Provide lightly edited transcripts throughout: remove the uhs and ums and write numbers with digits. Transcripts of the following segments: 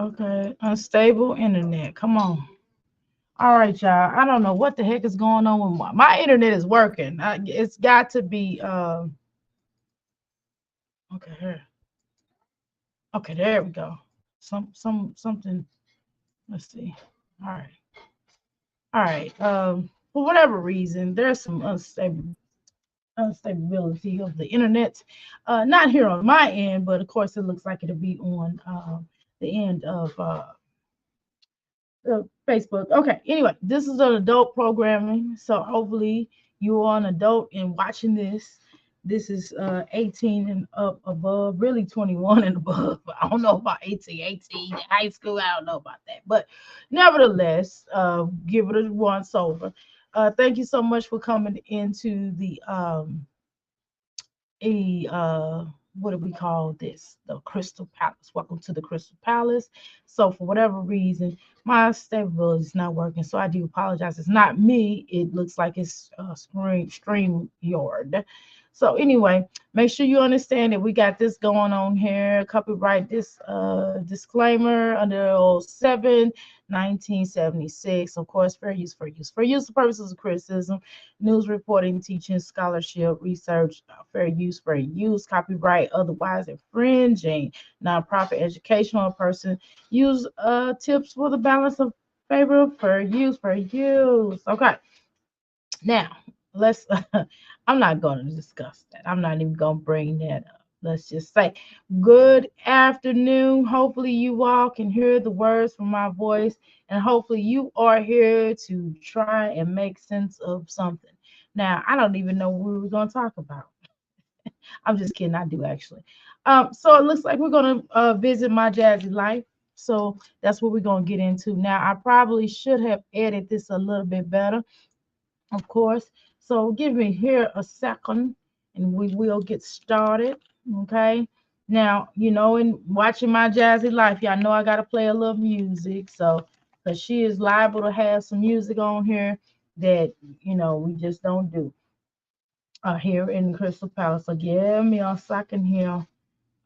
Okay, unstable internet. Come on. All right, y'all. I don't know what the heck is going on with my internet is working. It's got to be okay here. Okay, there we go. Something. Let's see. All right. All right. For whatever reason, there's some unstability of the internet. Not here on my end, but of course it looks like it'll be on the end of Facebook. Okay. Anyway, this is an adult programming, so hopefully you are an adult and watching this. This is 18 and up above, really 21 and above. I don't know about 18, high school. I don't know about that, but nevertheless, give it a once over. Thank you so much for coming into the what do we call this? The Crystal Palace. Welcome to the Crystal Palace. So for whatever reason, my stable is not working. So I do apologize. It's not me. It looks like it's stream yard. So anyway, make sure you understand that we got this going on here. Copyright this disclaimer under 07 1976. Of course, fair use, fair use. For use for purposes of criticism, news reporting, teaching, scholarship, research, fair use, copyright, otherwise infringing, nonprofit, educational person. Use tips for the balance of favor, fair use, fair use. Okay, now let's. I'm not going to discuss that. I'm not even going to bring that up. Let's just say good afternoon. Hopefully, you all can hear the words from my voice, and hopefully, you are here to try and make sense of something. Now, I don't even know what we were going to talk about. I'm just kidding. I do actually. So it looks like we're going to visit my jazzy life. So that's what we're going to get into. Now, I probably should have edited this a little bit better, of course. So give me here a second and we will get started. Okay. Now, in watching my jazzy life, y'all know I got to play a little music. So, because she is liable to have some music on here that, we just don't do here in Crystal Palace. So give me a second here.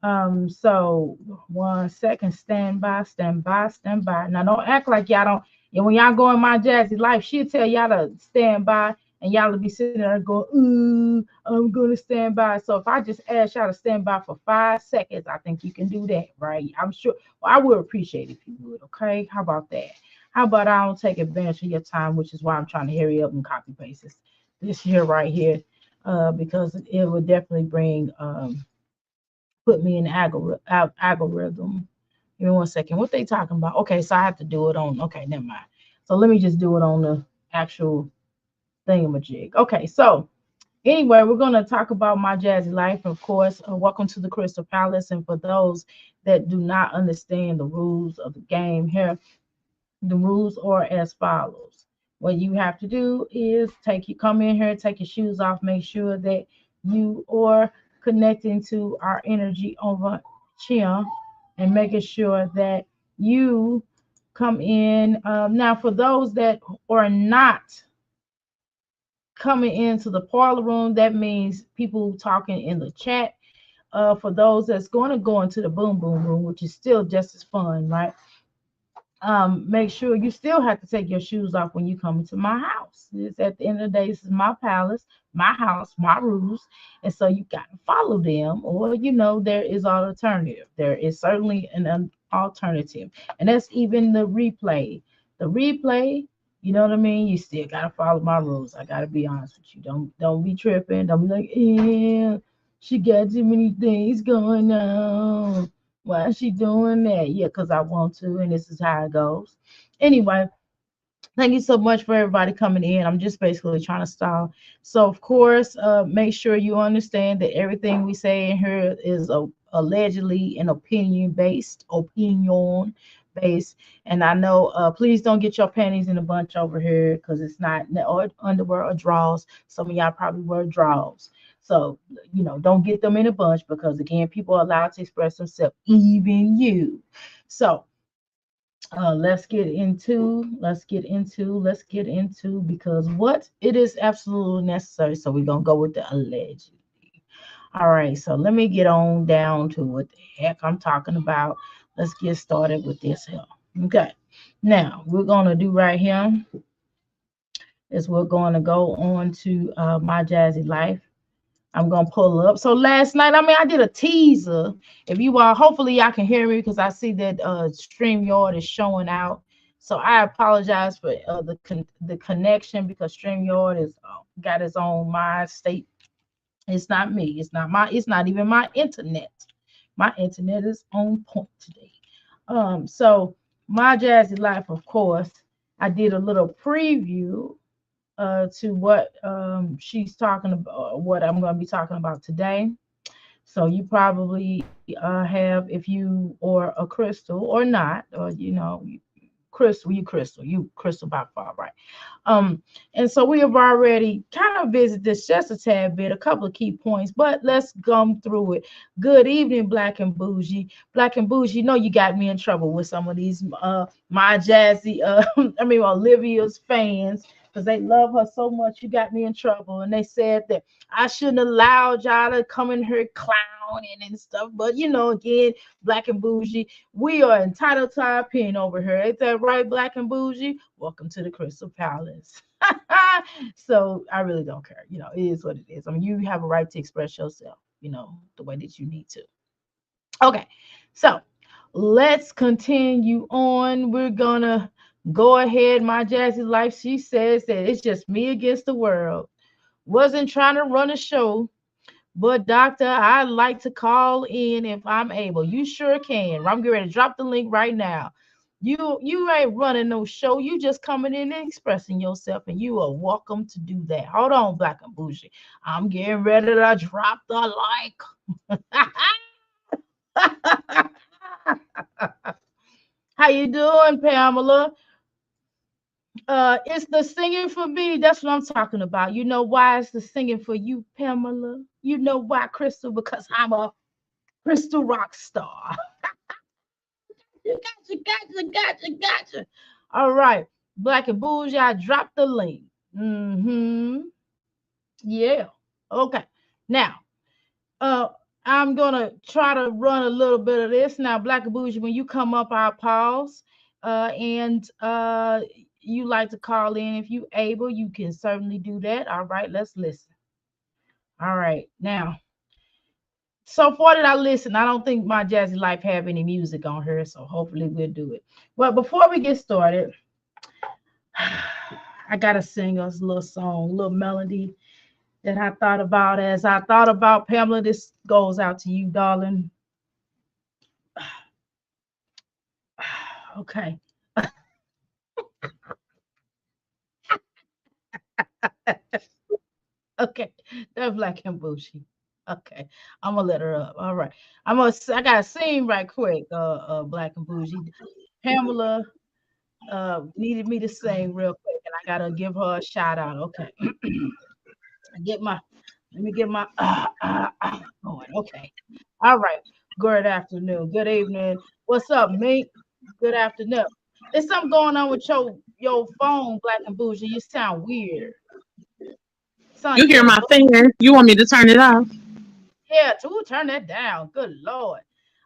So 1 second, stand by, stand by, stand by. Now don't act like y'all don't. And when y'all go in my jazzy life, she'll tell y'all to stand by, and y'all will be sitting there going, "Ooh, I'm gonna stand by." So if I just ask y'all to stand by for 5 seconds, I think you can do that, right? I'm sure. Well, I would appreciate if you would. Okay, how about that? How about I don't take advantage of your time, which is why I'm trying to hurry up and copy paste this here right here, because it will definitely bring put me in the algorithm. Give me 1 second. What they talking about? Okay, so I have to do it on. Okay, never mind. So let me just do it on the actual thingamajig. Okay, so anyway, we're gonna talk about my jazzy life, of course. Welcome to the Crystal Palace, and for those that do not understand the rules of the game here, the rules are as follows. What you have to do is come in here, take your shoes off, make sure that you are connecting to our energy over here and making sure that you come in. Now, for those that are not coming into the parlor room, that means people talking in the chat. For those that's going to go into the boom boom room, which is still just as fun, right? Make sure you still have to take your shoes off when you come into my house. It's at the end of the day, this is my palace, my house, my rules, and so you got to follow them, or there is an alternative. There is certainly an alternative, and that's even the replay. The replay, you know what I mean. You still got to follow my rules. I got to be honest with you. Don't be tripping. Don't be like, yeah, she got too many things going on. Why is she doing that? Yeah, because I want to, and this is how it goes. Anyway, thank you so much for everybody coming in. I'm just basically trying to stall. So, of course, make sure you understand that everything we say in here is allegedly an opinion based. And I know, please don't get your panties in a bunch over here because it's not or underwear or drawers. Some of y'all probably wear drawers. So, don't get them in a bunch because, again, people are allowed to express themselves, even you. So, let's get into because what it is absolutely necessary. So we're gonna go with the allegedly. All right, so let me get on down to what the heck I'm talking about. Let's get started with this here. Okay, now we're gonna do right here is we're gonna go on to my jazzy life. I'm gonna pull up. So last night, I mean, I did a teaser. If you hopefully y'all can hear me because I see that StreamYard is showing out. So I apologize for the connection because StreamYard is got its own mind state. It's not me. It's not my. It's not even my internet. My internet is on point today. So my jazzy life, of course, I did a little preview to what she's talking about, what I'm going to be talking about today. So you probably have, if you or a crystal or not, or crystal, you crystal by far, right? And so we have already kind of visited this just a tad bit, a couple of key points, but let's go through it. Good evening, Black and Bougie. Black and Bougie, you know you got me in trouble with some of these my jazzy, I mean Olivia's fans. Because they love her so much, you got me in trouble. And they said that I shouldn't allow y'all to come in here clowning and stuff. But again, Black and Bougie, we are entitled to our opinion over here. Ain't that right, Black and Bougie? Welcome to the Crystal Palace. So I really don't care. It is what it is. I mean, you have a right to express yourself, the way that you need to. Okay, so let's continue on. We're gonna go ahead. My jazzy life. She says that it's just me against the world. Wasn't trying to run a show, but doctor, I'd like to call in if I'm able. You sure can. I'm getting ready to drop the link right now. You ain't running no show. You just coming in and expressing yourself, and you are welcome to do that. Hold on, Black and Bougie. I'm getting ready to drop the like. How you doing, Pamela? It's the singing for me. That's what I'm talking about. You know why it's the singing for you, Pamela? You know why, Crystal? Because I'm a crystal rock star. Gotcha. All right. Black and Bougie, I dropped the link. Mm-hmm. Yeah. Okay. Now, uh, I'm gonna try to run a little bit of this. Now, Black and Bougie, when you come up, I'll pause. And you like to call in if you able, you can certainly do that. All right, let's listen. All right. Now, so far that I listen, I don't think my jazzy life have any music on her, so hopefully we'll do it. But before we get started, I gotta sing us a little song, a little melody that I thought about as I thought about Pamela. This goes out to you, darling. Okay. Okay. That's Black and Bougie. Okay. I'm gonna let her up. All right. I gotta sing right quick, Black and Bougie. Pamela needed me to sing real quick, and I gotta give her a shout out. Okay. get my Let me get my going. Okay. All right. Good afternoon. Good evening. What's up, mate? Good afternoon. There's something going on with your phone, Black and Bougie. You sound weird. Sound You like hear you're my fan? You want me to turn it off? yeah, too. Turn that down. Good Lord.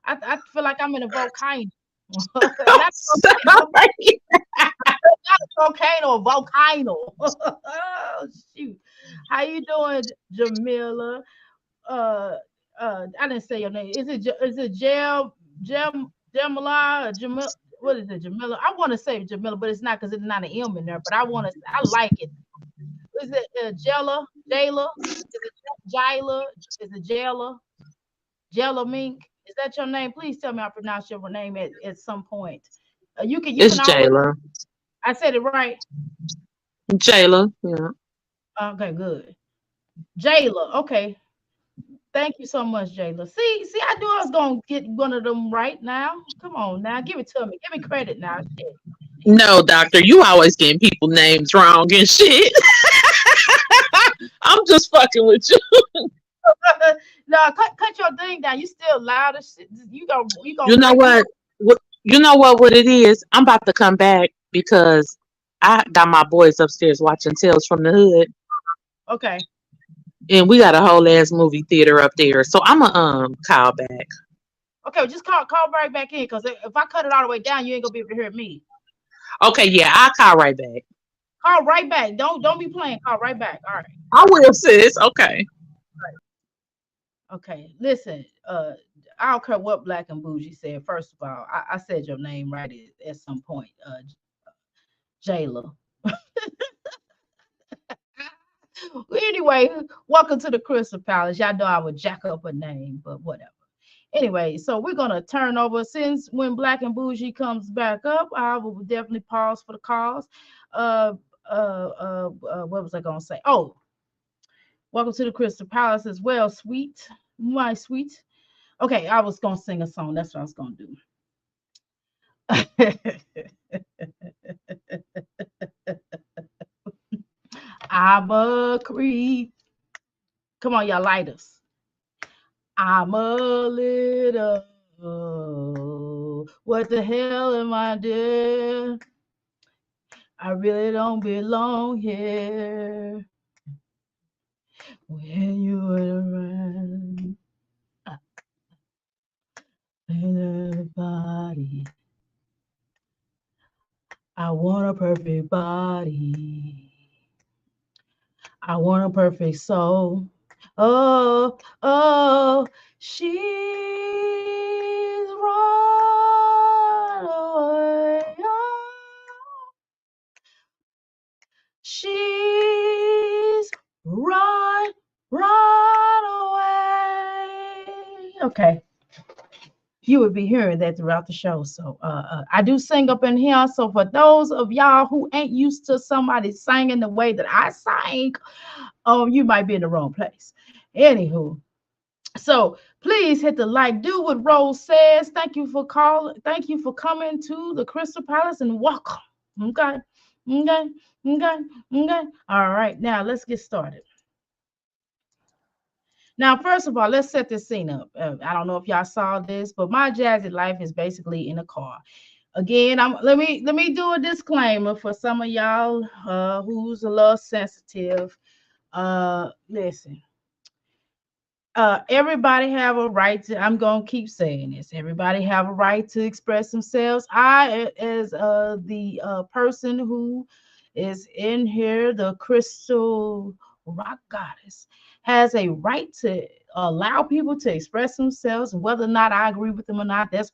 I feel like I'm in a volcano. Not volcano, Sorry. not a volcano, a volcano. Oh shoot. How you doing, Jamila? Uh I didn't say your name. Is it Jamila or Jamila? What is it, Jamila? I want to say Jamila, but it's not because it's not an M in there. But I like it. Is it Jella? Jayla? Is it Jayla? Is it Jella? Jella Mink? Is that your name? Please tell me I pronounced your name at some point. You can It's always. Jayla. I said it right. Jayla. Yeah. Okay, good. Jayla. Okay. Thank you so much, Jayla. See, I knew I was gonna get one of them right now. Come on now, give it to me. Give me credit now. Shit. No, doctor, you always getting people names wrong and shit. I'm just fucking with you. No, cut your thing down. You still loud as shit. You gonna You know break me what? You know what it is? I'm about to come back because I got my boys upstairs watching Tales from the Hood. up. Okay. and we got a whole ass movie theater up there. So I'm a call back. Okay, well, just call right back in, because if I cut it all the way down, you ain't gonna be able to hear me. Okay, yeah, I'll call right back. Call right back. Don't be playing. Call right back. All right. I will, sis. Okay. Okay. Listen. I don't care what Black and Bougie said. First of all, I said your name right at some point. Jayla. Anyway, welcome to the Crystal Palace. Y'all know I would jack up a name, but whatever. Anyway, so we're gonna turn over, since when Black and Bougie comes back up, I will definitely pause for the calls. Uh, what was I gonna say? Oh, welcome to the Crystal Palace as well, sweet, my sweet. Okay, I was gonna sing a song. That's what I was gonna do. I'm a creep. Come on, y'all lighters. I'm a little. What the hell am I doing? I really don't belong here when you're around. Everybody, I want a perfect body. I want a perfect soul. Oh, oh, she's run away. Oh, she's run away. Okay, you would be hearing that throughout the show. So I do sing up in here. So for those of y'all who ain't used to somebody singing the way that I sing, you might be in the wrong place. Anywho, so please hit the like. Do what Rose says. Thank you for calling. Thank you for coming to the Crystal Palace and welcome. Okay. Okay. Okay. Okay. All right. Now let's get started. Now, first of all, let's set this scene up. I don't know if y'all saw this, but my jazzy life is basically in a car. Again, let me do a disclaimer for some of y'all who's a little sensitive. Listen, everybody have a right to, I'm gonna keep saying this, everybody have a right to express themselves. I, as the person who is in here, the crystal rock goddess, has a right to allow people to express themselves, and whether or not I agree with them or not, that's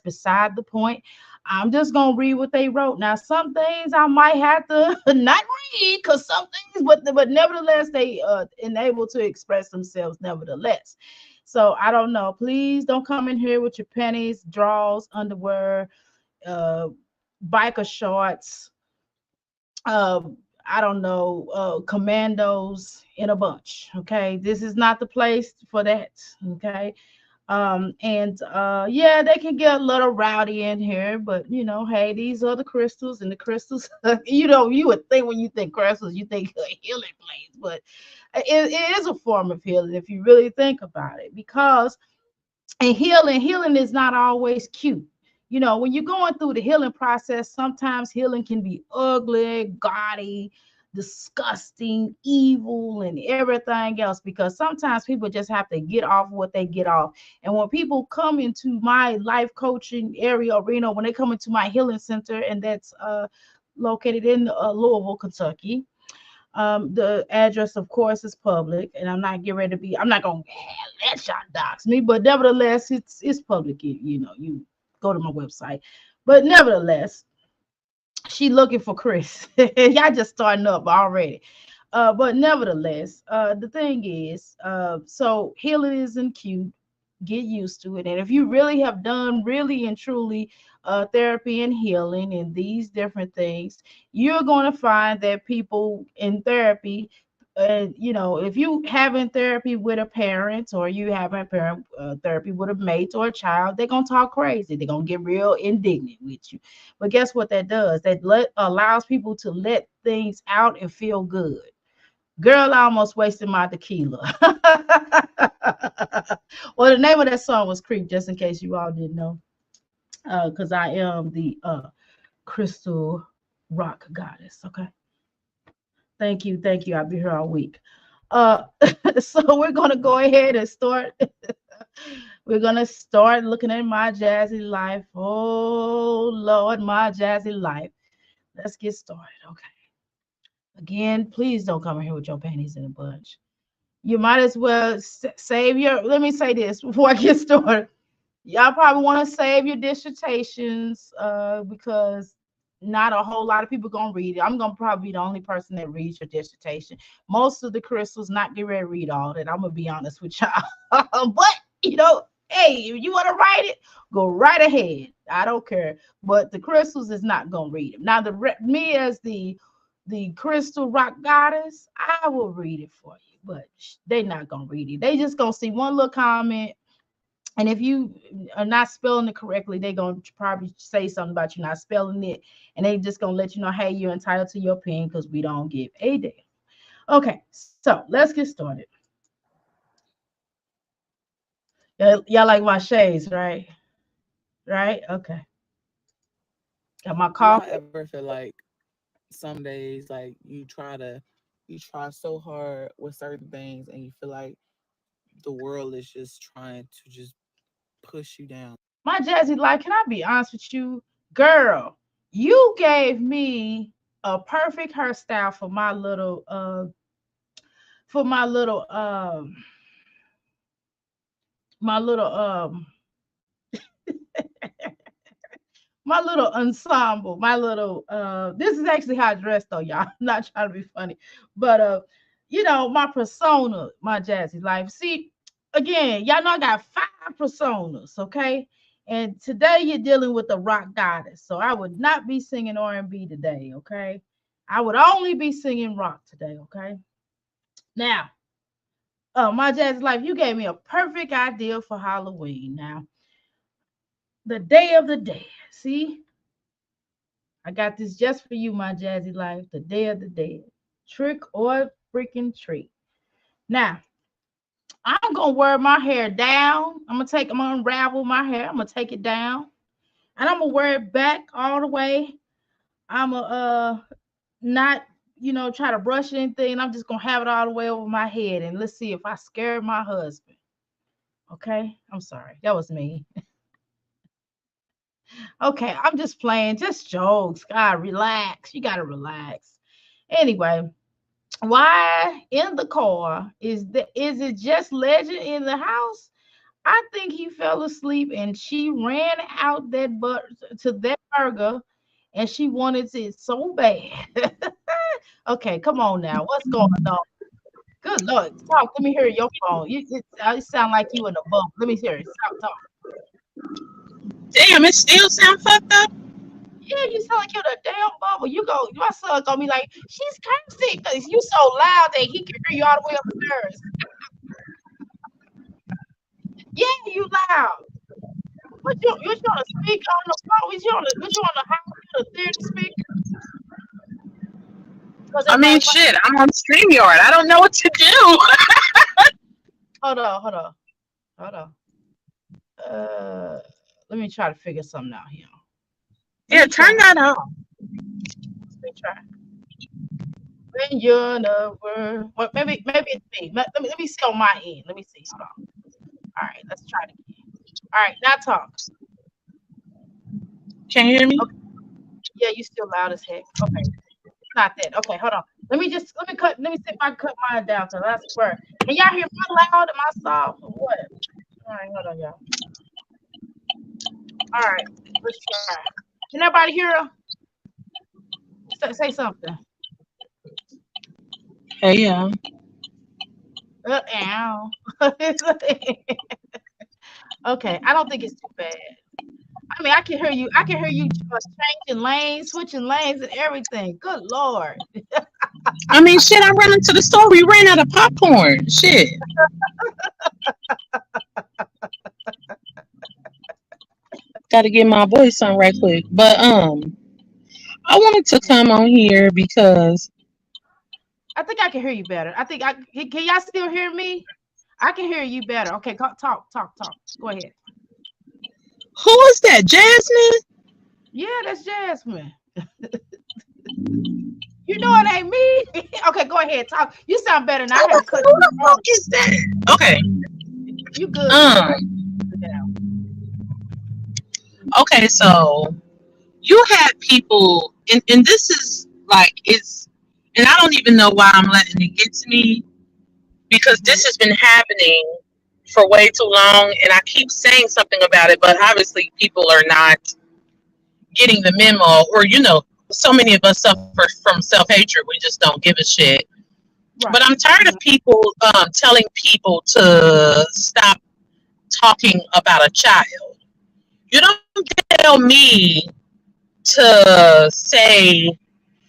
beside the point. I'm just gonna read what they wrote. Now, some things I might have to not read, because some things, but nevertheless, they enable to express themselves nevertheless. So I don't know. Please don't come in here with your panties, drawers, underwear, uh, biker shorts, uh, I don't know, commandos in a bunch. Okay, this is not the place for that. Okay, and yeah, they can get a little rowdy in here, but you know, hey, these are the crystals, and the crystals, you know, you would think when you think crystals, you think a healing place, but it is a form of healing if you really think about it, because and healing is not always cute. You know, when you're going through the healing process, sometimes healing can be ugly, gaudy, disgusting, evil, and everything else, because sometimes people just have to get off what they get off. And when people come into my life coaching area arena, when they come into my healing center, and that's located in Louisville, Kentucky, the address, of course, is public, and I'm not getting ready to be. I'm not gonna let y'all dox me, but nevertheless, it's public. You know, you go to my website, but nevertheless, she looking for Chris. Y'all just starting up already. But nevertheless, the thing is, so healing isn't cute. Get used to it. And if you really have done really and truly therapy and healing and these different things, you're going to find that people in therapy, you know, if you having therapy with a parent, or you having parent therapy with a mate or a child, they're gonna talk crazy. They're gonna get real indignant with you. But guess what that does? Allows people to let things out and feel good. Girl, I almost wasted my tequila. Well, the name of that song was Creep, just in case you all didn't know. Because I am the crystal rock goddess. Okay. Thank you. Thank you. I'll be here all week. Uh, so we're gonna go ahead and start. We're gonna start looking at my jazzy life. Oh Lord, my jazzy life. Let's get started. Okay. Again, please don't come in here with your panties in a bunch. You might as well save your. Let me say this before I get started. Y'all probably want to save your dissertations because not a whole lot of people gonna read it. I'm gonna probably be the only person that reads your dissertation. Most of the crystals not get ready to read all that. I'm gonna be honest with y'all. But hey, if you want to write it, go right ahead. I don't care. But the crystals is not gonna read it. Now me as the crystal rock goddess, I will read it for you. But they not gonna read it. They just gonna see one little comment, and if you are not spelling it correctly, they're going to probably say something about you not spelling it. And they just going to let you know, hey, you're entitled to your pen because we don't give a damn. Okay, so let's get started. Y'all like my shades, right? Right? Okay. Got my Do y'all coffee. ever feel like some days like you try so hard with certain things and you feel like the world is just trying to just push you down? My Jazzy, like, can I be honest with you? Girl, you gave me a perfect hairstyle for my little my little ensemble, my little this is actually how I dress though, y'all. I'm not trying to be funny. But my persona, my jazzy life. See, again, y'all know I got 5 personas, okay? And today you're dealing with the rock goddess. So I would not be singing R&B today, okay? I would only be singing rock today, okay? Now, my jazzy life, you gave me a perfect idea for Halloween. Now, the Day of the Dead. See, I got this just for you, my jazzy life. The Day of the Dead. Trick or freaking treat. Now, I'm gonna wear my hair down. I'm gonna unravel my hair. I'm gonna take it down. And I'm gonna wear it back all the way. I'm gonna not, try to brush anything. I'm just gonna have it all the way over my head. And let's see if I scare my husband. Okay. I'm sorry. That was me. Okay, I'm just playing, just jokes. God, relax. You gotta relax. Anyway, why in the car is it just Legend in the house? I think he fell asleep and she ran out that to that burger and she wanted it so bad. Okay, come on now. What's going on? Good Lord. Talk. Let me hear your phone. It sound like you in a bump. Let me hear it. Talk. Damn, it still sound fucked up. Yeah, you sound like you're in a damn bubble. My son gonna be like, she's cursing because you so loud that he can hear you all the way upstairs. Yeah, you loud. What you on a speaker on the phone? What you on the house? You on a theater speaker? Because I it mean, might. shit, I'm on StreamYard. I don't know what to do. Hold on. Uh, Let me try to figure something out here. Let Yeah, me try. turn that off. Let me try. When you're in the world, well, maybe it's me. Let me see on my end. Let me see. Hold on. All right, let's try it again. All right, now talk. Can you hear me? Okay, yeah, you still loud as heck. Okay, not that. Okay, hold on. Let me see if I can cut mine down. Cause I swear. Can y'all hear my loud and my soft or what? All right, hold on, y'all. All right, let's try. Can everybody hear her? Say something. Hey, yeah. Ow. Okay, I don't think it's too bad. I mean, I can hear you. I can hear you changing lanes, switching lanes, and everything. Good Lord. I mean, shit, I'm running to the store. We ran out of popcorn. Shit. Got to get my voice on right quick. But, I wanted to come on here because I think I can hear you better. I think can y'all still hear me? I can hear you better. Okay, talk. Go ahead. who is that? Jasmine? Yeah, that's Jasmine. You know it ain't me. Okay, go ahead. Talk. You sound better, and I I had to was like, cut who you the fuck early. is that? Okay. You good now. Um. Okay. So you had people, and this is like it's, and I don't even know why I'm letting it get to me because Mhm. this has been happening for way too long, and I keep saying something about it, but obviously people are not getting the memo, or so many of us suffer from self hatred. We just don't give a shit. But Right. I'm tired of Mhm. people telling people to stop talking about a child. You don't tell me to say,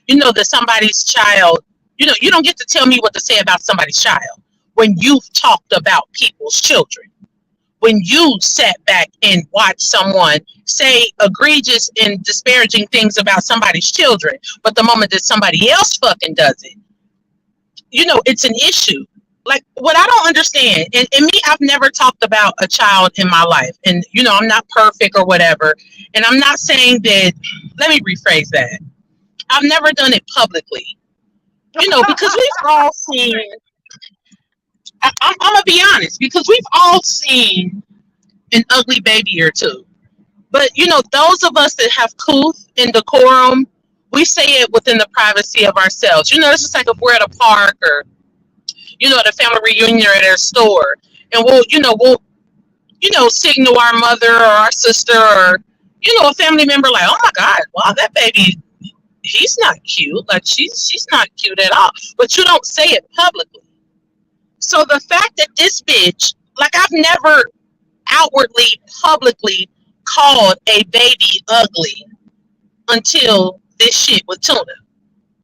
that somebody's child, you don't get to tell me what to say about somebody's child when you've talked about people's children. When you sat back and watched someone say egregious and disparaging things about somebody's children, but the moment that somebody else fucking does it, it's an issue. Like, what I don't understand, and me, I've never talked about a child in my life, and I'm not perfect or whatever, and I'm not saying that. Let me rephrase that. I've never done it publicly, because we've all seen. I'm gonna be honest, because we've all seen an ugly baby or two. But those of us that have couth and decorum, we say it within the privacy of ourselves. It's just like if we're at a park or at a family reunion or at a store, and we'll signal our mother or our sister or a family member like, oh my God, wow, that baby, he's not cute. Like she's not cute at all. But you don't say it publicly. So the fact that this bitch, like, I've never outwardly, publicly called a baby ugly until this shit with Tuna,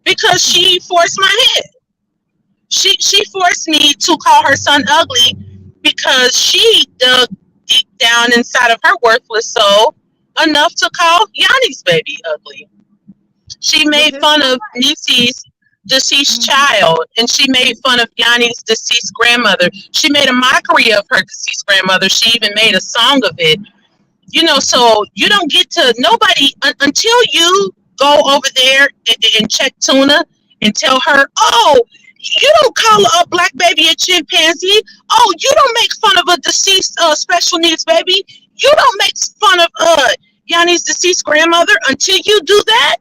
because Mhm. she forced my hand. She forced me to call her son ugly because she dug deep down inside of her worthless soul enough to call Yanni's baby ugly. She Which made is fun of Nisi's deceased mhm. child, and she made fun of Yanni's deceased grandmother. She made a mockery of her deceased grandmother. She even made a song of it. So you don't get to nobody until you go over there and check Tuna and tell her, oh, you don't call a black baby a chimpanzee. Oh, you don't make fun of a deceased special needs baby. You don't make fun of Yanni's deceased grandmother. Until you do that,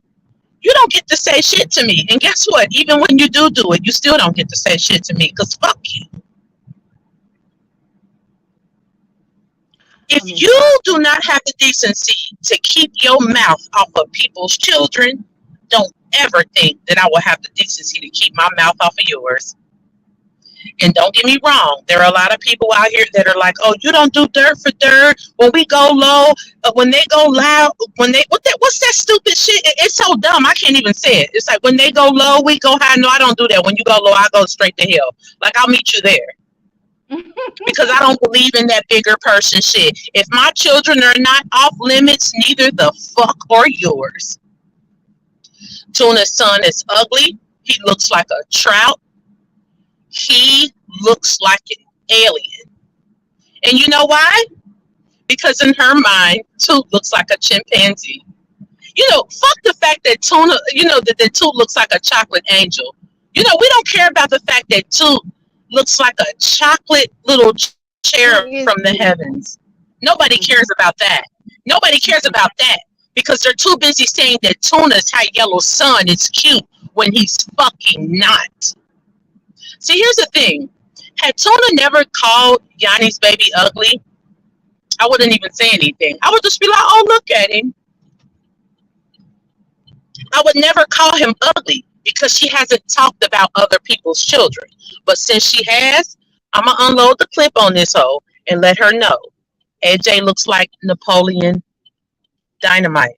you don't get to say shit to me. And guess what? Even when you do it, you still don't get to say shit to me because fuck you. I If mean, you do not have the decency to keep your mouth off of people's children, don't ever think that I will have the decency to keep my mouth off of yours. And don't get me wrong, there are a lot of people out here that are like, "Oh, you don't do dirt for dirt." When we go low, when they go loud, when they what's that stupid shit? It's so dumb. I can't even say it. It's like when they go low, we go high. No, I don't do that. When you go low, I go straight to hell. Like, I'll meet you there because I don't believe in that bigger person shit. If my children are not off limits, neither the fuck are yours. Tuna's son is ugly. He looks like a trout. He looks like an alien. And you know why? Because in her mind, Toot looks like a chimpanzee. Fuck the fact that Tuna, that Toot looks like a chocolate angel. We don't care about the fact that Toot looks like a chocolate little cherub Who from the is he? heavens. Nobody cares Mhm. about that. Nobody cares about that because they're too busy saying that Tuna's high yellow son is cute when he's fucking not. See, here's the thing. Had Tuna never called Yanni's baby ugly, I wouldn't even say anything. I would just be like, oh, look at him. I would never call him ugly because she hasn't talked about other people's children. But since she has, I'm going to unload the clip on this hoe and let her know. AJ looks like Napoleon Dynamite.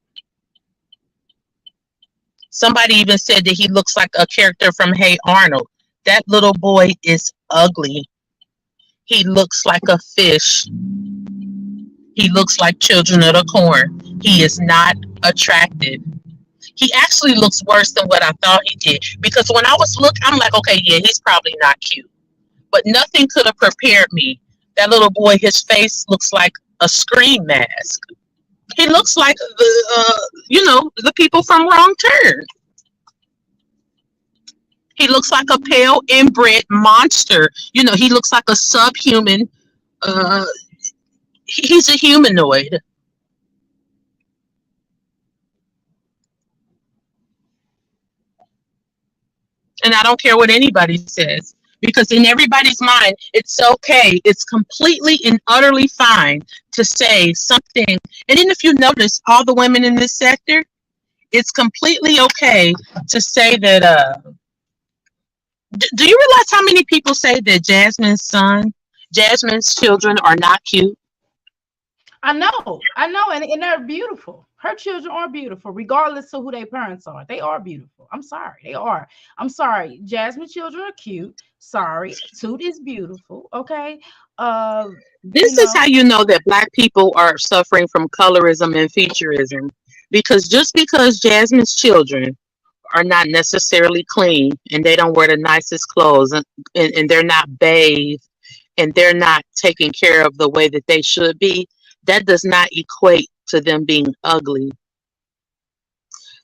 Somebody even said that he looks like a character from Hey Arnold. That little boy is ugly. He looks like a fish. He looks like Children of the Corn. He is not attractive. He actually looks worse than what I thought he did. Because when I was looking, I'm like, okay, yeah, he's probably not cute. But nothing could have prepared me. That little boy, his face looks like a scream mask. He looks like the people from Wrong Turn. He looks like a pale inbred monster. He looks like a subhuman. Uh, he's a humanoid. And I don't care what anybody says. Because in everybody's mind, it's okay. It's completely and utterly fine to say something. And then if you notice, all the women in this sector, it's completely okay to say that. Do you realize how many people say that Jasmine's children are not cute? I know, and they're beautiful. Her children are beautiful, regardless of who their parents are. They are beautiful. I'm sorry, they are. I'm sorry. Jasmine children are cute. Sorry, Toot is beautiful. Okay, uh, you This is know, how you know that black people are suffering from colorism and featureism. Because just because Jasmine's children are not necessarily clean and they don't wear the nicest clothes and they're not bathed and they're not taken care of the way that they should be, that does not equate to them being ugly.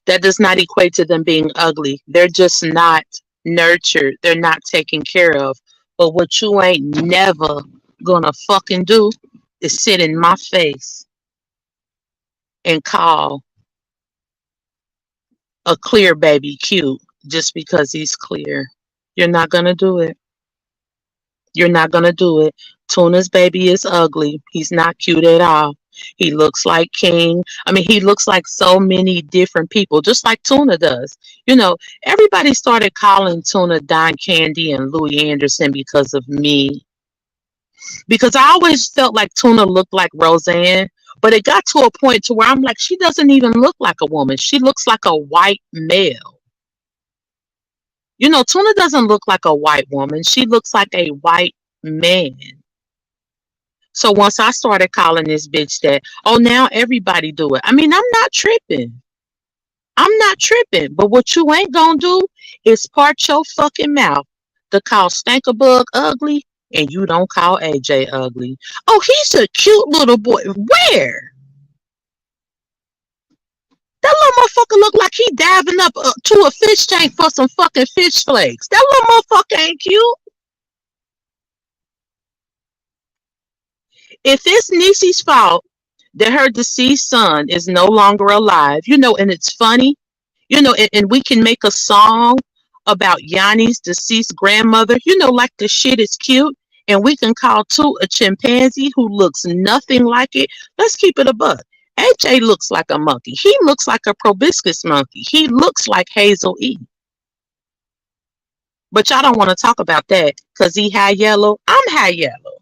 That does not equate to them being ugly. They're just not nurtured. They're not taken care of. But what you ain't never gonna fucking do is sit in my face and call a clear baby cute just because he's clear. You're not gonna do it. You're not gonna do it. Tuna's baby is ugly. He's not cute at all. He looks like King. I mean, he looks like so many different people, just like Tuna does. You know, everybody started calling Tuna Don Candy and Louis Anderson because of me. Because I always felt like Tuna looked like Roseanne, but it got to a point to where I'm like, she doesn't even look like a woman. She looks like a white male. Tuna doesn't look like a white woman. She looks like a white man. So once I started calling this bitch that, oh, now everybody do it. I mean, I'm not tripping. I'm not tripping. But what you ain't gonna do is part your fucking mouth to call Stankerbug ugly and you don't call AJ ugly. Oh, he's a cute little boy. Where? That little motherfucker look like he diving up to a fish tank for some fucking fish flakes. That little motherfucker ain't cute. If it's Niecy's fault that her deceased son is no longer alive, and it's funny, and we can make a song about Yanni's deceased grandmother, like the shit is cute, and we can call to a chimpanzee who looks nothing like it. Let's keep it a buck. AJ looks like a monkey. He looks like a proboscis monkey. He looks like Hazel E. But y'all don't want to talk about that because he high yellow. I'm high yellow.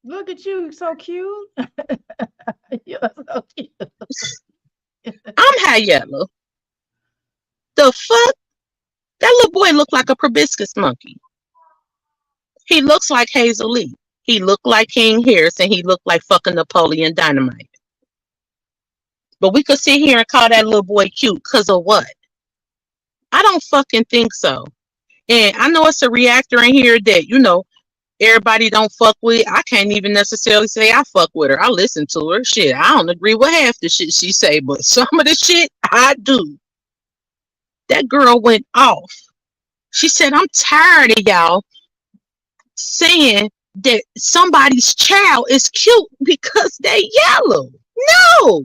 look at you, so cute. You're so cute. I'm high yellow. The fuck? That little boy looked like a proboscis monkey. He looks like Hazel Lee. He looked like King Harris and he looked like fucking Napoleon Dynamite. But we could sit here and call that little boy cute because of what? I don't fucking think so. And I know it's a reactor in here that, everybody don't fuck with. I can't even necessarily say I fuck with her. I listen to her. Shit, I don't agree with half the shit she say, but some of the shit I do. That girl went off. She said, I'm tired of y'all saying that somebody's child is cute because they yellow. No,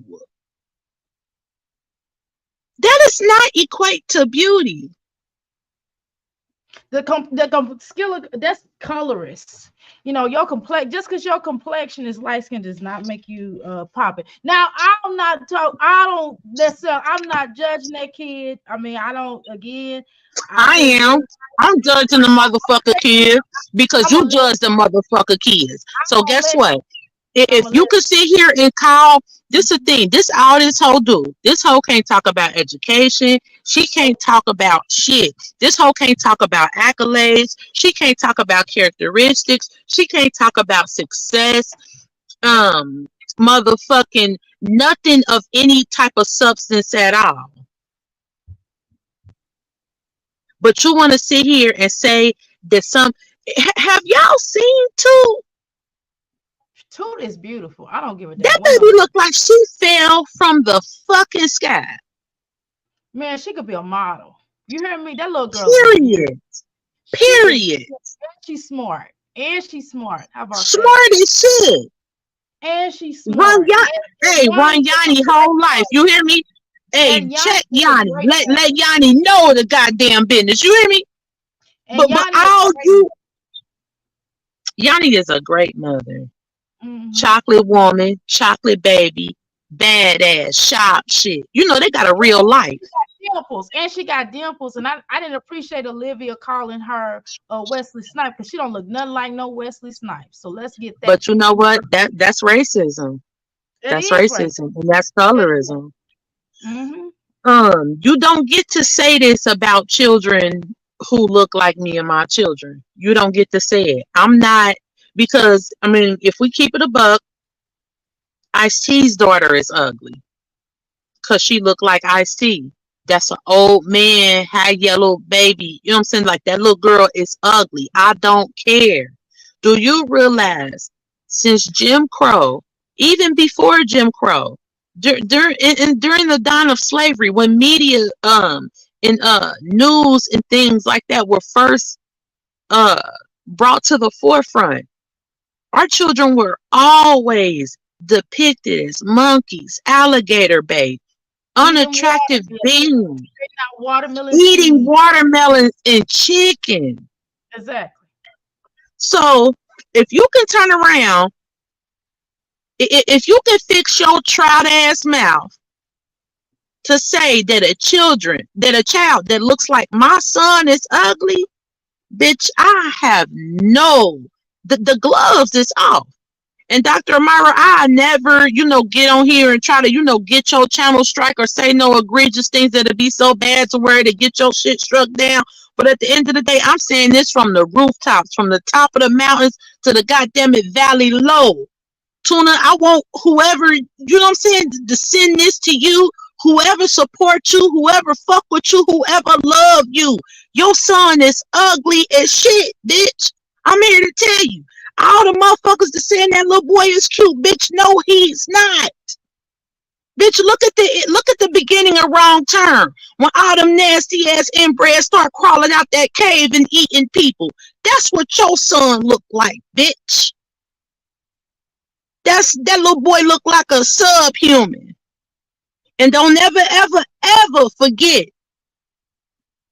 that does not equate to beauty. The skill of, that's colorist. Your complex, just because your complexion is light skin does not make you pop it. Now, I don't necessarily, I'm not judging that kid. I mean, I don't, again, I I think am. I'm judging the motherfucker kid because I'm you gonna let judge the motherfucker kids. I'm So gonna guess let what? I'm If gonna you let could sit here and call this a thing, this all this hoe do. This hoe can't talk about education. She can't talk about shit. This hoe can't talk about accolades. She can't talk about characteristics. She can't talk about success. Um, Motherfucking nothing of any type of substance at all. But you want to sit here and say that have y'all seen too? Toot is beautiful. I don't give a damn That what baby nobody. looked like she fell from the fucking sky. Man, she could be a model. You hear me? That little girl is beautiful. Period. She is Period. beautiful. And she's smart. And she's smart. How about that? Smart as shit. And she's Run smart. Yanni. Hey, Yanni run is a Yanni great whole life. You mother. hear me? Hey, And Yanni check is a Yanni. great Let mother. Yanni know the goddamn business. You hear me? And But Yanni is a all great you Yanni is a great mother. mother. Hmm. Chocolate woman, chocolate baby, badass, shop shit. You know they got a real life. Dimples. And she got dimples. And I didn't appreciate Olivia calling her Wesley Snipes because she don't look nothing like no Wesley Snipes. So let's get that But you know what? That's racism. it That's is right. racism. And that's It colorism. is. Mm-hmm. You don't get to say this about children who look like me and my children. You don't get to say it. I'm not, because I mean, if we keep it a buck, Ice T's daughter is ugly because she looked like Ice T. That's an old man, had yellow baby. You know what I'm saying? Like that little girl is ugly. I don't care. Do you realize since Jim Crow, even before Jim Crow, during the dawn of slavery, when media and news and things like that were first uh brought to the forefront, our children were always depicted as monkeys, alligator bait, Eating unattractive watermelon, beings, watermelon eating seeds. watermelons and chicken. Exactly. So if you can turn around, if you can fix your trout ass mouth to say that a child that looks like my son is ugly, bitch, I have no, the gloves is off. And Dr. Amara, I never, get on here and try to, get your channel strike or say no egregious things that'll be so bad to where to get your shit struck down. But at the end of the day, I'm saying this from the rooftops, from the top of the mountains to the goddamn it valley low. Tuna, I want whoever, you know what I'm saying, to send this to you, whoever support you, whoever fuck with you, whoever love you. Your son is ugly as shit, bitch. I'm here to tell you. All the motherfuckers that saying that little boy is cute, bitch, no, he's not. Bitch, look at the beginning of Wrong Turn when all them nasty ass inbred start crawling out that cave and eating people. That's what your son look like, bitch. That little boy look like a subhuman. And don't ever, ever, ever forget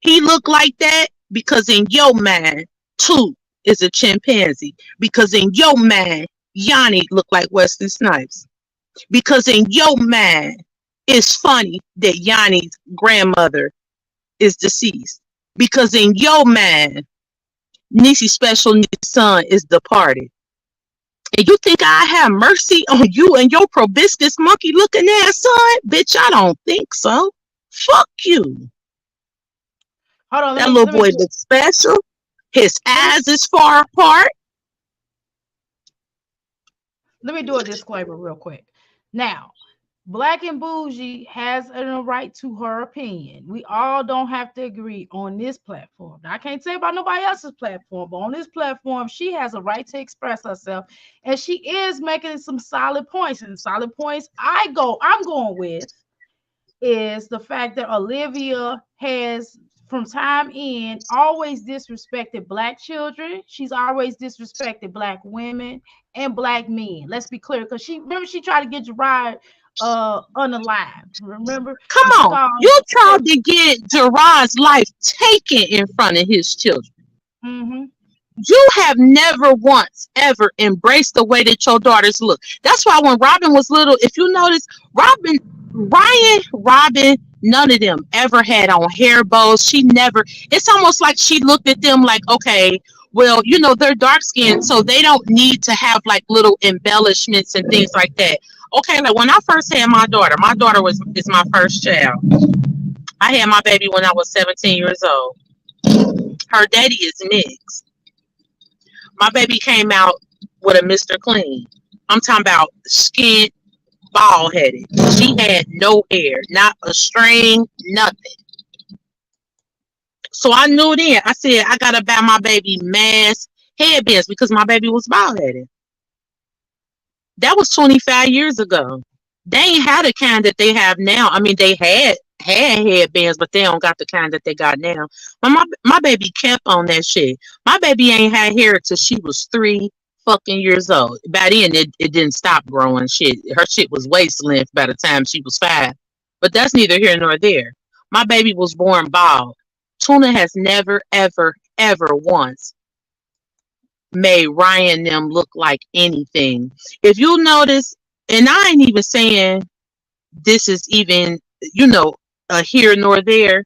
he looked like that because in your mind, too, is a chimpanzee. Because in your mind, Yanni looked like Wesley Snipes. Because in your mind, it's funny that Yanni's grandmother is deceased. Because in your mind, Niecy's special needs son is departed. And you think I have mercy on you and your proboscis monkey looking ass son? Bitch, I don't think so. Fuck you. Hold on, That little let me boy do looks special. His let me eyes is far apart. let me do a disclaimer real quick. Now, Black and Bougie has a right to her opinion. We all don't have to agree on this platform. Now, I can't say about nobody else's platform, but on this platform, she has a right to express herself, and she is making some solid points. And solid points I'm going with is the fact that Olivia has, from time in, always disrespected Black children. She's always disrespected Black women and Black men. Let's be clear, because she tried to get Gerard unalived. Remember? Come And she on. called You tried to get Gerard's life taken in front of his children. mm-hmm. You have never once ever embraced the way that your daughters look. That's why when Robin was little, if you notice, Robin, none of them ever had on hair bows. She never, it's almost like she looked at them like, okay, well, they're dark skinned, so they don't need to have like little embellishments and things like that. Okay, like when I first had my daughter is my first child. I had my baby when I was 17 years old. Her daddy is mixed. My baby came out with a Mr. Clean. I'm talking about skin, bald headed. She had no hair, not a string, nothing. So I knew then. I said I gotta buy my baby mask headbands because my baby was bald headed. That was 25 years ago. They ain't had the kind that they have now. I mean, they had had headbands, but they don't got the kind that they got now. But my baby kept on that shit. My baby ain't had hair till she was 3 fucking years old. By then it didn't stop growing. Shit, her shit was waist length by the time she was 5. But that's neither here nor there. My baby was born bald. Tuna has never, ever, ever once made Ryan them look like anything. If you notice, and I ain't even saying this is even, you know, a here nor there.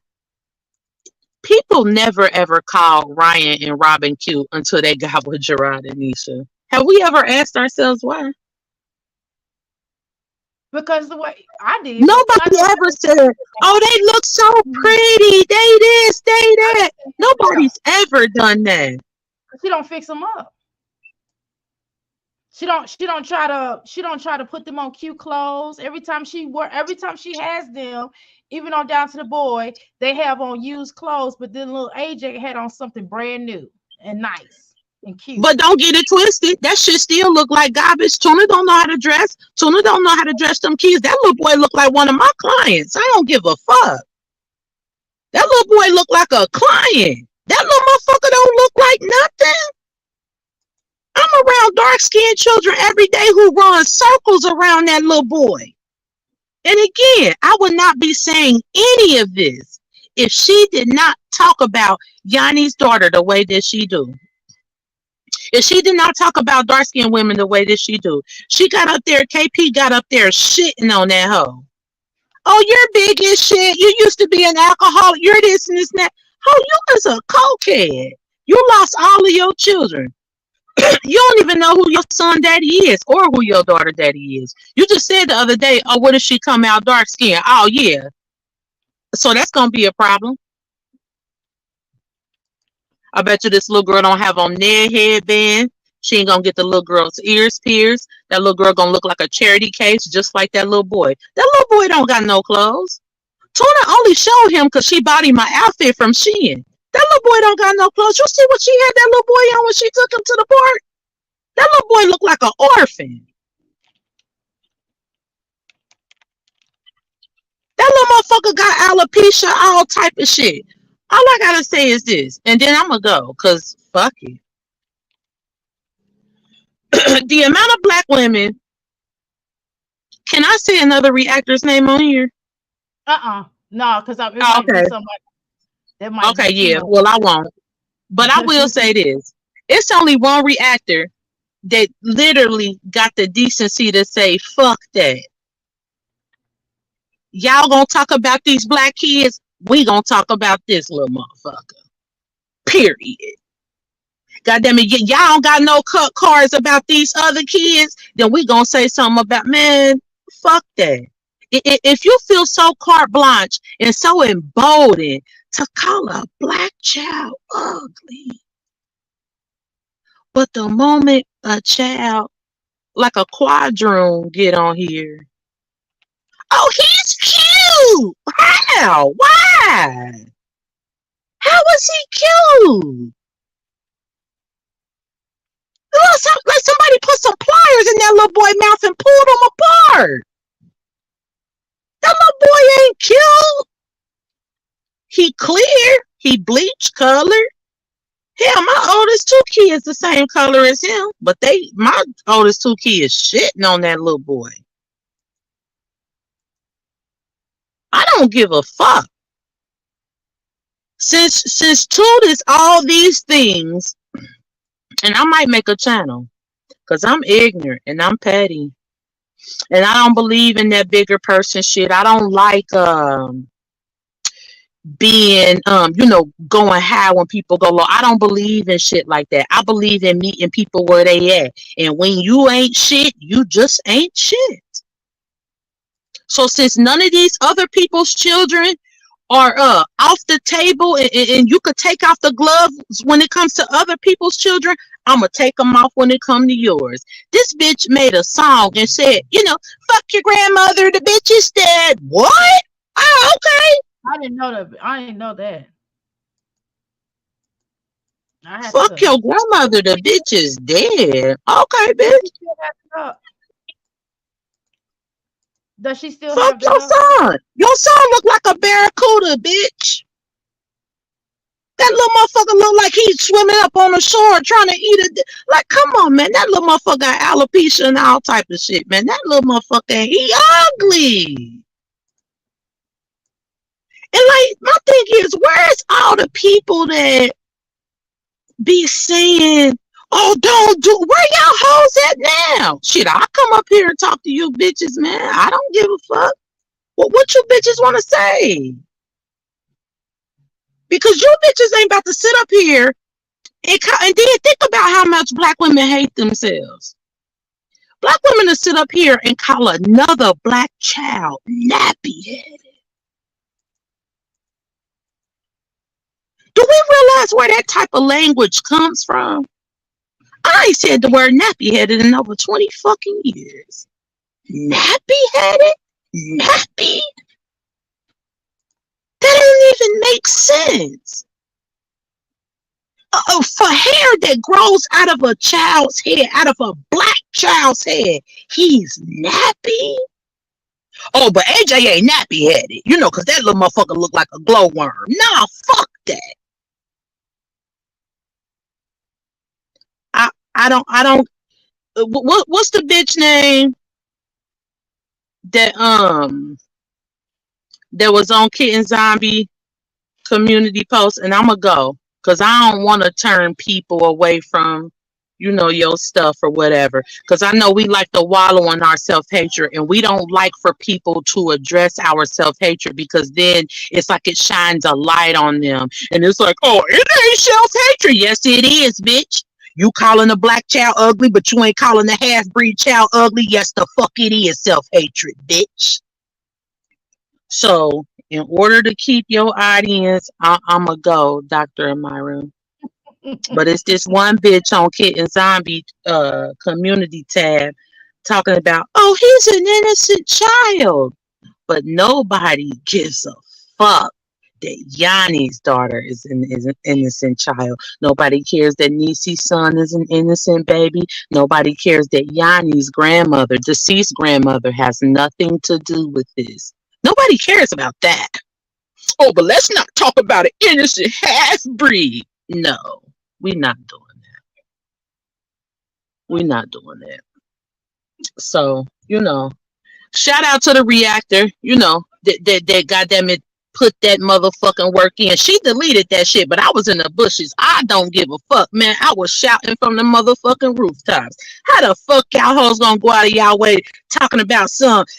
People never ever called Ryan and Robin cute until they got with Gerard and Nisha. Have we ever asked ourselves why? Because the way I did, but I Nobody never ever said, "Oh, they look so Mhm. pretty. They this, they I that." didn't say that. Nobody's ever done that. She don't fix them up. She don't try to put them on cute clothes. Every time she has them, even on down to the boy, they have on used clothes, but then little AJ had on something brand new and nice and cute. But don't get it twisted. That shit still look like garbage. Tuna don't know how to dress. Tuna don't know how to dress them kids. That little boy look like one of my clients. I don't give a fuck. That little boy look like a client. That little motherfucker don't look like nothing. I'm around dark skinned children every day who run circles around that little boy. And again, I would not be saying any of this if she did not talk about Yanni's daughter the way that she do. If she did not talk about dark skinned women the way that she do. She got up there, KP got up there shitting on that hoe. Oh, you're big as shit. You used to be an alcoholic. You're this and this and that. Oh, you was a cokehead. You lost all of your children. You don't even know who your son daddy is or who your daughter daddy is. You just said the other day, oh, what if she come out dark skinned? Oh, yeah. So that's going to be a problem. I bet you this little girl don't have on their headband. She ain't going to get the little girl's ears pierced. That little girl going to look like a charity case just like that little boy. That little boy don't got no clothes. Tuna only showed him because she bought him my outfit from Shein. That little boy don't got no clothes. You see what she had that little boy on when she took him to the park? That little boy looked like an orphan. That little motherfucker got alopecia, all type of shit. All I gotta say is this, and then I'm gonna go, cause fuck it. The amount of black women. Can I say another reactor's name on here? No, because it Oh, might be okay. somebody that might Okay, be too yeah. much. Well, I won't. But I will say this. It's only one reactor that literally got the decency to say, fuck that. Y'all gonna talk about these black kids? We gonna talk about this little motherfucker. Period. God damn it, y'all don't got no cut cards about these other kids, then we gonna say something about, man, fuck that. If you feel so carte blanche and so emboldened to call a black child ugly, but the moment a child like a quadroon get on here, oh, he's cute. How? Why? How was he cute? Like somebody put some pliers in that little boy mouth and pulled him apart. That little boy ain't cute. He clear. He bleach colored. Hell, my oldest two kids the same color as him, but my oldest two kids shitting on that little boy. I don't give a fuck. Since Toot is all these things, and I might make a channel, because I'm ignorant and I'm petty. And I don't believe in that bigger person shit. I don't like being going high when people go low. I don't believe in shit like that. I believe in meeting people where they at. And when you ain't shit, you just ain't shit. So since none of these other people's children are off the table, and you could take off the gloves when it comes to other people's children, I'm gonna take them off when it come to yours. This bitch made a song and said, fuck your grandmother, the bitch is dead. What? Oh, okay. I didn't know that. I didn't know that. I had Fuck to. your grandmother, the bitch is dead. Okay, bitch. I had to look. Does she still Fuck have the your dog? son. Your son look like a barracuda, bitch. That little motherfucker look like he's swimming up on the shore trying to eat it. Like, come on, man. That little motherfucker got alopecia and all type of shit, man. That little motherfucker, he ugly. And like, my thing is, where's all the people that be saying, oh, don't do, where y'all hoes at now? Shit, I'll come up here and talk to you bitches, man. I don't give a fuck. What you bitches want to say? Because you bitches ain't about to sit up here and then think about how much black women hate themselves. Black women to sit up here and call another black child nappy headed. Do we realize where that type of language comes from? I ain't said the word nappy headed in over 20 fucking years. Nappy headed? Nappy? That doesn't even make sense. For hair that grows out of a child's head, out of a black child's head, he's nappy? Oh, but AJ ain't nappy headed, you know, because that little motherfucker look like a glowworm. Nah, fuck that. I don't. What's the bitch name that that was on Kitten Zombie community post? And I'm gonna go because I don't want to turn people away from, you know, your stuff or whatever. Because I know we like to wallow in our self hatred, and we don't like for people to address our self hatred because then it's like it shines a light on them, and it's like, oh, it ain't self hatred. Yes, it is, bitch. You calling a black child ugly, but you ain't calling the half breed child ugly. Yes, the fuck it is self hatred, bitch. So, in order to keep your audience, I'm going to go, Dr. Amira. But it's this one bitch on Kitten Zombie community tab talking about, oh, he's an innocent child. But nobody gives a fuck that Yanni's daughter is an innocent child. Nobody cares that Nisi's son is an innocent baby. Nobody cares that Yanni's grandmother, deceased grandmother, has nothing to do with this. Nobody cares about that. Oh, but let's not talk about an innocent half breed. No, we're not doing that. We're not doing that. So, you know, shout out to the reactor, you know, that goddamn it put that motherfucking work in. She deleted that shit, but I was in the bushes. I don't give a fuck, man. I was shouting from the motherfucking rooftops. How the fuck y'all hoes gonna go out of y'all way talking about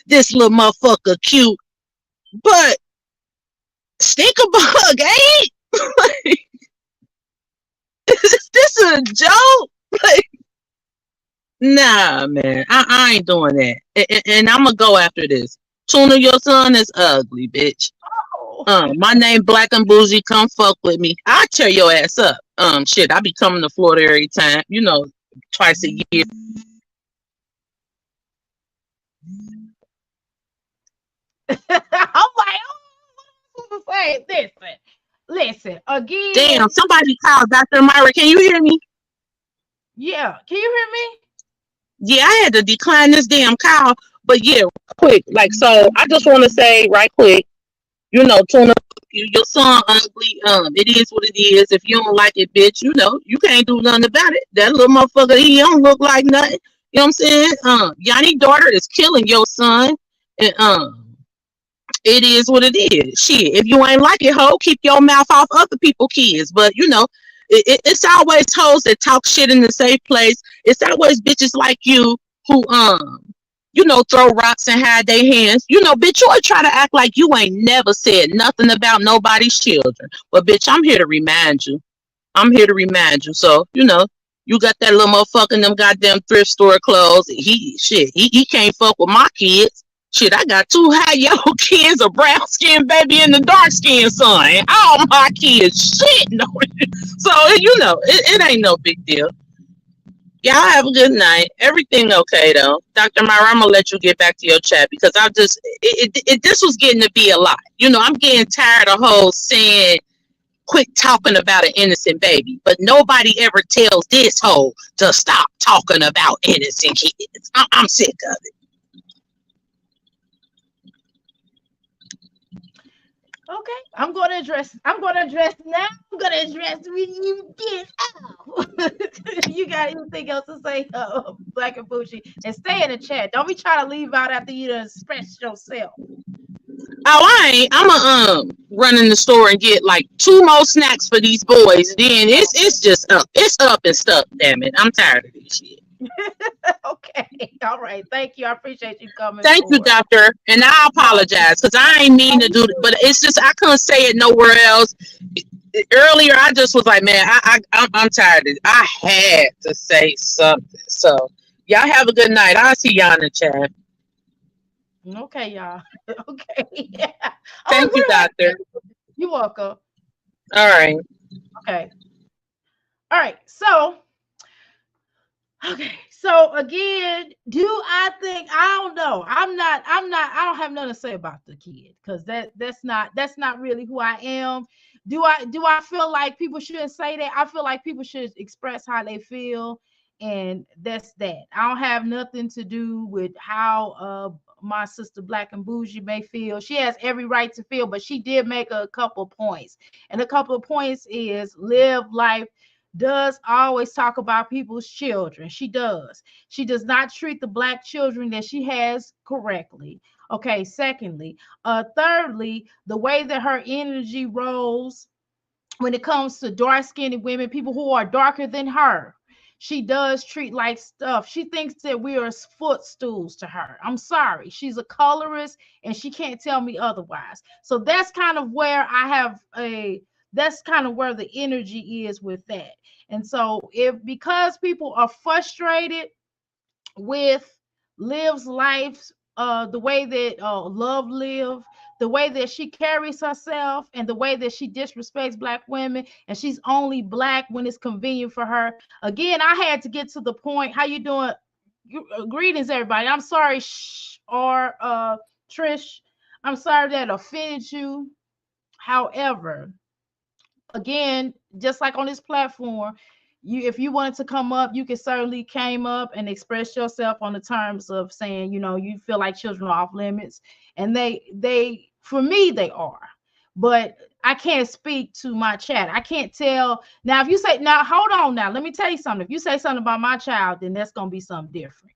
this little motherfucker cute, but stink a bug, ain't? Like, is this a joke? Like, nah, man, I ain't doing that. And I'm gonna go after this. Tuna, your son is ugly, bitch. Oh. My name Black and Bougie. Come fuck with me. I'll tear your ass up. Shit, I be coming to Florida every time. You know, twice a year. I'm like, oh, what am I supposed to say? Listen Damn, again. somebody called Dr. Myra. Can you hear me? Yeah, can you hear me? Yeah, I had to decline this damn call. But yeah, quick. Like, so I just want to say right quick, you know, Tuna, your son ugly. It is what it is. If you don't like it, bitch, you know, you can't do nothing about it. That little motherfucker, he don't look like nothing. You know what I'm saying? Yanni's daughter is killing your son. And it is what it is. Shit, if you ain't like it, ho, keep your mouth off other people's kids. But you know, it's always hoes that talk shit in the safe place. It's always bitches like you who you know, throw rocks and hide their hands. You know, bitch, you try to act like you ain't never said nothing about nobody's children. But bitch, I'm here to remind you. I'm here to remind you. So, you know, you got that little motherfucker in them goddamn thrift store clothes. He can't fuck with my kids. Shit, I got two high yellow kids, a brown skinned baby and a dark skinned son. And all my kids shit no. So, you know, it ain't no big deal. Y'all have a good night. Everything okay though. Dr. Myra, I'm gonna let you get back to your chat because I just this was getting to be a lot. You know, I'm getting tired of hoes saying quit talking about an innocent baby, but nobody ever tells this hoe to stop talking about innocent kids. I'm sick of it. Okay, I'm gonna address now. I'm gonna address when you get out. You got anything else to say, Black and Bougie? And stay in the chat. Don't be trying to leave out after you done express yourself. Oh, I ain't. I'ma run in the store and get like two more snacks for these boys. Then it's just up. It's up and stuff. Damn it, I'm tired of this shit. Okay, all right. Thank you. I appreciate you coming Thank you, forward. doctor, and I No, apologize because I ain't mean to do it, but it's just I couldn't say it nowhere else. Earlier, I just was like, man, I'm tired of it. I had to say something. So y'all have a good night. I'll see y'all in the chat. okay, y'all. Okay. Yeah. Oh, Thank you, what do I doctor. say? You welcome. All right. Okay. All right. So, okay. So again, do I think I don't know. I don't have nothing to say about the kid because that's not really who I am. Do I feel like people shouldn't say that? I feel like people should express how they feel, and that's that. I don't have nothing to do with how my sister Black and Bougie may feel. She has every right to feel, but she did make a couple points. And a couple of points is live life does always talk about people's children. She does. She does not treat the Black children that she has correctly. Okay, secondly, thirdly, the way that her energy rolls when it comes to dark skinned women, people who are darker than her, she does treat like stuff. She thinks that we are footstools to her. I'm sorry. She's a colorist and she can't tell me otherwise. So that's kind of where I have a that's kind of where the energy is with that. And so if because people are frustrated with Liv's life, the way that Love live, the way that she carries herself, and the way that she disrespects Black women, and she's only Black when it's convenient for her. Again, I had to get to the point. How you doing? Greetings, everybody. I'm sorry, or Trish. I'm sorry that offended you. However, again, just like on this platform, if you wanted to come up, you could certainly came up and express yourself on the terms of saying, you feel like children are off limits, and they for me they are, but I can't speak to my chat. I can't tell now if you say now hold on now let me tell you something. If you say something about my child, then that's gonna be something different.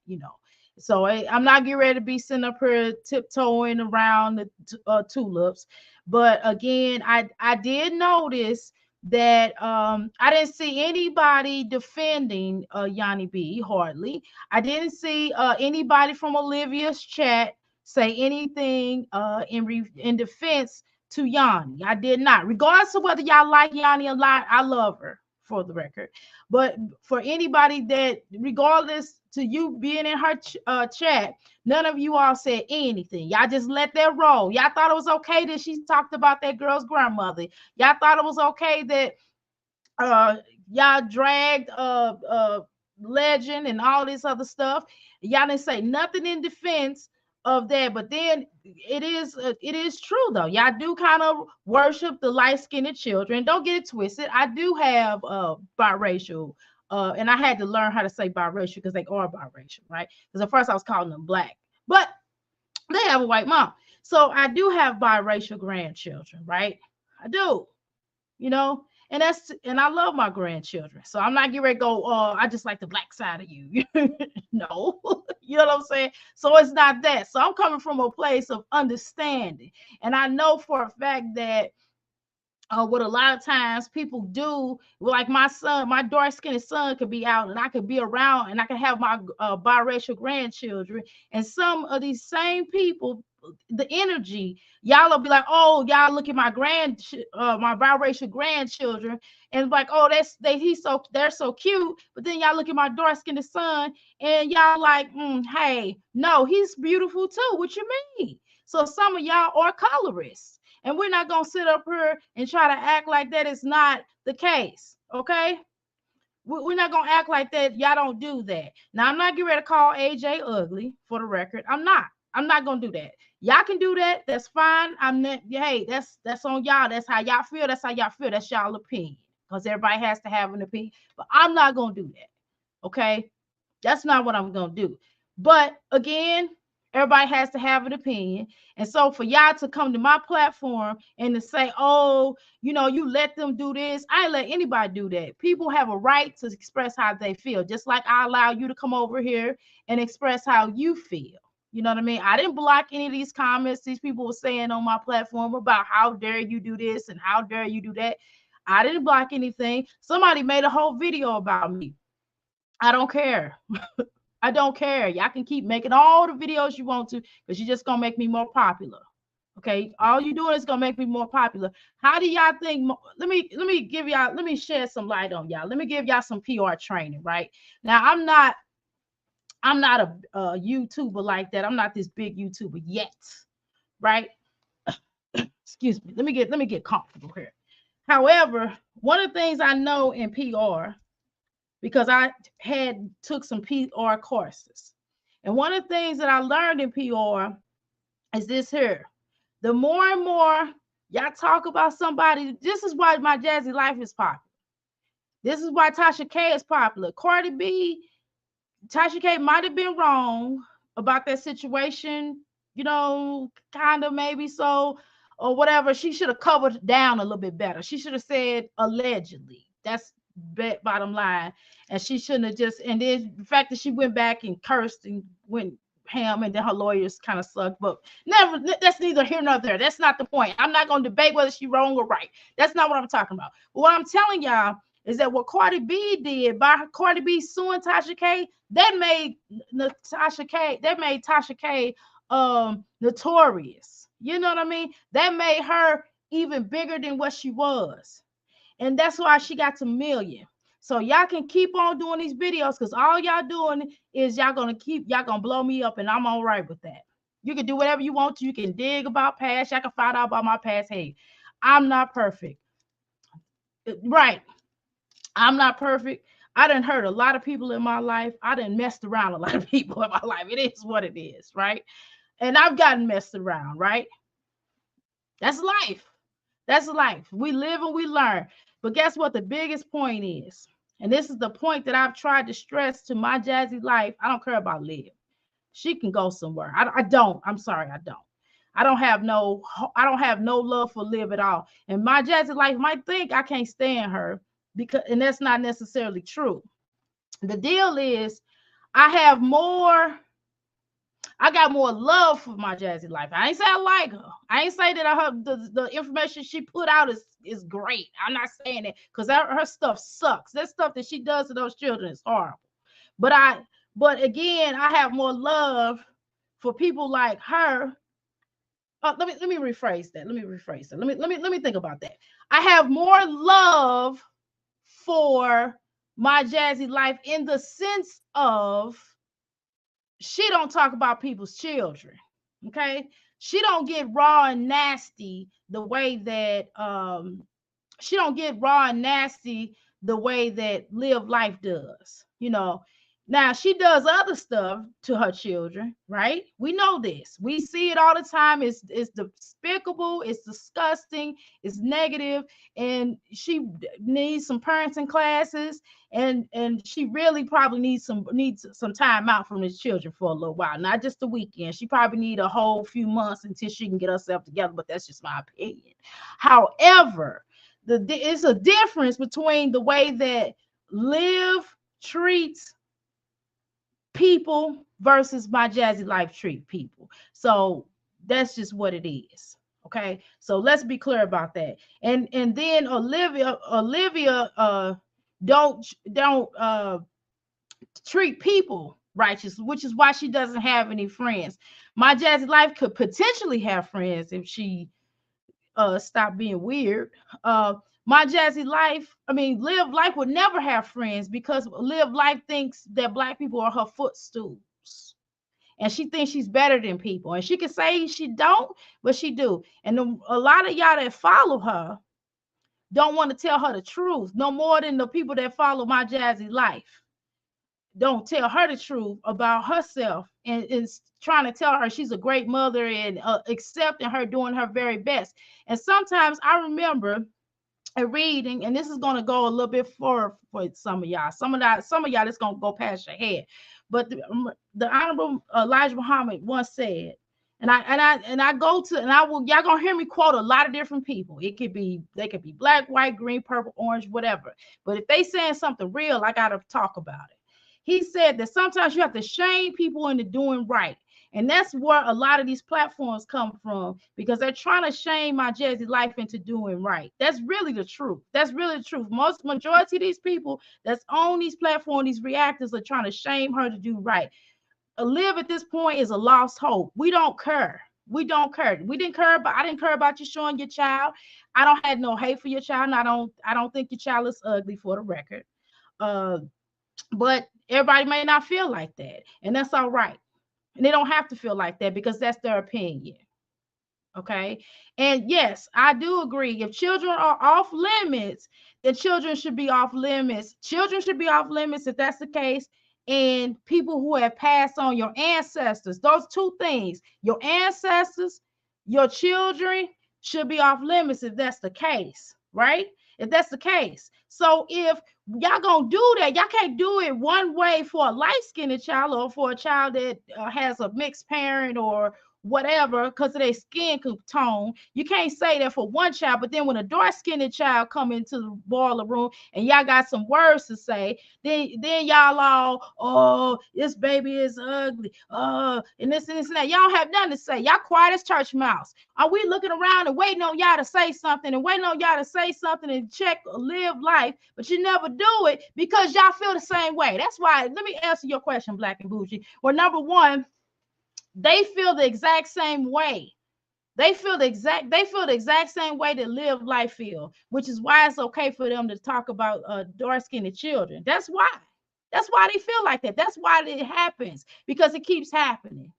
So I'm not getting ready to be sitting up here tiptoeing around the tulips. But again, I did notice that I didn't see anybody defending Yanni B hardly. I didn't see anybody from Olivia's chat say anything in defense to Yanni. I did not. Regardless of whether y'all like Yanni a lot, I love her for the record. But for anybody that, regardless to you being in her chat, none of you all said anything. Y'all just let that roll. Y'all thought it was okay that she talked about that girl's grandmother. Y'all thought it was okay that uh y'all dragged Legend and all this other stuff. Y'all didn't say nothing in defense of that. But then it is true though. Y'all do kind of worship the light-skinned children. Don't get it twisted. I do have biracial and I had to learn how to say biracial because they are biracial, right? Because at first I was calling them Black, but they have a white mom. So I do have biracial grandchildren, right? I do, you know, and I love my grandchildren. So I'm not getting ready to go, I just like the Black side of you. No, you know what I'm saying? So it's not that. So I'm coming from a place of understanding. And I know for a fact that what a lot of times people do, like my son, my dark skinned son could be out and I could be around and I could have my biracial grandchildren. And some of these same people, the energy, y'all will be like, oh, y'all look at my biracial grandchildren, and like, oh, they're so cute. But then y'all look at my dark skinned son, and y'all like, hey, no, he's beautiful too. What you mean? So some of y'all are colorists. And we're not going to sit up here and try to act like that is not the case. Okay. We're not going to act like that. Y'all don't do that. Now, I'm not getting ready to call AJ ugly for the record. I'm not going to do that. Y'all can do that. That's fine. I'm not, hey, that's on y'all. That's how y'all feel. That's how y'all feel. That's y'all opinion. Because everybody has to have an opinion. But I'm not going to do that. Okay. That's not what I'm going to do. But again, Everybody has to have an opinion. And so for y'all to come to my platform and to say, oh, you know, you let them do this. I ain't let anybody do that. People have a right to express how they feel, just like I allow you to come over here and express how you feel. You know what I mean? I didn't block any of these comments these people were saying on my platform about how dare you do this and how dare you do that. I didn't block anything. Somebody made a whole video about me. I don't care. I don't care. Y'all can keep making all the videos you want to, because you're just gonna make me more popular. Okay, all you doing is gonna make me more popular. How do y'all think? Let me give y'all. Let me shed some light on y'all. Let me give y'all some PR training. Right now, I'm not a YouTuber like that. I'm not this big YouTuber yet. Right? Excuse me. Let me get comfortable here. However, one of the things I know in PR, because I had took some PR courses. And one of the things that I learned in PR is this here. The more and more y'all talk about somebody, this is why my Jazzy Life is popular. This is why Tasha K is popular. Cardi B, Tasha K might have been wrong about that situation, you know, kind of maybe so, or whatever. She should have covered down a little bit better. She should have said allegedly. That's bottom line. And she shouldn't have just, and then the fact that she went back and cursed and went ham, and then her lawyers kind of sucked. But never, that's neither here nor there. That's not the point. I'm not going to debate whether she's wrong or right. That's not what I'm talking about. But what I'm telling y'all is that what Cardi B did by Cardi B suing Tasha K, that made Tasha K notorious. You know what I mean? That made her even bigger than what she was. And that's why she got to million. So y'all can keep on doing these videos, because all y'all doing is y'all gonna blow me up, and I'm all right with that. You can do whatever you want to. You can dig about past. Y'all can find out about my past. Hey, I'm not perfect. Right. I'm not perfect. I done hurt a lot of people in my life. I done messed around a lot of people in my life. It is what it is, right? And I've gotten messed around, right? That's life. That's life. We live and we learn. But guess what? The biggest point is, and this is the point that I've tried to stress to my Jazzy Life. I don't care about Liv. She can go somewhere. I don't. I'm sorry, I don't. I don't have no love for Liv at all. And my Jazzy Life might think I can't stand her, because, and that's not necessarily true. The deal is, I have more I got more love for my Jazzy Life. I ain't say I like her. I ain't say that the information she put out is great. I'm not saying that, because her stuff sucks. That stuff that she does to those children is horrible. But again, I have more love for people like her. Let me rephrase that. Let me think about that. I have more love for my Jazzy Life in the sense of, she don't talk about people's children. Okay, she don't get raw and nasty the way that she don't get raw and nasty the way that Live Life does. You know, now she does other stuff to her children, right? We know this. We see it all the time. It's despicable, it's disgusting, it's negative, and she needs some parenting classes, and she really probably needs some time out from the children for a little while, not just a weekend. She probably need a whole few months until she can get herself together, but that's just my opinion. However, it's a difference between the way that Live treats people versus my Jazzy Life treat people. So that's just what it is. Okay, so let's be clear about that. And then Olivia don't treat people righteous, which is why she doesn't have any friends. My Jazzy Life could potentially have friends if she stop being weird. My Jazzy Life, Live Life would never have friends, because Live Life thinks that black people are her footstools, and she thinks she's better than people. And she can say she don't, but she do. And a lot of y'all that follow her don't want to tell her the truth, no more than the people that follow my Jazzy Life don't tell her the truth about herself, and is trying to tell her she's a great mother, and accepting her doing her very best. And sometimes I remember a reading, and this is going to go a little bit for some of y'all. Some of y'all, it's going to go past your head. But the Honorable Elijah Muhammad once said, and I go to, and I will, y'all gonna hear me quote a lot of different people. They could be black, white, green, purple, orange, whatever. But if they saying something real, I gotta talk about it. He said that sometimes you have to shame people into doing right. And that's where a lot of these platforms come from, because they're trying to shame my Jazzy life into doing right. That's really the truth. That's really the truth. Most majority of these people that's on these platforms, these reactors, are trying to shame her to do right. Live at this point is a lost hope. We don't care. We don't care. We didn't care about. I didn't care about you showing your child. I don't have no hate for your child. And I don't think your child is ugly, for the record. Uh, but everybody may not feel like that, and that's all right. And they don't have to feel like that because that's their opinion. Okay. And yes, I do agree. If children are off limits, then children should be off limits. Children should be off limits if that's the case. And people who have passed on, your ancestors, those two things, your ancestors, your children, should be off limits if that's the case, right? If that's the case. So if y'all gonna do that, y'all can't do it one way for a light-skinned child, or for a child that has a mixed parent or whatever, because of their skin tone. You can't say that for one child, but then when a dark-skinned child come into the boiler room and y'all got some words to say, then y'all all, oh, this baby is ugly, and this and this and that. Y'all don't have nothing to say. Y'all quiet as church mouse. Are we looking around and waiting on y'all to say something, and waiting on y'all to say something and check, live life, but you never do it because y'all feel the same way? That's why, let me answer your question, Black and Bougie. Well, number one, they feel the exact same way. They feel the exact same way that live life feel, which is why it's okay for them to talk about dark-skinned children. That's why. That's why they feel like that. That's why it happens, because it keeps happening.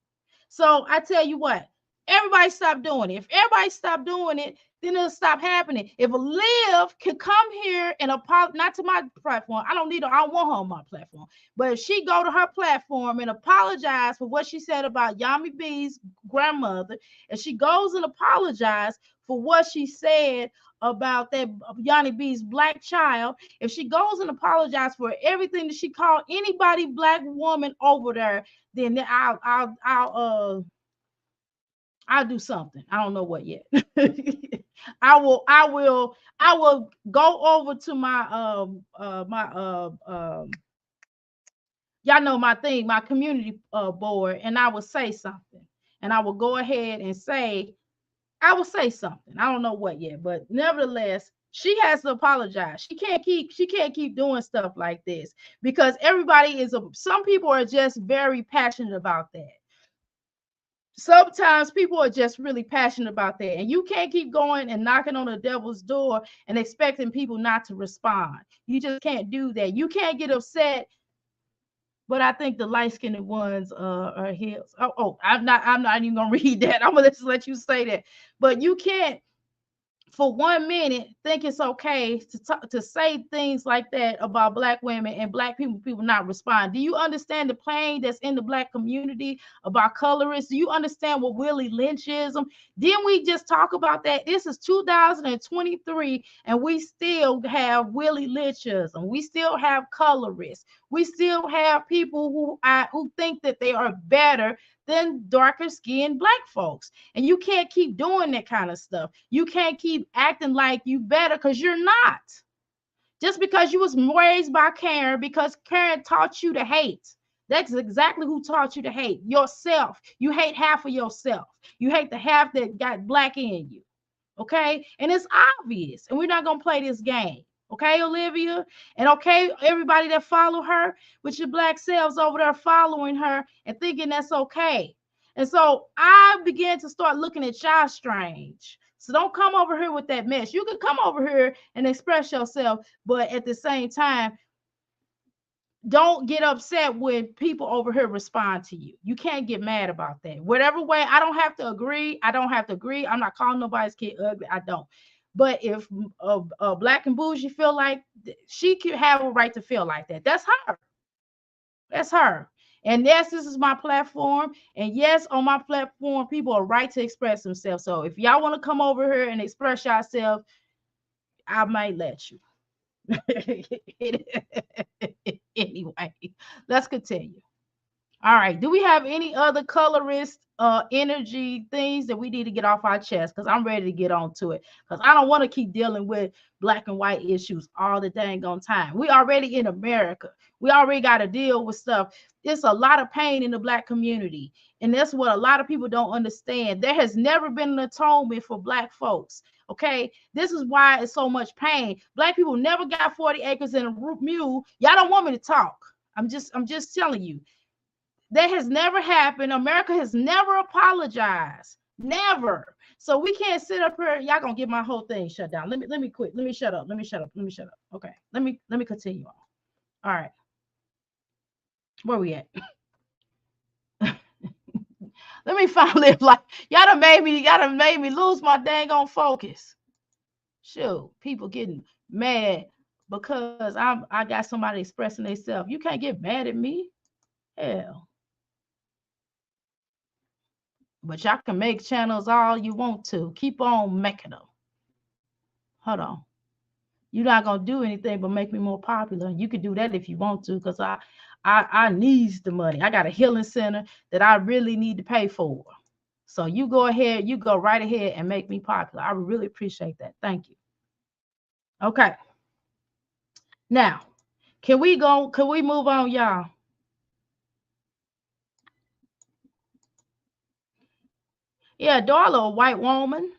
So I tell you what, everybody stop doing it. If everybody stop doing it, then it'll stop happening. If a Liv can come here and apologize, not to my platform, I don't need her, I don't want her on my platform. But if she go to her platform and apologize for what she said about Yami B's grandmother, and she goes and apologize for what she said about that Yanni B's black child, if she goes and apologizes for everything that she called anybody black woman over there, then I'll do something. I don't know what yet. I will go over to my y'all know my thing, my community board, and I will say something. And I will go ahead and say, I will say something. I don't know what yet, but nevertheless, she has to apologize. She can't keep doing stuff like this, because everybody is some people are just very passionate about that. Sometimes people are just really passionate about that, and you can't keep going and knocking on the devil's door and expecting people not to respond. You just can't do that. You can't get upset. But I think the light-skinned ones are his. I'm not even gonna read that. I'm gonna just let you say that. But you can't for 1 minute think it's okay to say things like that about black women and black people not respond. Do you understand the pain that's in the black community about colorists? Do you understand what Willie Lynchism? Didn't we just talk about that? This is 2023, and we still have Willie Lynchism. We still have colorists. We still have people who think that they are better than darker skinned black folks. And you can't keep doing that kind of stuff. You can't keep acting like you better, because you're not. Just because you was raised by Karen, because Karen taught you to hate. That's exactly who taught you to hate yourself. You hate half of yourself. You hate the half that got black in you. Okay? And it's obvious. And we're not going to play this game. Okay, Olivia? And okay, everybody that follow her with your black selves over there following her and thinking that's okay. And so I began to start looking at y'all strange. So don't come over here with that mess. You can come over here and express yourself, but at the same time, don't get upset when people over here respond to you. You can't get mad about that. Whatever way, I don't have to agree. I don't have to agree. I'm not calling nobody's kid ugly. I don't. But if Black and Bougie feel like she could have a right to feel like that, that's her. That's her. And yes, this is my platform. And yes, on my platform, people are right to express themselves. So if y'all want to come over here and express yourself, I might let you. Anyway, let's continue. All right. Do we have any other colorist energy things that we need to get off our chest? Because I'm ready to get on to it. Because I don't want to keep dealing with black and white issues all the dang on time. We already in America. We already got to deal with stuff. It's a lot of pain in the black community. And that's what a lot of people don't understand. There has never been an atonement for black folks. Okay. This is why it's so much pain. Black people never got 40 acres and a mule. Y'all don't want me to talk. I'm just telling you. That has never happened. America has never apologized. Never. So we can't sit up here. Y'all gonna get my whole thing shut down. Let me quit. Let me shut up. Let me shut up. Let me shut up. Okay. Let me continue on. All right. Where we at? Let me finally like y'all done made me lose my dang on focus. Shoot, people getting mad because I got somebody expressing themselves. You can't get mad at me. Hell. But y'all can make channels all you want to. Keep on making them. Hold on. You're not gonna do anything but make me more popular. You can do that if you want to, because I needs the money. I got a healing center that I really need to pay for. So you go ahead, you go right ahead and make me popular. I really appreciate that. Thank you. Okay. Now, can we move on, y'all? Yeah, Darla, a white woman.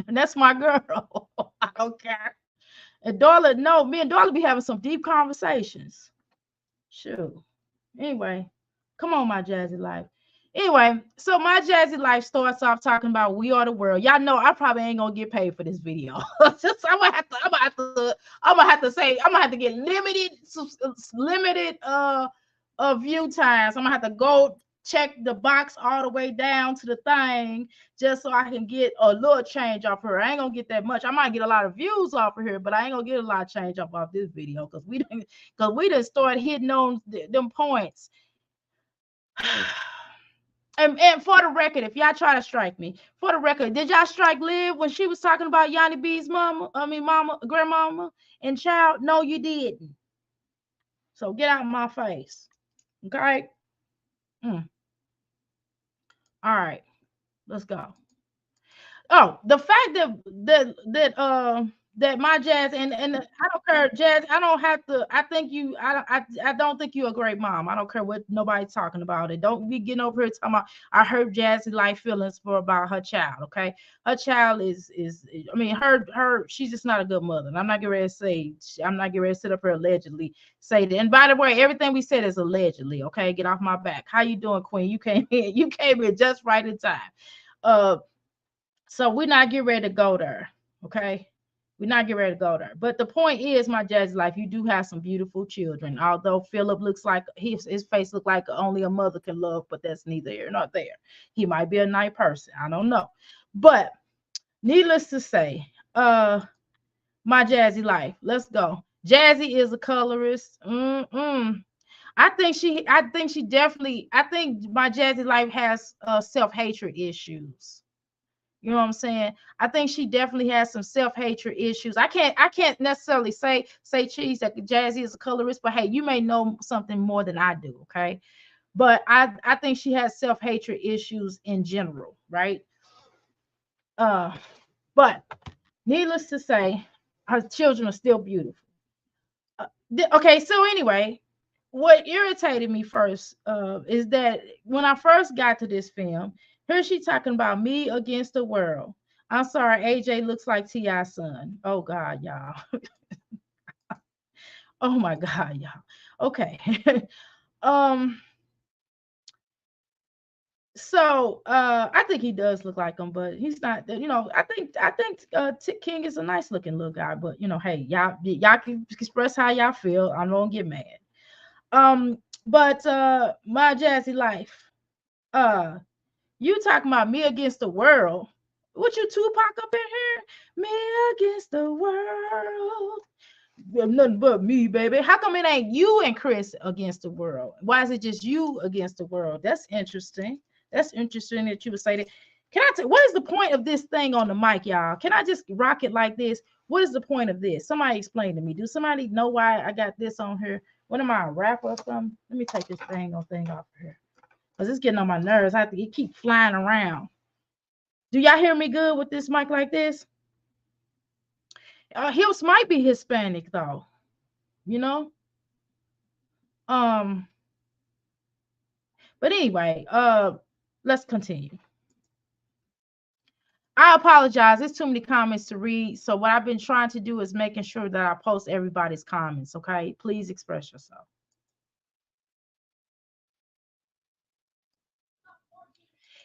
That's my girl. I don't care. And Darla, no, me and Darla be having some deep conversations. Sure. Anyway, come on, my jazzy life. Anyway, so my jazzy life starts off talking about we are the world. Y'all know I probably ain't gonna get paid for this video. Just, I'm gonna have to get limited view times. I'm gonna have to go check the box all the way down to the thing just so I can get a little change off her. I ain't gonna get that much. I might get a lot of views off of here, but I ain't gonna get a lot of change off this video because we didn't start hitting on them points. And for the record, if y'all try to strike me, for the record, did y'all strike Liv when she was talking about Yanni B's mama, grandmama, and child? No, you didn't. So get out of my face. Okay? All right, let's go. Oh, the fact that my jazz and I don't care, Jazz. I don't have to. I think you. I don't think you're a great mom. I don't care what nobody's talking about it. Don't be getting over here talking about. I hurt Jazzy life feelings for about her child. Okay, her child is. I mean, her. She's just not a good mother. And I'm not getting ready to say. I'm not getting ready to sit up here allegedly say that. And by the way, everything we said is allegedly. Okay, get off my back. How you doing, Queen? You came in. You came in just right in time. So we're not getting ready to go there. Okay. We're not getting ready to go there. But the point is, my jazz life, you do have some beautiful children. Although Philip looks like his face look like only a mother can love, but that's neither here nor there. He might be a nice person. I don't know. But needless to say, my jazzy life. Let's go. Jazzy is a colorist. I think she definitely, I think my jazzy life has self-hatred issues. You know what I'm saying? I think she definitely has some self-hatred issues. I can't necessarily say cheese that Jazzy is a colorist, but hey, you may know something more than I do, okay? But I think she has self-hatred issues in general, right? But needless to say, her children are still beautiful. Okay, so anyway, what irritated me first is that when I first got to this film, here she talking about me against the world. I'm sorry, AJ looks like T.I.'s son. Oh God, y'all. Oh my God, y'all. Okay. So I think he does look like him, but he's not. You know, I think King is a nice looking little guy, but you know, hey, y'all can express how y'all feel. I don't get mad. But my jazzy life, you talking about me against the world? What you Tupac up in here? Me against the world. Nothing but me, baby. How come it ain't you and Chris against the world? Why is it just you against the world? That's interesting. That's interesting that you would say that. Can I tell what is the point of this thing on the mic, y'all? Can I just rock it like this? What is the point of this? Somebody explain to me. Do somebody know why I got this on here? What am I, a rapper or something? Let me take this thing off of here. because it's getting on my nerves. I have to keep flying around. Do y'all hear me good with this mic like this? Hills might be Hispanic though, you know. Um, but anyway, let's continue. I apologize. There's too many comments to read. So what I've been trying to do is making sure that I post everybody's comments. Okay, please express yourself.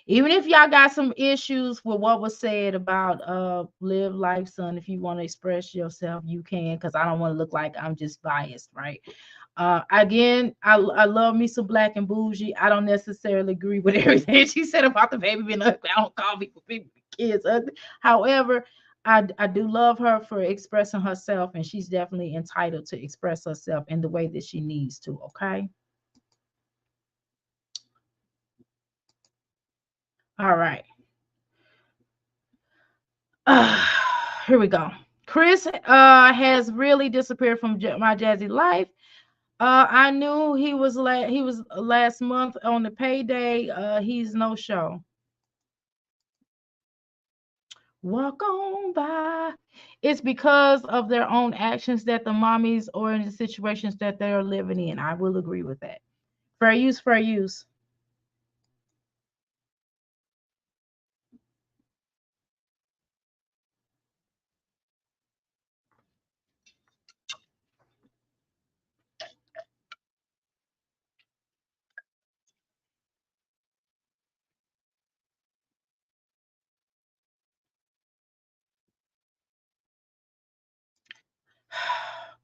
Even if y'all got some issues with what was said about live life, son, if you want to express yourself, you can, because I don't want to look like I'm just biased, right? Again, I love me some Black and Bougie. I don't necessarily agree with everything she said about the baby being ugly. I don't call people kids ugly. However, I do love her for expressing herself, and she's definitely entitled to express herself in the way that she needs to. Okay. All right. Here we go. Chris has really disappeared from my Jazzy life. I knew he was last month on the payday. He's no show. Walk on by. It's because of their own actions that the mommies or in the situations that they're living in. I will agree with that. Fair use, fair use.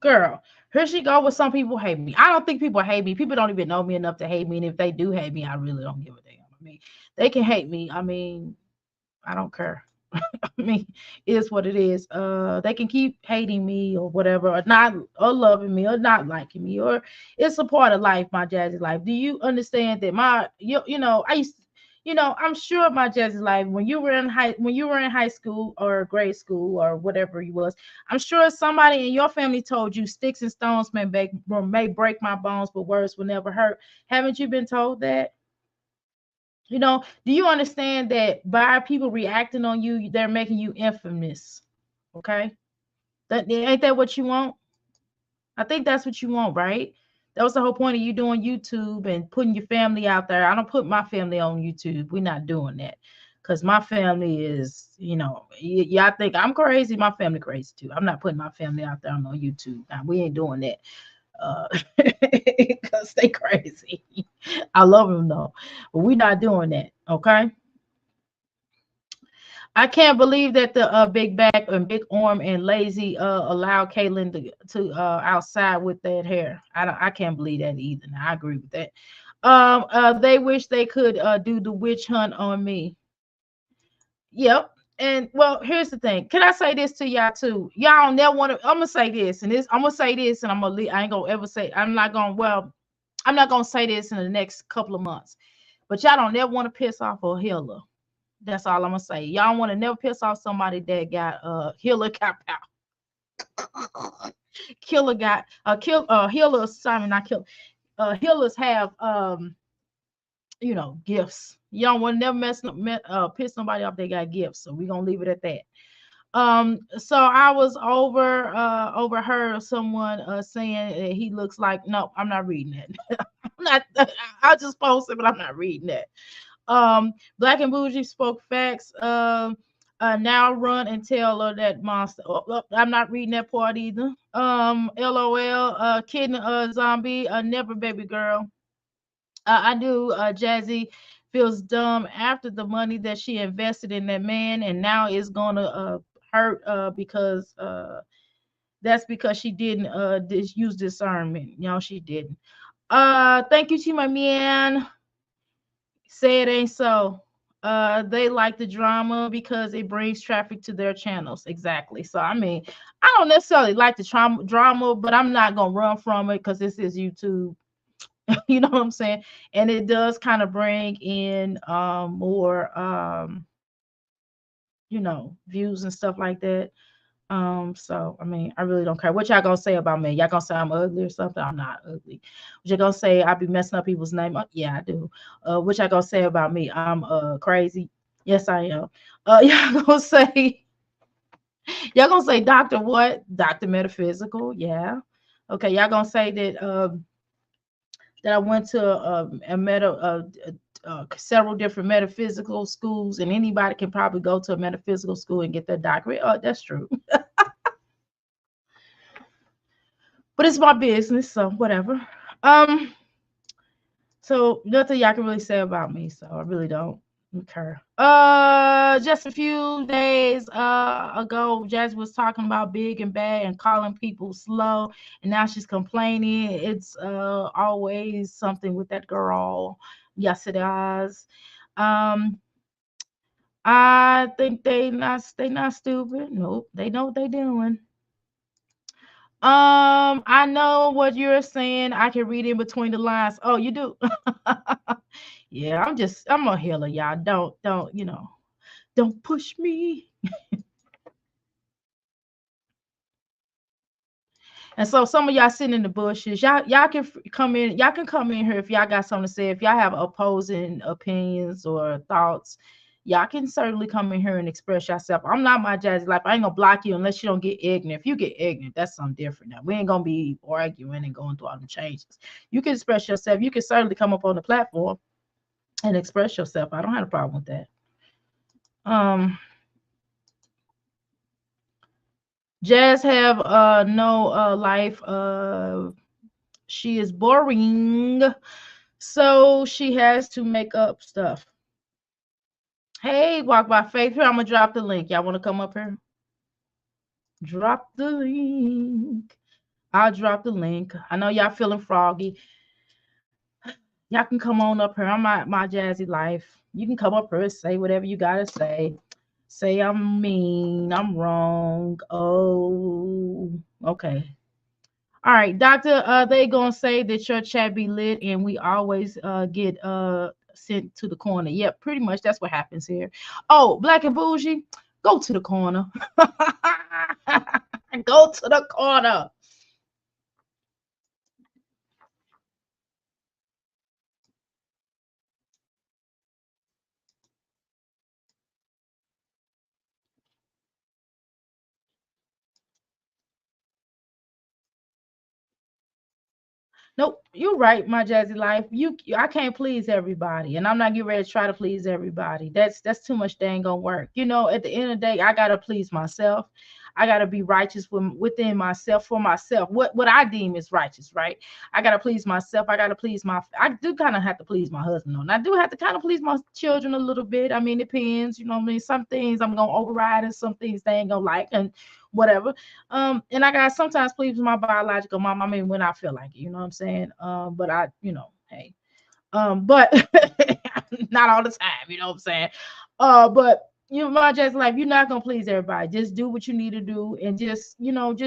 Girl, here she go with some people hate me. I don't think people hate me. People don't even know me enough to hate me. And if they do hate me, I really don't give a damn. I mean, they can hate me. I mean, I don't care. I mean, it is what it is. They can keep hating me or whatever, or not, or loving me, or not liking me, or it's a part of life, my Jazzy life. Do you understand that you know, I used to, you know, I'm sure my Jazzy life when you were in high school or grade school or whatever you was, I'm sure somebody in your family told you sticks and stones may break my bones, but words will never hurt. Haven't you been told that? You know, do you understand that by people reacting on you, they're making you infamous? Okay. That ain't that what you want? I think that's what you want, right? That was the whole point of you doing YouTube and putting your family out there. I don't put my family on YouTube. We're not doing that. Because my family is, you know, y'all think I'm crazy. My family crazy too. I'm not putting my family out there on no YouTube. Now, we ain't doing that. Because they crazy. I love them though. But we're not doing that. Okay. I can't believe that the big back and big arm and lazy allowed Caitlyn to outside with that hair. I can't believe that either. Now, I agree with that. They wish they could do the witch hunt on me. Yep. And well, here's the thing. Can I say this to y'all too? Y'all never want to. I'm gonna say this, and this. I'm gonna say this, and I'm gonna. I ain't gonna ever say. I'm not gonna. Well, I'm not gonna say this in the next couple of months. But y'all don't never want to piss off a healer. That's all I'm gonna say. Y'all want to never piss off somebody that got healer got power. Killer got healers. Simon, not kill. Healers have you know, gifts. You don't want to never piss somebody off. They got gifts, so we're gonna leave it at that. So I was overheard someone saying that he looks like, no, I'm not reading that. I'm not. I just posted, but I'm not reading that. Black and Bougie spoke facts. Now run and tell her that monster. I'm not reading that part either. LOL. Kid, zombie. Never, baby girl. I do. Jazzy feels dumb after the money that she invested in that man, and now it's gonna hurt because that's because she didn't use discernment. You know, she didn't. Thank you to my man. Say it ain't so. They like the drama because it brings traffic to their channels. Exactly. So I mean, I don't necessarily like the drama, but I'm not gonna run from it because this is YouTube. You know what I'm saying? And it does kind of bring in more you know, views and stuff like that. So I mean, I really don't care. What y'all gonna say about me? Y'all gonna say I'm ugly or something? I'm not ugly. What you gonna say I be messing up people's name? Yeah, I do. What y'all gonna say about me? I'm crazy. Yes, I am. Y'all gonna say y'all gonna say Doctor what? Doctor Metaphysical? Yeah. Okay, y'all gonna say that I went to several different metaphysical schools, and anybody can probably go to a metaphysical school and get their doctorate. Oh, that's true. But it's my business, so whatever. Um, so nothing y'all can really say about me, so I really don't care. Just a few days ago, Jazz was talking about big and bad and calling people slow, and now she's complaining. It's always something with that girl. Yes, it is. Um, I think they not stupid. Nope, they know what they doing. I know what you're saying. I can read in between the lines. Oh, you do? Yeah, I'm a healer, y'all. Don't push me. And so some of y'all sitting in the bushes, y'all can come in. Y'all can come in here if y'all got something to say. If y'all have opposing opinions or thoughts, y'all can certainly come in here and express yourself. I'm not my jazzy life. I ain't gonna block you unless you don't get ignorant. If you get ignorant, that's something different. Now we ain't gonna be arguing and going through all the changes. You can express yourself. You can certainly come up on the platform and express yourself. I don't have a problem with that. Um, Jazz have no life. She is boring, so she has to make up stuff. Hey, Walk by Faith. Here, I'm gonna drop the link. Y'all want to come up here? Drop the link. I'll drop the link. I know y'all feeling froggy. Y'all can come on up here. I'm my jazzy life. You can come up here and say whatever you gotta say. Say I'm mean. I'm wrong. Oh, okay. All right, Doctor. They gonna say that your chat be lit, and we always get sent to the corner. Yep, pretty much that's what happens here. Oh, Black and Bougie, go to the corner. Go to the corner. Nope, you're right, my jazzy life. I can't please everybody, and I'm not getting ready to try to please everybody. That's too much dang gonna work. At the end of the day, I gotta please myself. I gotta be righteous within myself for myself. What I deem is righteous, right? I gotta please myself. I gotta please I do kind of have to please my husband, though, and I do have to kind of please my children a little bit. I mean, it depends. You know what I mean? Some things I'm gonna override, and some things they ain't gonna like, and whatever. And I got sometimes please my biological mom. I mean, when I feel like it, you know what I'm saying? But hey. But not all the time, you know what I'm saying? But my just life, you're not gonna please everybody. Just do what you need to do, and just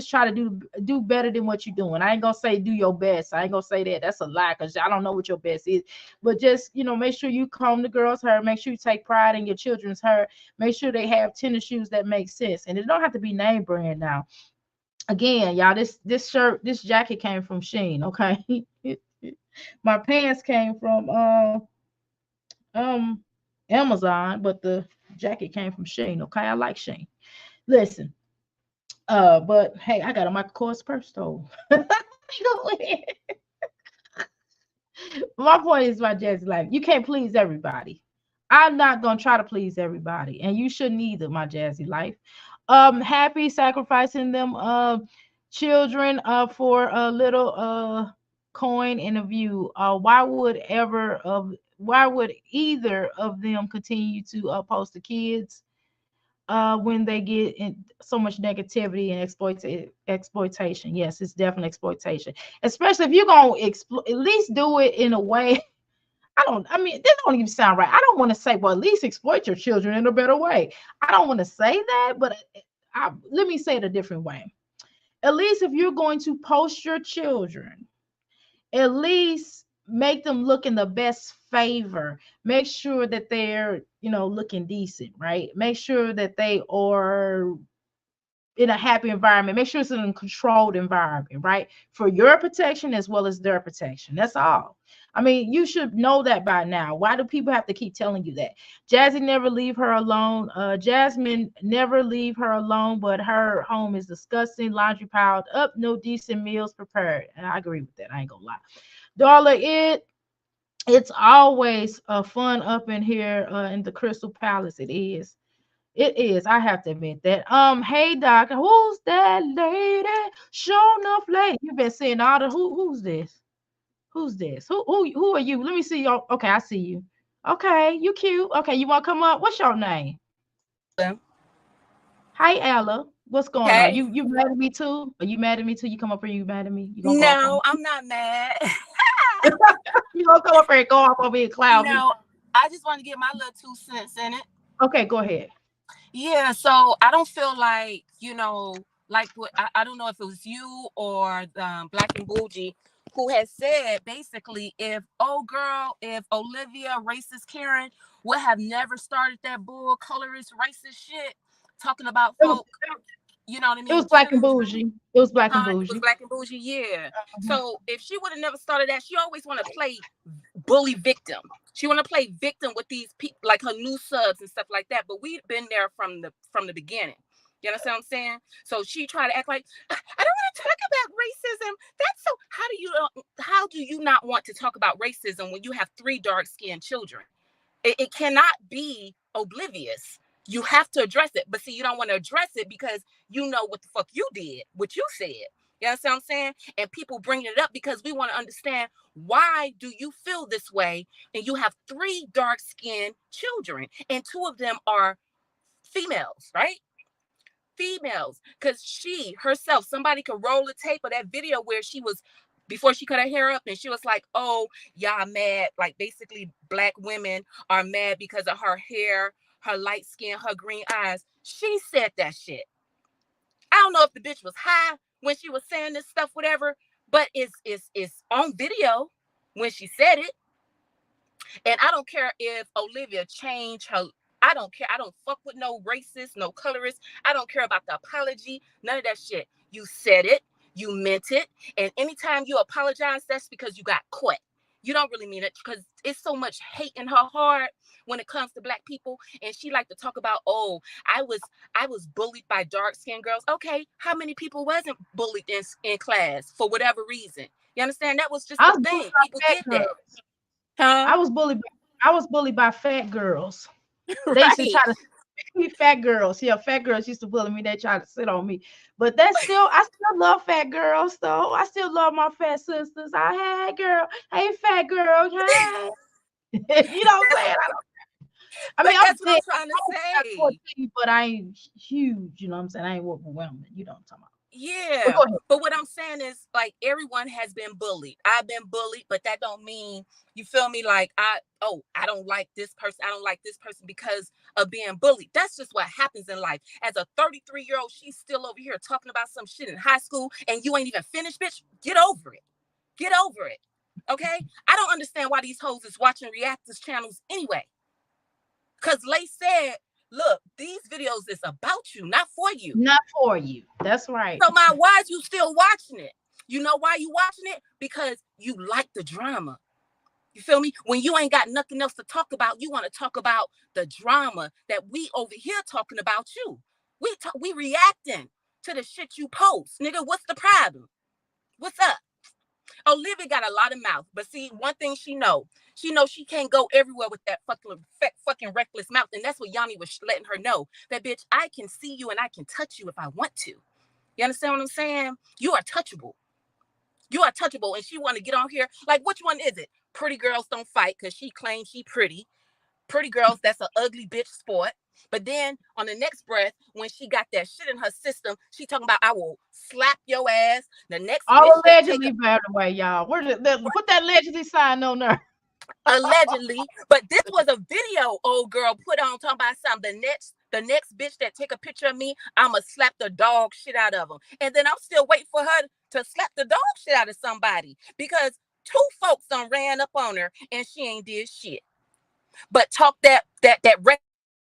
try to do better than what you're doing. I ain't gonna say do your best. I ain't gonna say that. That's a lie, because I don't know what your best is. But just make sure you comb the girl's hair. Make sure you take pride in your children's hair. Make sure they have tennis shoes that make sense, and it don't have to be name brand now. Again, y'all, this jacket came from Shein, okay? My pants came from um Amazon, but the jacket came from Shein, okay? I like Shein. Listen, but hey, I got a Michael Kors purse though. Go ahead. My point is my jazz life. You can't please everybody. I'm not gonna try to please everybody, and you shouldn't either, my jazzy life. Happy sacrificing them children for a little coin and a view. Why would either of them continue to post the kids when they get in so much negativity and exploitation? Yes, it's definitely exploitation, especially if you're gonna at least do it in a way. I mean, this don't even sound right. I don't want to say, well, at least exploit your children in a better way. I don't want to say that, but let me say it a different way. At least if you're going to post your children, at least make them look in the best favor. Make sure that they're, looking decent, right? Make sure that they are in a happy environment. Make sure it's in a controlled environment, right? For your protection as well as their protection. That's all. I mean, you should know that by now. Why do people have to keep telling you that? Jazzy never leave her alone. Jasmine never leave her alone, but her home is disgusting. Laundry piled up, no decent meals prepared. And I agree with that. I ain't gonna lie. Darla, it's always fun up in here in the Crystal Palace. It is. It is. I have to admit that. Hey Doc, who's that lady? Show enough lady. You've been seeing all the who's this? Who's this? Who are you? Let me see your okay, I see you. Okay, you cute. Okay, you wanna come up? What's your name? Hello. Hi Ella. What's going on? Hey. You mad at me too? Are you mad at me too? You come up here, you mad at me? You gonna go off on No, me? I'm not mad. You gonna come up here and go off on me and clown me? No, I just want to get my little 2 cents in it. Okay, go ahead. Yeah, so I don't feel like, like what I don't know if it was you or Black and Bougie who has said basically if Olivia racist Karen would have never started that bull colorist racist shit talking about It was, folk, you know what I it was mean, black and children. bougie. It was black and Huh? It was bougie. Black and Bougie, yeah. Mhm. So if she would have never started that, she always want to play bully victim. She want to play victim with these people, like her new subs and stuff like that. But we've been there from the beginning. You understand what I'm saying? So she tried to act like I don't want to talk about racism. That's so. How do you not want to talk about racism when you have 3 dark skinned children? It cannot be oblivious. You have to address it. But see, you don't want to address it because you know what the fuck you did, what you said. You understand what I'm saying? And people bringing it up because we want to understand, why do you feel this way? And you have 3 dark-skinned children, and 2 of them are females, right? Females. Because she herself, somebody could roll the tape of that video where she was, before she cut her hair up, and she was like, oh, y'all mad. Like, basically, Black women are mad because of her hair, her light skin, her green eyes. She said that shit. I don't know if the bitch was high when she was saying this stuff, whatever, but it's on video when she said it. And I don't care if Olivia changed her. I don't care. I don't fuck with no racist, no colorist. I don't care about the apology. None of that shit. You said it. You meant it. And anytime you apologize, that's because you got caught. You don't really mean it, because it's so much hate in her heart when it comes to Black people. And she like to talk about, oh, I was bullied by dark-skinned girls. Okay, how many people wasn't bullied in class for whatever reason? You understand? That was just I the was bullied thing. by People fat did that. girls. Huh? I was bullied. I was bullied by fat girls. They used to Right. try to me fat girls. Yeah, fat girls used to bully me. They tried to sit on me. But that's still, I still love fat girls though. I still love my fat sisters. I hey girl, hey fat girl, hey. You know what I'm That's, saying? I but mean, I'm that's what I'm thick. trying to I'm say. 14, but I ain't huge. You know what I'm saying? I ain't overwhelming. You know what I'm talking about. But Yeah. go ahead. But what I'm saying is, like, everyone has been bullied. I've been bullied, but that don't mean, you feel me, like I don't like this person. I don't like this person because of being bullied. That's just what happens in life. As a 33-year-old, she's still over here talking about some shit in high school and you ain't even finished, bitch. Get over it. Get over it. Okay? I don't understand why these hoes is watching reactors channels anyway. Because Lay said, look, these videos is about you, not for you. Not for you. That's right. So why is you still watching it? You know why you watching it? Because you like the drama. You feel me? When you ain't got nothing else to talk about, you want to talk about the drama that we over here talking about you. We reacting to the shit you post. Nigga, what's the problem? What's up? Olivia got a lot of mouth, but see, one thing she knows she can't go everywhere with that fucking reckless mouth, and that's what Yanni was letting her know. That bitch, I can see you and I can touch you if I want to. You understand what I'm saying? You are touchable. You are touchable, and she want to get on here. Like, which one is it? Pretty girls don't fight because she claims she pretty. Pretty girls, that's an ugly bitch sport. But then on the next breath, when she got that shit in her system, she talking about, I will slap your ass. The next All bitch that take allegedly, by the way, y'all. Put that allegedly sign on there. allegedly, but this was a video old girl put on talking about something. The next bitch that take a picture of me, I'ma slap the dog shit out of them. And then I'm still waiting for her to slap the dog shit out of somebody because 2 folks done ran up on her and she ain't did shit. But talk that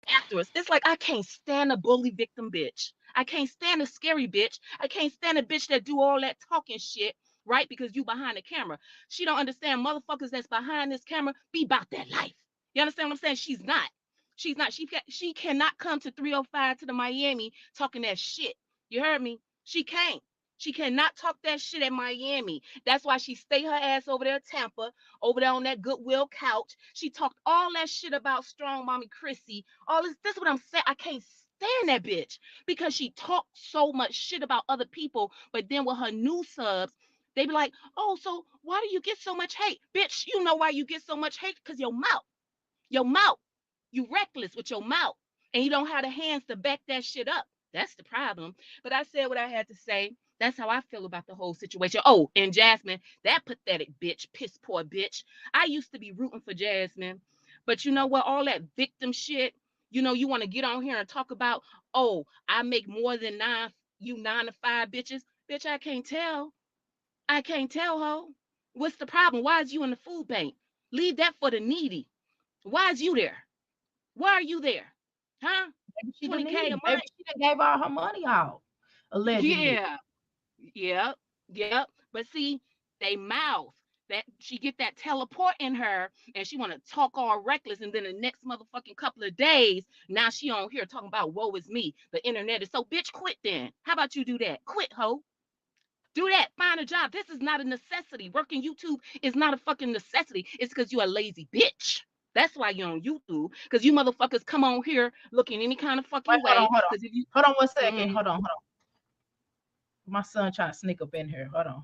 afterwards. It's like, I can't stand a bully victim bitch. I can't stand a scary bitch. I can't stand a bitch that do all that talking shit, right? Because you behind the camera. She don't understand motherfuckers that's behind this camera be about that life. You understand what I'm saying? She's not. She's not. She cannot come to 305 to the Miami talking that shit. You heard me? She can't. She cannot talk that shit at Miami. That's why she stay her ass over there at Tampa, over there on that Goodwill couch. She talked all that shit about strong mommy Chrissy. All this. This is what I'm saying. I can't stand that bitch because she talked so much shit about other people, but then with her new subs, they be like, "Oh, so why do you get so much hate, bitch? You know why you get so much hate? Because your mouth. You reckless with your mouth, and you don't have the hands to back that shit up. That's the problem. But I said what I had to say. That's how I feel about the whole situation. Oh, and Jasmine, that pathetic bitch, piss poor bitch. I used to be rooting for Jasmine, but you know what? All that victim shit. You want to get on here and talk about, oh, I make more than 9 to 5 bitches. Bitch, I can't tell. I can't tell, ho. What's the problem? Why is you in the food bank? Leave that for the needy. Why is you there? Why are you there? Huh? Maybe she didn't 20K need a it. Maybe month? she done gave all her money out, allegedly. Yeah. Yep. Yep. But see, they mouth that she get that teleport in her and she want to talk all reckless, and then the next motherfucking couple of days, now she on here talking about woe is me. The internet is so bitch, quit then. How about you do that? Quit, ho. Do that. Find a job. This is not a necessity. Working YouTube is not a fucking necessity. It's because you're a lazy bitch. That's why you're on YouTube. Because you motherfuckers come on here looking any kind of Wait, fucking hold on, way. hold on. Because if you Hold on 1 second. mm, Hold on. My son trying to sneak up in here. Hold on.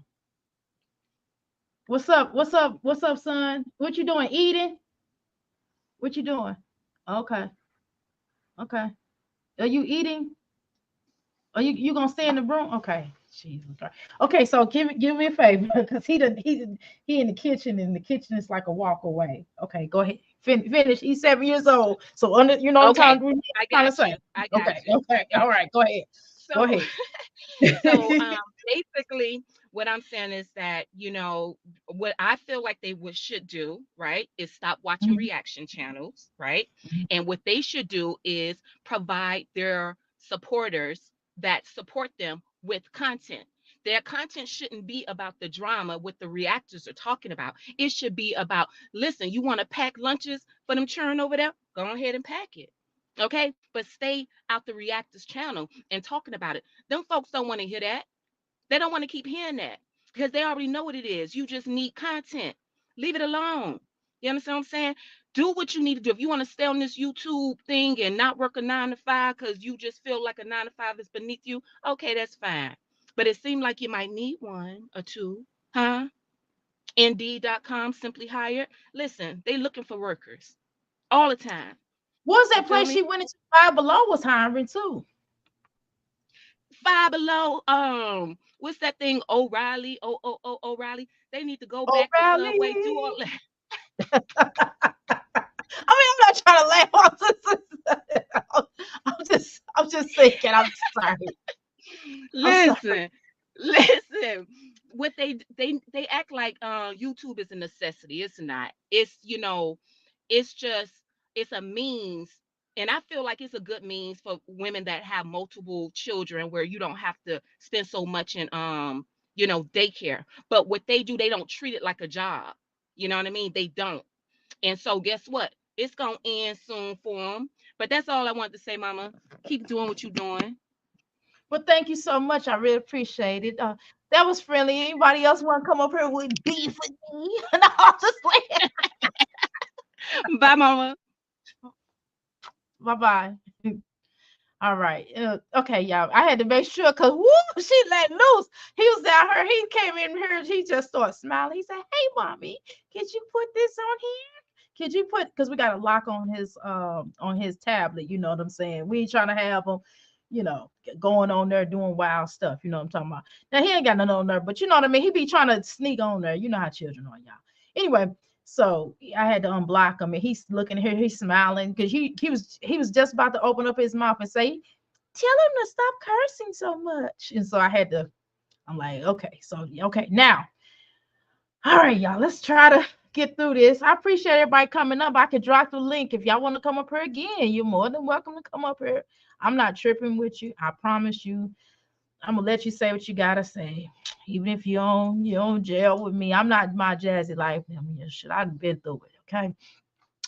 What's up? What's up? What's up, son? What you doing? Eating? What you doing? Okay. Okay. Are you eating? Are you gonna stay in the room? Okay. Jesus Christ. Okay, so give me a favor because he in the kitchen and the kitchen is like a walk away. Okay, go ahead. Finish. He's 7 years old. So you know what okay, I'm I trying to got say. you. I got Okay, you. I okay. got All right, you. go ahead. Go So ahead. so basically what I'm saying is that, what I feel like they should do, right, is stop watching Mhm, reaction channels, right? mhm. And what they should do is provide their supporters that support them with content. Their content shouldn't be about the drama what the reactors are talking about. It should be about, listen, you want to pack lunches for them churn over there? Go ahead and pack it. Okay, but stay out the reactors channel and talking about it. Them folks don't want to hear that. They don't want to keep hearing that because they already know what it is. You just need content. Leave it alone. You understand what I'm saying? Do what you need to do. If you want to stay on this YouTube thing and not work a 9 to 5 because you just feel like a 9 to 5 is beneath you, okay, that's fine. But it seemed like you might need one or two, huh? Indeed.com, simply hired. Listen, they looking for workers all the time. What was You that feel place me? she went into? Five Below was hiring too. Five Below, what's that thing? O'Reilly, O'Reilly. They need to go back to Subway, do all O'Reilly. that. I mean, I'm not trying to I'm just thinking. I'm sorry. I'm sorry. Listen, listen. What they act like YouTube is a necessity. It's not. It's just it's a means. And I feel like it's a good means for women that have multiple children where you don't have to spend so much in daycare. But what they do, they don't treat it like a job. You know what I mean? They don't. And so guess what? It's gonna end soon for them. But that's all I wanted to say, Mama. Keep doing what you're doing. Well, thank you so much. I really appreciate it. That was friendly. Anybody else want to come up here with beef with me? No, I'm just playing. Bye, Mama. Bye bye. All right. Okay, y'all. I had to make sure because woo, she let loose. He was down here. He came in here. He just started smiling. He said, "Hey, mommy, could you put this on here? Could you put?" Because we got a lock on his tablet. You know what I'm saying? We ain't trying to have him, going on there doing wild stuff. You know what I'm talking about? Now he ain't got nothing on there, but you know what I mean. He be trying to sneak on there. You know how children are, y'all. Anyway, so I had to unblock him, and he's looking here, he's smiling because he was just about to open up his mouth and say, "Tell him to stop cursing so much." And so I had to. I'm like, okay, so okay, now, all right, y'all, let's try to get through this. I appreciate everybody coming up. I could drop the link if y'all want to come up here again. You're more than welcome to come up here. I'm not tripping with you. I promise you. I'm gonna let you say what you gotta say, even if you don't jail with me. I'm not my Jazzy life. I mean, shit, I've been through it. Okay.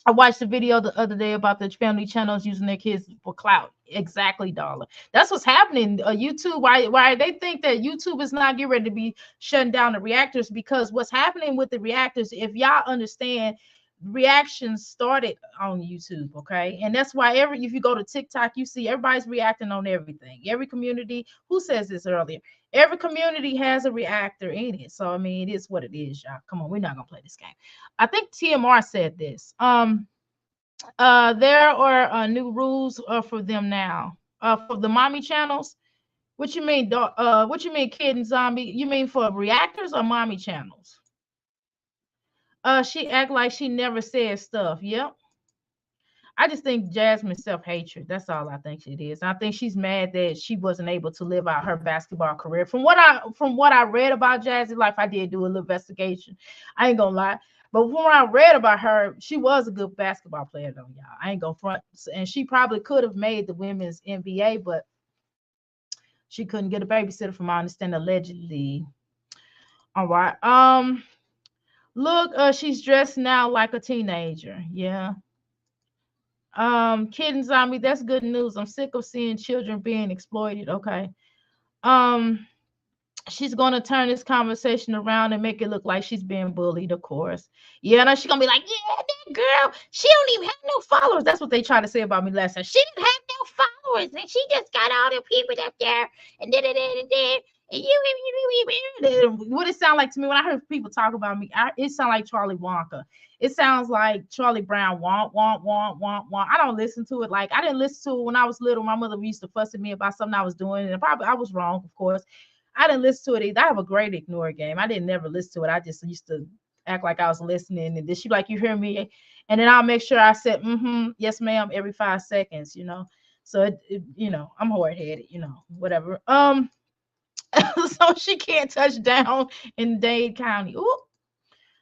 I watched a video the other day about the family channels using their kids for clout. Exactly, darling. That's what's happening. YouTube, why they think that YouTube is not getting ready to be shutting down the reactors, because what's happening with the reactors, if y'all understand, reactions started on YouTube, okay? And that's why if you go to TikTok, you see everybody's reacting on everything. Every community, who says this earlier? Every community has a reactor in it. So I mean, it is what it is, y'all. Come on, we're not gonna play this game. I think TMR said this. There are new rules for them now. For the mommy channels. What you mean, what you mean, Kid and Zombie? You mean for reactors or mommy channels? She act like she never said stuff. Yep. I just think Jasmine's self-hatred. That's all I think it is. I think she's mad that she wasn't able to live out her basketball career. From what I read about Jazzy life, I did do a little investigation. I ain't gonna lie. But when I read about her, she was a good basketball player, though, y'all. I ain't gonna front. And she probably could have made the women's NBA, but she couldn't get a babysitter, from my understanding, allegedly. All right. Look, she's dressed now like a teenager. Yeah. Kid and Zombie, that's good news. I'm sick of seeing children being exploited. Okay. Um, she's gonna turn this conversation around and make it look like she's being bullied, of course. Yeah, no, she's gonna be like, yeah, that girl, she don't even have no followers. That's what they tried to say about me last time. She didn't have no followers, and she just got all the people up there, and da. And what it sound like to me when I heard people talk about me, it sound like Charlie Wonka. It sounds like Charlie Brown, want. I don't listen to it. Like, I didn't listen to it when I was little. My mother used to fuss at me about something I was doing, and probably I was wrong, of course. I didn't listen to it either. I have a great ignore game. I didn't never listen to it. I just used to act like I was listening. And then she like, you hear me? And then I'll make sure I said, yes, ma'am, every 5 seconds, So I'm hard headed, whatever. So she can't touch down in Dade County. Ooh.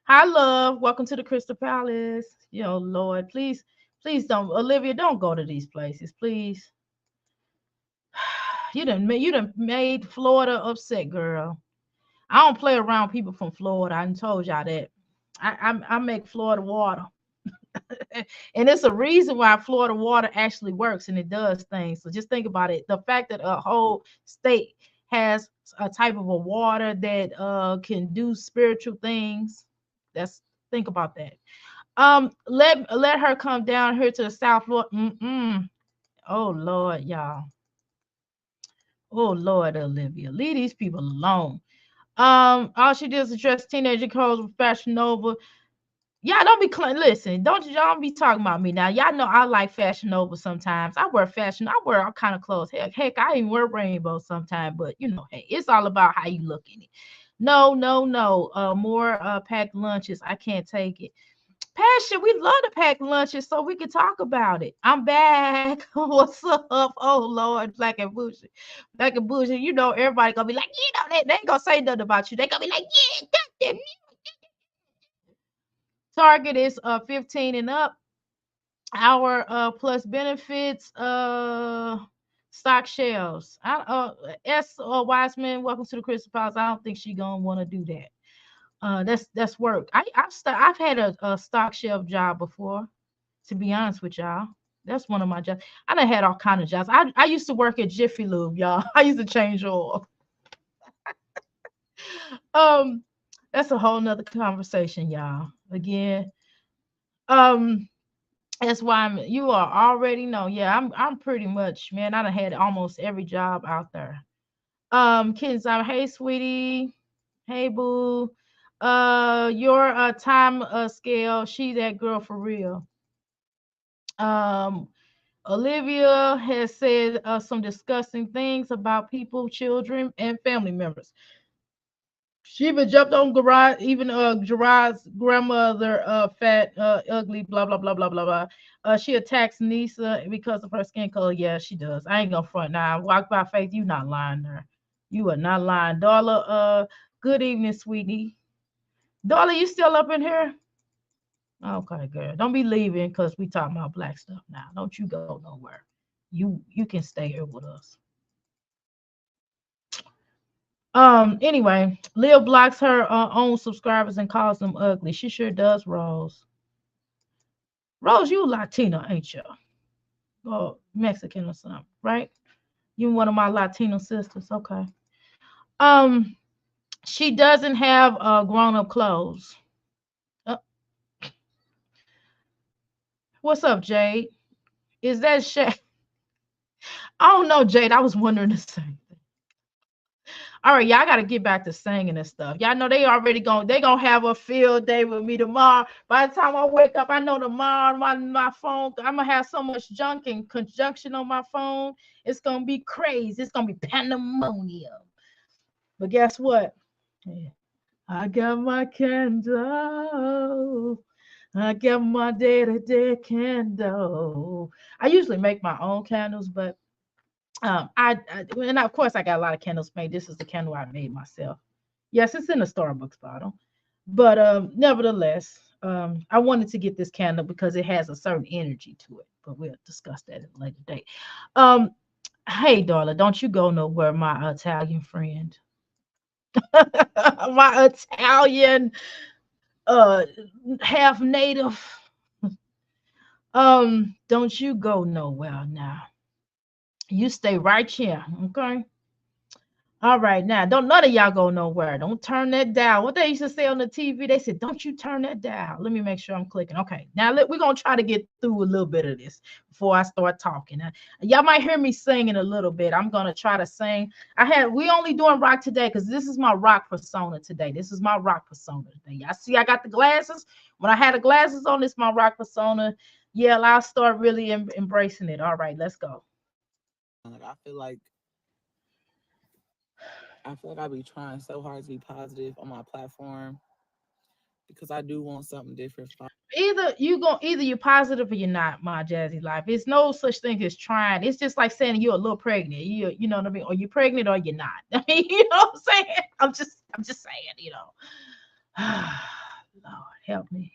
Hi, love. Welcome to the Crystal Palace. Lord, please don't, Olivia, don't go to these places, please. You done made Florida upset, girl. I don't play around people from Florida. I done told y'all that. I make Florida water. And it's a reason why Florida water actually works and it does things. So just think about it. The fact that a whole state has a type of a water that can do spiritual things. Think about that. Let her come down here to the South Florida. Oh Lord, y'all. Oh Lord, Olivia, leave these people alone. All she did is dress teenager clothes with Fashion Nova. Y'all don't be listen. Y'all be talking about me now. Y'all know I like Fashion Nova sometimes. I wear all kind of clothes. Heck, I even wear rainbow sometimes. But hey, it's all about how you look in it. No. More packed lunches. I can't take it. Passion, we love to pack lunches so we can talk about it. I'm back. What's up? Oh Lord, Black and Bougie. Black and Bougie, everybody gonna be like, they ain't gonna say nothing about you. They gonna be like, yeah, that's them. Target is 15 and up. Our plus benefits stock shelves. Wiseman, welcome to the Crystal Palace. I don't think she gonna want to do that. That's work. I've had a stock shelf job before, to be honest with y'all. That's one of my jobs. I done had all kind of jobs. I used to work at Jiffy Lube, y'all. I used to change oil. That's a whole nother conversation, y'all. Again, that's why you are already know. Yeah, I'm pretty much, man. I done had almost every job out there. Kids, hey sweetie, hey boo. Your time scale, she that girl for real. Olivia has said some disgusting things about people, children, and family members. She even jumped on Garage, even Gerard's grandmother, fat, ugly, blah blah blah blah blah blah. She attacks Nisa because of her skin color. Yeah, she does. I ain't gonna front now. Walk by faith. You not lying there. You are not lying, Darla. Good evening, sweetie. Darla, you still up in here? Okay, girl. Don't be leaving because we talking about black stuff now. Don't you go nowhere. You can stay here with us. Anyway, Lil blocks her own subscribers and calls them ugly. She sure does, Rose. Rose, you Latina, ain't you? Or Mexican or something, right? You one of my Latino sisters. Okay. Um, she doesn't have grown up clothes. Uh, what's up, Jade? Is that Shay? I don't know, Jade. I was wondering the same. All right, y'all got to get back to singing and stuff. Y'all know they gonna have a field day with me tomorrow. By the time I wake up, I know tomorrow my phone, I'm gonna have so much junk in conjunction on my phone. It's gonna be crazy. It's gonna be pandemonium. But guess what? Yeah. I got my candle. I got my day-to-day candle. I usually make my own candles, but and of course I got a lot of candles made. This is the candle I made myself. Yes, it's in a Starbucks bottle, but nevertheless, I wanted to get this candle because it has a certain energy to it. But we'll discuss that at a later date. Um, hey, darling, don't you go nowhere, my Italian friend. My Italian, uh, half native. Don't you go nowhere now. You stay right here, okay? All right, now don't none of y'all go nowhere. Don't turn that down. What they used to say on the TV, they said, "Don't you turn that down." Let me make sure I'm clicking. Okay, now we're gonna try to get through a little bit of this before I start talking. Now, y'all might hear me singing a little bit. I'm gonna try to sing. We only doing rock today because this is my rock persona today. This is my rock persona today. Y'all see, I got the glasses. When I had the glasses on, this my rock persona. Yeah, I'll start really embracing it. All right, let's go. Like I be trying so hard to be positive on my platform because I do want something different. Either you're positive or you're not, my Jazzy life. It's no such thing as trying. It's just like saying you're a little pregnant. You know what I mean? Or you're pregnant or you're not. I mean, you know what I'm saying? I'm just saying, you know. Lord, help me,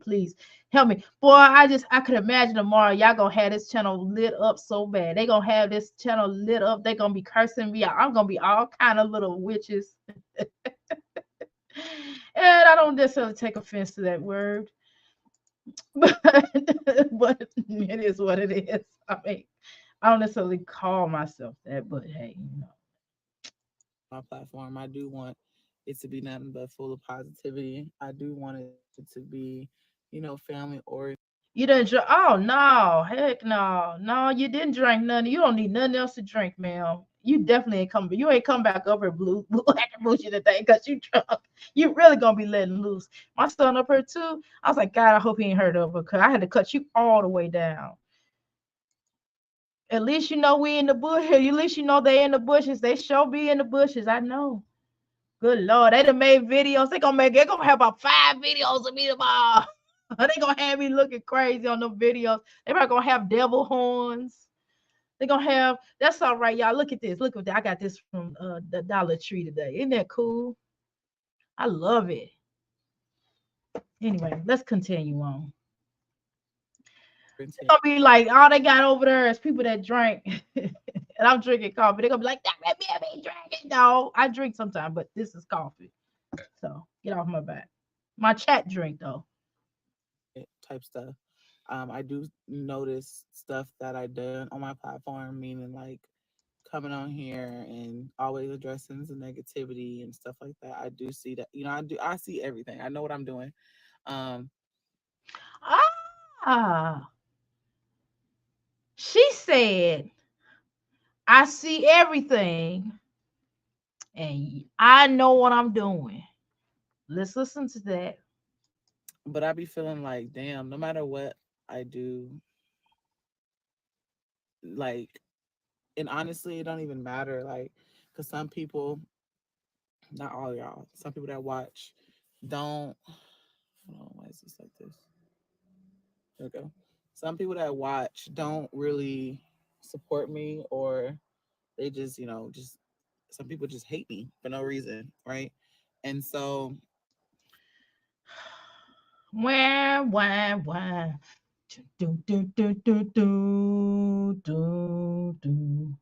please. Help me. Boy, I could imagine tomorrow y'all gonna have this channel lit up so bad. They gonna have this channel lit up. They gonna be cursing me out. I'm gonna be all kind of little witches. And I don't necessarily take offense to that word. but but it is what it is. I mean, I don't necessarily call myself that, but hey, you know. My platform, I do want it to be nothing but full of positivity. I do want it to be, family oriented. You didn't drink. Oh no, heck no, no, you didn't drink nothing. You don't need nothing else to drink, ma'am. You definitely ain't come. You ain't come back up here blue, black and bougie today because you drunk. You really gonna be letting loose. My son up here too. I was like, God, I hope he ain't heard of her because I had to cut you all the way down. At least you know we in the bush. At least you know they in the bushes. They sure be in the bushes. I know. Good Lord, they done made videos. They gonna have about 5 videos of me tomorrow. They gonna have me looking crazy on them videos. They probably gonna have devil horns. They gonna have. That's all right, y'all. Look at this. Look at that. I got this from the Dollar Tree today. Isn't that cool? I love it. Anyway, let's continue on. It's gonna be like all they got over there is people that drink, and I'm drinking coffee. They're gonna be like, "That me I be drinking." No, I drink sometimes, but this is coffee. So get off my back. My chat drink though. Type stuff. I do notice stuff that I done on my platform, meaning like coming on here and always addressing the negativity and stuff like that. I do see that. I see everything. I know what I'm doing. Um, Ah, she said, "I see everything, and I know what I'm doing." Let's listen to that. but I be feeling like, damn, no matter what I do, like, and honestly, it don't even matter. Like, because some people, not all y'all, some people that watch don't. Hold on, why is this like this? There we go. Some people that watch don't really support me, or they just, just some people just hate me for no reason, right? And so Wah, wah, wah. Do, do, do, do, do, do, do.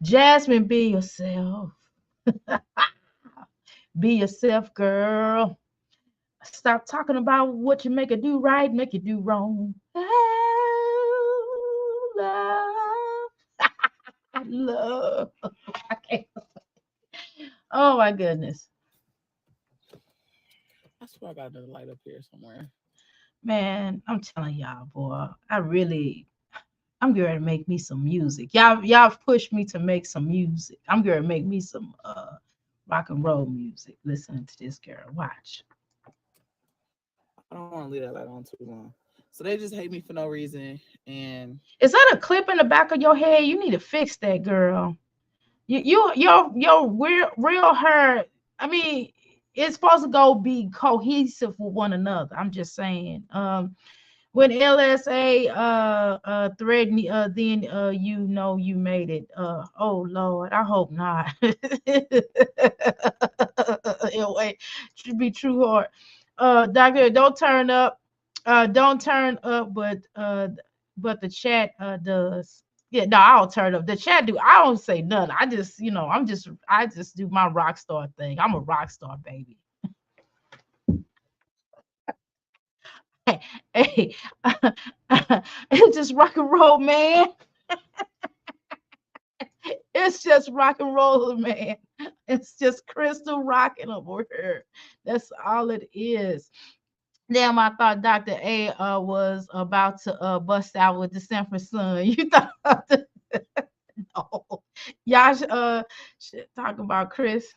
Jasmine, be yourself. Be yourself, girl. Stop talking about what you make it do right, make it do wrong. Oh, love. I love. I can't. Oh my goodness. I swear I got another light up here somewhere. Man, I'm telling y'all, boy. I'm going to make me some music. Y'all pushed me to make some music. I'm going to make me some rock and roll music. Listen to this girl. Watch. I don't want to leave that light on too long. So they just hate me for no reason. And Is that a clip in the back of your head? You need to fix that, girl. Your real hair. I mean, it's supposed to go be cohesive with one another. I'm just saying. When LSA threatened then you know you made it. Oh Lord, I hope not. Anyway, should be true heart. Doctor, don't turn up. Don't turn up, but the chat does. Yeah, no, I'll turn up. The chat do. I don't say nothing. I just, I just do my rock star thing. I'm a rock star, baby. Hey, it's just rock and roll, man. It's just rock and roll, man. It's just crystal rocking over here. That's all it is. Damn, I thought Dr. A was about to bust out with the Sanford Sun. You thought no. Y'all should talk about Chris.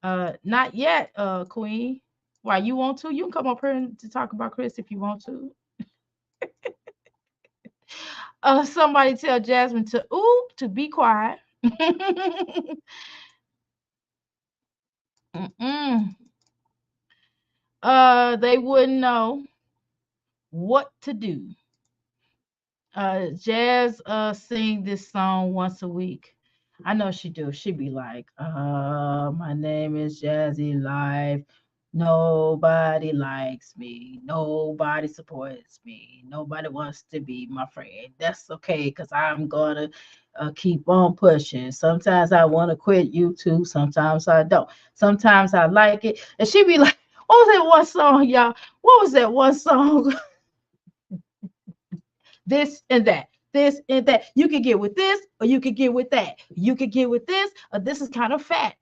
Not yet, Queen. Why you want to? You can come up here to talk about Chris if you want to. Somebody tell Jasmine to be quiet. Mm-mm. They wouldn't know what to do. Jazz sing this song once a week. I know she do. She be like, my name is Jazzy Life. Nobody likes me. Nobody supports me. Nobody wants to be my friend. That's okay, because I'm gonna keep on pushing. Sometimes I want to quit YouTube. Sometimes I don't. Sometimes I like it. And she be like, what was that one song, y'all? What was that one song? This and that, this and that. You could get with this, or you could get with that. You could get with this, or this is kind of fat.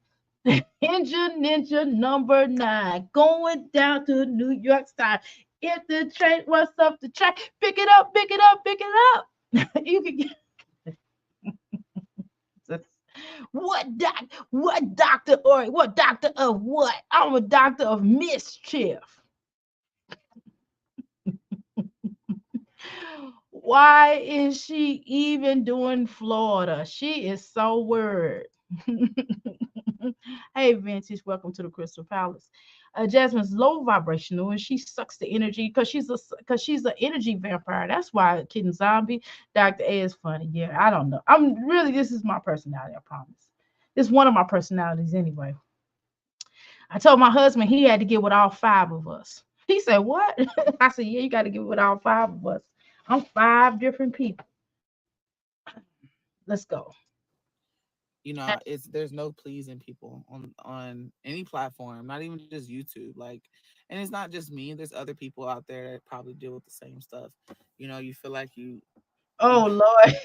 Ninja number 9 going down to New York style. If the train was up the track, pick it up, pick it up, pick it up. You can get what doctor or what doctor of what? I'm a doctor of mischief. Why is she even doing Florida? She is so weird. Hey, Vintage, welcome to the Crystal Palace. Jasmine's low vibrational and she sucks the energy because she's an energy vampire. That's why Kitten Zombie, Dr. A is funny. Yeah, I don't know. I'm really this is my personality, I promise. It's one of my personalities anyway. I told my husband he had to get with all 5 of us. He said, what? I said, yeah, you got to get with all 5 of us. I'm 5 different people. Let's go. it's there's no pleasing people on any platform, not even just YouTube. Like, and it's not just me. There's other people out there that probably deal with the same stuff. You feel like you Oh Lord.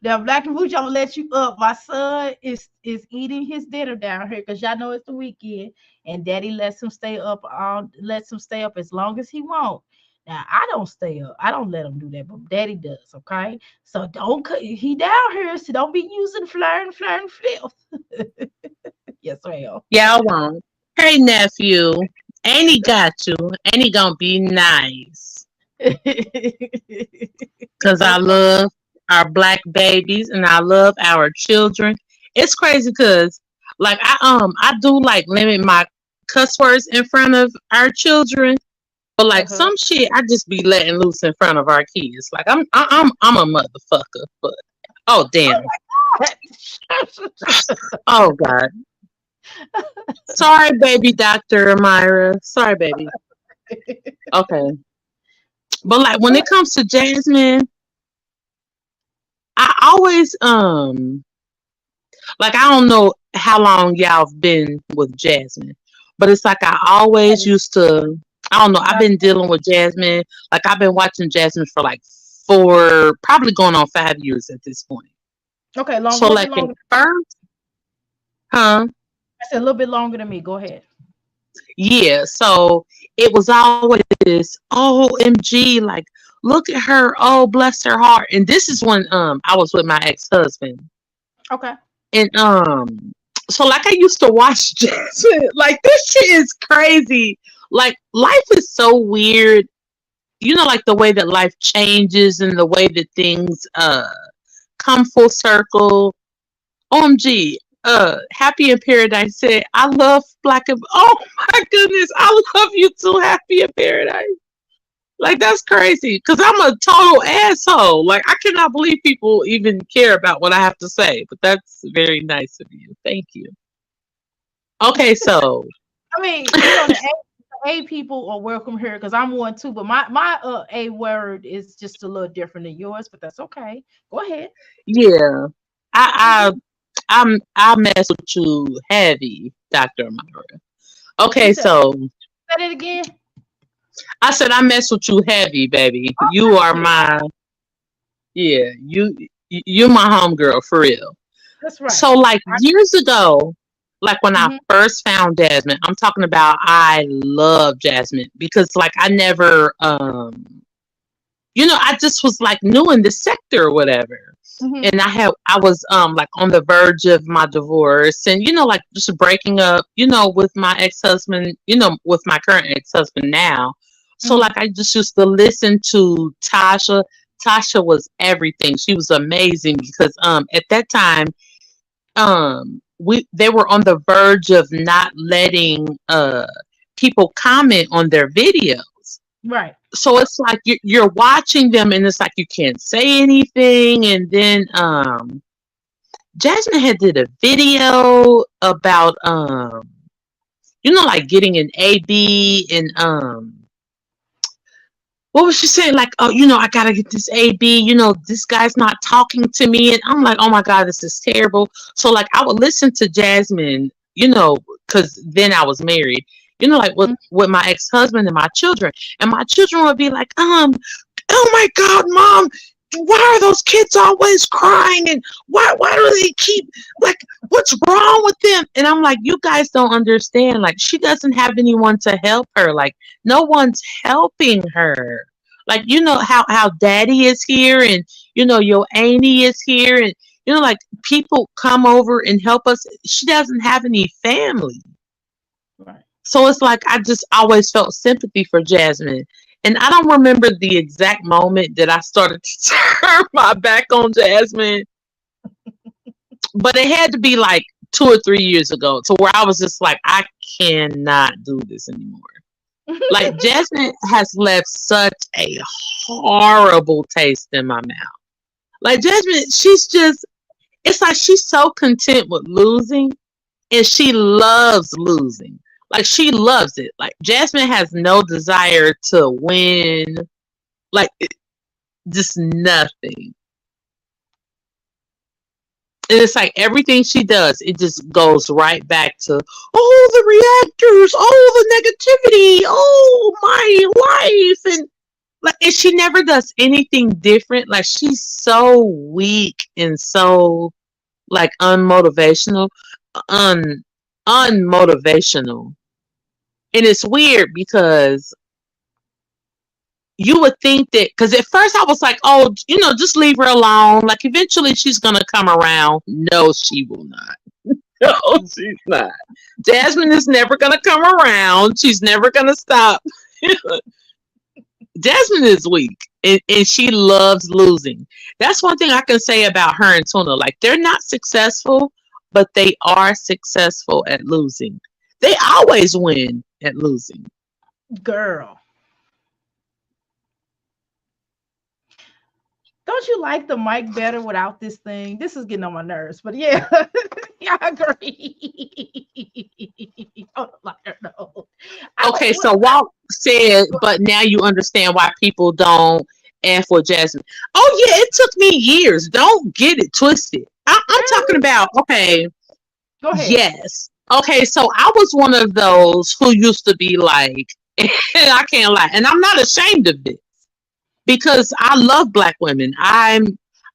Now Black and Pooch, I'm gonna let you up. My son is eating his dinner down here because y'all know it's the weekend, and Daddy lets him stay up as long as he wants. Now I don't stay up. I don't let him do that, but Daddy does. Okay, so he down here, so don't be using flirt, filth. Yes, ma'am. Yeah, I won't. Hey, nephew. Ain't he got you? Ain't he gonna be nice? Because I Okay. love our black babies and I love our children. It's crazy because, like, I do like limit my cuss words in front of our children, but like Uh-huh. some shit I just be letting loose in front of our kids. Like I'm a motherfucker, but oh damn, oh god, Sorry, baby Dr. Myra. Sorry, baby. Okay. But like when it comes to Jasmine, I always like I don't know how long y'all have been with Jasmine, but it's like I always used to. I don't know. I've been dealing with Jasmine. Like I've been watching Jasmine for like probably going on 5 years at this point. Okay, long, a So little bit like at longer. first, huh? I said a little bit longer than me. Go ahead. Yeah. So it was always this OMG, like look at her, oh bless her heart. And this is when I was with my ex-husband. Okay. And so like I used to watch Jasmine. Like this shit is crazy. Like life is so weird. You know, like the way that life changes and the way that things come full circle. OMG. Happy in Paradise said, I love black and oh my goodness, I love you too, Happy in Paradise. Like that's crazy. Cause I'm a total asshole. Like I cannot believe people even care about what I have to say. But that's very nice of you. Thank you. Okay, so I mean, you know, the A people are welcome here because I'm one too. But my A word is just a little different than yours, but that's okay. Go ahead. yeah. I Hmm. I I mess with you heavy, Dr. Amara. You Okay, said so say it again. I said I mess with you heavy, baby. Oh, You thank are you. my yeah, you're my homegirl for real. That's right. So like years ago, like when I Mm-hmm. first found Jasmine, I'm talking about I love Jasmine because like I never I just was like new in the sector or whatever. Mm-hmm. And I was like on the verge of my divorce and like just breaking up, with my ex-husband, with my current ex-husband now. So Mm-hmm. like I just used to listen to Tasha. Tasha was everything. She was amazing because at that time they were on the verge of not letting people comment on their videos. Right. So it's like you're watching them and it's like you can't say anything. And then Jasmine had did a video about like getting an AB and what was she saying? Like, oh, I gotta get this AB. This guy's not talking to me, and I'm like, oh my god, this is terrible. So like, I would listen to Jasmine, because then I was married. Like with my ex husband and my children, and my children would be like, oh my god, mom, why are those kids always crying, and why do they keep like what's wrong with them? And I'm like, you guys don't understand. Like, she doesn't have anyone to help her. Like, no one's helping her. Like, how daddy is here and your auntie is here and like people come over and help us. She doesn't have any family. Right. So it's like I just always felt sympathy for Jasmine. And I don't remember the exact moment that I started to turn my back on Jasmine, but it had to be like 2 or 3 years ago to where I was just like, I cannot do this anymore. Like Jasmine has left such a horrible taste in my mouth. Like Jasmine, it's like she's so content with losing and she loves losing. Like she loves it. Like Jasmine has no desire to win. Like just nothing. And it's like everything she does, it just goes right back to the reactors, the negativity, my life, and like, and she never does anything different. Like she's so weak and so like un unmotivational. And it's weird because you would think that because at first I was like, oh, just leave her alone. Like eventually she's gonna come around. No, she will not. No, she's not. Jasmine is never gonna come around. She's never gonna stop. Jasmine is weak and she loves losing. That's one thing I can say about her and Tuna. Like they're not successful, but they are successful at losing. They always win at losing. Girl, don't Don't you like the mic better without this thing? This is getting on my nerves, but yeah, yeah, I agree. Oh, like, no. Okay, so Walt said, but now you understand why people don't F with Jasmine. Oh yeah, it took me years. Don't get it twisted. I'm talking about, okay, Go ahead. yes. Okay, so I was one of those who used to be like, and I can't lie, and I'm not ashamed of it because I love black women. I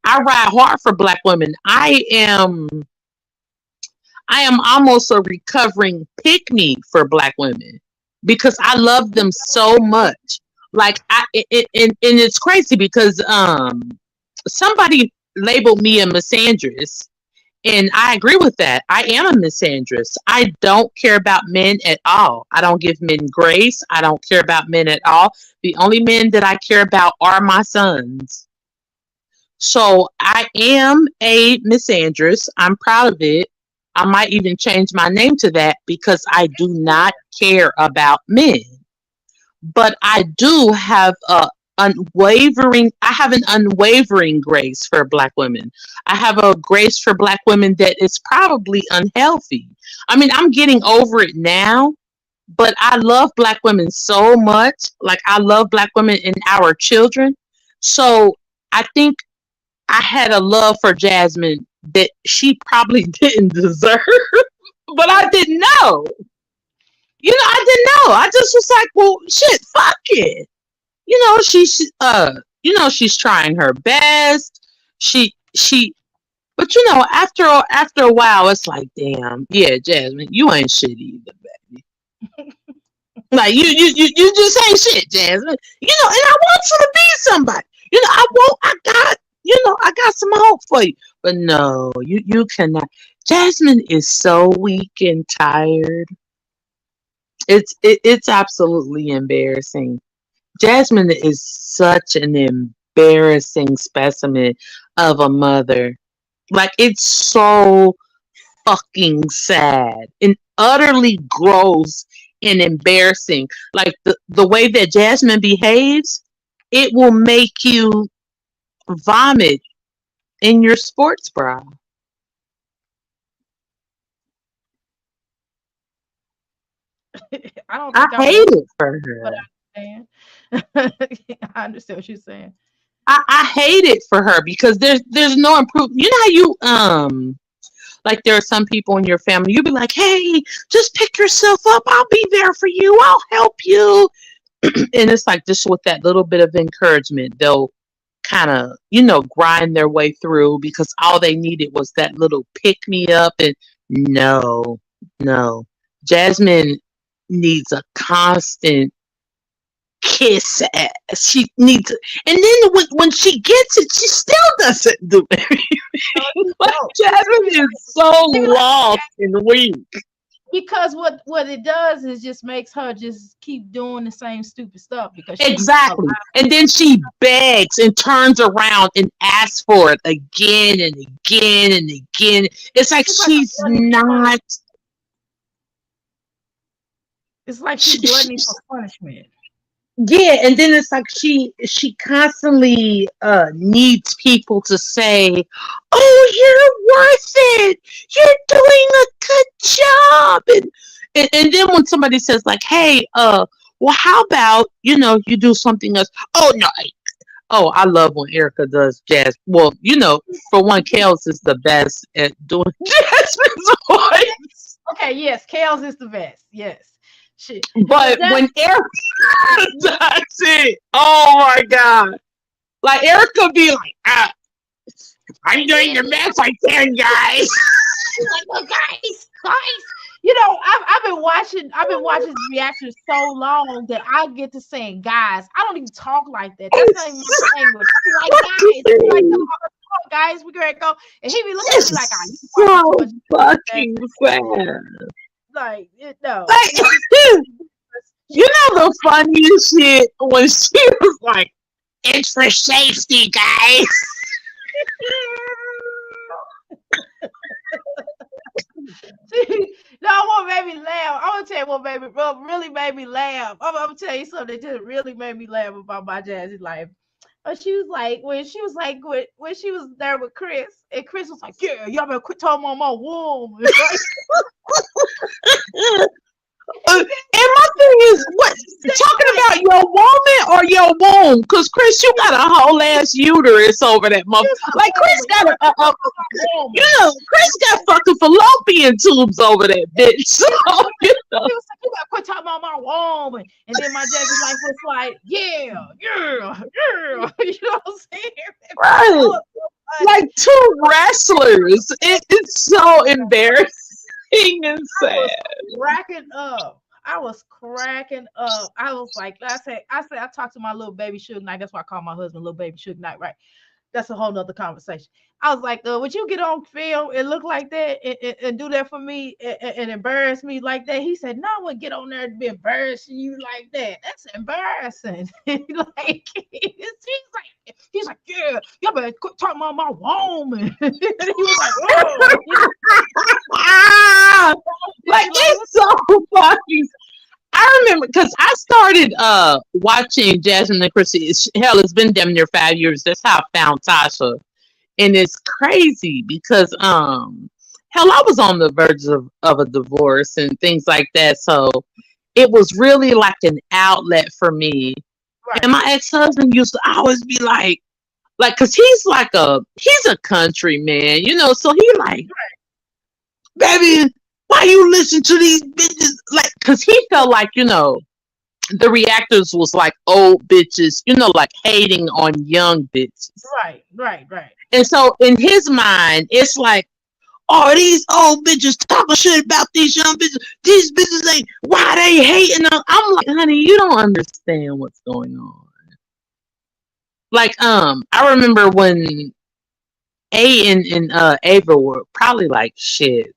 ride hard for black women. I am almost a recovering pick me for black women because I love them so much. Like and it's crazy because somebody labeled me a misandrist, and I agree with that. I am a misandrist. I don't care about men at all. I don't give men grace. I don't care about men at all. The only men that I care about are my sons. So I am a misandrist. I'm proud of it. I might even change my name to that because I do not care about men. But I do have I have an unwavering grace for black women. I have a grace for black women that is probably unhealthy. I mean, I'm getting over it now, but I love black women so much. Like I love black women and our children. So I think I had a love for Jasmine that she probably didn't deserve, but I didn't know. I didn't know. I just was like, well, shit, fuck it. She's trying her best. She but after a while it's like, damn, yeah, Jasmine, you ain't shit either, baby. Like you just ain't shit, Jasmine. And I want you to be somebody. I got some hope for you. But no, you cannot. Jasmine is so weak and tired. It's absolutely embarrassing. Jasmine is such an embarrassing specimen of a mother. Like it's so fucking sad and utterly gross and embarrassing. Like the way that Jasmine behaves, it will make you vomit in your sports bra. I don't I think I hate would, it for but her. I understand. I understand what you're saying. I hate it for her because there's no improvement. You know how like there are some people in your family, you'll be like, hey, just pick yourself up. I'll be there for you. I'll help you. And it's like just with that little bit of encouragement, they'll kind of, grind their way through because all they needed was that little pick me up. And no, no. Jasmine needs a constant kiss ass. She needs it. And then when she gets it, she still doesn't do it. Like No, Jasmine is so lost and weak. because what it does is just makes her just keep doing the same stupid stuff because she's alive. Exactly. And then she begs and turns around and asks for it again and again and again. It's like She's like a she's gluttony for punishment. not. It's like she's She, gluttony for punishment. yeah, and then it's like she constantly needs people to say, "Oh, you're worth it. You're doing a good job." And then when somebody says like, "Hey, well, how about you do something else?" Oh no. Oh, I love when Erica does jazz. Well, for one, Kels is the best at doing Jasmine's voice. Okay, yes, Kales is the best. Yes, shit. But But that's when Erica does it, oh my god! Like Erica be like, I'm doing the best I can, guys. like, well, guys. I've been watching reactions so long that I get to saying guys. I don't even talk like that. That's not even my language. I be like guys. I be like, come on, guys, we gonna go. And he be looking at me like, you It's watching too so much. fucking sad. Like, no. Like, the funniest shit when she was like, "It's for safety, guys." No, what made me laugh. I'm gonna tell you what really made me laugh. I'm gonna tell you something that just really made me laugh about my Jazzy life. She was like when she was there with Chris, and Chris was like, "Yeah, y'all better quit talking about my woman." Right? And my thing is, what talking Like, about your woman or your womb? Because Chris, you got a whole ass uterus over that mother. "Here's my Like Chris woman. You got better quit talking about my you woman." know, Chris got fucking fallopian tubes over that bitch. So you know, He was like, "You better quit talking about my woman." And then my Jazzy life was like, "Yeah, yeah, yeah." You know what I'm saying? I right? was so funny. Like two wrestlers. It's so embarrassing and I was sad. cracking up. I was cracking up. I was like, I talked to my little baby Suge Knight. That's why I call my husband little baby Suge Knight, right? That's a whole nother conversation. I was like, would you get on film and look like that and do that for me and embarrass me like that? He said, no, I wouldn't get on there to be embarrassing you like that. That's embarrassing. Like he's like, yeah, you better quit talking about my woman. And he was like, oh, Ah, like like, it's so funny. I remember because I started watching Jasmine and Chrissy. Hell, it's been damn near 5 years. That's how I found Tasha, and it's crazy because hell, I was on the verge of a divorce and things like that. So it was really like an outlet for me. And right. my ex husband used to always be like, cause he's a country man, you know. So he like, baby, why you listen to these bitches? Like, cause he felt like, you know, the reactors was like old bitches, you know, like hating on young bitches. Right, right, right. And so in his mind, it's like, oh, these old bitches talking shit about these young bitches. These bitches ain't, why they hating them? I'm like, honey, you don't understand what's going on. Like, I remember when A and Ava were probably like shit.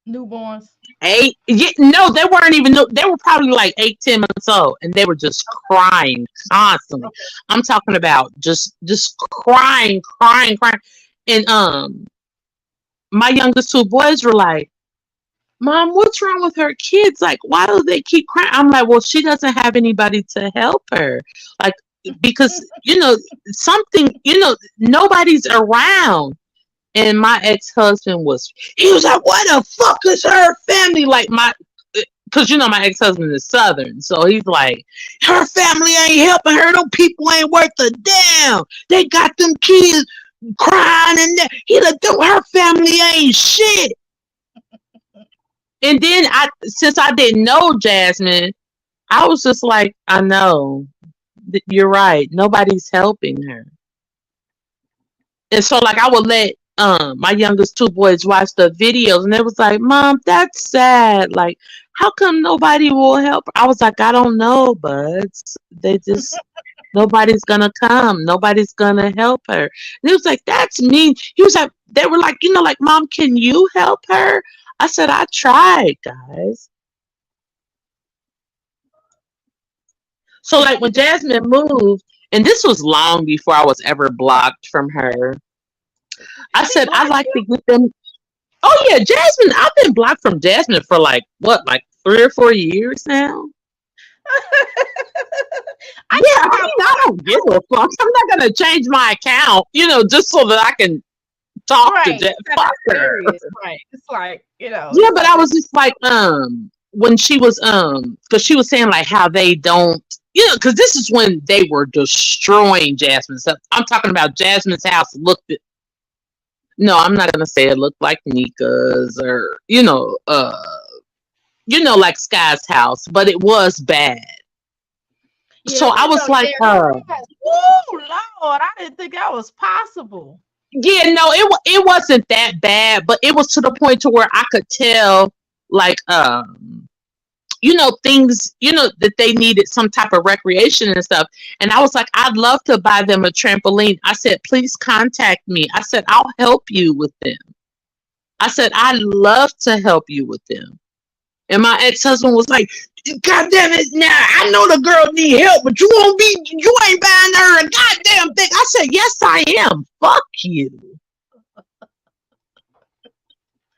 Newborns. Yeah, no, they weren't even. They were probably like 8, 10 months old, and they were just crying constantly. Okay. I'm talking about just crying, crying, crying. And my youngest two boys were like, "Mom, what's wrong with her kids? Like, why do they keep crying?" I'm like, "Well, she doesn't have anybody to help her, like because you know something, you know, nobody's around." And my ex husband he was like, "What the fuck is her family like?" Because you know my ex husband is Southern, so he's like, "Her family ain't helping her. Them people ain't worth a damn. They got them kids crying and that." He like, "Her family ain't shit." And then since I didn't know Jasmine, I was just like, "I know, you're right. Nobody's helping her." And so like I would let my youngest two boys watch the videos and they was like, "Mom, that's sad. Like, how come nobody will help her?" I was like, "I don't know, buds. They just nobody's gonna come. Nobody's gonna help her." And he was like, "That's mean." He was like, they were like, you know, like, "Mom, can you help her?" I said, "I tried, guys." So like when Jasmine moved, and this was long before I was ever blocked from her, I She said, "I'd blocked like you. to get them." Oh yeah, Jasmine. I've been blocked from Jasmine for like what, like 3 or 4 years now. I Yeah, used to I have mean, I don't give a fuck. I'm not gonna change my account, you know, just so that I can talk to right. Jasmine. Kind of Fuck her. serious, right? It's like Yeah, it's but like I was just like, when she was, because she was saying like how they don't, you know, because this is when they were destroying Jasmine's stuff. I'm talking about Jasmine's house looked. No, I'm not gonna say it looked like Nika's or like Sky's house, but it was bad. yeah, So it I wasn't was no like, damn class. Woo, Lord, I didn't think that was possible. yeah, no, it wasn't that bad, but it was to the point to where I could tell, like, things, that they needed some type of recreation and stuff. And I was like, I'd love to buy them a trampoline. I said, please contact me. I said, I'll help you with them. I said, I'd love to help you with them. And my ex-husband was like, God damn it, now I know the girl need help, but you ain't buying her a goddamn thing. I said, yes, I am. Fuck you.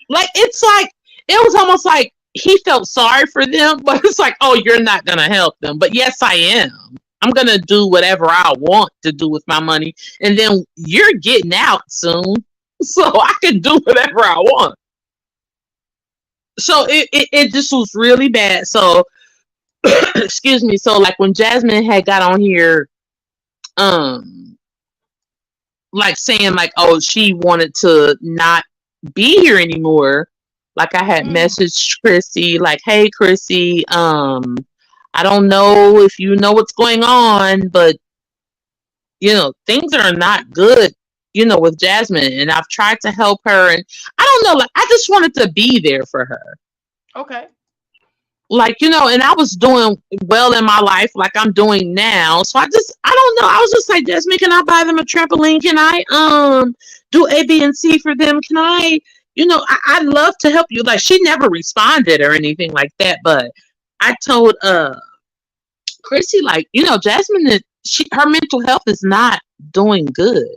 Like, it's like, it was almost like he felt sorry for them, but it's like, oh, you're not going to help them. But yes, I am. I'm gonna do whatever I want to do with my money, and then you're getting out soon, so I can do whatever I want. So it just was really bad. So excuse me. So like when Jasmine had got on here, um, like saying like, oh, she wanted to not be here anymore. Like I had Mm, messaged Chrissy, like, hey Chrissy, I don't know if you know what's going on, but things are not good, with Jasmine, and I've tried to help her, and I don't know, like I just wanted to be there for her. okay. Like, and I was doing well in my life like I'm doing now. So I don't know. I was just like, Jasmine, can I buy them a trampoline? Can I do A, B, and C for them? Can I'd love to help you. Like she never responded or anything like that, but I told Chrissy, like, Jasmine her mental health is not doing good.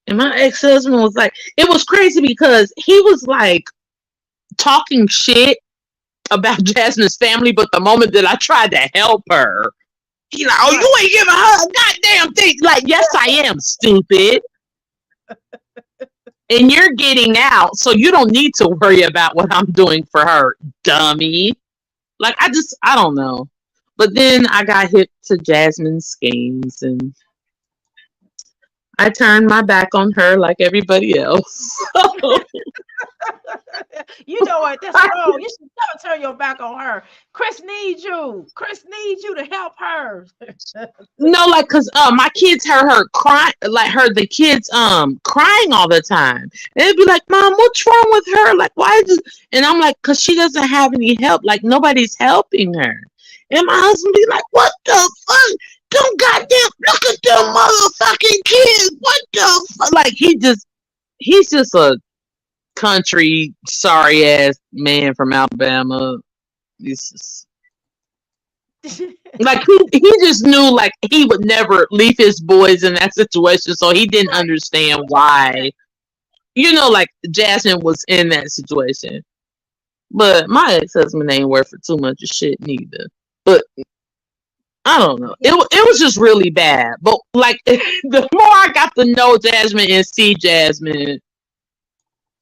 And my ex-husband was like, it was crazy because he was like talking shit about Jasmine's family, but the moment that I tried to help her, he's like, oh, Right. you ain't giving her a goddamn thing. Like, yes, I am, stupid. And you're getting out, so you don't need to worry about what I'm doing for her, dummy. Like, I don't know. But then I got hit to Jasmine's schemes, and I turned my back on her like everybody else. You know what? That's wrong. You should never turn your back on her. Chris needs you. Chris needs you to help her. No, like, cause my kids heard her crying, like heard the kids crying all the time. And they'd be like, "Mom, what's wrong with her? Like, why is?" And I'm like, "Cause she doesn't have any help. Like, nobody's helping her." And my husband be like, "What the fuck? Don't goddamn look at them motherfucking kids. What the fuck?" Like, he's just a country sorry ass man from Alabama. He's just like he just knew like he would never leave his boys in that situation, so he didn't Right. understand why like Jasmine was in that situation. But my ex-husband ain't worth for too much of shit neither. But I don't know. It was just really bad. But like the more I got to know Jasmine and see Jasmine,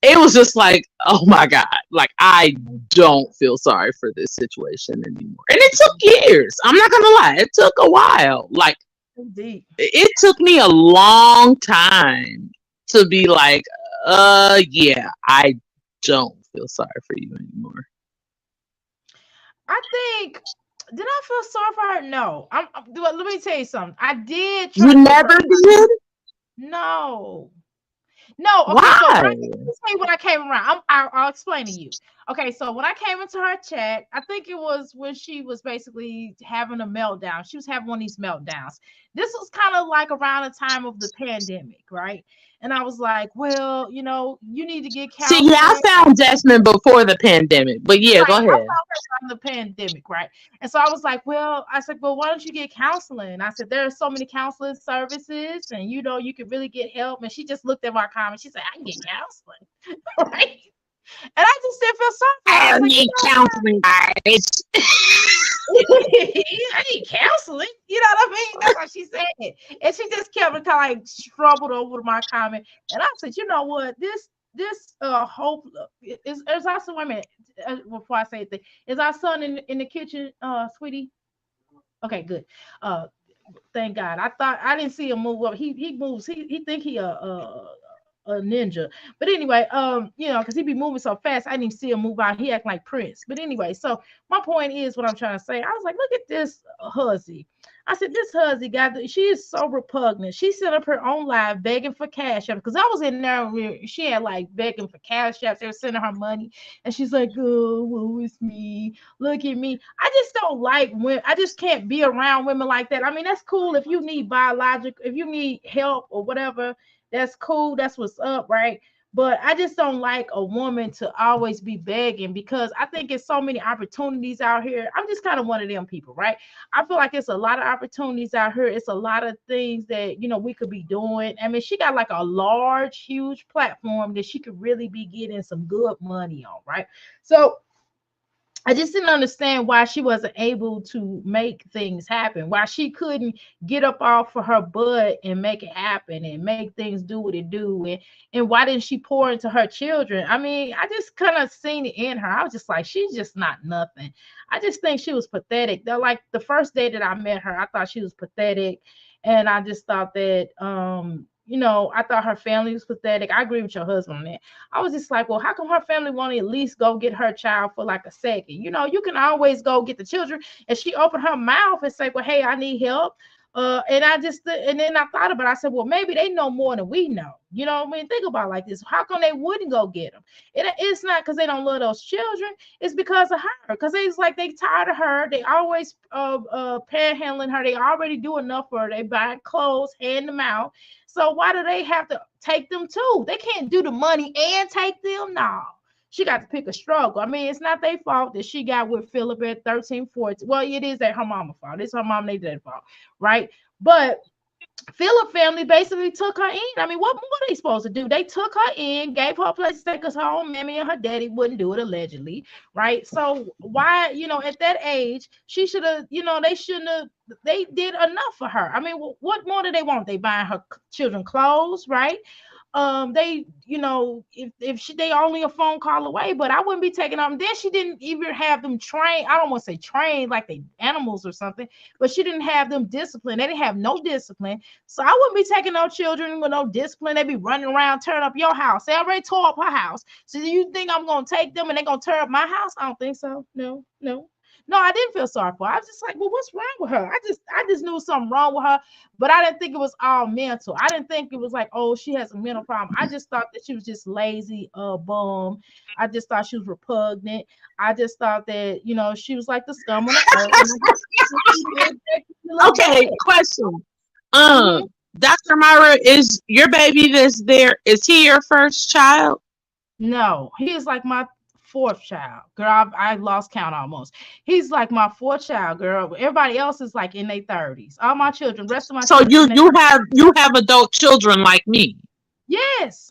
it was just like, oh my God, like I don't feel sorry for this situation anymore. And it took years. I'm not gonna lie, it took a while. Like Indeed. it took me a long time to be like, yeah, I don't feel sorry for you anymore. I think. Did I feel sorry for her? No. Let me tell you something. I did try You to give her. never did? No. No, okay, so Why? let me tell you when I came around. I'll explain to you. Okay, so when I came into her chat, I think it was when she was basically having a meltdown. She was having one of these meltdowns. This was kind of like around the time of the pandemic, right? And I was like, well, you need to get See, yeah, I counseling. found Jasmine before the pandemic. But yeah, Right. go I ahead. found her during the pandemic, right? And so I was like, well, I said, well, why don't you get counseling? I said, there are so many counseling services, and you could really get help. And she just looked at my comment. She said, I can get counseling, right? And I just didn't feel sorry for her. I I was like, need counseling, guys. I need counseling. You know what I mean? That's what she said. And she just kept kind of like struggled over my comment. And I said, you know what? This hope is also wait a minute before I say anything. Is our son in the kitchen, sweetie? Okay, good. Uh Thank God. I thought I didn't see him move up. He moves. He think he a ninja. But anyway, because he be moving so fast, I didn't even see him move out. He act like Prince. But anyway, so my point is what I'm trying to say. I was like, look at this hussy. I said, this hussy she is so repugnant. She set up her own live begging for cash apps because I was in there where she had like begging for cash apps. They were sending her money, and she's like, "Oh, woe is me. Look at me." I just don't like women. I just can't be around women like that. I mean, that's cool if you need if you need help or whatever. That's cool. That's what's up, right? But I just don't like a woman to always be begging because I think it's so many opportunities out here. I'm just kind of one of them people, right? I feel like it's a lot of opportunities out here. It's a lot of things that we could be doing. I mean, she got like a large, huge platform that she could really be getting some good money on, right? So I just didn't understand why she wasn't able to make things happen. Why she couldn't get up off of her butt and make it happen and make things do what it do. And why didn't she pour into her children? I mean, I just kind of seen it in her. I was just like, she's just not nothing. I just think she was pathetic. Though, like the first day that I met her, I thought she was pathetic. And I just thought that I thought her family was pathetic. I agree with your husband on that. I was just like, well, how come her family won't at least go get her child for like a second? You can always go get the children. And she opened her mouth and say, well, hey, I need help. And then I thought about it. I said, well, maybe they know more than we know. You know what I mean? Think about it like this. How come they wouldn't go get them? It's not because they don't love those children. It's because of her. Because it's like they tired of her. They always panhandling her. They already do enough for her. They buy clothes, hand them out. So why do they have to take them too? They can't do the money and take them. No. She got to pick a struggle. I mean, it's not their fault that she got with Philip at 13, 14. Well, it is at her mama's fault. It's her mom and their dad's fault, right? But Philip family basically took her in. I mean, what are they supposed to do? They took her in, gave her a place to stay because her own mammy and her daddy wouldn't do it allegedly, right? So why, at that age, she should have, they shouldn't have. They did enough for her. I mean, what more do they want? They buying her children clothes, right? They, if they only a phone call away, but I wouldn't be taking them. Then she didn't even have them trained. I don't want to say trained like they animals or something, but she didn't have them disciplined. They didn't have no discipline. So I wouldn't be taking no children with no discipline. They be running around, tearing up your house. They already tore up her house. So you think I'm gonna take them and they're gonna tear up my house? I don't think so. No, no. No, I didn't feel sorry for her. I was just like, well, what's wrong with her? I just knew something wrong with her, but I didn't think it was all mental. I didn't think it was like, oh, she has a mental problem. I just thought that she was just lazy, bum. I just thought she was repugnant. I just thought that, she was like the scum on the earth. Okay, question. Mhm. Dr. Myra, is your baby that's there, is he your first child? No, he is like my fourth child. Girl, I lost count almost. He's like my fourth child, girl. Everybody else is like in their 30s. All my children, rest of my So children you in their you have you have adult children like me. yes.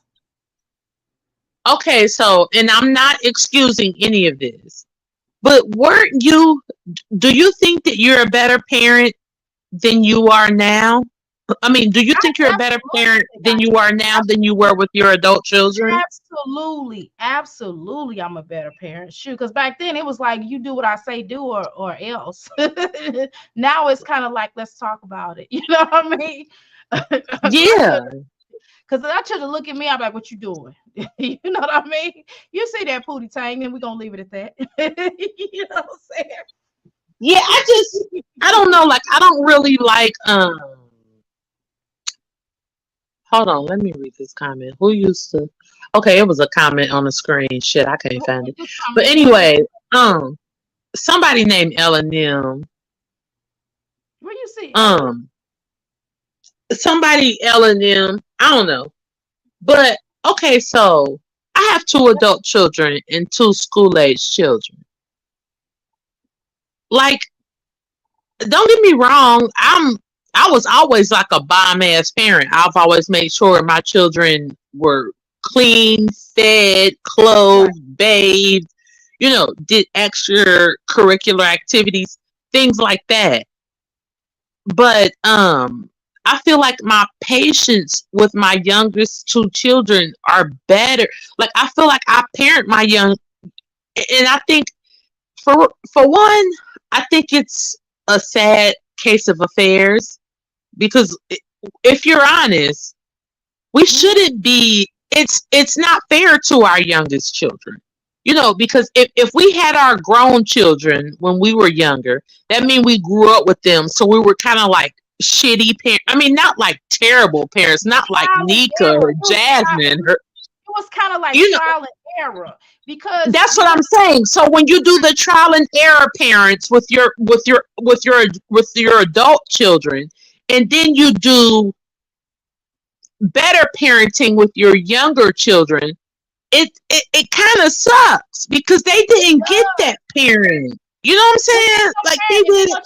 Okay, so and I'm not excusing any of this. But weren't you do you think that you're a better parent than you are now? I mean, do you think you're a better Absolutely parent think than you are now than you were with your adult children? absolutely, absolutely, I'm a better parent. Shoot, because back then it was like you do what I say do or else. Now it's kind of like let's talk about it. You know what I mean? Yeah. Because I should look at me, I'm like, what you doing? You know what I mean? You see that pootie tang, and we're gonna leave it at that. You know what I'm Yeah, I don't know, like I don't really like hold on, let me read this comment. Who used to okay, it was a comment on the screen. Shit, I can't find it. But saying? anyway, somebody named Ellen Nim. Where you see Ellen? Um somebody Ellen Nim. I don't know. But okay, so I have two adult children and two school age children. Like, don't get me wrong, I was always like a bomb ass parent. I've always made sure my children were clean, fed, Right. clothed, bathed, did extracurricular activities, things like that. But I feel like my patience with my youngest two children are better. Like I feel like I parent my young and I think for one, I think it's a sad case of affairs because if you're honest, we Mhm. shouldn't be it's not fair to our youngest children. Because if we had our grown children when we were younger, that means we grew up with them, so we were kind of like shitty parents. I mean, not like terrible parents, not like Trial and Nika error. or Jasmine. It was kind of like You know, trial and error because that's what I'm saying. So when you do the trial and error parents with your adult children, and then you do better parenting with your younger children, it kind of sucks because they didn't get that parent. You know what I'm and then saying? your Like they parent, did it.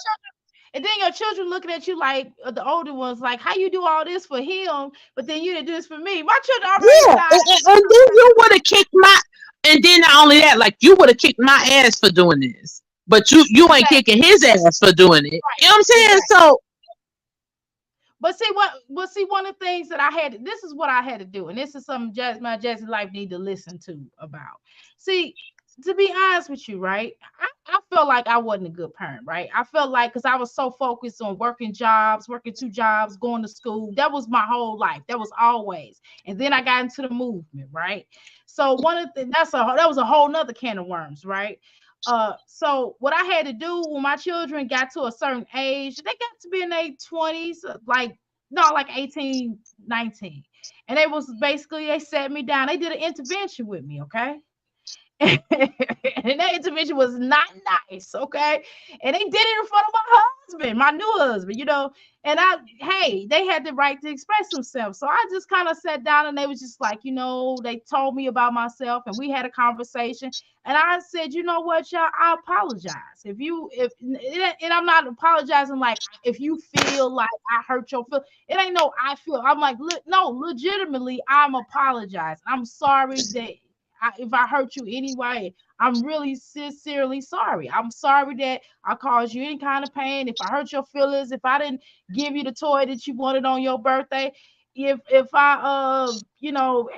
and then your children looking at you like the older ones, like how you do all this for him, but then you didn't do this for me. My children already Yeah, decided. and then you would have kicked my And then not only that, like you would have kicked my ass for doing this, but you ain't Exactly. kicking his ass for doing it. You Right. know what I'm saying? Exactly. So But see what? But see, one of the things that I had. This is what I had to do, and this is something my Jazzy life need to listen to about. See, to be honest with you, right? I felt like I wasn't a good parent, right? I felt like because I was so focused on working jobs, working two jobs, going to school. That was my whole life. That was always. And then I got into the movement, right? So one of the that was a whole nother can of worms, right? So what I had to do when my children got to a certain age, they got to be in their 20s, like no, like 18, 19. And they was basically they sat me down. They did an intervention with me, okay? And that intervention was not nice, okay? And they did it in front of my husband, my new husband, you know. And hey, they had the right to express themselves. So I just kind of sat down and they was just like, they told me about myself and we had a conversation. And I said, you know what, y'all, I apologize. And I'm not apologizing like if you feel like I hurt your feel. It ain't no I feel. I'm like, no, legitimately, I'm apologizing. I'm sorry that if I hurt you anyway, I'm really sincerely sorry. I'm sorry that I caused you any kind of pain. If I hurt your feelings, if I didn't give you the toy that you wanted on your birthday, if I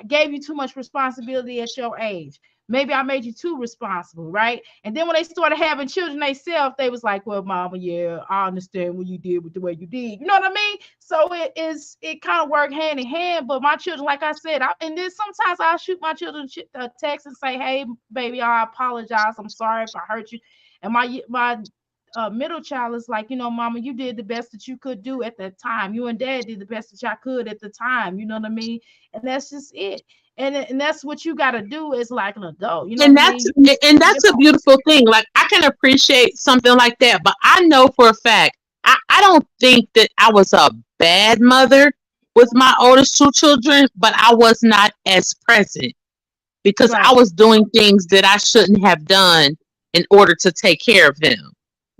gave you too much responsibility at your age. Maybe I made you too responsible, right? And then when they started having children themselves, they was like, "Well, Mama, yeah, I understand what you did with the way you did." You know what I mean? So it kind of worked hand in hand. But my children, like I said, and then sometimes I shoot my children a text and say, "Hey, baby, I apologize. I'm sorry if I hurt you." And my middle child is like, Mama, you did the best that you could do at that time. You and Dad did the best that y'all could at the time. You know what I mean? And that's just it. And that's what you got to do as like an adult. You know what and I mean? that's a beautiful thing. Like I can appreciate something like that, but I know for a fact I don't think that I was a bad mother with my oldest two children, but I was not as present because I Right. was doing things that I shouldn't have done in order to take care of them.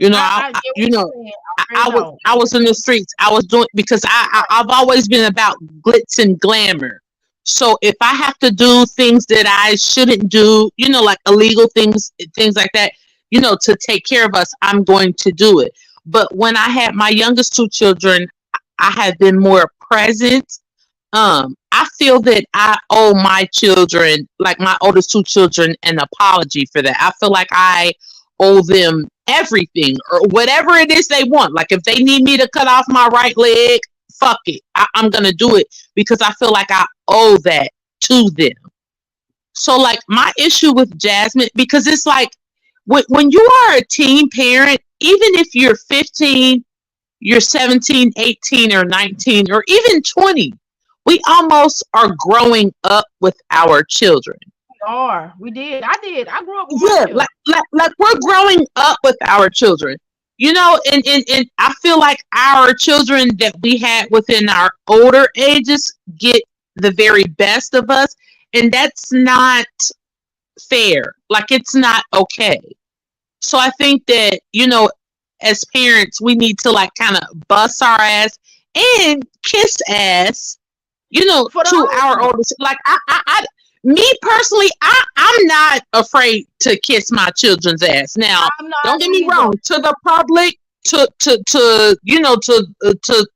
I get what you're saying. I already know. I was in the streets. I was doing because I've always been about glitz and glamour. So if I have to do things that I shouldn't do, like illegal things like that, to take care of us, I'm going to do it. But when I had my youngest two children, I have been more present. I feel that I owe my children, like my oldest two children, an apology for that. I feel like I owe them everything or whatever it is they want. Like if they need me to cut off my right leg, fuck it. I'm gonna do it because I feel like I owe that to them. So like my issue with Jasmine, because it's like when you are a teen parent, even if you're 15, you're 17, 18, or 19, or even 20, we almost are growing up with our children. We are. We did. I did. I grew up with my Yeah, children. like we're growing up with our children. And I feel like our children that we had within our older ages get the very best of us, and that's not fair. Like it's not okay. So I think that, as parents, we need to like kind of bust our ass and kiss ass, For the to old our ones. oldest. Like me personally, I'm not afraid to kiss my children's ass. Now, I'm don't not get me either. wrong. To the public, to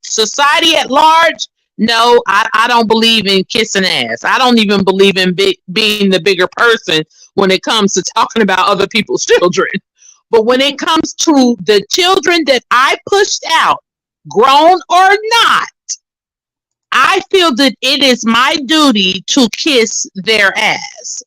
society at large, no, I don't believe in kissing ass. I don't even believe in being the bigger person when it comes to talking about other people's children. But when it comes to the children that I pushed out, grown or not, I feel that it is my duty to kiss their ass.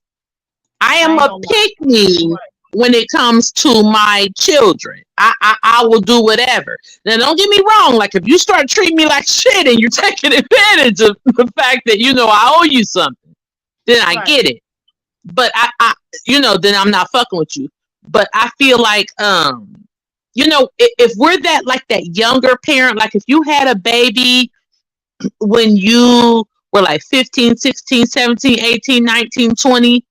I I am ain't a gonna lie. pick me Right. when it comes to my children. I will do whatever. Now, don't get me wrong. Like, if you start treating me like shit and you're taking advantage of the fact that, I owe you something, then I Right. get it. But then I'm not fucking with you. But I feel like, if we're like that younger parent, like if you had a baby when you were like 15, 16, 17, 18, 19, 20,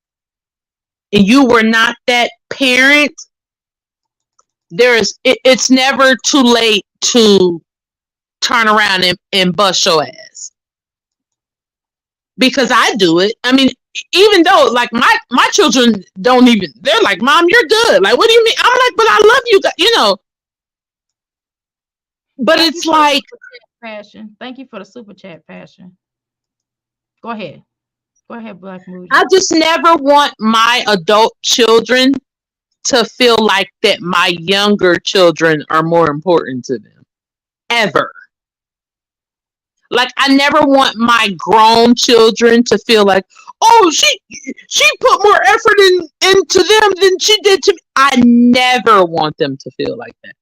and you were not that parent, it's never too late to turn around and bust your ass. Because I do it. I mean, even though like my children don't even, they're like, Mom, you're good. Like, what do you mean? I'm like, but I love you, you know. But Thank you it's for the like, super chat, Passion. Thank you for the super chat, Passion. Go ahead. Go ahead, Black I Moody. just never want my adult children to feel like that my younger children are more important to them. Ever. Like I never want my grown children to feel like, oh, she put more effort into them than she did to me. I never want them to feel like that.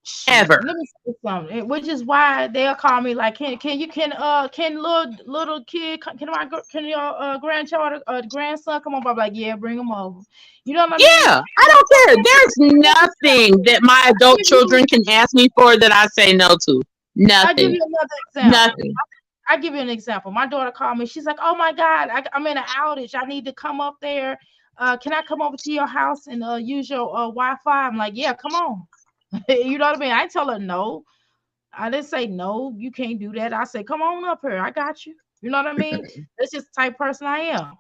Shoot, Ever. let me say something. Which is why they'll call me like, can little kid can your grandchild grandson come over? I'm like, yeah, bring him over. You know what I mean? Yeah, I don't care. There's nothing that my I adult give you children can ask me for that I say no to. I give Nothing. you another example. Nothing. I give you an example. My daughter called me. She's like, "Oh my God, I'm in an outage. I need to come up there. Can I come over to your house and use your Wi-Fi?" I'm like, "Yeah, come on." You know what I mean? I tell her no. I didn't say no. You can't do that. I said, "Come on up here. I got you." You know what I mean? That's just the type of person I am.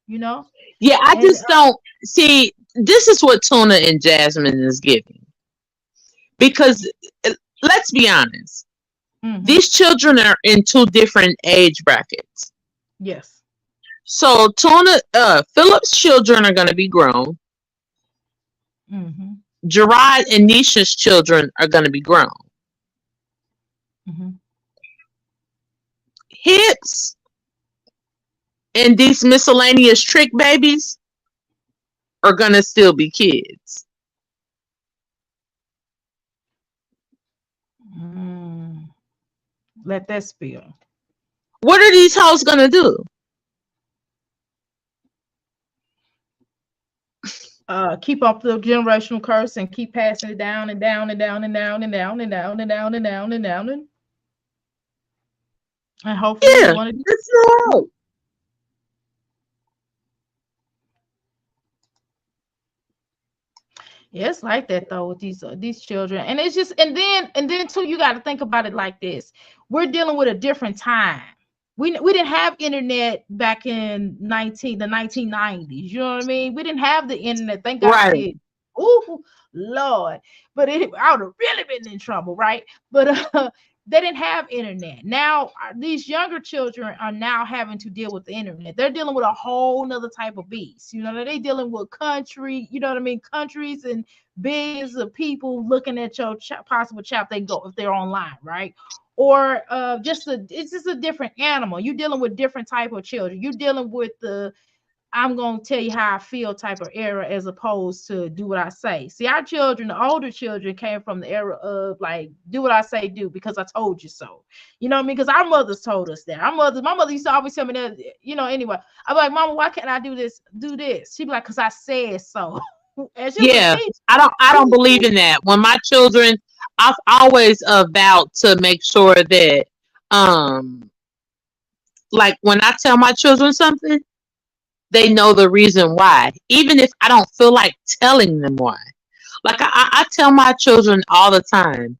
You know, Yeah, I and just don't see. This is what Tuna and Jasmine is giving. Because let's be honest, mhm, these children are in two different age brackets. yes, So Philip's children are going to be grown. mhm, Gerard and Nisha's children are going to be grown. mhm. Hips and these miscellaneous trick babies are going to still be kids. Mm. Let that spill. What are these hoes going to do? Keep up the generational curse and keep passing it down and down and down and down and down and down and down and down and down and hopefully Yeah, one of these. that's no. Yeah, it's like that though with these children, and it's just and then too you got to think about it like this: we're dealing with a different time. We didn't have internet back in 1990s. You know what I mean? We didn't have the internet. Thank God we Right. did. Ooh, Lord. But I would have really been in trouble, right? But they didn't have internet. Now these younger children are now having to deal with the internet. They're dealing with a whole nother type of beast. You know, they dealing with country, you know what I mean? Countries and billions of people looking at your possible child they go if they're online, right? Or it's just a different animal. You're dealing with different type of children. You're dealing with the I'm gonna tell you how I feel type of era as opposed to do what I say. See, our children, the older children, came from the era of like do what I say, do because I told you so. You know what I mean? Because our mothers told us that. My mother used to always tell me that. You know, anyway, I'm like, Mama, why can't I do this? Do this? She'd be like, because I said so. And she was a Yeah, teacher. I She don't was a believe teacher. in that. When my children, I've always vowed to make sure that, um, like when I tell my children something, they know the reason why, even if I don't feel like telling them why. Like I tell my children all the time,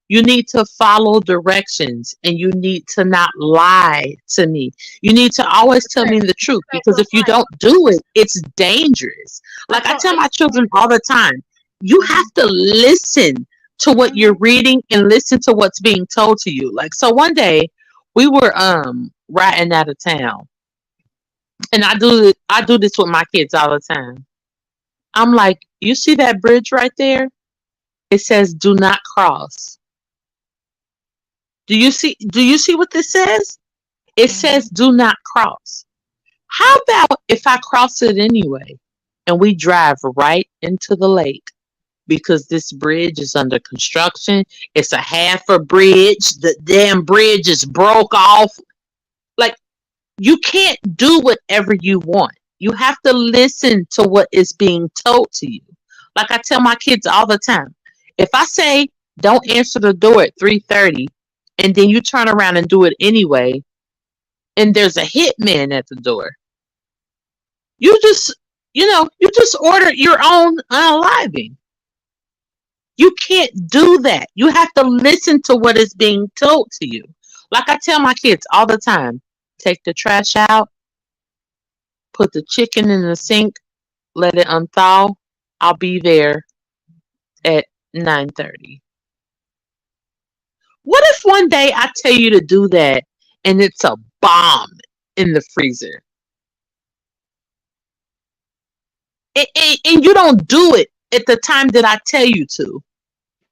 you need to follow directions and you need to not lie to me. You need to always tell me the truth because Exactly if you right. don't do it, it's dangerous. I Like I told tell I my used to. children all the time, you have Mhm, to listen to what you're mhm, reading and listen to what's being told to you. Like so one day we were riding out of town and I do this with my kids all the time. I'm like, you see that bridge right there? It says do not cross. Do you see what this says? It says mhm. do not cross. How about if I cross it anyway and we drive right into the lake because this bridge is under construction? It's a half a bridge. The damn bridge is broke off. Like you can't do whatever you want. You have to listen to what is being told to you. Like I tell my kids all the time, if I say don't answer the door at 3:30 and then you turn around and do it anyway and there's a hitman at the door, you just you just order your own unaliving. You can't do that. You have to listen to what is being told to you. Like I tell my kids all the time, take the trash out, put the chicken in the sink, let it unthaw. I'll be there at 9:30. What if one day I tell you to do that and it's a bomb in the freezer? And you don't do it at the time that I tell you to.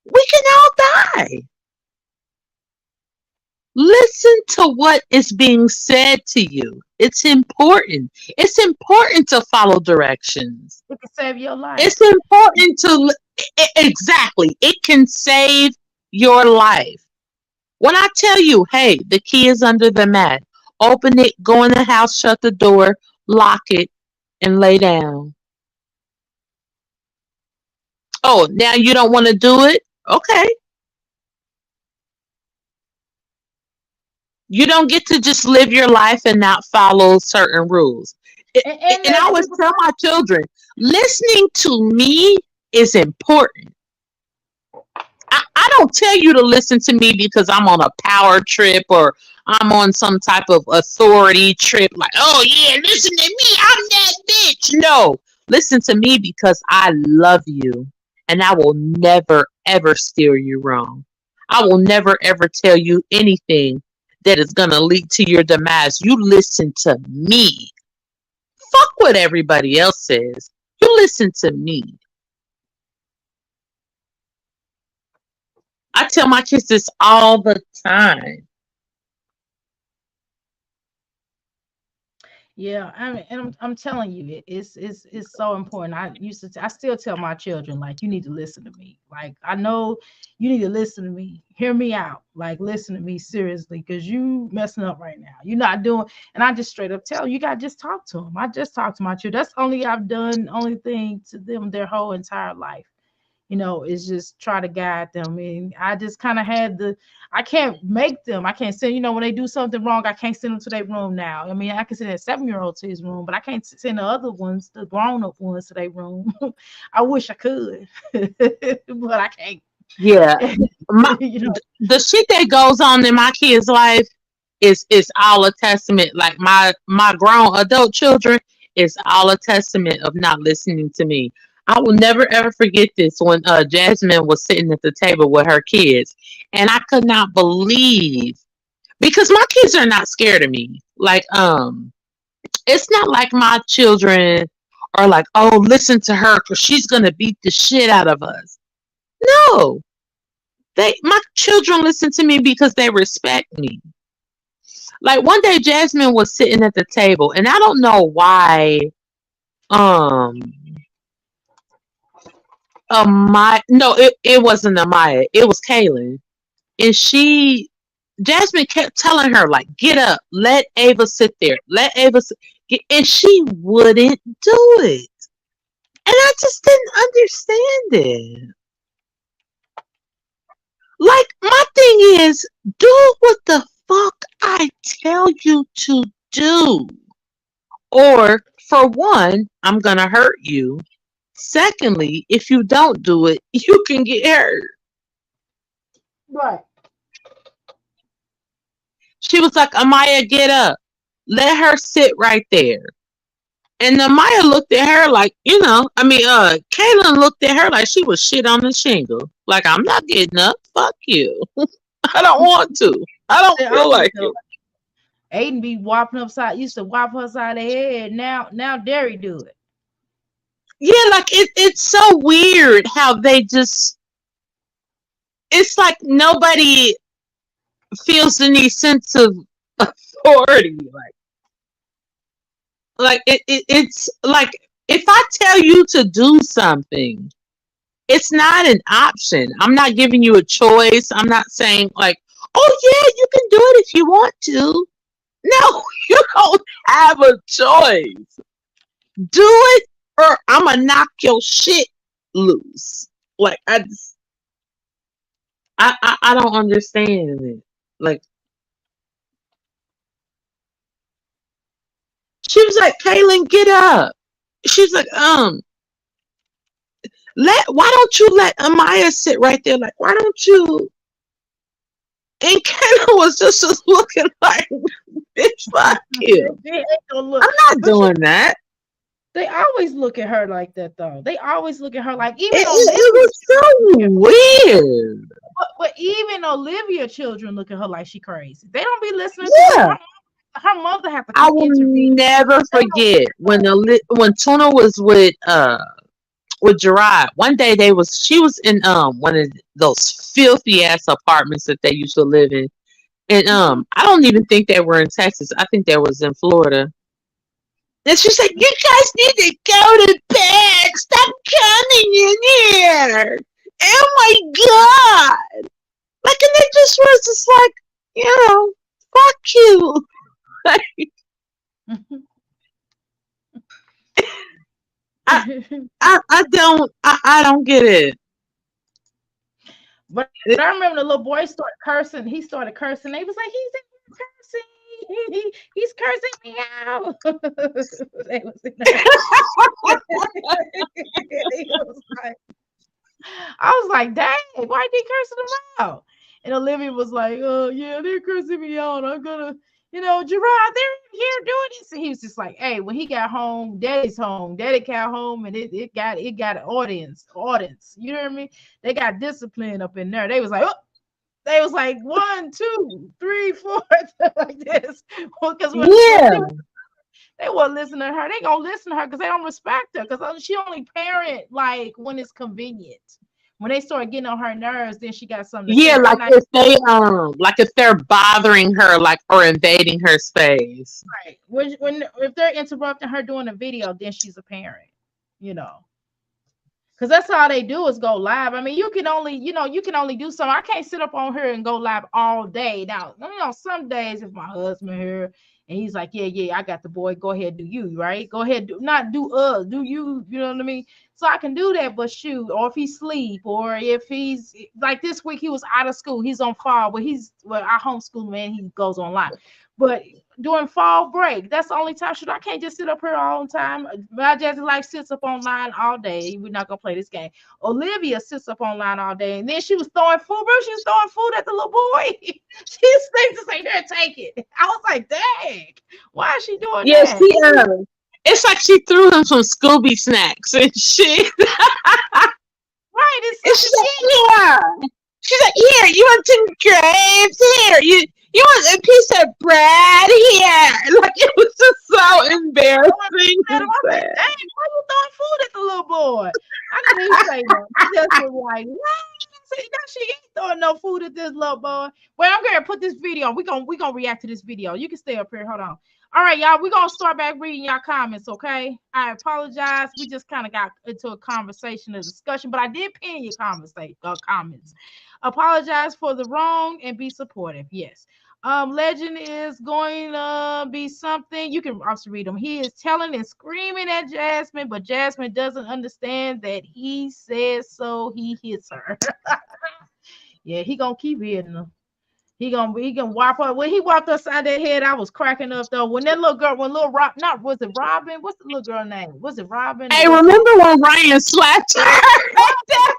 We can all die. Listen to what is being said to you. It's important. It's important to follow directions. It can save your life. It's important to exactly. It can save your life. When I tell you, hey, the key is under the mat, open it, go in the house, shut the door, lock it, and lay down. Oh, now you don't want to do it? Okay. You don't get to just live your life and not follow certain rules. And I always tell my children, listening to me is important. I don't tell you to listen to me because I'm on a power trip or I'm on some type of authority trip. Like, oh yeah, listen to me. I'm that bitch. No, listen to me because I love you and I will never, ever steer you wrong. I will never, ever tell you anything that is going to lead to your demise. You listen to me. Fuck what everybody else says. You listen to me. I tell my kids this all the time. Yeah, I mean, and I'm telling you, it's so important. I still tell my children, like, you need to listen to me. Like, I know you need to listen to me. Hear me out. Like, listen to me seriously, because you messing up right now. You're not doing, and I just straight up tell you, you gotta just talk to them. I just talk to my children. That's I've done only thing to them their whole entire life. Is just try to guide them. And I just kind of I can't make them. I can't send, when they do something wrong, I can't send them to their room now. I mean, I can send a 7-year-old to his room, but I can't send the other ones, the grown-up ones, to their room. I wish I could, but I can't. Yeah. The shit that goes on in my kids' life is all a testament. Like my grown adult children is all a testament of not listening to me. I will never ever forget this when Jasmine was sitting at the table with her kids, and I could not believe, because my kids are not scared of me. Like it's not like my children are like, oh, listen to her because she's gonna beat the shit out of us. No, my children listen to me because they respect me. Like one day Jasmine was sitting at the table, and I don't know why um no, it wasn't Amaya, it was Kaylin. And Jasmine kept telling her, like, get up, let Ava sit there, let Ava and she wouldn't do it. And I just didn't understand it. Like, my thing is, do what the fuck I tell you to do. Or, for one, I'm going to hurt you. Secondly, if you don't do it, you can get hurt. Right. She was like, Amaya, get up. Let her sit right there. And Amaya looked at her like, Kaylin looked at her like she was shit on the shingle. Like, I'm not getting up. Fuck you. I don't want to. I don't feel like it. Aiden be whopping used to whop her side of the head. Now Derry do it. Yeah, like it's so weird how they just, it's like nobody feels any sense of authority. Like it's like, if I tell you to do something, it's not an option. I'm not giving you a choice. I'm not saying like, oh yeah, you can do it if you want to. No, you don't have a choice. Do it or I'm gonna knock your shit loose. Like I don't understand it. Like, she was like, Kaylin, get up. She's like, why don't you let Amaya sit right there? Like, why don't you? And Kaylin was just looking like, bitch, fuck you. I'm not doing that. They always look at her like that, though. They always look at her like even It Olivia, was so weird. but even Olivia children look at her like she crazy. They don't be listening to Yeah. her mother have I to will intervene. never They don't forget when Tuna was with Gerard. One day she was in one of those filthy ass apartments that they used to live in. And I don't even think they were in Texas. I think they was in Florida. And she said, "You guys need to go to bed. Stop coming in here. Oh my god!" Like, and it just was just like, fuck you. I I don't get it. But I remember the little boy started cursing. He started cursing. They was like, he's cursing me out. They was in there. He was like, I was like, dang, why they cursing him out? And Olivia was like, oh yeah, they're cursing me out. I'm gonna, Gerard, they're here doing this. And he was just like, hey, when he got home, Daddy's home. Daddy got home and it got an audience. You know what I mean? They got discipline up in there. They was like, oh, they was like 1, 2, 3, 4, like this. Because when Yeah. they won't listen to her. They gonna listen to her because they don't respect her. Because she only parent like when it's convenient. When they start getting on her nerves, then she got something to say. Yeah, Right like now, if they're bothering her, like, or invading her space. right. When if they're interrupting her doing a video, then she's a parent. Because that's all they do is go live. I mean, you can only do something. I can't sit up on here and go live all day. Now, some days if my husband here and he's like, yeah, I got the boy, go ahead, do you, right? Go ahead, do you, you know what I mean? So I can do that, but shoot, or if he's sleep, or if he's like this week, he was out of school, he's on fall, but I homeschool, man, he goes online. But during fall break, that's the only time. Shoot, I can't just sit up here all the time. My Jazzy life sits up online all day. We're not gonna play this game. Olivia sits up online all day, and then she was throwing food, bro. She was throwing food at the little boy. She used to say, "Here, take it." I was like, "Dang, why is she doing Yeah, that?" it's like she threw him some Scooby snacks and shit. Right? And she's like, yeah. She's like, here, you want some grapes? Here, you want a piece of bread? Here. Like, it was just so embarrassing. I was like, "Dang, why you throwing food at the little boy?" I didn't even say that. She just was like, "What?" See, she ain't throwing no food at this little boy. Well, I'm gonna put this video. We gonna react to this video. You can stay up here. Hold on. All right, y'all. We're gonna start back reading y'all comments, okay? I apologize. We just kind of got into a conversation, a discussion, but I did pin your comments. Apologize for the wrong and be supportive. Yes. Legend is going to be something. You can also read them. He is telling and screaming at Jasmine, but Jasmine doesn't understand that he says so. He hits her. Yeah, he gonna keep hitting her. He gonna wipe her. When he walked upside that head, I was cracking up though. When that little girl, not was it Robin? What's the little girl name? Was it Robin? Hey, remember when Ryan slapped her? That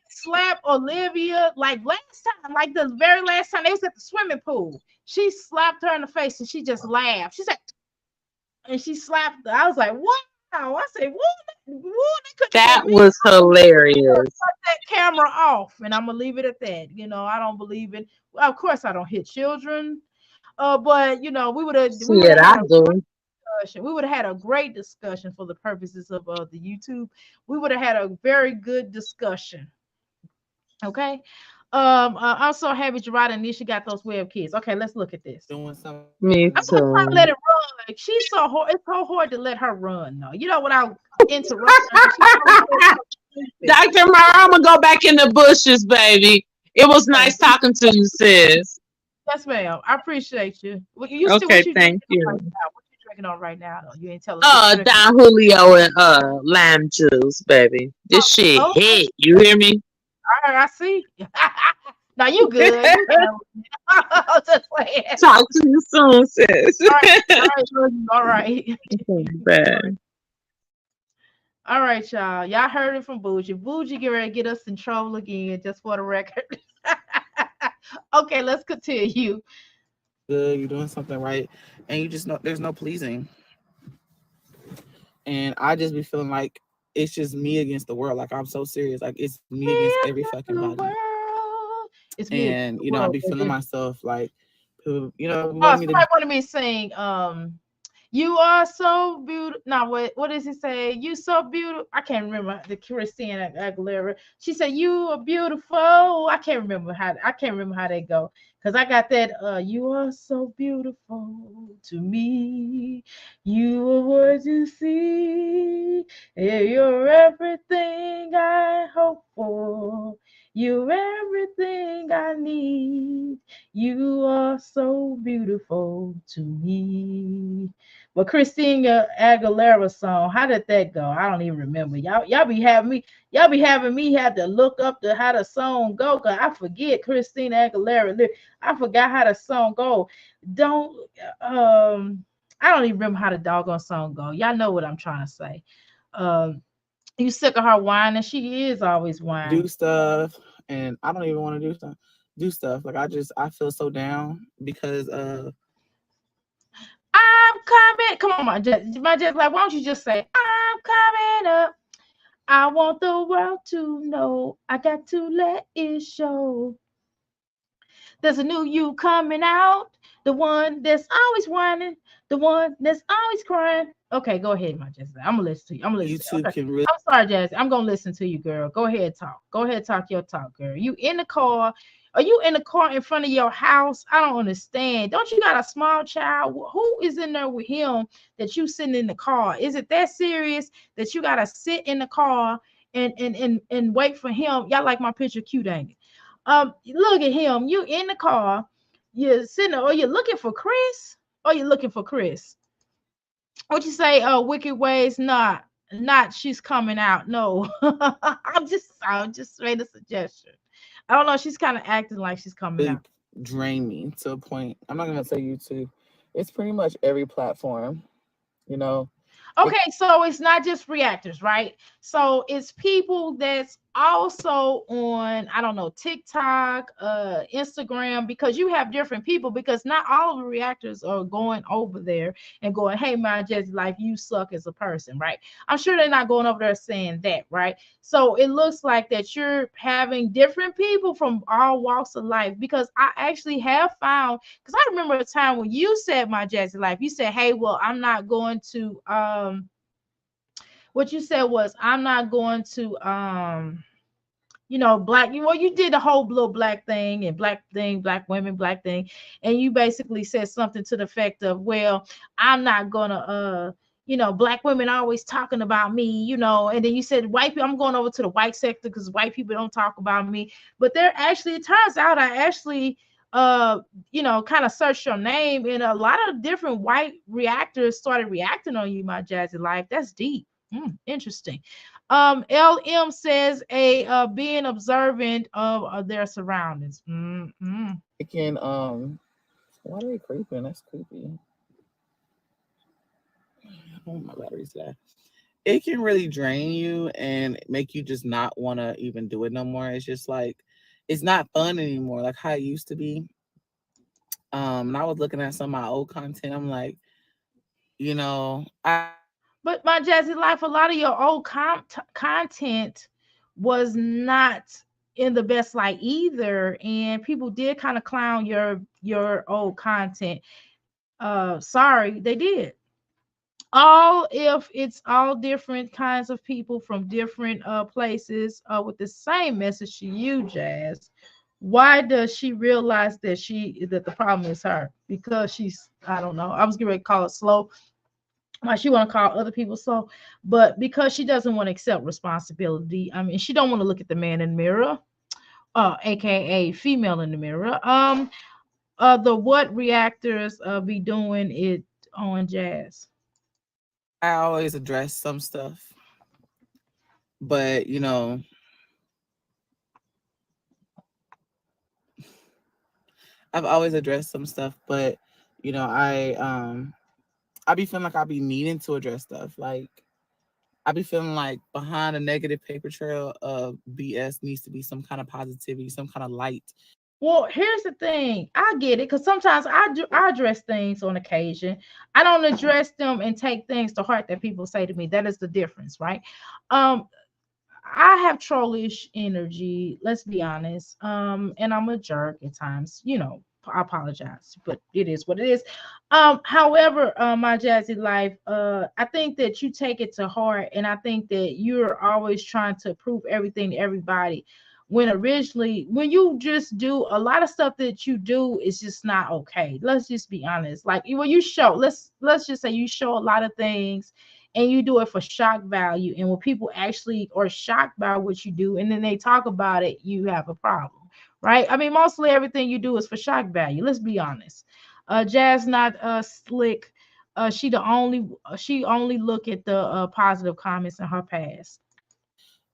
Slap Olivia like last time, like the very last time they was at the swimming pool. She slapped her in the face and she just laughed. She said, and she slapped her. I was like, wow. I said, that was hilarious. Cut that camera off, and I'm gonna leave it at that. I don't believe it. Well, of course, I don't hit children. But we would have I do. discussion. We would have had a great discussion for the purposes of the YouTube. We would have had a very good discussion. Okay. I'm so happy Gerard and Nisha got those web kids. Okay, let's look at this. Doing something. Me I'm gonna try to too. let it run. She's so hard. It's so hard to let her run, though. Without interrupting her. Dr. Mara, I'm gonna go back in the bushes, baby. It was nice talking to you, sis. Yes, ma'am. I appreciate you. You Okay, what you thank you. right now? What you drinking on right now? Though you ain't telling us. Don Julio and lime juice, baby. This shit hit. You hear me? All right, I see. Now you good. Just playing. Talk to you soon, sis. All right. Bad. All right, y'all. Y'all heard it from Bougie. Bougie get ready to get us in trouble again, just for the record. Okay, let's continue. Good, you're doing something right, and you just know there's no pleasing. And I just be feeling like it's just me against the world. Like I'm so serious. Like it's me Me against every against fucking the body. world. It's me against And the I world, be feeling baby. myself like people, Oh, want me to somebody wanted me to sing. You are so beautiful. Now, what does it say? You so beautiful. I can't remember the Christina Aguilera. She said, "You are beautiful." I can't remember how. I can't remember how they go. Cause I got that. You are so beautiful to me. You are what you see. Yeah, you're everything I hope for. You're everything I need. You are so beautiful to me. But Christina Aguilera song, how did that go? I don't even remember. Y'all be having me have to look up to how the song go, cause I forget Christina Aguilera. I forgot how the song go. Don't I don't even remember how the doggone song go. Y'all know what I'm trying to say. Um you sick of her whining? She is always whining. do stuff, and I don't even want to do stuff. Like I feel so down because I'm coming. Come on, my just like, why don't you just say, I'm coming up. I want the world to know. I got to let it show. There's a new you coming out. The one that's always whining. The one that's always crying. Okay, go ahead, my Jesse. I'm gonna listen to you. I'm gonna listen to you. YouTube Okay. can really I'm sorry, Jesse. I'm gonna listen to you, girl. Go ahead, talk. Go ahead, talk your talk, girl. You in the car? Are you in the car in front of your house? I don't understand. Don't you got a small child? Who is in there with him that you sitting in the car? Is it that serious that you gotta sit in the car and wait for him? Y'all like my picture cute, ain't it? Look at him. You in the car, you're sitting there, or you're looking for Chris, or you're looking for Chris. What you say? Wicked ways, not she's coming out. No, I'm just made a suggestion. I don't know. She's kind of acting like she's coming out. drain me to a point. I'm not gonna say YouTube. It's pretty much every platform. You know, it Okay, so it's not just reactors, right? So it's people that's also on, I don't know, TikTok, Instagram, because you have different people, because not all of the reactors are going over there and going, hey man, just like you suck as a person, right? I'm sure they're not going over there saying that, right? So it looks like that you're having different people from all walks of life, because I actually have found, because I remember a time when you said, my Jazzy Life, you said, hey, well, I'm not going to what you said was, I'm not going to black, well, you did the whole little black thing and black thing, black women, black thing, and you basically said something to the effect of, well, I'm not gonna black women always talking about me, and then you said white people, I'm going over to the white sector because white people don't talk about me. But there actually, it turns out, I actually kind of searched your name, and a lot of different white reactors started reacting on you, my Jazzy Life. That's deep. Interesting. LM says a being observant of their surroundings. can why are they creeping? That's creepy. Oh, my battery's left. It can really drain you and make you just not want to even do it no more. It's just like it's not fun anymore, like how it used to be. And I was looking at some of my old content. I'm like, I But my Jazzy Life, a lot of your old content was not in the best light either, and people did kind of clown your old content. Sorry, they did. All if it's all different kinds of people from different places with the same message to you, Jazz. Why does she realize that the problem is her? Because she's, I don't know, I was getting ready to call it slow. Why she want to call other people slow, but because she doesn't want to accept responsibility. I mean, she don't want to look at the man in the mirror, aka female in the mirror. The what reactors be doing it on, Jazz? always address some stuff, but I've always addressed some stuff, but I be feeling like I be needing to address stuff. Like I be feeling like behind a negative paper trail of BS needs to be some kind of positivity, some kind of light. Well, here's the thing. I get it because sometimes I address things on occasion. I don't address them and take things to heart that people say to me. That is the difference, right? Um, I have trollish energy, let's be honest. And I'm a jerk at times, I apologize, but it is what it is. However, my Jazzy life, I think that you take it to heart, and I think that you're always trying to prove everything to everybody. When originally, when you just do a lot of stuff that you do is just not okay. Let's just be honest. Like when you show, let's just say you show a lot of things and you do it for shock value. And when people actually are shocked by what you do and then they talk about it, you have a problem, right? I mean, mostly everything you do is for shock value. Let's be honest. Jazz not slick. She only look at the positive comments in her past.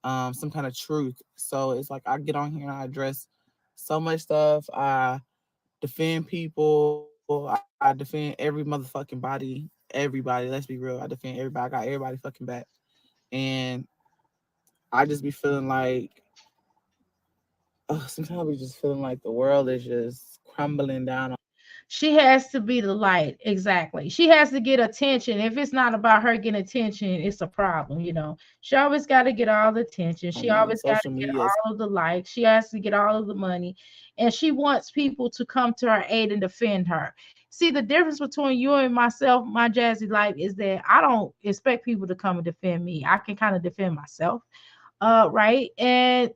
Some kind of truth. So it's like I get on here and I address so much stuff. I defend people. I defend every motherfucking body. Everybody. Let's be real. I defend everybody. I got everybody fucking back. And I just be feeling like sometimes we just feeling like the world is just crumbling down. She has to be the light. Exactly. She has to get attention. If it's not about her getting attention, it's a problem. She always got to get all the attention. She On always got to social get media. all of the likes. She has to get all of the money. And she wants people to come to her aid and defend her. See, the difference between you and myself, my Jazzy life, is that I don't expect people to come and defend me. I can kind of defend myself. Right. And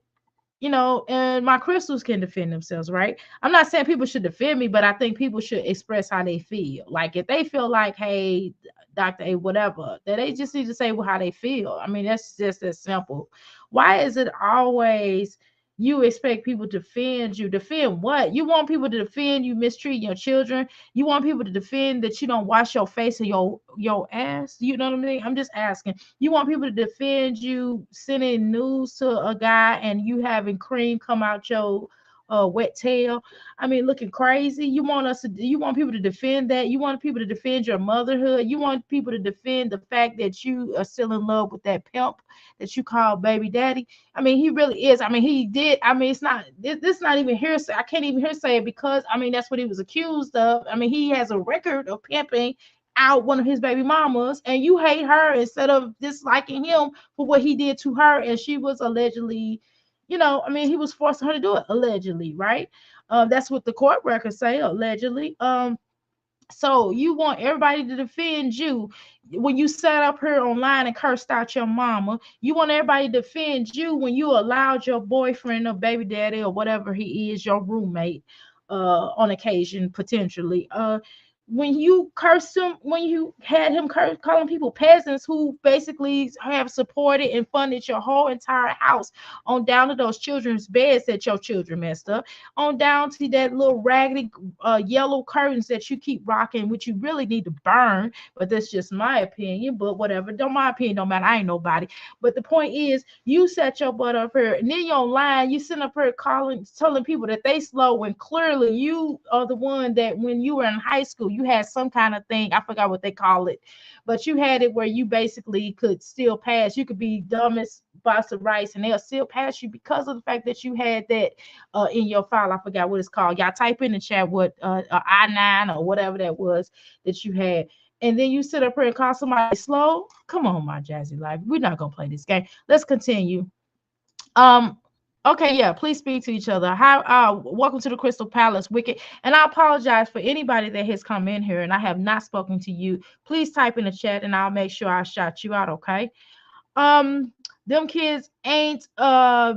my crystals can defend themselves, right? I'm not saying people should defend me, but I think people should express how they feel. Like if they feel like, hey, Dr. A, whatever, that they just need to say how they feel. I mean, that's just as simple. Why is it always you expect people to defend you? Defend what? You want people to defend you mistreating your children? You want people to defend that you don't wash your face or your ass? You know what I mean? I'm just asking. You want people to defend you sending news to a guy and you having cream come out your wet tail. I mean, looking crazy. You want people to defend that. You want people to defend your motherhood. You want people to defend the fact that you are still in love with that pimp that you call baby daddy. I mean, he really is. I mean, he did. I mean, this not even hearsay. I can't even hearsay it because I mean that's what he was accused of. I mean, he has a record of pimping out one of his baby mamas, and you hate her instead of disliking him for what he did to her, and she was allegedly, I mean, he was forcing her to do it allegedly, right? That's what the court records say, allegedly. So you want everybody to defend you when you sat up here online and cursed out your mama. You want everybody to defend you when you allowed your boyfriend or baby daddy or whatever he is, your roommate, on occasion potentially. When you cursed him, when you had him calling people peasants who basically have supported and funded your whole entire house, on down to those children's beds that your children messed up, on down to that little raggedy yellow curtains that you keep rocking, which you really need to burn. But that's just my opinion. But whatever, don't my opinion don't matter. I ain't nobody. But the point is, you set your butt up here, and then you're online. You sitting up here telling people that they slow when clearly you are the one that when you were in high school, you had some kind of thing. I forgot what they call it, but you had it where you basically could still pass. You could be dumb as box of rice, and they'll still pass you because of the fact that you had that in your file. I forgot what it's called. Y'all type in the chat what I-9 or whatever that was that you had. And then you sit up here and call somebody slow. Come on, my Jazzy life. We're not gonna play this game. Let's continue. Um, okay, yeah, please speak to each other. Hi, welcome to the Crystal Palace, Wicked. And I apologize for anybody that has come in here and I have not spoken to you. Please type in the chat and I'll make sure I shout you out, okay? Them kids ain't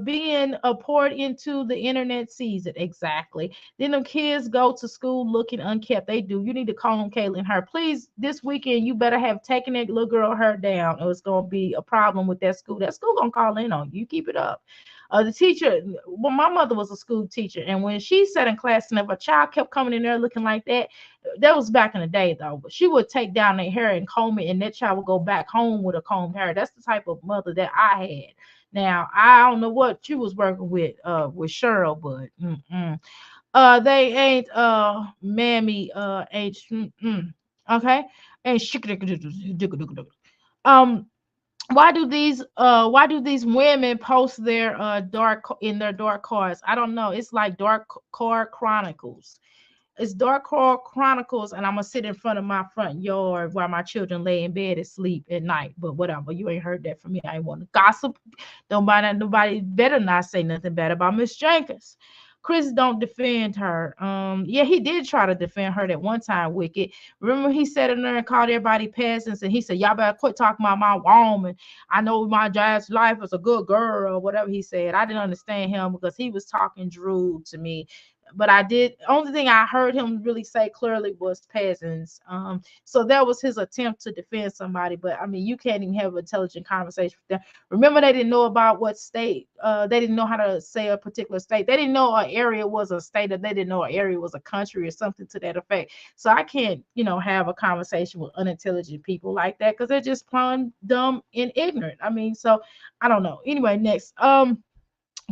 being poured into the internet season. Exactly. Then them kids go to school looking unkept. They do. You need to call them Caitlin her. Please, this weekend you better have taken that little girl her down, or it's gonna be a problem with that school. That school gonna call in on you. Keep it up. The teacher, well, my mother was a school teacher, and when she sat in class, and if a child kept coming in there looking like that was back in the day though. But she would take down their hair and comb it, and that child would go back home with a combed hair. That's the type of mother that I had. Now I don't know what she was working with Cheryl, but they ain't mammy ain't okay, ain't um why do these women post their in their dark cars? I don't know. It's like dark car chronicles. It's dark car chronicles, and I'm gonna sit in front of my front yard while my children lay in bed and sleep at night. But whatever, you ain't heard that from me. I ain't want to gossip. Nobody better not say nothing bad about Miss Jenkins. Chris don't defend her. Yeah, he did try to defend her at one time, Wicked. Remember he said in there and called everybody peasants, and he said, y'all better quit talking about my woman. I know my jazz life is a good girl, or whatever he said. I didn't understand him because he was talking Drew to me, but I did. Only thing I heard him really say clearly was peasants. So that was his attempt to defend somebody. But I mean, you can't even have an intelligent conversation with them. Remember, they didn't know about what state. They didn't know how to say a particular state. They didn't know an area was a state, or they didn't know an area was a country, or something to that effect. So I can't, have a conversation with unintelligent people like that because they're just plain dumb and ignorant. I mean, so I don't know. Anyway, next.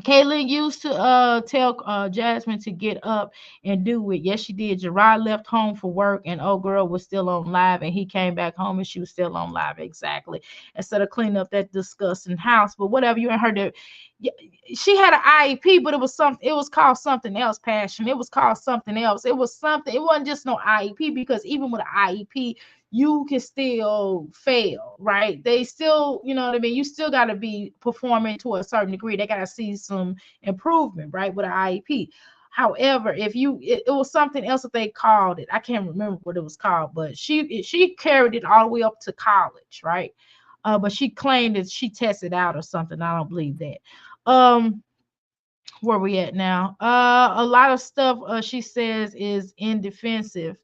Kaylin used to tell Jasmine to get up and do it. Yes, she did. Gerard left home for work, and old girl was still on live, and he came back home and she was still on live. Exactly. Instead of cleaning up that disgusting house, but whatever. You ain't heard that. Yeah, she had an IEP, but it was something. It was called something else. Passion. It was called something else. It was something. It wasn't just no IEP, because even with an IEP, you can still fail, right? They still, you know what I mean? You still got to be performing to a certain degree. They got to see some improvement, right? With an IEP. However, it was something else that they called it. I can't remember what it was called, but she carried it all the way up to college, right? But she claimed that she tested out or something. I don't believe that. Um, where we at now? A lot of stuff she says is indefensible.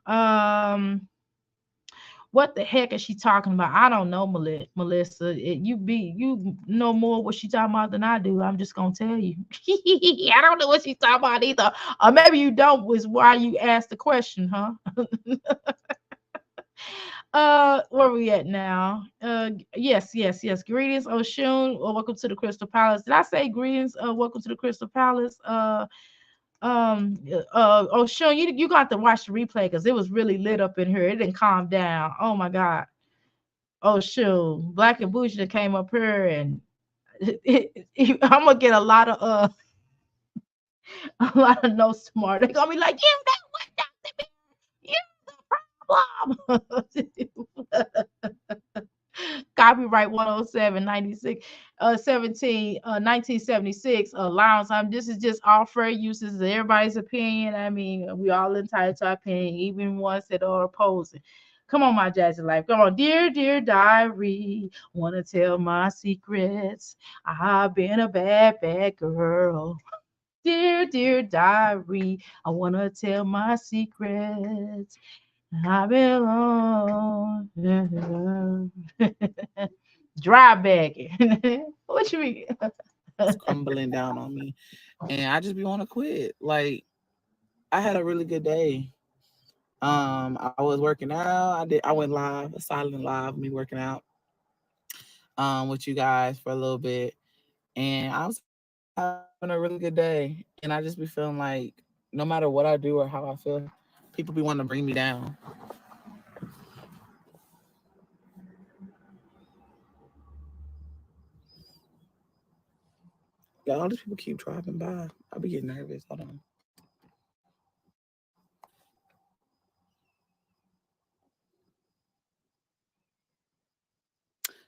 Um, what the heck is she talking about? I don't know, Melissa. You know more what she talking about than I do. I'm just gonna tell you. I don't know what she's talking about either. Or maybe you don't, was why you asked the question, huh? Where we at now? Yes. Greetings, Oshun. Welcome to the Crystal Palace. Did I say greetings? Welcome to the Crystal Palace. Oshun, you got to watch the replay because it was really lit up in here. It didn't calm down. Oh my God. Oshun, Black and Bougie that came up here, and I'm gonna get a lot of a lot of notes tomorrow. They're gonna be like, you know what, Dr. B? You the problem. Copyright 107 96 17 1976 allowance. This is just all fair uses of everybody's opinion. I mean, we all entitled to our opinion, even ones that are opposing. Come on, my jazzy life. Come on, dear diary. Wanna tell my secrets. I've been a bad girl. Dear diary. I wanna tell my secrets. I belong. Dry bagging. What you mean? It's crumbling down on me, and I just be want to quit. Like, I had a really good day. I was working out. I went live, a silent live, me working out with you guys for a little bit, and I was having a really good day. And I just be feeling like no matter what I do or how I feel, people be wanting to bring me down. Yeah, all these people keep driving by. I be getting nervous. Hold on.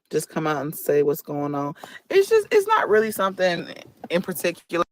Just come out and say what's going on. It's not really something in particular.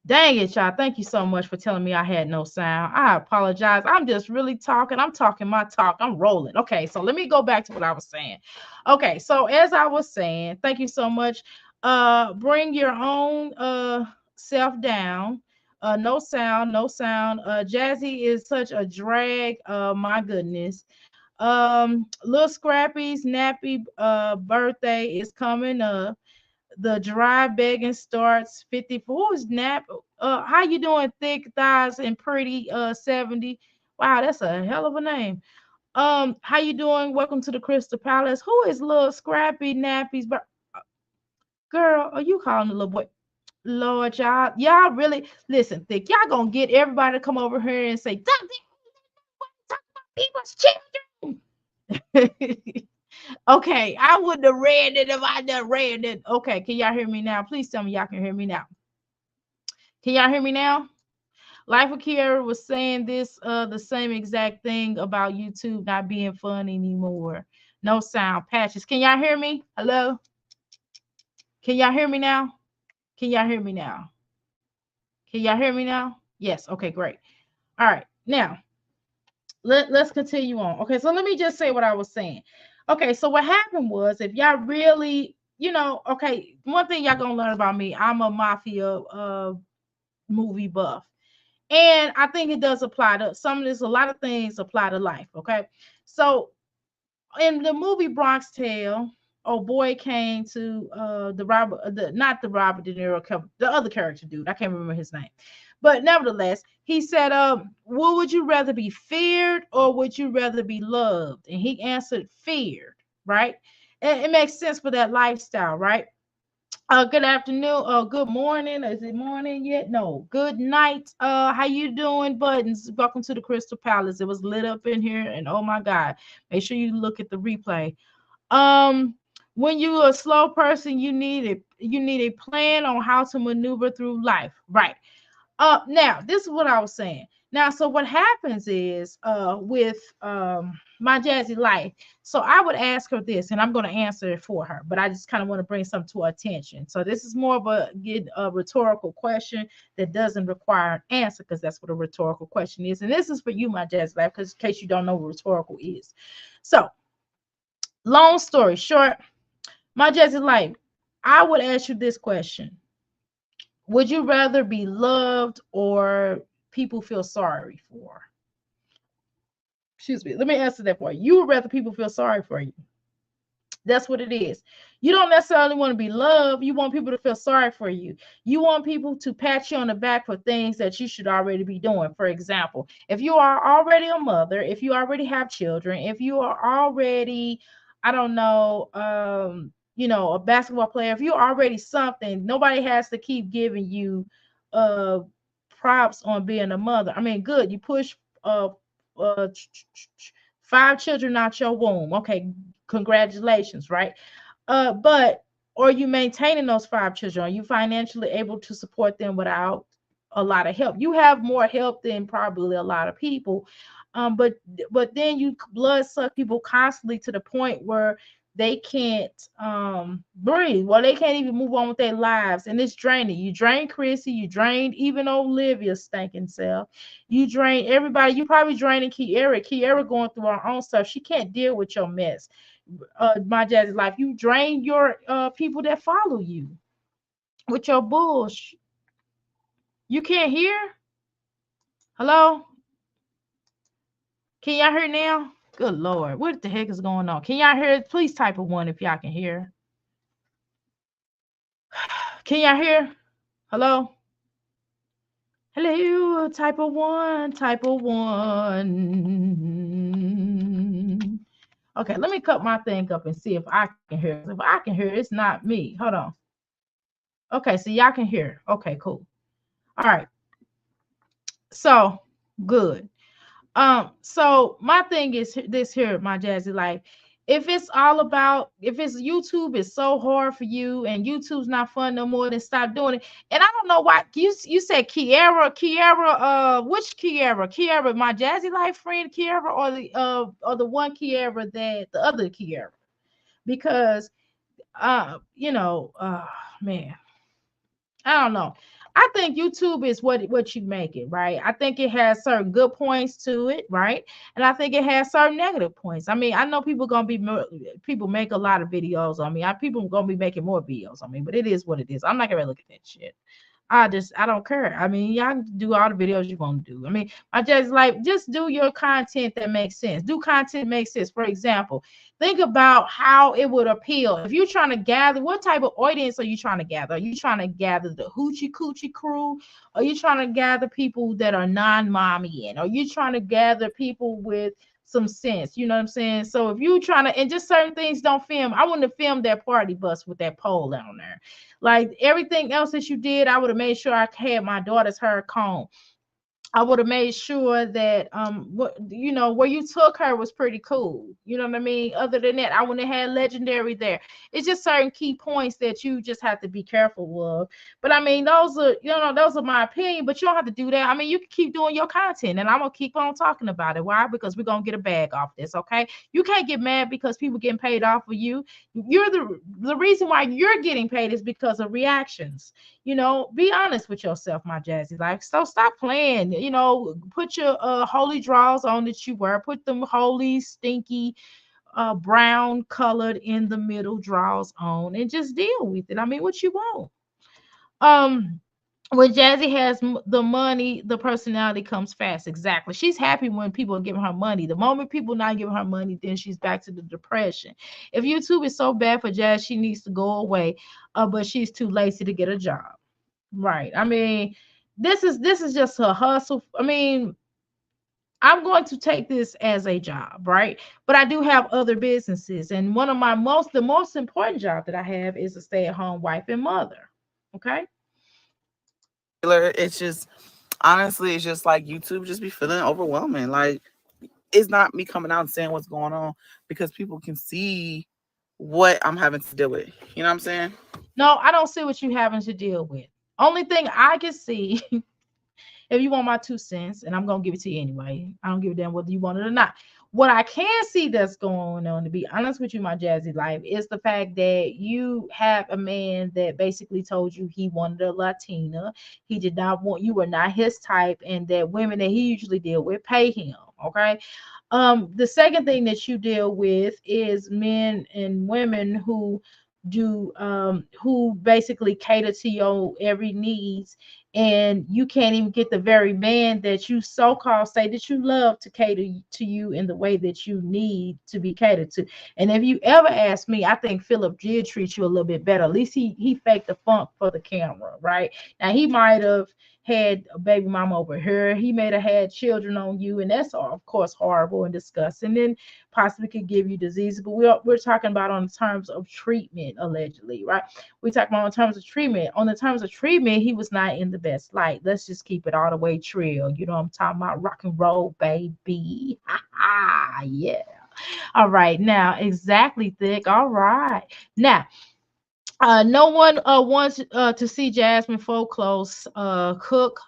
Dang it, y'all. Thank you so much for telling me I had no sound. I apologize. I'm just really talking. I'm talking my talk. I'm rolling. Okay, so let me go back to what I was saying. Okay, so as I was saying, thank you so much. Bring your own self down. No sound, no sound. Jazzy is such a drag. My goodness. Little Scrappy's nappy birthday is coming up. The drive begging starts 54. Who's nap? How you doing, thick thighs and pretty 70? Wow, that's a hell of a name. How you doing? Welcome to the Crystal Palace. Who is little Scrappy Nappies? But girl, are you calling the little boy? Lord, y'all really listen, thick. Y'all gonna get everybody to come over here and say, talk about people's children. Okay, I wouldn't have read it if I done read it. Okay, can y'all hear me now? Please tell me y'all can hear me now. Can y'all hear me now? Life of Kiera was saying this the same exact thing about YouTube not being fun anymore. No sound patches. Can y'all hear me? Hello? Can y'all hear me now? Can y'all hear me now? Can y'all hear me now? Yes. Okay, great. All right. Now, let's continue on. Okay, so let me just say what I was saying. Okay, so what happened was if y'all really, okay, one thing y'all gonna learn about me, I'm a mafia movie buff. And I think it does apply to some of this, a lot of things apply to life. Okay. So in the movie Bronx Tale, oh boy came to the Robert, the not the Robert De Niro, the other character dude. I can't remember his name, but nevertheless, he said, "What would you rather be feared or would you rather be loved?" And he answered, "Feared." Right? And it makes sense for that lifestyle, right? Good afternoon. Good morning. Is it morning yet? No. Good night. How you doing, Buttons? Welcome to the Crystal Palace. It was lit up in here, and oh my God, make sure you look at the replay. Um, when you're a slow person, you need a plan on how to maneuver through life, right? Now this is what I was saying. Now, so what happens is with my Jazzy life. So I would ask her this, and I'm going to answer it for her, but I just kind of want to bring something to her attention. So this is more of a rhetorical question that doesn't require an answer, because that's what a rhetorical question is. And this is for you, my Jazzy life, because in case you don't know what rhetorical is. So long story short, my Jazzy life, I would ask you this question: would you rather be loved or people feel sorry for? Excuse me. Let me answer that for you. You would rather people feel sorry for you. That's what it is. You don't necessarily want to be loved. You want people to feel sorry for you. You want people to pat you on the back for things that you should already be doing. For example, if you are already a mother, if you already have children, if you are already, I don't know, a basketball player, if you're already something, nobody has to keep giving you uh props on being a mother. I mean, good. You push uh uh 5 children out your womb. Okay, congratulations, right? But are you maintaining those 5 children? Are you financially able to support them without a lot of help? You have more help than probably a lot of people. But then you blood suck people constantly to the point where they can't breathe. Well, they can't even move on with their lives, and it's draining. You drain Chrissy, you drained even Olivia's stinking self. You drain everybody. You probably draining Kiera. Kiera going through her own stuff. She can't deal with your mess. My Jazzy life. You drain your people that follow you with your bullshit. You can't hear? Hello? Can y'all hear now? Good Lord. What the heck is going on? Can y'all hear? Please type a one if y'all can hear. Can y'all hear? Hello? Hello, type of one, type of one. Okay, let me cut my thing up and see if I can hear. If I can hear, it's not me. Hold on. Okay, so y'all can hear. Okay, cool. All right. So good. So my thing is this here, my Jazzy life. If it's YouTube is so hard for you and YouTube's not fun no more, then stop doing it. And I don't know why you said Kiera, which Kiera, my Jazzy life friend Kiera, or the one Kiera that the other Kiera, because man, I don't know. I think YouTube is what you make it, right? I think it has certain good points to it, right? And I think it has certain negative points. I mean, I know people gonna be people make a lot of videos on me. People gonna be making more videos on me, but it is what it is. I'm not gonna look at that shit. I don't care. I mean, y'all can do all the videos you want to do. I mean, I just like just do your content that makes sense. Do content that makes sense. For example, think about how it would appeal. If you're trying to gather, what type of audience are you trying to gather? Are you trying to gather the hoochie coochie crew? Are you trying to gather people that are non-mommy in? Are you trying to gather people with some sense? You know what I'm saying? So if you trying to, and just certain things don't film, I wouldn't have filmed that party bus with that pole down there. Like everything else that you did, I would have made sure I had my daughter's hair comb. I would have made sure that what you know where you took her was pretty cool. You know what I mean? Other than that, I wouldn't have had legendary there. It's just certain key points that you just have to be careful of. But I mean, those are my opinion, but you don't have to do that. I mean, you can keep doing your content and I'm gonna keep on talking about it. Why? Because we're gonna get a bag off this, okay? You can't get mad because people getting paid off of you. You're the reason why you're getting paid is because of reactions. Be honest with yourself, my Jazzy life. So stop playing. Put your holy draws on that you wear. Put them holy, stinky, brown colored in the middle draws on and just deal with it. I mean, what you want? Um, when Jazzy has the money, the personality comes fast. Exactly. She's happy when people are giving her money. The moment people not giving her money, then she's back to the depression. If YouTube is so bad for Jazz, she needs to go away. But she's too lazy to get a job. Right. I mean, this is just a hustle. I mean, I'm going to take this as a job, right? But I do have other businesses, and one of the most important job that I have is a stay-at-home wife and mother. Okay. It's just honestly, it's just like YouTube just be feeling overwhelming. Like it's not me coming out and saying what's going on because people can see what I'm having to deal with. You know what I'm saying? No, I don't see what you having to deal with. Only thing I can see, if you want my 2 cents, and I'm gonna give it to you anyway. I don't give a damn whether you want it or not. What I can see that's going on, to be honest with you, my Jazzy life, is the fact that you have a man that basically told you he wanted a Latina. He did not want you were not his type, and that women that he usually deal with pay him. Okay. The second thing that you deal with is men and women who basically cater to your every needs, and you can't even get the very man that you so-called say that you love to cater to you in the way that you need to be catered to. And if you ever ask me, I think Philip did treat you a little bit better. At least he faked the funk for the camera, right? Now he might have had a baby mama over here. He may have had children on you, and that's of course horrible and disgusting, and possibly could give you disease. But we're talking about on the terms of treatment, allegedly, right? We talk about on terms of treatment. On the terms of treatment, he was not in the best light. Let's just keep it all the way trill. You know what I'm talking about? Rock and roll, baby. Yeah. All right. Now, exactly, Thick. All right. Now, no one wants to see Jasmine Folklose cook,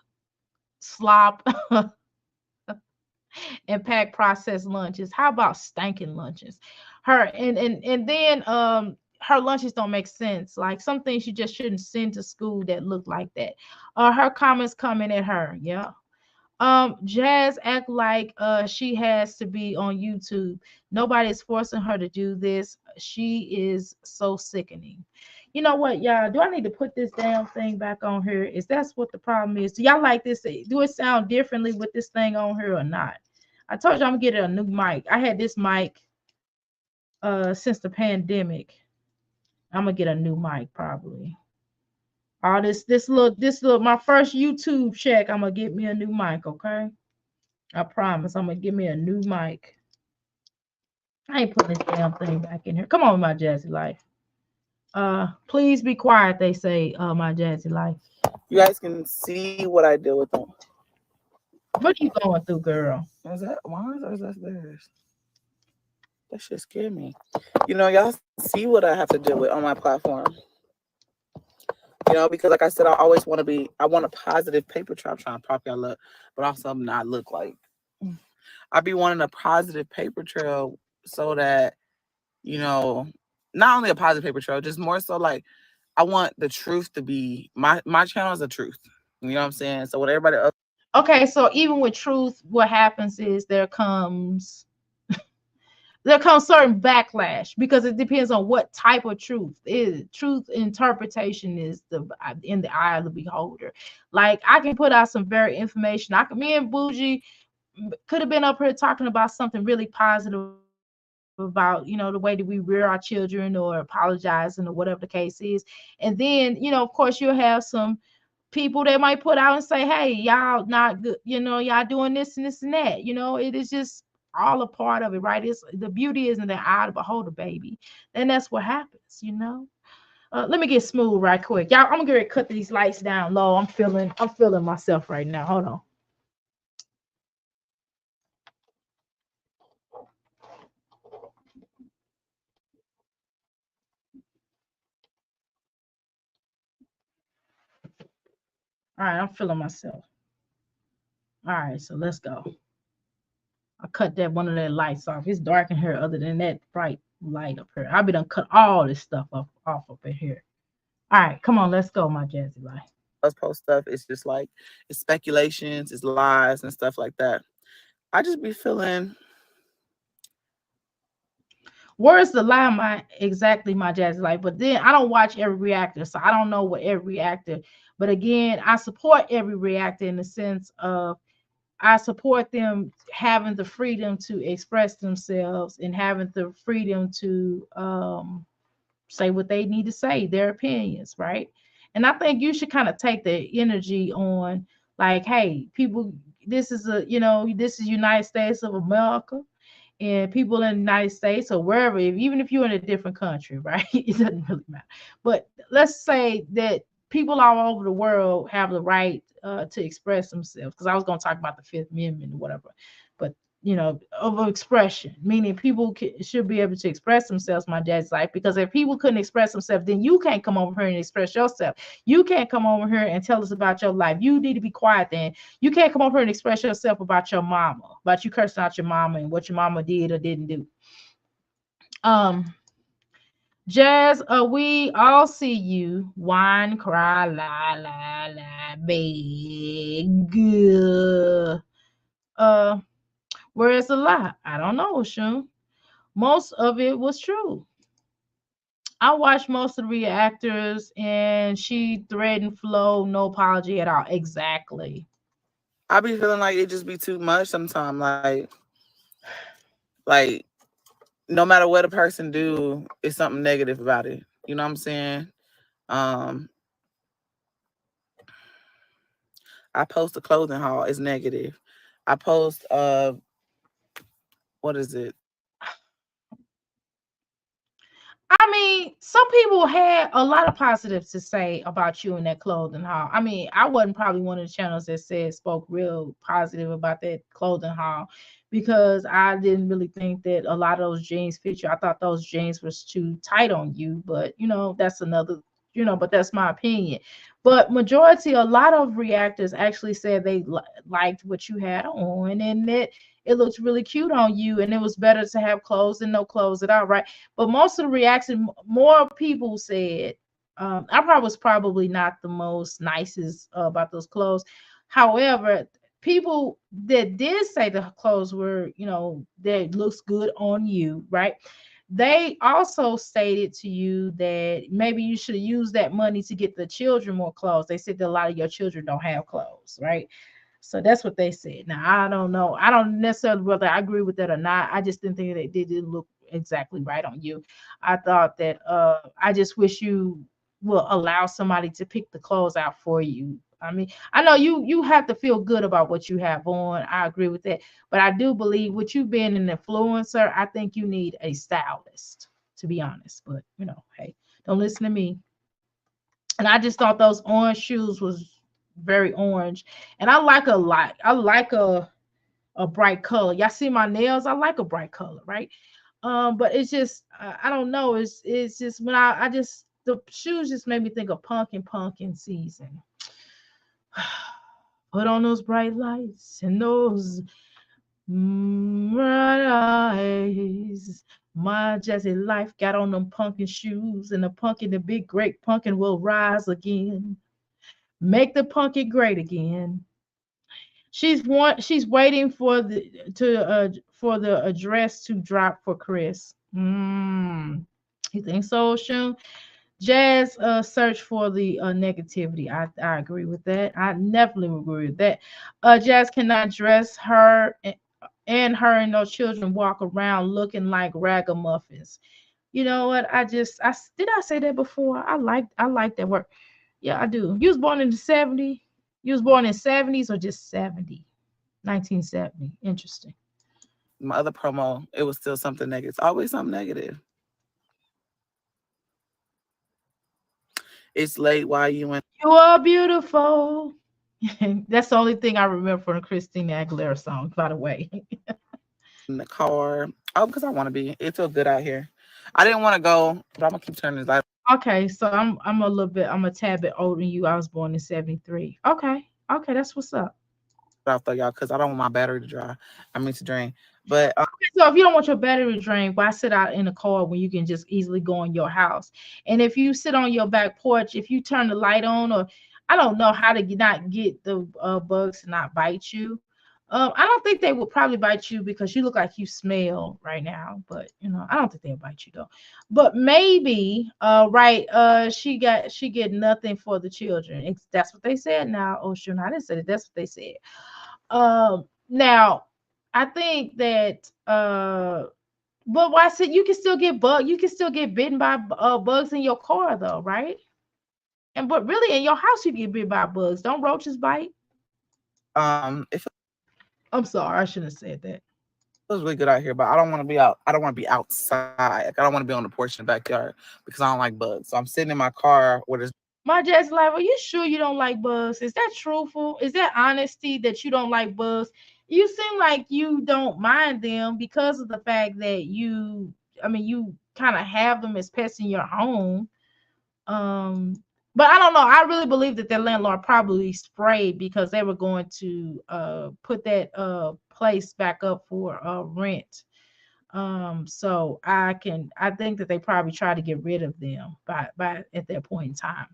slop, and pack processed lunches. How about stinking lunches? Her and then her lunches don't make sense. Like some things you just shouldn't send to school that look like that. Her comments coming at her. Yeah. Jazz act like she has to be on YouTube. Nobody's forcing her to do this. She is so sickening. You know what, y'all? Do I need to put this damn thing back on here? Is that's what the problem is? Do y'all like this? Do it sound differently with this thing on here or not? I told you I'm gonna get a new mic. I had this mic since the pandemic. I'm gonna get a new mic probably. All this look my first YouTube check. I'm gonna get me a new mic, okay? I promise I'm gonna give me a new mic. I ain't putting this damn thing back in here. Come on, my Jazzy life. Please be quiet, they say, my Jazzy life. You guys can see what I deal with them. What are you going through, girl? Is that mine or is that theirs? That shit scared me. Y'all see what I have to deal with on my platform. Because like I said, I want a positive paper trail. I'm trying to prop y'all up, but also not look like. I be wanting a positive paper trail so that, not only a positive paper trail, just more so like I want the truth to be, my channel is the truth. You know what I'm saying? So what everybody else. Okay, so even with truth, what happens is there comes certain backlash because it depends on what type of truth is. Truth interpretation is the in the eye of the beholder. Like I can put out some very information. Me and Bougie could have been up here talking about something really positive about, the way that we rear our children or apologizing or whatever the case is. And then, of course, you'll have some people that might put out and say, hey, y'all not good, y'all doing this and this and that. It is just all a part of it, right? It's the beauty is in the eye of the beholder, baby. And that's what happens. Let me get smooth right quick. Y'all, I'm gonna cut these lights down low. I'm feeling myself right now. Hold on. All right, I'm feeling myself. All right, so let's go. I cut that one of their lights off. It's dark in here other than that bright light up here. I've been done cut all this stuff off up in here. All right, come on, let's go, my Jazzy light. Us post stuff, it's just like it's speculations, it's lies and stuff like that. I just be feeling Where's the lie, my Jazzy light? But then I don't watch every reactor, so I don't know what every reactor. But again, I support every reactor in the sense of I support them having the freedom to express themselves and having the freedom to say what they need to say, their opinions, right? And I think you should kind of take the energy on, like, hey, people, this is United States of America, and people in the United States or wherever, even if you're in a different country, right? It doesn't really matter. But let's say that people all over the world have the right to express themselves. Because I was going to talk about the Fifth Amendment or whatever, but of expression, meaning people should be able to express themselves. My dad's life, because if people couldn't express themselves, then you can't come over here and express yourself. You can't come over here and tell us about your life. You need to be quiet. Then you can't come over here and express yourself about your mama, about you cursing out your mama and what your mama did or didn't do. Um, Jazz, we all see you whine, cry, lie, lie, lie, beg. Uh, where's the lie? I don't know, Shun. Most of it was true. I watched most of the reactors and she threatened Flo, no apology at all. Exactly. I be feeling like it just be too much sometimes. Like no matter what a person do, it's something negative about it. You know what I'm saying? Um, I post a clothing haul, it's negative. I post what is it? I mean, some people had a lot of positives to say about you in that clothing haul. I mean, I wasn't probably one of the channels that spoke real positive about that clothing haul because I didn't really think that a lot of those jeans fit you. I thought those jeans was too tight on you, but that's another, but that's my opinion. But majority, a lot of reactors actually said they liked what you had on and that it looked really cute on you and it was better to have clothes than no clothes at all, right? But most of the reaction, more people said, I probably was probably not the most nicest about those clothes. However, people that did say the clothes were, that looks good on you, right? They also stated to you that maybe you should use that money to get the children more clothes. They said that a lot of your children don't have clothes, right? So that's what they said. Now I don't know. I don't necessarily whether I agree with that or not. I just didn't think that it didn't look exactly right on you. I thought that I just wish you will allow somebody to pick the clothes out for you. I mean, I know you have to feel good about what you have on. I agree with that. But I do believe with you being an influencer, I think you need a stylist, to be honest. But hey, don't listen to me. And I just thought those orange shoes was very orange. And I like a lot. I like a bright color. Y'all see my nails? I like a bright color, right? But it's just I don't know. It's just when I just the shoes just made me think of pumpkin season. Put on those bright lights and those bright eyes. My Jazzy life got on them pumpkin shoes and the big great pumpkin will rise again. Make the pumpkin great again. She's waiting for the address to drop for Chris. You think so, Shun? Jazz search for the negativity. I agree with that. I definitely agree with that. Jazz cannot dress her and her and those children walk around looking like ragamuffins. You know what? Did I say that before? I like that word. Yeah, I do. You was born in the 70s. You was born in 70s or just 70? 1970. Interesting. My other promo, it was still something negative. It's always something negative. It's late. Why you in You are beautiful. That's the only thing I remember from the Christina Aguilera song, by the way. the car? Oh, because I want to be. It feels good out here. I didn't want to go, but I'm gonna keep turning this light Okay, so I'm a tad bit older than you. I was born in 73. Okay. Okay, that's what's up. off though, y'all, because I don't want my battery to dry. I mean to drain. But So if you don't want your battery drained, why sit out in the car when you can just easily go in your house? And if you sit on your back porch, if you turn the light on, or I don't know how to not get the bugs to not bite you. I don't think they would probably bite you because you look like you smell right now. But I don't think they'll bite you though. But maybe, right? She get nothing for the children. That's what they said. Now, oh sure, I didn't say that. That's what they said. Now I think that but why sit you can still get you can still get bitten by bugs in your car though, right? And but really in your house you can get bitten by bugs. Don't roaches bite? it I'm sorry, I shouldn't have said that. feels really good out here, but I don't want to be out. I don't want to be outside. Like, I don't want to be on the porch in the backyard because I don't like bugs. So I'm sitting in my car with this. My Jazz life, are you sure you don't like bugs? Is that truthful? Is that honesty that you don't like bugs? You seem like you don't mind them because of the fact that you kind of have them as pets in your home. Um, but I don't know. I really believe that their landlord probably sprayed because they were going to put that place back up for rent. So I think that they probably tried to get rid of them by at that point in time.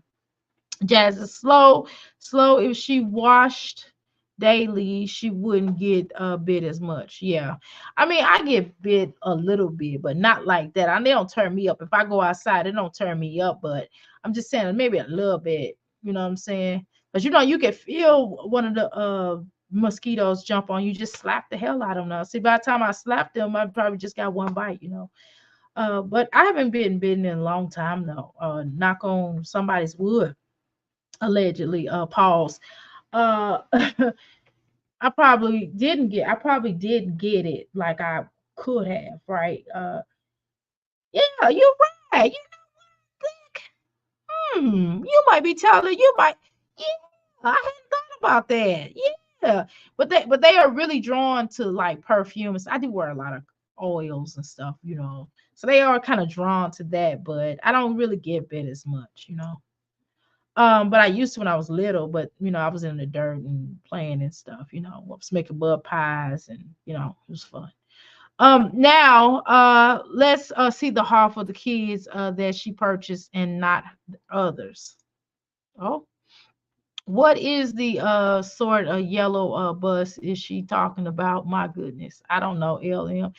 Jazz is slow. If she washed daily, she wouldn't get bit as much. Yeah, I mean, I get bit a little bit, but not like that. They don't turn me up. If I go outside, it don't turn me up. But I'm just saying, maybe a little bit. You know what I'm saying? Because you can feel one of the mosquitoes jump on you. Just slap the hell out of them. Now, see, by the time I slapped them, I probably just got one bite. But I haven't been bitten in a long time though. Knock on somebody's wood allegedly. Pause. uh I probably didn't get it like I could have, right? Yeah, you're right. You might be telling you might. Yeah, I hadn't thought about that. Yeah, but they are really drawn to like perfumes. I do wear a lot of oils and stuff. So they are kind of drawn to that, but I don't really get bit as much. But I used to when I was little, but I was in the dirt and playing and stuff. I was making bud pies and it was fun. Now let's see the haul for the kids that she purchased and not others. Oh, what is the sort of yellow bus is she talking about? My goodness, I don't know. LM,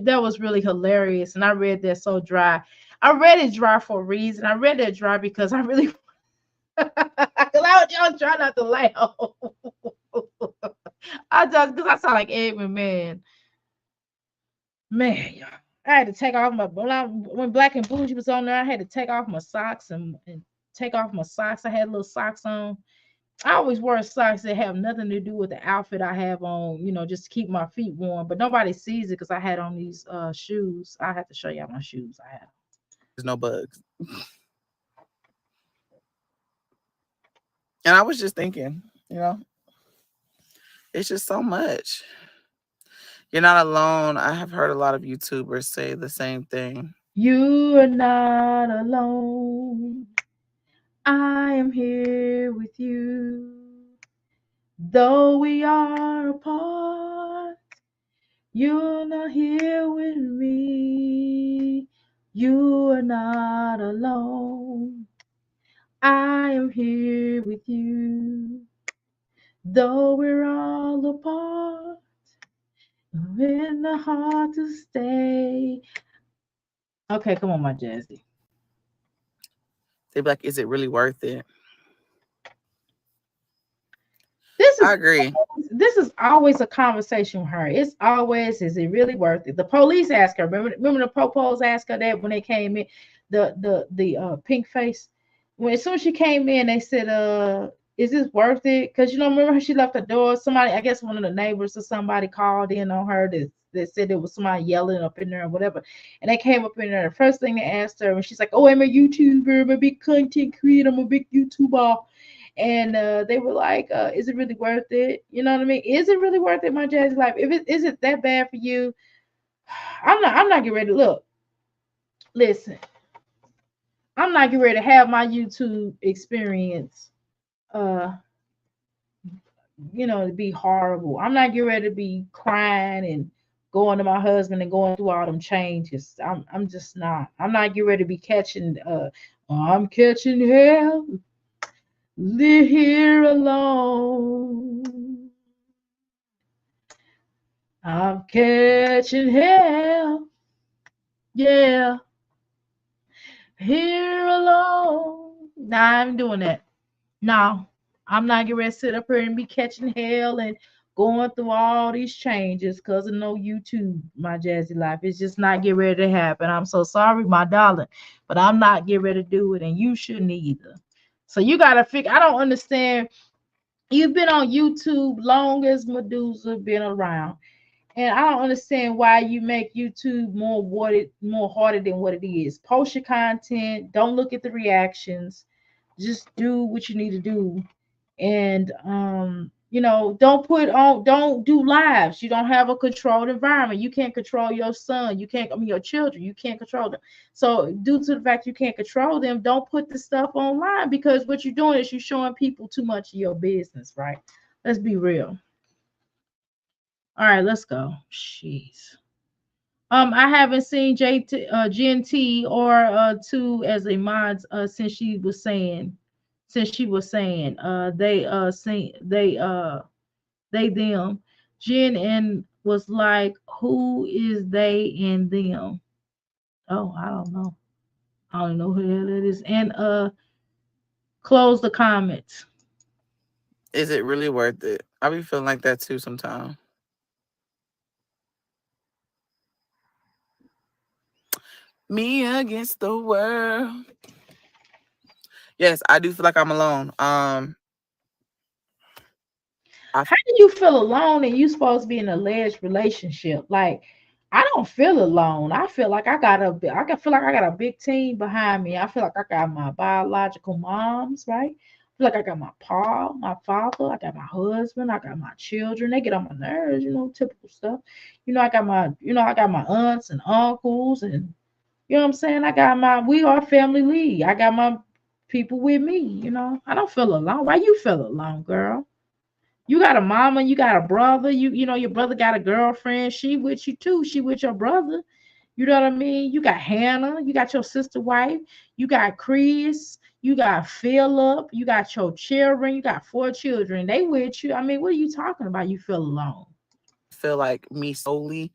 that was really hilarious, and I read that so dry. I read it dry for a reason. I read it dry because I really because I was y'all trying not to laugh. I just because I sound like Edwin, man, y'all. I had to take off when Black and Bougie was on there. I had to take off my socks and take off my socks. I had little socks on. I always wear socks that have nothing to do with the outfit I have on, just to keep my feet warm. But nobody sees it because I had on these shoes. I have to show y'all my shoes I have. There's no bugs. And I was just thinking, it's just so much. You're not alone. I have heard a lot of YouTubers say the same thing. You are not alone. I am here with you. Though we are apart, you're not here with me. You are not alone. I am here with you. Though we're all apart, in the heart to stay. Okay, come on, my Jazzy. They be like, is it really worth it? This I is agree. this is always a conversation with her. It's always, is it really worth it? The police asked her. Remember the popos asked her that when they came in, the pink face. When as soon as she came in, they said, is this worth it? Because remember she left the door. Somebody, I guess one of the neighbors or somebody called in on her that said there was somebody yelling up in there or whatever. And they came up in there. The first thing they asked her, and she's like, "Oh, I'm a YouTuber, I'm a big content creator, I'm a big YouTuber." And they were like, is it really worth it? You know what I mean? Is it really worth it, my Jazzy life? If it is it that bad for you, I'm not getting ready to look. Listen, I'm not getting ready to have my YouTube experience uh to be horrible. I'm not getting ready to be crying and going to my husband and going through all them changes. I'm just not. I'm not getting ready to be catching I'm catching hell. Live here alone. I'm catching hell. Yeah. Here alone. Nah, I'm doing that. No. I'm not getting ready to sit up here and be catching hell and going through all these changes because of no YouTube, my Jazzy life. It's just not getting ready to happen. I'm so sorry, my darling. But I'm not getting ready to do it, and you shouldn't either. So you gotta figure. I don't understand. You've been on YouTube long as Medusa been around. And I don't understand why you make YouTube more harder than what it is. Post your content. Don't look at the reactions. Just do what you need to do. And don't do lives. You don't have a controlled environment. You can't control your son. You can't, I mean your children. You can't control them. So due to the fact you can't control them, don't put the stuff online because what you're doing is you're showing people too much of your business, right? Let's be real. All right, let's go. Jeez. I haven't seen Gen T or two as a mods since she was saying they them. Jen and was like, who is they and them? Oh, I don't know. I don't know who the hell it is. And close the comments. Is it really worth it? I be feeling like that too sometimes. Me against the world. Yes, I do feel like I'm alone. How do you feel alone and you supposed to be in an alleged relationship? Like, I don't feel alone. I feel like feel like I got a big team behind me. I feel like I got my biological moms, right? I feel like I got my father, I got my husband, I got my children. They get on my nerves, typical stuff. I got my aunts and uncles, and you know what I'm saying? We are family league. I got my people with me. I don't feel alone. Why you feel alone, girl? You got a mama, you got a brother, your brother got a girlfriend. She with you too. She with your brother. You know what I mean? You got Hannah, you got your sister wife, you got Chris, you got Philip, you got your children, you got 4 children. They with you. I mean, what are you talking about? You feel alone. feel like me solely.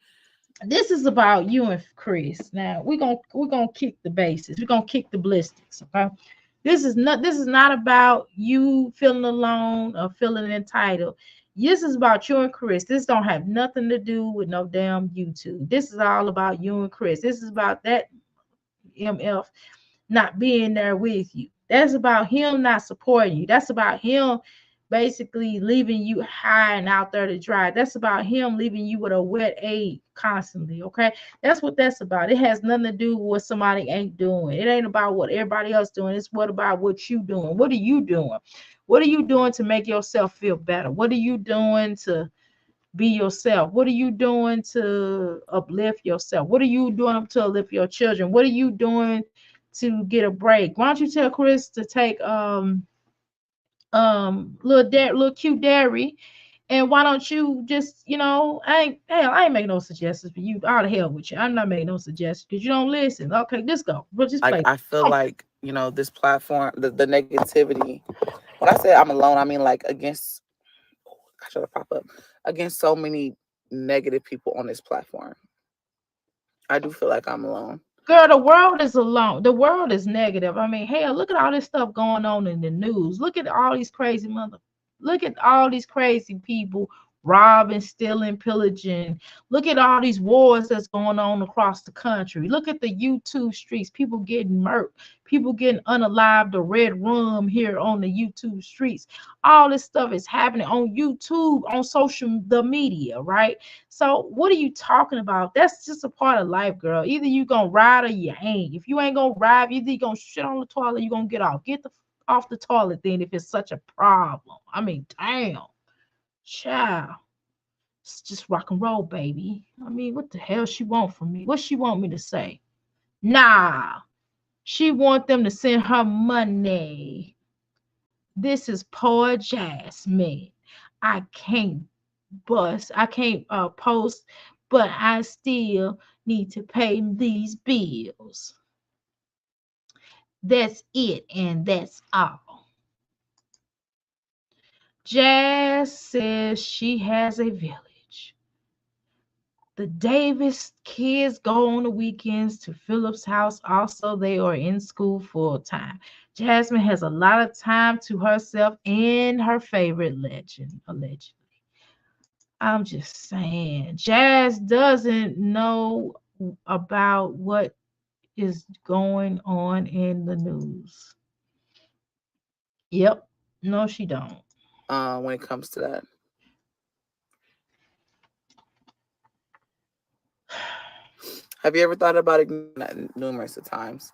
This is about you and Chris. Now we're gonna kick the bases. We're gonna kick the ballistics. Okay. This is not about you feeling alone or feeling entitled. This is about you and Chris. This don't have nothing to do with no damn YouTube. This is all about you and Chris. This is about that MF not being there with you. That's about him not supporting you. That's about him basically leaving you high and out there to dry. That's about him leaving you with a wet aid constantly. Okay. That's what that's about. It has nothing to do with what somebody ain't doing. It ain't about what everybody else doing. It's what about what you doing. What are you doing? What are you doing to make yourself feel better? What are you doing to be yourself? What are you doing to uplift yourself? What are you doing to uplift your children? What are you doing to get a break? Why don't you tell Chris to take little cute dairy, and why don't you just I ain't making no suggestions for you. All the hell with you. I'm not making no suggestions because you don't listen. Okay, just go. But just Like play. I feel like, this platform, the negativity. When I say I'm alone, I mean like against I try to pop up against so many negative people on this platform. I do feel like I'm alone. Girl, the world is alone. The world is negative. I mean, hell, look at all this stuff going on in the news. Look at all these crazy Look at all these crazy people robbing, stealing, pillaging. Look at all these wars that's going on across the country. Look at the YouTube streets. People getting murked. People getting unalived or red rum here on the YouTube streets. All this stuff is happening on YouTube, on the media, right? So what are you talking about? That's just a part of life, girl. Either you gonna ride or you ain't. If you ain't gonna ride, either you gonna shit on the toilet, you gonna get off. Get the off the toilet then if it's such a problem. I mean, damn, child. It's just rock and roll, baby. I mean, what the hell she want from me? What she want me to say? Nah, she want them to send her money. This is poor Jasmine. I can't I can't post, but I still need to pay these bills. That's it, and that's all. Jazz says she has a village. The Davis kids go on the weekends to Philip's house. Also, they are in school full time. Jasmine has a lot of time to herself and her favorite legend, allegedly. I'm just saying, Jazz doesn't know about what is going on in the news. Yep. No, she don't. When it comes to that. Have you ever thought about ignoring that numerous of times?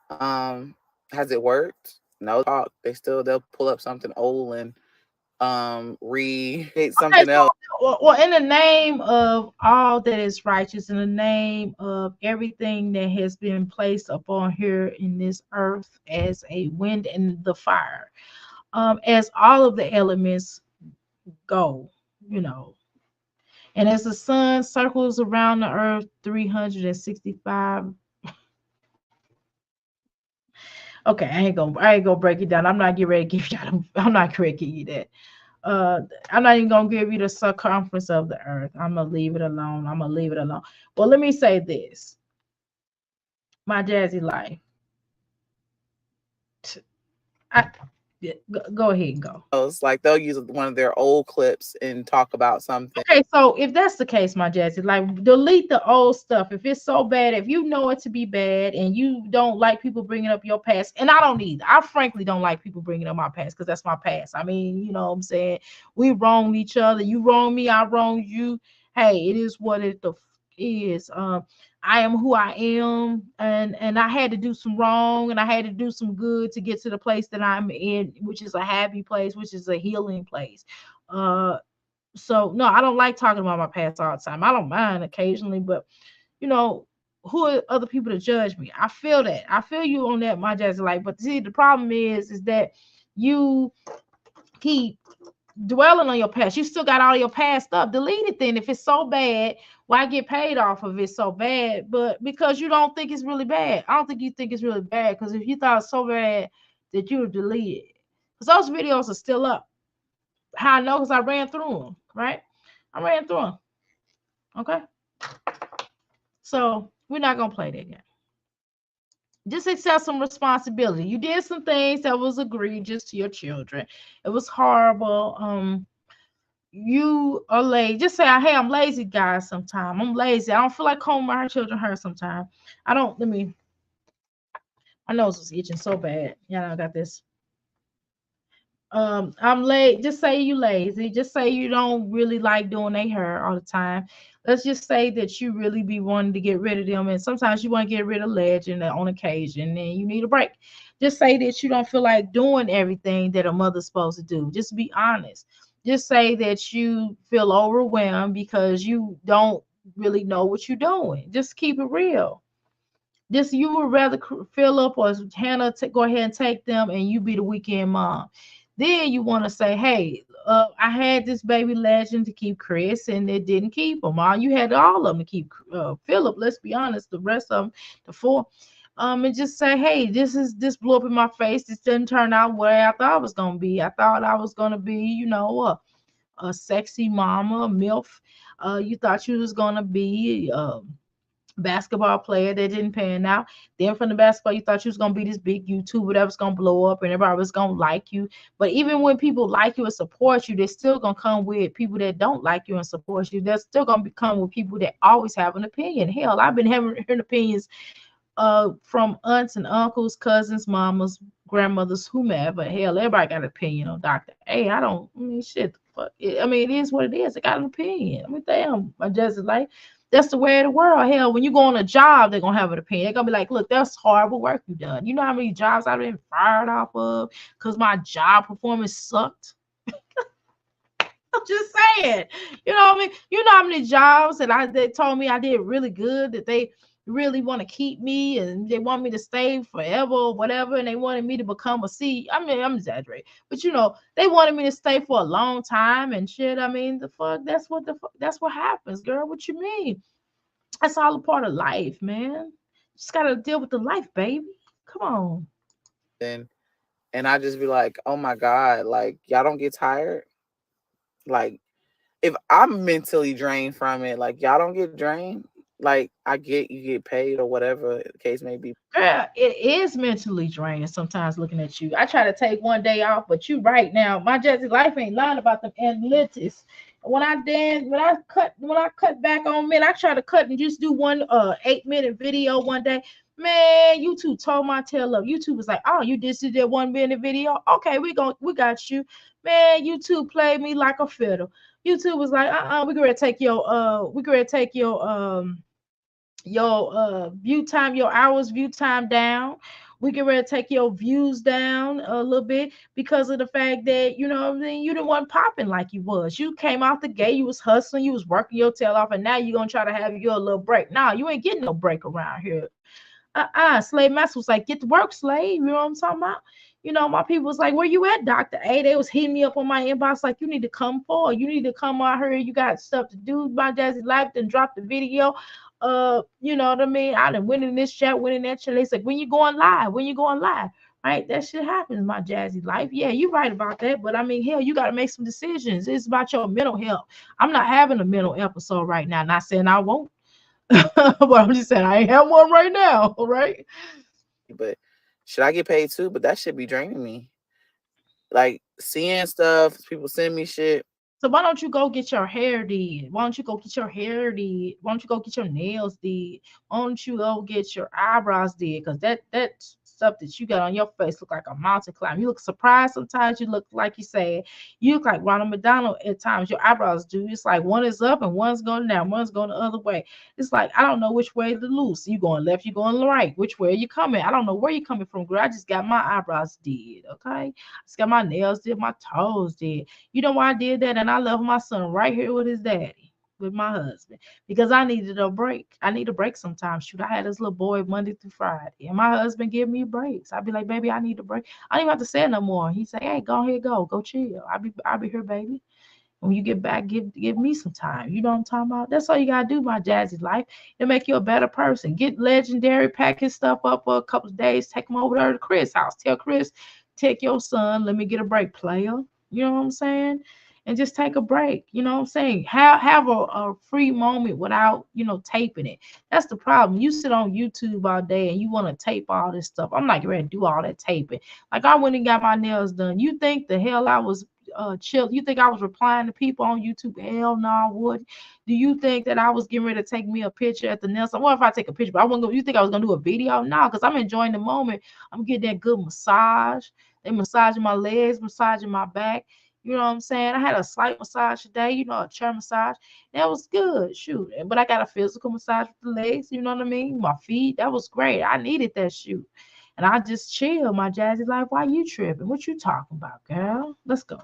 Has it worked? No talk. They'll pull up something old and re-hate something else. Well, in the name of all that is righteous, in the name of everything that has been placed upon here in this earth as a wind and the fire, as all of the elements go, you know, and as the sun circles around the earth 365. Okay, I ain't gonna break it down. I'm not getting ready to give you. I'm not ready to give you that. I'm not even gonna give you the circumference of the earth. I'm gonna leave it alone. I'm gonna leave it alone. Well, let me say this, my Jazzy life. Go ahead and go. Like they'll use one of their old clips and talk about something. Okay, so if that's the case, my Jazzy, like delete the old stuff. If it's so bad, if you know it to be bad and you don't like people bringing up your past, and I don't either. I frankly don't like people bringing up my past because that's my past. I mean, you know what I'm saying? We wronged each other. You wronged me, I wronged you. Hey, it is what it is. I am who I am, and I had to do some wrong and I had to do some good to get to the place that I'm in, which is a happy place, which is a healing place. So no, I don't like talking about my past all the time. I don't mind occasionally, but you know, who are other people to judge me? I feel that. I feel you on that, my Jazzy life. But see, the problem is that you keep dwelling on your past. You still got all your past stuff. Delete it then. If it's so bad, why get paid off of it so bad? But because you don't think it's really bad. I don't think you think it's really bad, because if you thought it's so bad that you would delete it. Because those videos are still up. How I know? Because I ran through them, right? I ran through them. Okay? So we're not going to play that game. Just accept some responsibility. You did some things that was egregious to your children. It was horrible. You are lazy. Just say, hey, I'm lazy, guys, sometimes. I'm lazy. I don't feel like combing my children hair sometimes. My nose was itching so bad. Yeah, I got this. I'm late. Just say you lazy. Just say you don't really like doing their hair all the time. Let's just say that you really be wanting to get rid of them, and sometimes you want to get rid of legend on occasion, and you need a break. Just say that you don't feel like doing everything that a mother's supposed to do. Just be honest. Just say that you feel overwhelmed because you don't really know what you're doing. Just keep it real. Just you would rather Philip or Hannah go ahead and take them, and you be the weekend mom. Then you want to say, hey, I had this baby legend to keep Chris, and it didn't keep him. You had all of them to keep Philip. Let's be honest, the rest of them, the four, and just say, hey, this blew up in my face. This didn't turn out where I thought I was gonna be. I thought I was gonna be, a sexy mama, a MILF. You thought you was gonna be basketball player that didn't pan out. Then from the basketball, you thought you was gonna be this big YouTuber that was gonna blow up and everybody was gonna like you. But even when people like you and support you, they're still gonna come with people that don't like you and support you. They're still gonna become with people that always have an opinion. Hell, I've been hearing opinions from aunts and uncles, cousins, mamas, grandmothers, whomever. Hell, everybody got an opinion on Dr. A. I mean, shit, fuck. I mean, it is what it is. I got an opinion. I mean, damn, my just like, that's the way of the world. Hell, when you go on a job, they're gonna have an opinion. They're gonna be like, look, that's horrible work you done. You know how many jobs I've been fired off of because my job performance sucked? I'm just saying, you know what I mean? You know how many jobs that they told me I did really good, that they really want to keep me and they want me to stay forever or whatever, and they wanted me to become a C. I mean, I'm exaggerating, but you know, they wanted me to stay for a long time and shit. I mean, the fuck, that's what happens, girl. What you mean? That's all a part of life, man. Just gotta deal with the life, baby. Come on. And I just be like, oh my God, like y'all don't get tired. Like if I'm mentally drained from it, like y'all don't get drained. Like I get you get paid or whatever the case may be. Girl, it is mentally draining sometimes looking at you. I try to take one day off, but you right now, my Jazzy life ain't lying about them analytics. When I cut back on men, I try to cut and just do one 8-minute video one day. Man, YouTube told my tail up. YouTube was like, oh, you just did that 1 minute video. Okay, we got you. Man, YouTube played me like a fiddle. YouTube was like, we gonna take your view time, your hours view time down. We get ready to take your views down a little bit because of the fact that you know what I mean, you didn't want popping like you was. You came out the gate, you was hustling, you was working your tail off, and now you're gonna try to have your little break. Nah, you ain't getting no break around here. Slave Master was like, get to work, slave. You know what I'm talking about? You know, my people was like, where you at, Dr. A? They was hitting me up on my inbox like, you need to come forward. You need to come out here. You got stuff to do. My Jazzy life, then drop the video. You know what I mean? I done went in this chat, went in that chat. They said, when you going live? When you going live? Right? That shit happens, my Jazzy life. Yeah, you're right about that. But I mean, hell, you got to make some decisions. It's about your mental health. I'm not having a mental episode right now. Not saying I won't. But I'm just saying I ain't have one right now, right? But should I get paid too? But that should be draining me. Like seeing stuff, people send me shit. So why don't you go get your hair did? Why don't you go get your hair did? Why don't you go get your nails did? Why don't you go get your eyebrows did? Because that stuff that you got on your face look like a mountain climb. You look surprised sometimes. You look like you said. You look like Ronald McDonald at times. Your eyebrows do. It's like one is up and one's going down. One's going the other way. It's like I don't know which way to loose. You going left? You going right? Which way are you coming? I don't know where you coming from, girl. I just got my eyebrows did. Okay, I just got my nails did. My toes did. You know why I did that? And I left my son right here with his daddy, with my husband, because I needed a break. I need a break sometimes. Shoot, I had this little boy Monday through Friday, and my husband give me breaks. I'd be like, baby, I need a break. I don't even have to say it no more. He say, hey, go ahead, go chill. I'll be here, baby. When you get back, give me some time. You know what I'm talking about? That's all you gotta do, my Jazzy life. To make you a better person. Get legendary, pack his stuff up for a couple of days, take him over there to Chris' house. Tell Chris, take your son, let me get a break, player. You know what I'm saying? And just take a break. You know what I'm saying? Have a free moment without, taping it. That's the problem. You sit on YouTube all day and you want to tape all this stuff. I'm not ready to do all that taping. Like I went and got my nails done. You think the hell I was chill? You think I was replying to people on YouTube? Hell no, I would. Do you think that I was getting ready to take me a picture at the nail salon? What if I take a picture? But I wasn't. You think I was gonna do a video? No, because I'm enjoying the moment. I'm getting that good massage. They massaging my legs, massaging my back. You know what I'm saying? I had a slight massage today, a chair massage. That was good. Shoot. But I got a physical massage with the legs, you know what I mean? My feet. That was great. I needed that shoot. And I just chill, my Jazzy life. Why you tripping? What you talking about, girl? Let's go.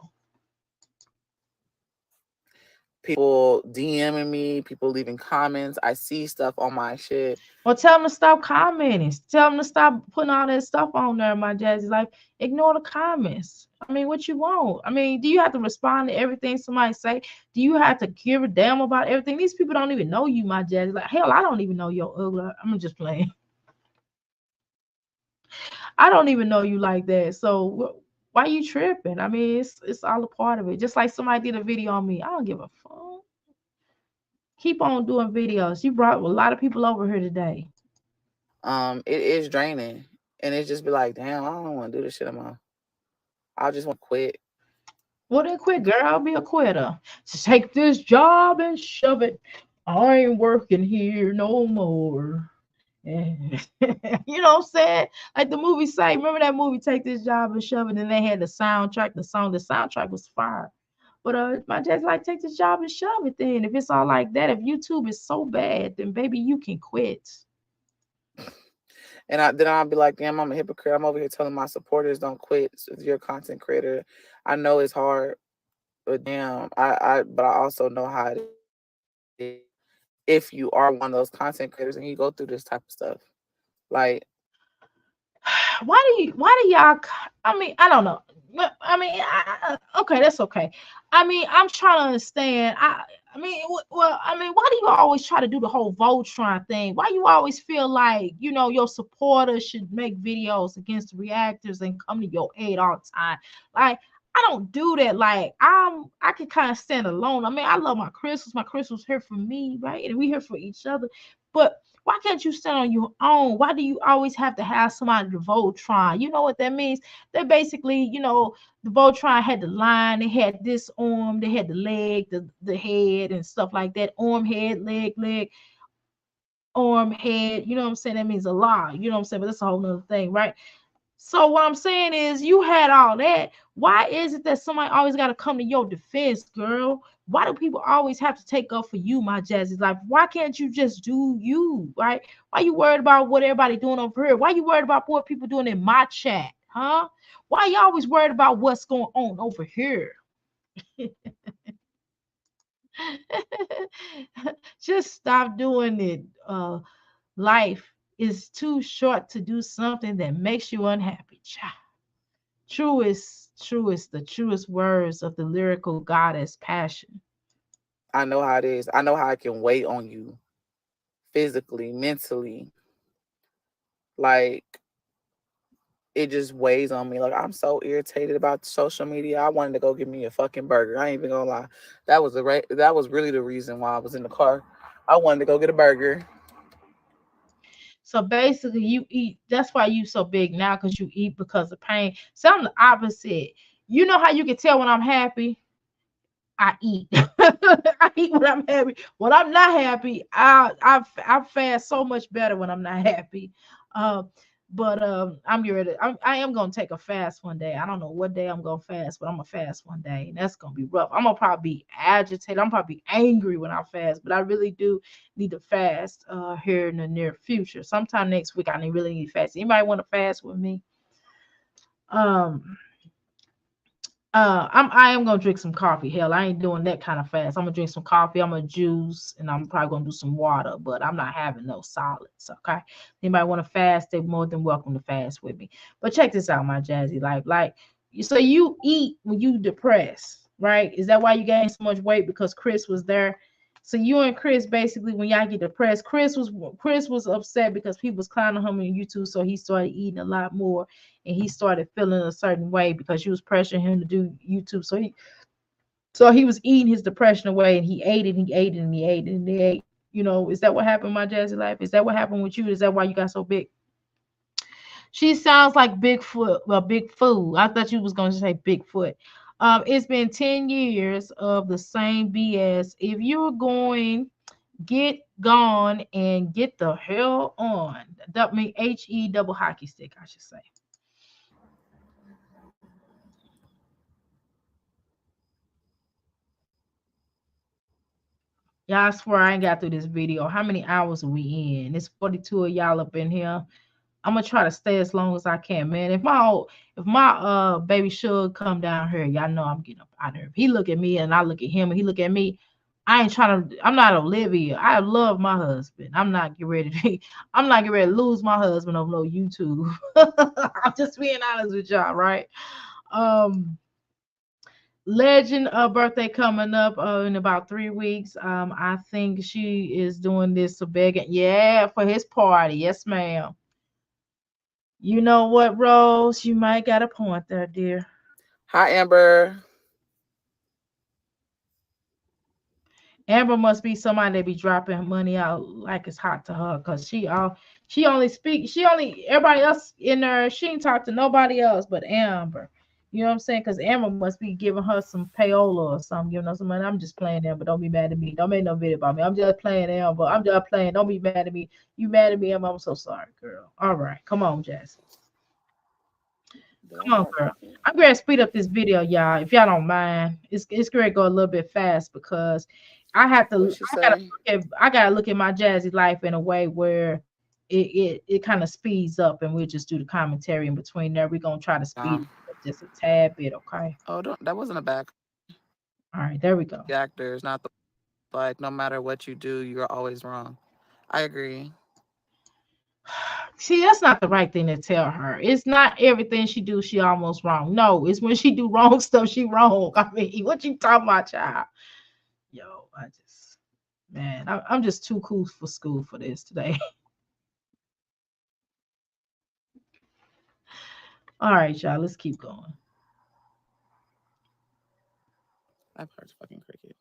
People DMing me, people leaving comments. I see stuff on my shit. Well, tell them to stop commenting. Tell them to stop putting all that stuff on there, my Jazzy life. Ignore the comments. I mean, what you want? I mean, do you have to respond to everything somebody say? Do you have to give a damn about everything? These people don't even know you, my Jazzy. Like, hell, I don't even know your ugly. I'm just playing. I don't even know you like that. So Why you tripping? I mean, it's all a part of it. Just like somebody did a video on me. I don't give a fuck. Keep on doing videos. You brought a lot of people over here today. It is draining, and it just be like, damn, I don't want to do this shit anymore. I just want to quit. Well, then quit, girl. Be a quitter. Just take this job and shove it. I ain't working here no more. Yeah. You know what I'm saying? Like the movie say, remember that movie, Take This Job and Shove It? And they had the soundtrack, the soundtrack was fire. But my dad's like, take this job and shove it then. If it's all like that, if YouTube is so bad, then baby, you can quit. And then I'll be like, damn, I'm a hypocrite. I'm over here telling my supporters don't quit. So if you're a content creator, I know it's hard, but damn, but I also know how it is if you are one of those content creators and you go through this type of stuff. Like, Why do y'all, I mean, I don't know. I mean, okay, that's okay. I mean, I'm trying to understand. I mean, well, I mean, why do you always try to do the whole Voltron thing? Why you always feel like, your supporters should make videos against the reactors and come to your aid all the time? Like, I don't do that. Like, I can kind of stand alone. I mean, I love my crystals. My crystals here for me, right? And we here for each other. But why can't you stand on your own? Why do you always have to have somebody to Voltron? You know what that means? They basically, the Voltron had the line, they had this arm, they had the leg, the head, and stuff like that. Arm, head, leg, arm, head. You know what I'm saying? That means a lot. You know what I'm saying? But that's a whole nother thing, right? So what I'm saying is, you had all that. Why is it that somebody always got to come to your defense, girl? Why do people always have to take up for you, my Jazzy life? Why can't you just do you, right? Why you worried about what everybody doing over here? Why you worried about what people doing in my chat, huh? Why you always worried about what's going on over here? Just stop doing it. Life is too short to do something that makes you unhappy. Truest, the truest words of the lyrical goddess Passion. I know how it is. I know how it can weigh on you physically, mentally. Like, it just weighs on me. Like, I'm so irritated about social media. I wanted to go get me a fucking burger. I ain't even gonna lie. That was really the reason why I was in the car. I wanted to go get a burger. So basically, you eat. That's why you so big now, because you eat because of pain. So I'm the opposite. You know how you can tell when I'm happy? I eat. I eat when I'm happy. When I'm not happy, I fast so much better when I'm not happy. Um, but I'm getting ready. I am gonna take a fast one day. I don't know what day I'm gonna fast, but I'm gonna fast one day, and that's gonna be rough. I'm gonna probably be agitated. I'm probably angry when I fast, but I really do need to fast here in the near future. Sometime next week, really need to fast. Anybody want to fast with me? Um, I am gonna drink some coffee. Hell, I ain't doing that kind of fast. I'm gonna drink some coffee. I'm gonna juice, and I'm probably gonna do some water. But I'm not having no solids. Okay. Anybody want to fast? They're more than welcome to fast with me. But check this out, my Jazzy life. Like, so you eat when you depressed, right? Is that why you gained so much weight? Because Chris was there. So you and Chris basically, when y'all get depressed, Chris was upset because people was clowning him on YouTube, so he started eating a lot more, and he started feeling a certain way because you was pressuring him to do YouTube. So he was eating his depression away, and he ate it, and he ate it, and he ate it, and he ate. Is that what happened, my Jazzy life? Is that what happened with you? Is that why you got so big? She sounds like Bigfoot. Well, Big Fool. I thought you was going to say Bigfoot. It's been 10 years of the same BS. If you're going, get gone and get the hell on. That mean HE double hockey stick, I should say. Y'all, I swear I ain't got through this video. How many hours are we in? It's 42 of y'all up in here. I'm gonna try to stay as long as I can, man. If my baby Suge come down here, y'all know I'm getting up out of here. If he look at me and I look at him and he look at me, I'm not Olivia. I love my husband. I'm not getting ready to lose my husband over no YouTube. I'm just being honest with y'all, right? Um Legend birthday coming up in about 3 weeks. I think she is doing this to beg it. Yeah, for his party. Yes, ma'am. You know what, Rose? You might got a point there, dear. Hi, Amber. Amber must be somebody that be dropping money out like it's hot to her, cause she only speak she only everybody else in there, she ain't talk to nobody else but Amber. You know what I'm saying? Cause Amber must be giving her some payola or something, giving her some money. I'm just playing Amber. Don't be mad at me. Don't make no video about me. I'm just playing Amber. I'm just playing. Don't be mad at me. You mad at me, Amber? I'm so sorry, girl. All right, come on, Jazzy. Did I Come on, start girl. talking? I'm going to speed up this video, y'all. If y'all don't mind, it's going to go a little bit fast because What she say? I gotta look at my Jazzy life in a way where it kind of speeds up, and we'll just do the commentary in between there. We're gonna try to speed Um, it up just a tad bit, okay? oh, that wasn't a bad All right, there we go. actor. It's not like no matter what you do, you're always wrong. I agree. See, that's not the right thing to tell her. It's not everything she do, she almost wrong. No, it's when she do wrong stuff, she wrong. I mean, what you talking about, child? Yo, man, I'm just too cool for school for this today. All right, y'all, let's keep going. That part's fucking cricket.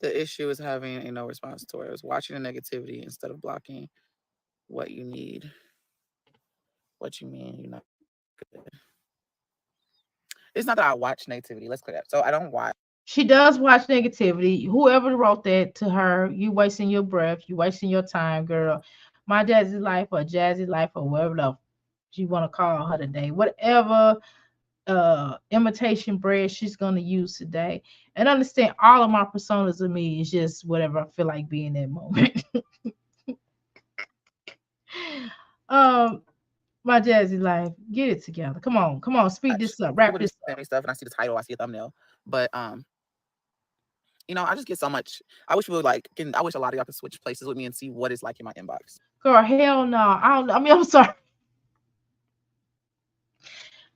The issue is having a no response towards watching the negativity instead of blocking what you need. What you mean you're not good. It's not that I watch negativity. Let's clear that. So I don't watch. She does watch negativity. Whoever wrote that to her, you wasting your breath, you wasting your time, girl. My Jazzy life or Jazzy life or whatever the you want to call her today. Whatever imitation bread she's gonna use today. And understand all of my personas of me is just whatever I feel like being that moment. um my Jazzy life, get it together. Come on, speed this up, wrap People this just send me stuff and I see the title, I see a thumbnail. But I just get so much. I wish we would I wish a lot of y'all could switch places with me and see what it's like in my inbox. girl. Hell no. I don't I mean I'm sorry.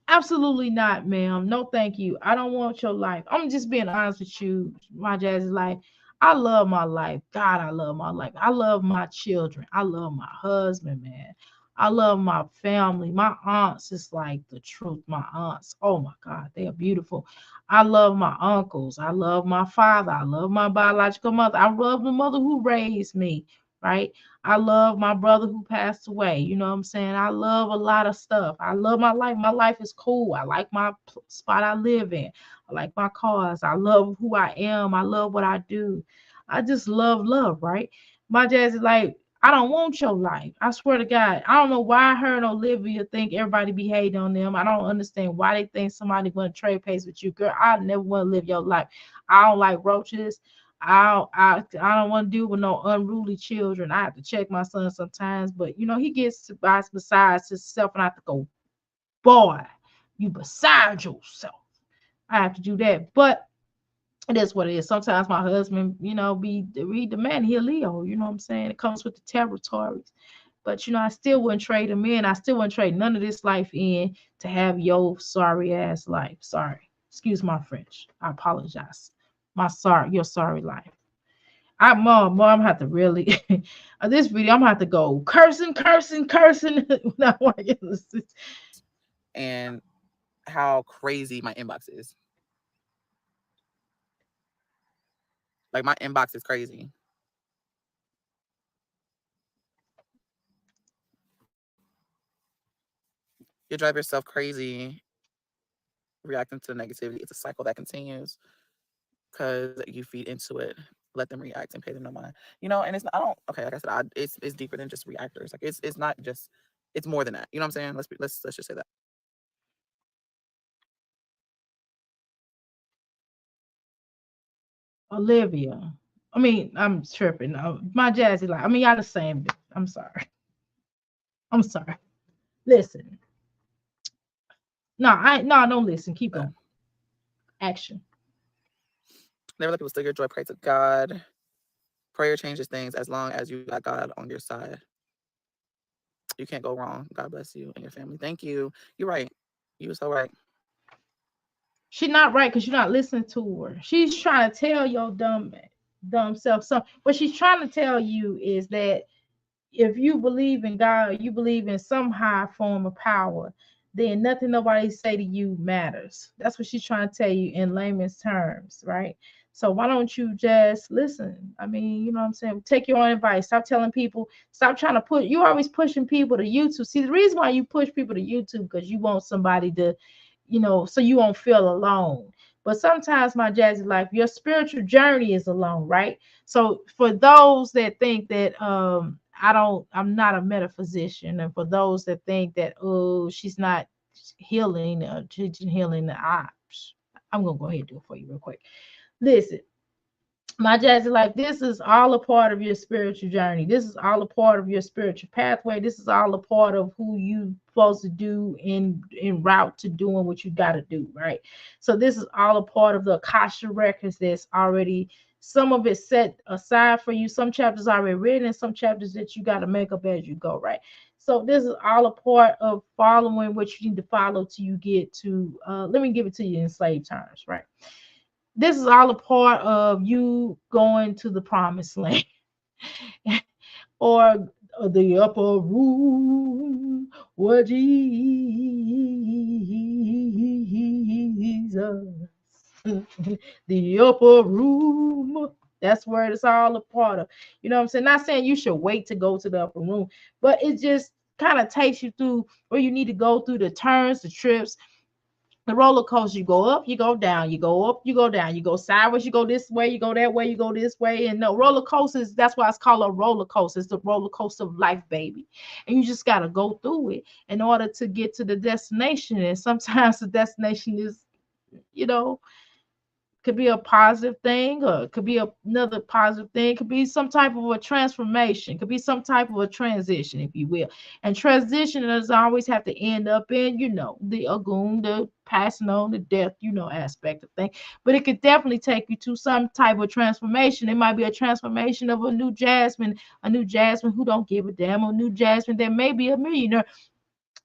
Absolutely not, ma'am. No, thank you. I don't want your life. I'm just being honest with you, my Jazzy life. I love my life. God, I love my life. I love my children. I love my husband, man. I love my family. My aunts is like the truth. My aunts, oh my God, they are beautiful. I love my uncles. I love my father. I love my biological mother. I love the mother who raised me, right? I love my brother who passed away. You know what I'm saying? I love a lot of stuff. I love my life. My life is cool. I like my spot I live in. I like my cars. I love who I am. I love what I do. I just love, right? My Jazz is like, I don't want your life. I swear to God. I don't know why her and Olivia think everybody be hating on them. I don't understand why they think somebody going to trade pace with you. Girl, I never want to live your life. I don't like roaches. I don't want to deal with no unruly children. I have to check my son sometimes, but he gets by besides himself, and I have to go, boy, you beside yourself. I have to do that, but it is what it is. Sometimes my husband, be read the man, he a Leo. You know what I'm saying? It comes with the territories. But I still wouldn't trade him in. I still wouldn't trade none of this life in to have your sorry ass life. Sorry. Excuse my French. I apologize. Your sorry life. Mom have to really this video. I'm gonna have to go cursing. when I want to get this. And how crazy my inbox is. Like my inbox is crazy. You drive yourself crazy reacting to the negativity. It's a cycle that continues because you feed into it. Let them react and pay them no mind. And it's not, I don't okay, like I said, it's deeper than just reactors. Like it's not just it's more than that. You know what I'm saying? Let's just say that. Olivia. I mean, I'm tripping. My Jazzy like, I mean, y'all the same. I'm sorry. I'm sorry. Listen. No, don't listen. Keep going. Action. Never let people steal your joy. Pray to God. Prayer changes things as long as you got God on your side. You can't go wrong. God bless you and your family. Thank you. You're right. You were so right. She's not right because you're not listening to her. She's trying to tell your dumb self something. What she's trying to tell you is that if you believe in God, you believe in some high form of power, then nothing nobody say to you matters. That's what she's trying to tell you in layman's terms, right? So why don't you just listen? I mean, you know what I'm saying? Take your own advice. Stop telling people, stop trying to put, you always pushing people to YouTube. See, the reason why you push people to YouTube because you want somebody to, so you won't feel alone. But sometimes, my Jazzy life, your spiritual journey is alone, right? So for those that think that I'm not a metaphysician, and for those that think that, oh, she's not healing, teaching healing, I'm gonna go ahead and do it for you real quick. Listen, my Jazzy life, this is all a part of your spiritual journey. This is all a part of your spiritual pathway. This is all a part of who you supposed to do in route to doing what you got to do, right? So this is all a part of the Akasha records that's already, some of it set aside for you, some chapters already written, and some chapters that you got to make up as you go, right? So this is all a part of following what you need to follow till you get to, let me give it to you in slave terms, right? This is all a part of you going to the promised land or the upper room where Jesus, the upper room. That's where it's all a part of. You know what I'm saying? Not saying you should wait to go to the upper room, but it just kind of takes you through where you need to go through the turns, the trips, the roller coaster. You go up, you go down, you go up, you go down, you go sideways, you go this way, you go that way, you go this way. And no, roller coasters, that's why it's called a roller coaster. It's the roller coaster of life, baby. And you just got to go through it in order to get to the destination. And sometimes the destination is, you know, could be a positive thing, or it could be another positive thing. It could be some type of a transformation. It could be some type of a transition, if you will. And transition doesn't always have to end up in, the agoon, the passing on, the death, aspect of thing. But it could definitely take you to some type of transformation. It might be a transformation of a new Jasmine who don't give a damn, a new Jasmine that may be a millionaire,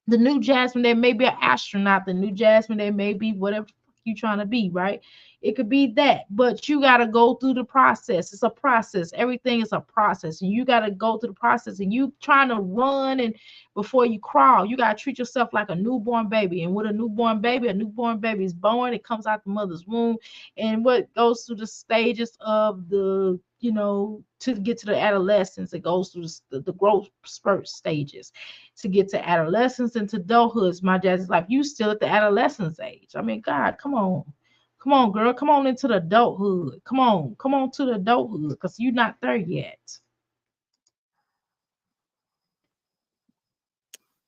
the new Jasmine that may be an astronaut, the new Jasmine that may be whatever you trying to be, right? It could be that, but you got to go through the process. It's a process. Everything is a process, and you got to go through the process. And you trying to run and before you crawl, you got to treat yourself like a newborn baby. And with a newborn baby is born. It comes out the mother's womb, and what goes through the stages of the to get to the adolescence, it goes through the growth spurt stages to get to adolescence and to adulthood. My Jazzy's like, you still at the adolescence age. I mean, God, come on. Come on, girl. Come on into the adulthood. Come on to the adulthood, because you're not there yet.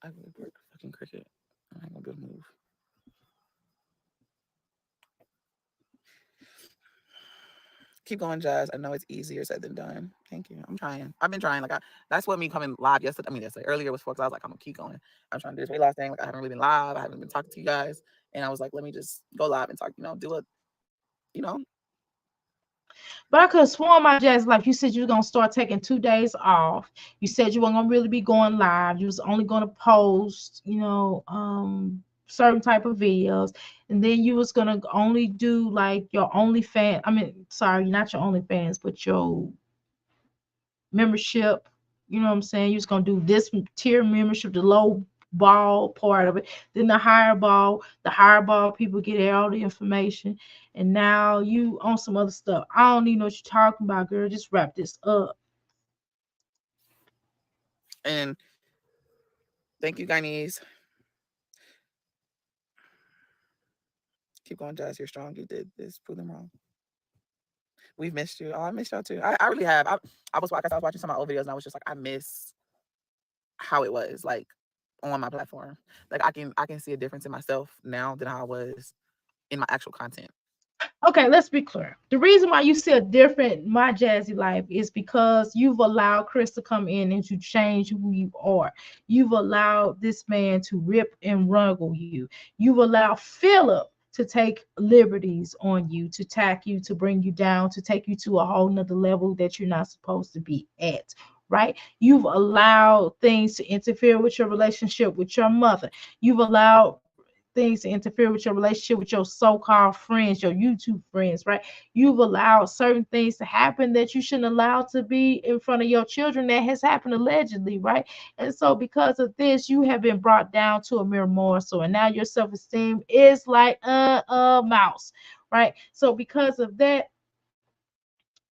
I really broke fucking cricket. I ain't gonna be able to move. Keep going, Jazz. I know it's easier said than done. Thank you. I'm trying. I've been trying. That's what me coming live yesterday. Yesterday earlier was for, because I was like, I'm gonna keep going. I'm trying to do this weight loss thing. Like, I haven't really been live. I haven't been talking to you guys, and I was like, let me just go live and talk. Do it. But I could have sworn, my Jazz, like you said, you were gonna start taking 2 days off. You said you weren't gonna really be going live. You was only gonna post, certain type of videos, and then you was gonna only do like your OnlyFans. I mean, sorry, not your OnlyFans, but your membership. You know what I'm saying? You was gonna do this tier membership, the low ball part of it, then the higher ball people get all the information, and now you on some other stuff. I don't even know what you're talking about, girl. Just wrap this up. And thank you, Guyanese. Keep going, Jazz. You're strong. You did this. Prove them wrong. We've missed you. Oh, I missed y'all too. I really have. I was watching some of my old videos, and I was just like, I miss how it was like on my platform. Like I can see a difference in myself now than how I was in my actual content. Okay, let's be clear. The reason why you see a different my Jazzy life is because you've allowed Chris to come in and to change who you are. You've allowed this man to rip and wrangle you. You've allowed Philip to take liberties on you, to attack you, to bring you down, to take you to a whole nother level that you're not supposed to be at. Right? You've allowed things to interfere with your relationship with your mother. You've allowed things to interfere with your relationship with your so-called friends, your YouTube friends, right? You've allowed certain things to happen that you shouldn't allow to be in front of your children that has happened allegedly, right? And so because of this, you have been brought down to a mere morsel, and now your self-esteem is like a mouse, right? So because of that,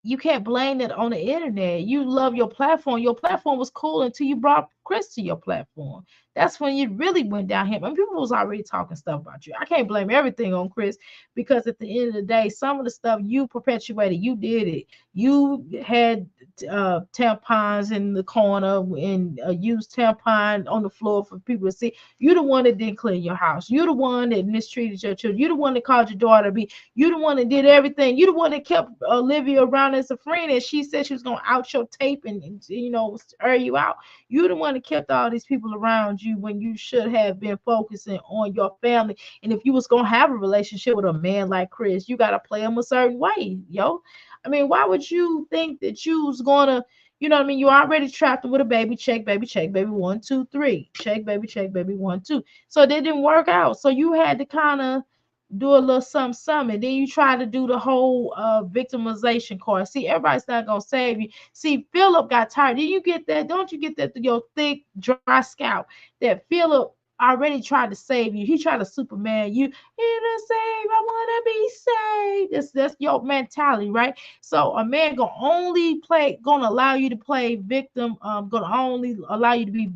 you can't blame it on the internet. You love your platform. Your platform was cool until you brought Chris to your platform. That's when you really went down here. I mean, people was already talking stuff about you. I can't blame everything on Chris because at the end of the day, some of the stuff you perpetuated, you did it. You had tampons in the corner and used tampon on the floor for people to see. You the one that didn't clean your house. You the one that mistreated your children. You the one that called your daughter to be. You the one that did everything. You the one that kept Olivia around as a friend, and she said she was gonna out your tape and air you out. You the one that kept all these people around you when you should have been focusing on your family. And if you was gonna have a relationship with a man like Chris, you gotta play him a certain way, yo. I mean, why would you think that you was gonna, you know what I mean? You already trapped him with a baby check, baby, 1, 2, 3. Check, baby, 1, 2. So that didn't work out. So you had to kind of do a little something. Then you try to do the whole victimization card. See, everybody's not gonna save you. See, Philip got tired. Did you get that? Don't you get that through your thick, dry scalp? That Philip already tried to save you. He tried to Superman you. In a save, I wanna be saved. That's your mentality, right? So a man gonna allow you to play victim, gonna only allow you to be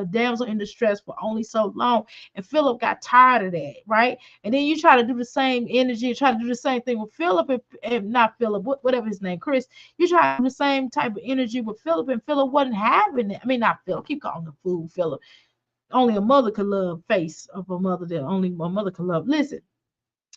damsel in distress for only so long. And Philip got tired of that, right? And then you try to do the same energy, try to do the same thing with Philip and not Philip, whatever his name, Chris. You try to do the same type of energy with Philip, and Philip wasn't having it. I mean, not Philip. Keep calling him fool, Philip. Only a mother could love face of a mother that only a mother could love. Listen,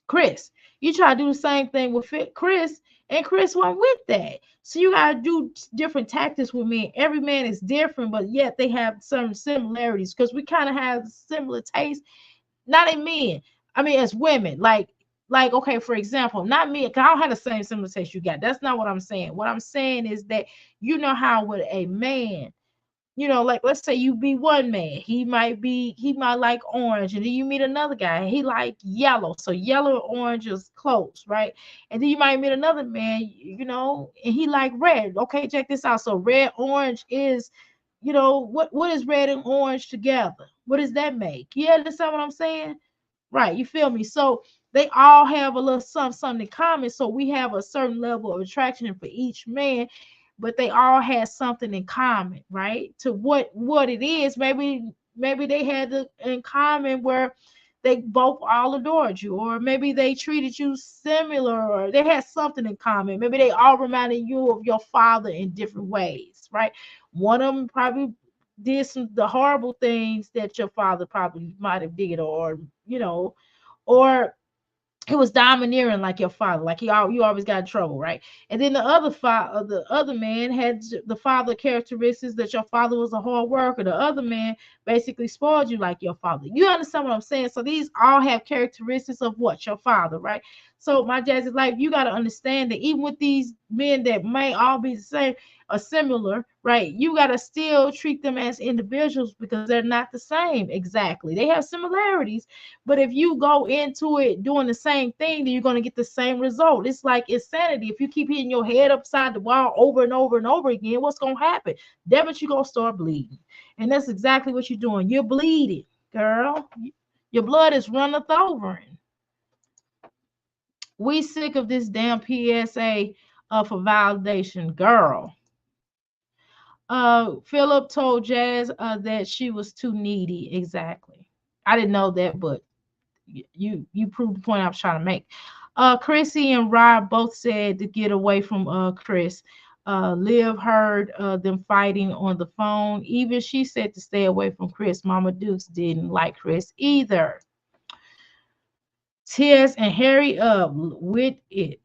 Chris, you try to do the same thing with Chris, and Chris went with that. So you gotta do different tactics with men. Every man is different, but yet they have some similarities because we kind of have similar tastes, not in men. I mean, as women, like okay, for example, not me, because I don't have the same similar taste you got. That's not what I'm saying. What I'm saying is that you know how with a man, like let's say you be one man, he might like orange, and then you meet another guy, he like yellow. So yellow and orange is close, right? And then you might meet another man, and he like red. Okay, check this out. So red orange is, what is red and orange together? What does that make? You understand what I'm saying? Right, you feel me? So they all have a little something in common. So we have a certain level of attraction for each man, but they all had something in common, right? To what it is, maybe they had in common where they both all adored you, or maybe they treated you similar, or they had something in common. Maybe they all reminded you of your father in different ways, right? One of them probably did some the horrible things that your father probably might have did, or or he was domineering like your father, like you always got in trouble, right? And then the other man had the father characteristics that your father was a hard worker. The other man basically spoiled you like your father. You understand what I'm saying? So these all have characteristics of what your father, right? So my Jazzy life, you got to understand that even with these men that may all be the same or similar, right? You got to still treat them as individuals because they're not the same exactly. They have similarities, but if you go into it doing the same thing, then you're going to get the same result. It's like insanity. If you keep hitting your head upside the wall over and over and over again, what's going to happen? That much you're going to start bleeding. And that's exactly what you're doing. You're bleeding, girl. Your blood is runneth over. We sick of this damn PSA for validation, girl. Philip told Jazz that she was too needy. Exactly. I didn't know that, but you proved the point I was trying to make. Chrissy and Rob both said to get away from Chris. Liv heard them fighting on the phone. Even she said to stay away from Chris. Mama Dukes didn't like Chris either. Tears and hurry up with it.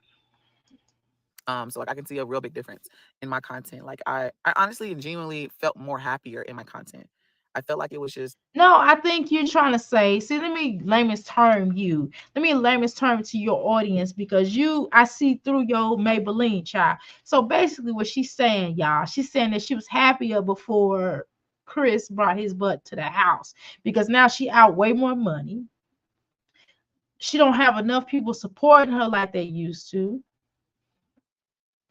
So like I can see a real big difference in my content. Like I honestly and genuinely felt more happier in my content. I felt like it was just No, I think you're trying to say, see, let me layman's term you. Let me layman's term to your audience because I see through your Maybelline child. So basically what she's saying, y'all, she's saying that she was happier before Chris brought his butt to the house because now she out way more money. She don't have enough people supporting her like they used to.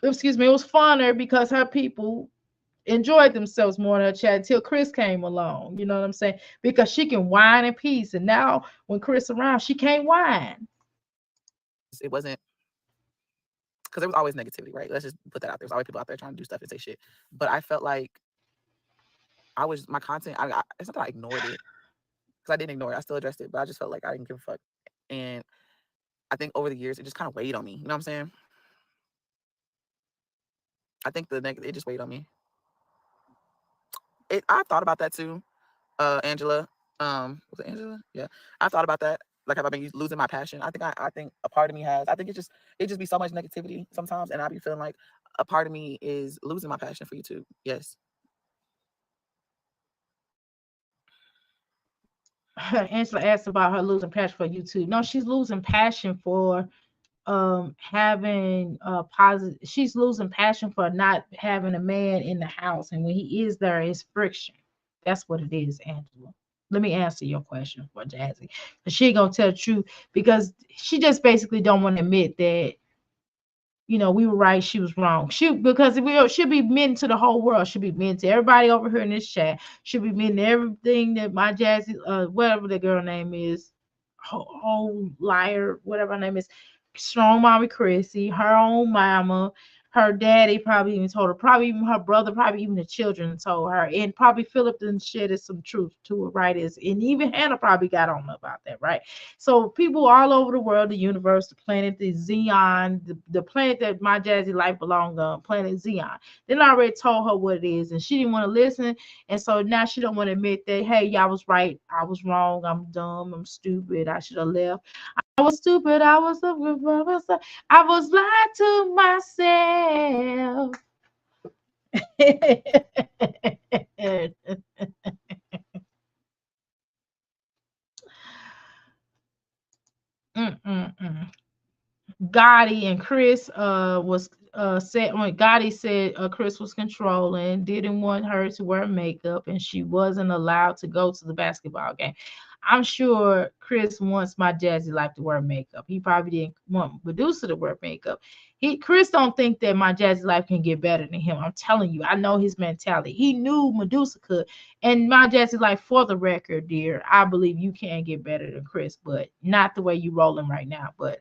Excuse me, it was funner because her people enjoyed themselves more in her chat until Chris came along. You know what I'm saying? Because she can whine in peace. And now when Chris around, she can't whine. it wasn't because there was always negativity, right? Let's just put that out there. There's always people out there trying to do stuff and say shit. But I felt like my content. It's not that I ignored it because I didn't ignore it. I still addressed it, but I just felt like I didn't give a fuck. And I think over the years, it just kind of weighed on me. You know what I'm saying? I think it just weighed on me. I thought about that too, Angela. Was it Angela? Yeah, I thought about that. Like, have I been losing my passion? I think a part of me has. I think it just be so much negativity sometimes, and I be feeling like a part of me is losing my passion for YouTube. Yes. Angela asked about her losing passion for YouTube. No, she's losing passion for having positive, she's losing passion for not having a man in the house, and when he is there it's friction. That's what it is, Angela. Let me answer your question for Jazzy, but she ain't gonna tell the truth because she just basically don't want to admit that, we were right, she was wrong. Because we should be meant to the whole world, should be meant to everybody over here in this chat, should be meant to everything that my Jazzy, whatever the girl name is, whole liar, whatever her name is, strong mommy Chrissy, her own mama, her daddy probably even told her, probably even her brother, probably even the children told her, and probably Philip done shedded some truth to it, right? And even Hannah probably got on about that, right? So people all over the world, the universe, the planet, the Xeon, the planet that my Jazzy life belonged on, planet Xeon. They already told her what it is, and she didn't want to listen. And so now she don't want to admit that, hey, y'all was right, I was wrong, I'm dumb, I'm stupid, I should have left. I was stupid, I was lied to myself. Mm-mm-mm. Gotti and Chris was said when Gotti said Chris was controlling, didn't want her to wear makeup, and she wasn't allowed to go to the basketball game. I'm sure Chris wants my Jazzy life to wear makeup. He probably didn't want Medusa to wear makeup. Chris don't think that my Jazzy life can get better than him. I'm telling you, I know his mentality. He knew Medusa could, and my Jazzy life, for the record, dear, I believe you can get better than Chris, but not the way you rolling right now. But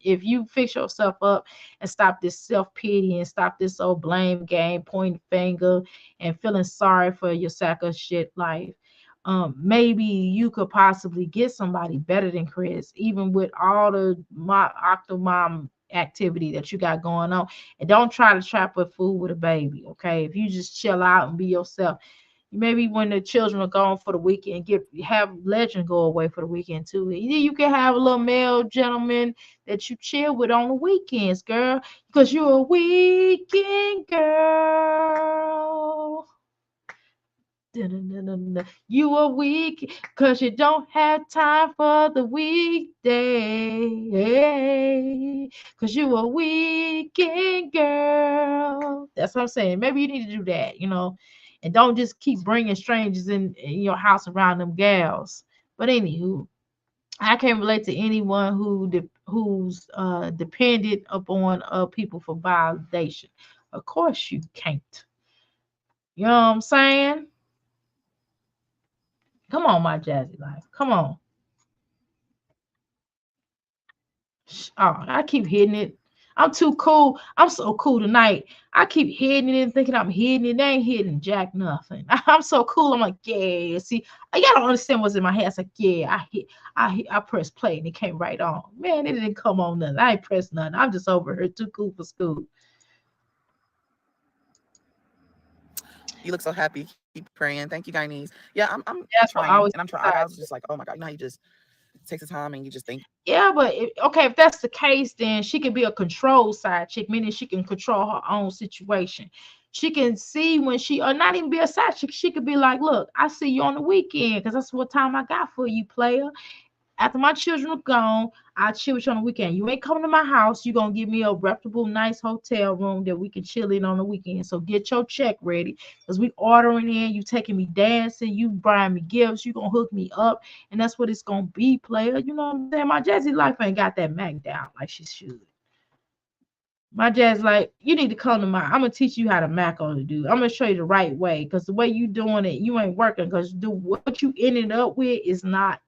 if you fix yourself up and stop this self-pity and stop this old blame game, pointing finger and feeling sorry for your sack of shit life, maybe you could possibly get somebody better than Chris, even with all the octomom activity that you got going on. And don't try to trap a fool with a baby, okay? If you just chill out and be yourself, maybe when the children are gone for the weekend, have Legend go away for the weekend too. You can have a little male gentleman that you chill with on the weekends, girl, because you're a weekend girl. You a week because you don't have time for the weekday. Because you a weekend girl. That's what I'm saying. Maybe you need to do that, and don't just keep bringing strangers in your house around them gals. But anywho, I can't relate to anyone who's dependent upon people for validation. Of course you can't. You know what I'm saying? Come on, my Jazzy life. Come on. Oh, I keep hitting it. I'm too cool. I'm so cool tonight. I keep hitting it and thinking I'm hitting it. They ain't hitting jack nothing. I'm so cool. I'm like, yeah. See, y'all don't understand what's in my head. It's like, yeah, I pressed play and it came right on. Man, it didn't come on nothing. I ain't pressed nothing. I'm just over here too cool for school. You look so happy. Keep praying. Thank you, Guyanese. Yeah, I'm That's what I trying, always and I'm trying. I decide. was just like, oh my god, you know how you just takes the time and you just think. Yeah, but okay, if that's the case, then she can be a control side chick, meaning she can control her own situation. She can see when she, or not even be a side chick. She could be like, "Look, I see you on the weekend because that's what time I got for you, player. After my children are gone, I'll chill with you on the weekend. You ain't coming to my house. You're gonna give me a reputable, nice hotel room that we can chill in on the weekend. So get your check ready. Because we ordering in, you taking me dancing, you buying me gifts, you gonna hook me up, and that's what it's gonna be, player. You know what I'm saying? My Jazzy life ain't got that Mac down like she should. My jazz like, you need to come to my, I'm gonna teach you how to Mac on it, dude. I'm gonna show you the right way. Cause the way you doing it, you ain't working. Cause do what you ended up with is not.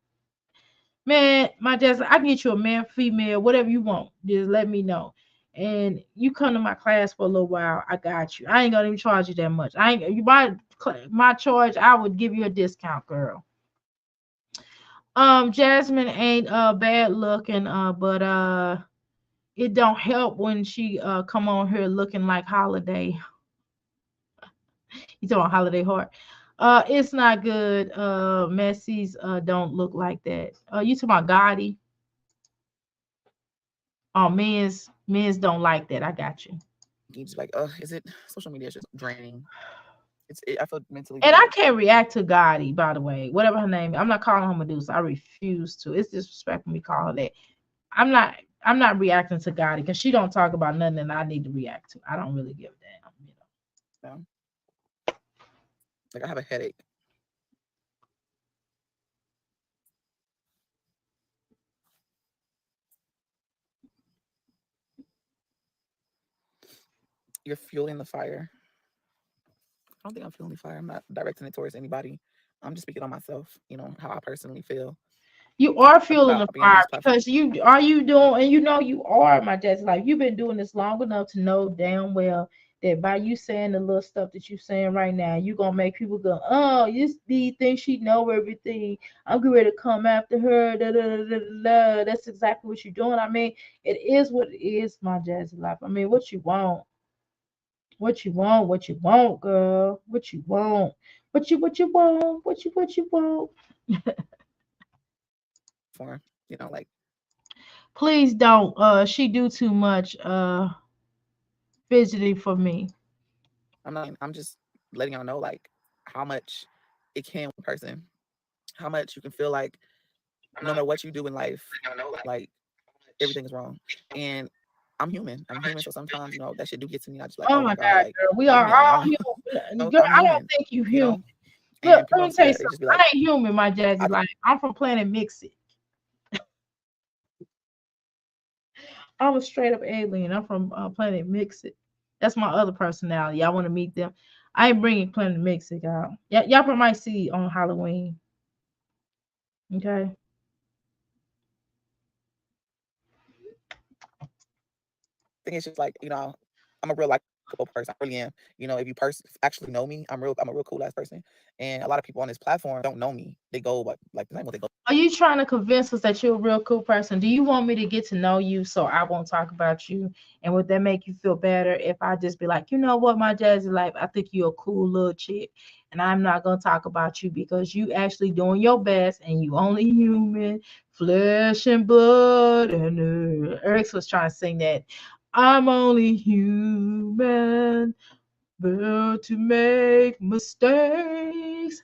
Man, my dad's like, I can get you a man, female, whatever you want. Just let me know. And you come to my class for a little while, I got you. I ain't gonna even charge you that much. I ain't you my charge, I would give you a discount, girl. Jasmine ain't bad looking, but it don't help when she come on here looking like Holiday. You talking about Holiday Heart. It's not good. Messi's don't look like that. You talking about Gotti? Oh, men's don't like that. I got you. You just like, is it social media is just draining. I feel mentally And I drained. can't react to Gotti, by the way. Whatever her name. I'm not calling her Medusa. I refuse to. It's disrespectful me call her that. I'm not I'm not reacting to Gotti because she don't talk about nothing that I need to react to. I don't really give a damn, you know. Yeah. Like I have a headache. You're fueling the fire. I don't think I'm fueling the fire. I'm not directing it towards anybody. I'm just speaking on myself, how I personally feel You are fueling about the being on fire this platform. because you are you doing, and you know you are, my dad's like you've been doing this long enough to know damn well that by you saying the little stuff that you saying right now, you gonna make people go, oh, this B thinks she know everything. I'm getting ready to come after her. Da, da, da, da, da, da. That's exactly what you're doing. I mean, it is what it is, my jazzy life. I mean, what you want, what you want, girl, what you want, what you want, what you want. For like Please don't. She do too much fidgeting for me. I'm just letting y'all know like how much it can with a person, how much you can feel like no matter what you do in life, like everything is wrong. And I'm human. I'm human. So sometimes, that shit do get to me. I just like, Oh oh my my God, God, like girl, we leave are me all alone. human. Girl, I'm I don't human, think you you human. know? Look, And let people me don't see tell you that. They something. just be I like, ain't human, my jazzy I, life. I'm from planet Mixit. I'm a straight up alien. I'm from planet Mixit. That's my other personality. I want to meet them. I ain't bringing planet Mixit out. Y'all probably might see on Halloween. Okay. think it's just like, I'm a real likable person. I really am. If you actually know me, I'm a real cool ass person. And a lot of people on this platform don't know me. They go like the name what they go. Are you trying to convince us that you're a real cool person? Do you want me to get to know you so I won't talk about you? And would that make you feel better if I just be like, you know what, my jazzy life, I think you're a cool little chick, and I'm not gonna talk about you because you actually doing your best and you only human, flesh and blood. And Eric was trying to sing that. I'm only human, built to make mistakes.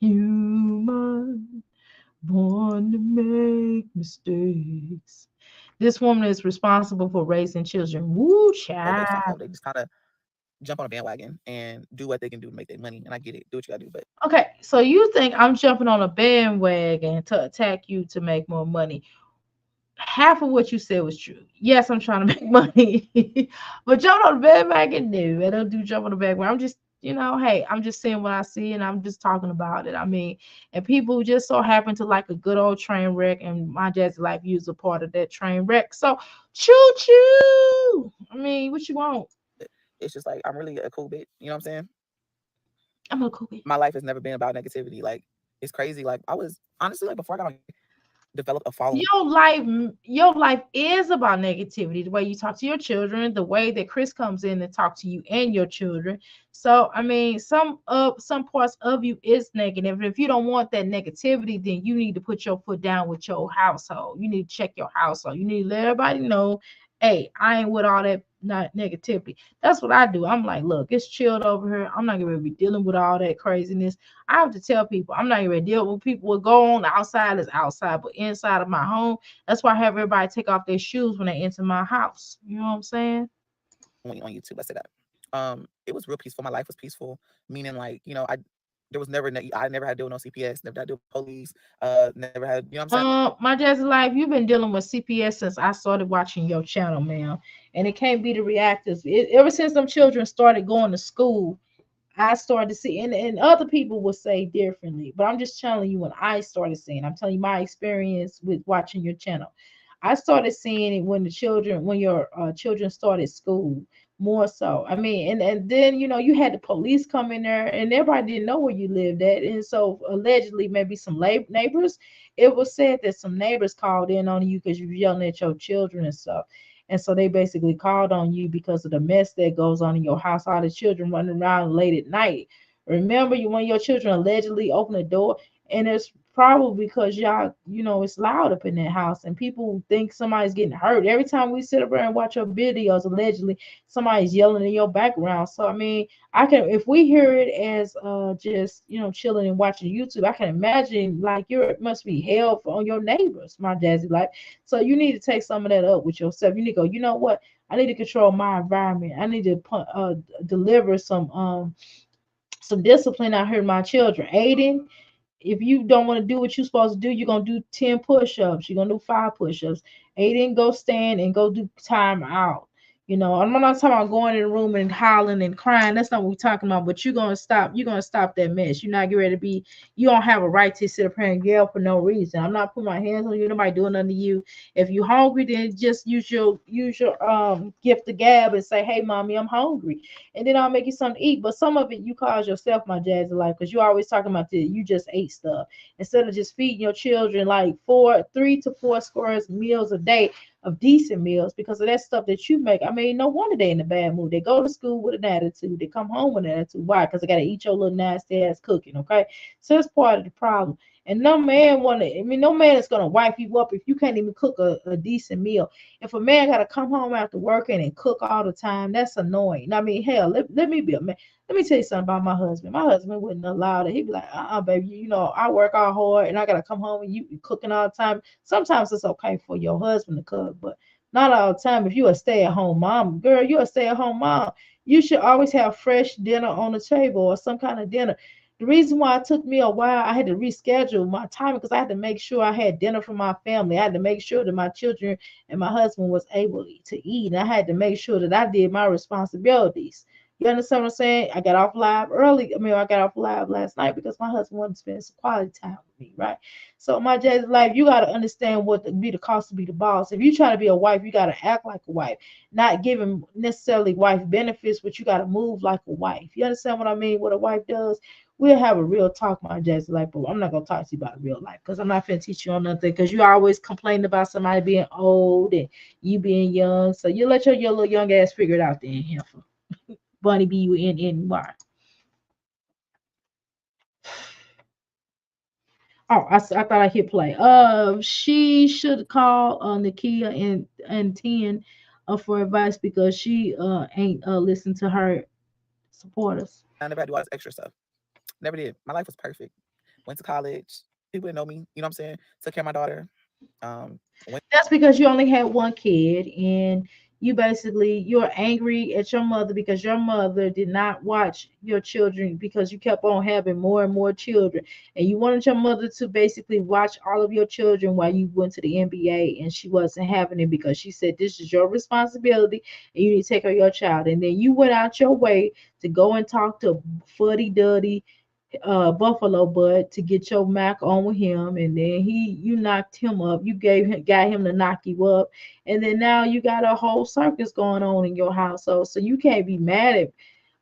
Human, born to make mistakes. This woman is responsible for raising children. Woo, Based off child. of they just kind of jump on a bandwagon and do what they can do to make their money. And I get it. Do what you gotta do. But Okay, so you think I'm jumping on a bandwagon to attack you to make more money? Half of what you said was true. Yes, I'm trying to make money, but jump on the bandwagon, no, I don't do jump on the bandwagon. I'm just, hey, I'm just saying what I see, and I'm just talking about it. I mean, and people just so happen to like a good old train wreck, and my jazzy life is a part of that train wreck. So, choo choo. I mean, what you want? it's just like I'm really a cool bitch. You know what I'm saying? I'm a cool bitch. My life has never been about negativity. Like it's crazy. Like I was honestly like before I got on, develop a following. Your life is about negativity, the way you talk to your children, the way that Chris comes in and talk to you and your children. So I mean, some parts of you is negative. If you don't want that negativity, then you need to put your foot down with your household. You need to check your household. You need to let everybody know, hey, I ain't with all that not negativity. That's what I do. I'm like, look, it's chilled over here. I'm not gonna be dealing with all that craziness. I have to tell people I'm not even deal with people. What go on outside is outside, but inside of my home, that's why I have everybody take off their shoes when they enter my house. You know what I'm saying? On YouTube. Let's say that. It was real peaceful. My life was peaceful, meaning like, I there was never I never had to deal with no CPS, never had to deal with police, never had, you know what I'm saying? My Jazzy life, you've been dealing with CPS since I started watching your channel, man. And it can't be the reactors. Ever since them children started going to school, I started to see, and other people will say differently, but I'm just telling you when I started seeing. I'm telling you my experience with watching your channel. I started seeing it when your children started school more so. I mean, and then you had the police come in there, and everybody didn't know where you lived at, and so allegedly maybe some neighbors. It was said that some neighbors called in on you because you were yelling at your children and stuff. And so they basically called on you because of the mess that goes on in your house, all the children running around late at night. Remember you when your children allegedly open the door, and it's probably because y'all, it's loud up in that house and people think somebody's getting hurt. Every time we sit up there and watch your videos, allegedly somebody's yelling in your background. So I mean, I can if we hear it as just chilling and watching YouTube, I can imagine like you must be hell on your neighbors, my Jazzy life. So you need to take some of that up with yourself. You need to go, you know what? I need to control my environment. I need to deliver some discipline out here to my children. Aiden, if you don't want to do what you're supposed to do, you're gonna do 10 push-ups. You're gonna do 5 push-ups. Aiden, go stand and go do time out. I'm not talking about going in the room and howling and crying. That's not what we're talking about. But you're gonna stop that mess. You're not getting ready to be, you don't have a right to sit up here and yell for no reason. I'm not putting my hands on you, nobody doing nothing to you. If you're hungry, then just use your gift of gab and say, hey mommy, I'm hungry. And then I'll make you something to eat. But some of it you cause yourself, my Jazzy life, because you always talking about this. You just ate stuff instead of just feeding your children like 3 to 4 squares meals a day of decent meals because of that stuff that you make. I mean, no wonder they in a bad mood. They go to school with an attitude. They come home with an attitude. Why? Because they got to eat your little nasty ass cooking. Okay, so that's part of the problem. And no man no man is gonna wipe you up if you can't even cook a decent meal. If a man gotta come home after working and cook all the time, that's annoying. I mean, hell, let me be a man. Let me tell you something about my husband. My husband wouldn't allow that. He'd be like, baby, I work all hard and I gotta come home and you be cooking all the time. Sometimes it's okay for your husband to cook, but not all the time. If you're a stay-at-home mom, girl, you're a stay-at-home mom. You should always have fresh dinner on the table or some kind of dinner. The reason why it took me a while, I had to reschedule my time because I had to make sure I had dinner for my family. I had to make sure that my children and my husband was able to eat. And I had to make sure that I did my responsibilities. You understand what I'm saying? I got off live early. I got off live last night because my husband wanted to spend some quality time with me, right? So my Jazzy life, you got to understand what be the cost to be the boss. If you try to be a wife, you got to act like a wife, not giving necessarily wife benefits, but you got to move like a wife. You understand what I mean? What a wife does? We'll have a real talk, my Jazzy life, but I'm not gonna talk to you about real life because I'm not gonna teach you on nothing because you always complain about somebody being old and you being young. So you let your little young ass figure it out then, Heifer. Bunny B-U-N-N-Y. Oh, I thought I hit play. She should call Nakia and 10 for advice because she ain't listen to her supporters. I never had to do all this extra stuff. Never did. My life was perfect. Went to college. People didn't know me. You know what I'm saying? Took care of my daughter. Went That's because you only had one kid and you're angry at your mother because your mother did not watch your children because you kept on having more and more children and you wanted your mother to basically watch all of your children while you went to the NBA and she wasn't having it because she said this is your responsibility and you need to take care of your child and then you went out your way to go and talk to Fuddy Duddy Buffalo Bud to get your Mac on with him, and then you knocked him up. You got him to knock you up, and then now you got a whole circus going on in your household. So you can't be mad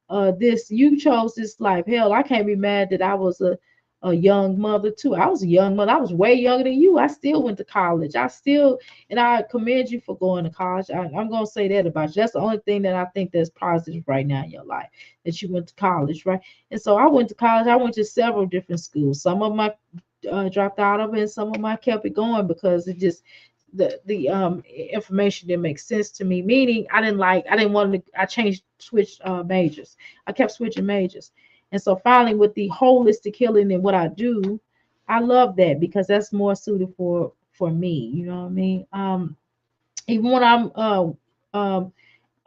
at this. You chose this life. Hell, I can't be mad that I was a young mother too. I was a young mother. I was way younger than you. I still went to college. And I commend you for going to college. I'm gonna say that about you. That's the only thing that I think that's positive right now in your life, that you went to college, right? And so I went to college. I went to several different schools. Some of my dropped out of it, and some of them I kept it going because it just the information didn't make sense to me. Meaning I didn't want to. I changed switched majors. I kept switching majors, and so finally with the holistic healing and what I do, I love that because that's more suited for me. You know what I mean? Even when I'm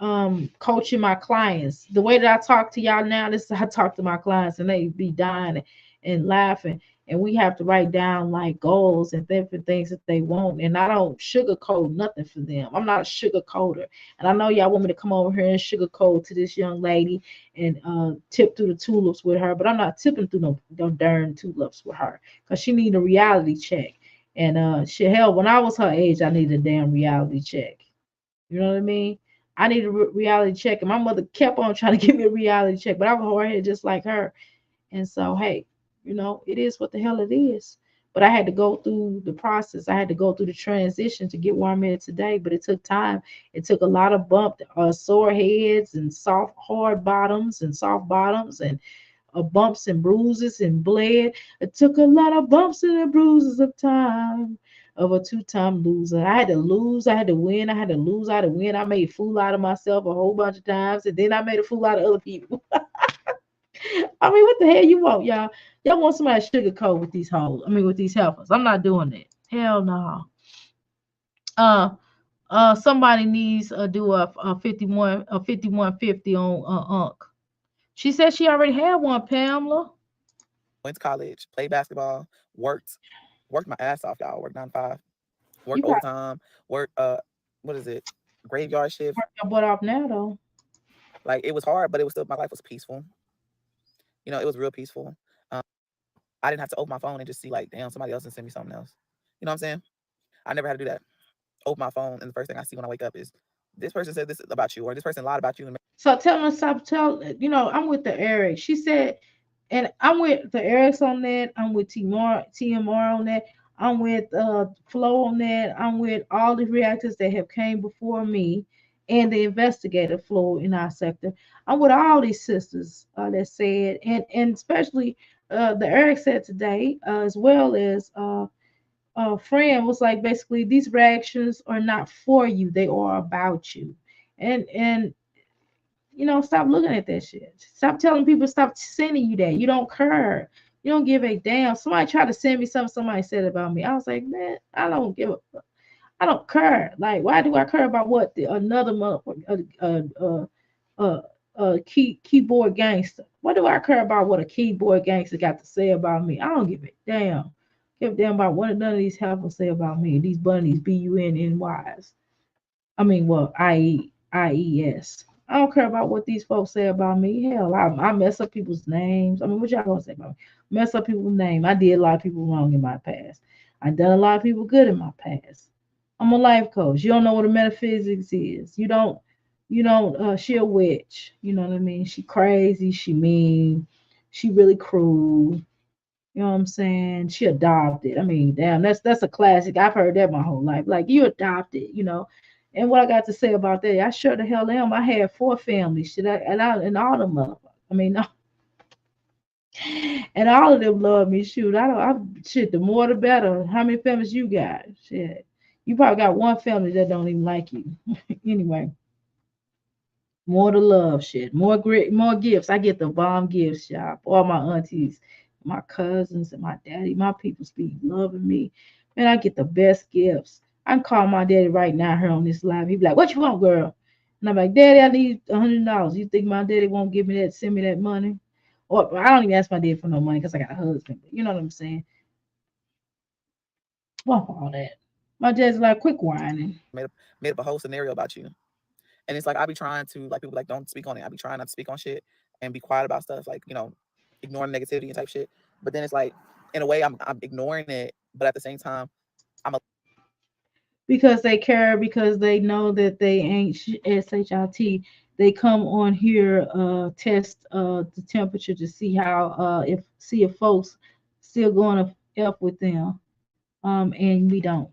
um coaching my clients. The way that I talk to y'all now, this is how I talk to my clients, and they be dying and laughing. And we have to write down like goals and different things that they want. And I don't sugarcoat nothing for them. I'm not a sugarcoater. And I know y'all want me to come over here and sugarcoat to this young lady and tip through the tulips with her, but I'm not tipping through no darn tulips with her because she need a reality check. And hell, when I was her age, I needed a damn reality check. You know what I mean? I need a reality check, and my mother kept on trying to give me a reality check, but I was hard headed just like her. And so, hey, it is what the hell it is. But I had to go through the process. I had to go through the transition to get where I'm at today. But it took time. It took a lot of sore heads and soft, hard bottoms and soft bottoms and bumps and bruises and bled. It took a lot of bumps and bruises of time of a two-time loser. I had to lose, I had to win, I had to lose, I had to win. I made a fool out of myself a whole bunch of times, and then I made a fool out of other people. I mean, what the hell you want, y'all? Y'all want somebody to sugarcoat with these hoes? I mean, with these helpers? I'm not doing that. Hell no. Uh, somebody needs to do a 5150 on Unc. She said she already had one, Pamela. Went to college, played basketball, worked my ass off, y'all. Worked 9 to 5, You worked got overtime, worked what is it? Graveyard shift. your butt off now, though. Like it was hard, but it was still my life was peaceful. It was real peaceful. Um, I didn't have to open my phone and just see like, damn, somebody else and send me something else. You know what I'm saying? I never had to do that. Open my phone and the first thing I see when I wake up is this person said this about you or this person lied about you. And So tell them stop. I'm with the Eric. She said, and I'm with the Erics on that. I'm with TMR on that. I'm with Flo on that. I'm with all the reactors that have came before me, and the investigative flow in our sector. I'm with all these sisters that said, and especially the Eric said today, as well as friend was like basically these reactions are not for you; they are about you. And stop looking at that shit. Stop telling people, stop sending you that. You don't care. You don't give a damn. Somebody tried to send me something somebody said about me. I was like, man, I don't give a fuck. I don't care. Like, why do I care about what another motherfucker, keyboard gangster? What do I care about what a keyboard gangster got to say about me? I don't give a damn. Give a damn about what none of these helpers say about me. These bunnies, BUNNYs. I mean, well, IES. I don't care about what these folks say about me. Hell, I mess up people's names. I mean, what y'all gonna say about me? Mess up people's name. I did a lot of people wrong in my past. I done a lot of people good in my past. I'm a life coach. You don't know what a metaphysics is. You don't. She a witch. You know what I mean? She crazy. She mean. She really cruel. You know what I'm saying? She adopted. I mean, damn, that's a classic. I've heard that my whole life. Like you adopted. And what I got to say about that, I sure the hell am. I had 4 families, shit, and all them motherfuckers. I mean, and all of them love me. Shoot, shit. The more the better. How many families you got? Shit, you probably got one family that don't even like you. Anyway, more to love, shit. More grit, more gifts. I get the bomb gifts, y'all. All my aunties, my cousins, and my daddy. My people speak loving me. Man, I get the best gifts. I can call my daddy right now here on this live. He be like, "What you want, girl?" And I'm like, "Daddy, I need $100. You think my daddy won't give me that? Send me that money?" Or I don't even ask my daddy for no money because I got a husband. But you know what I'm saying? Well, all that. My dad's like, "Quick whining." made up a whole scenario about you. And it's like I be trying to like people like don't speak on it. I be trying not to speak on shit and be quiet about stuff like ignoring negativity and type shit. But then it's like in a way I'm ignoring it, but at the same time I'm a Because they care, because they know that they ain't shit. They come on here, test the temperature to see how if folks still going to F with them, and we don't.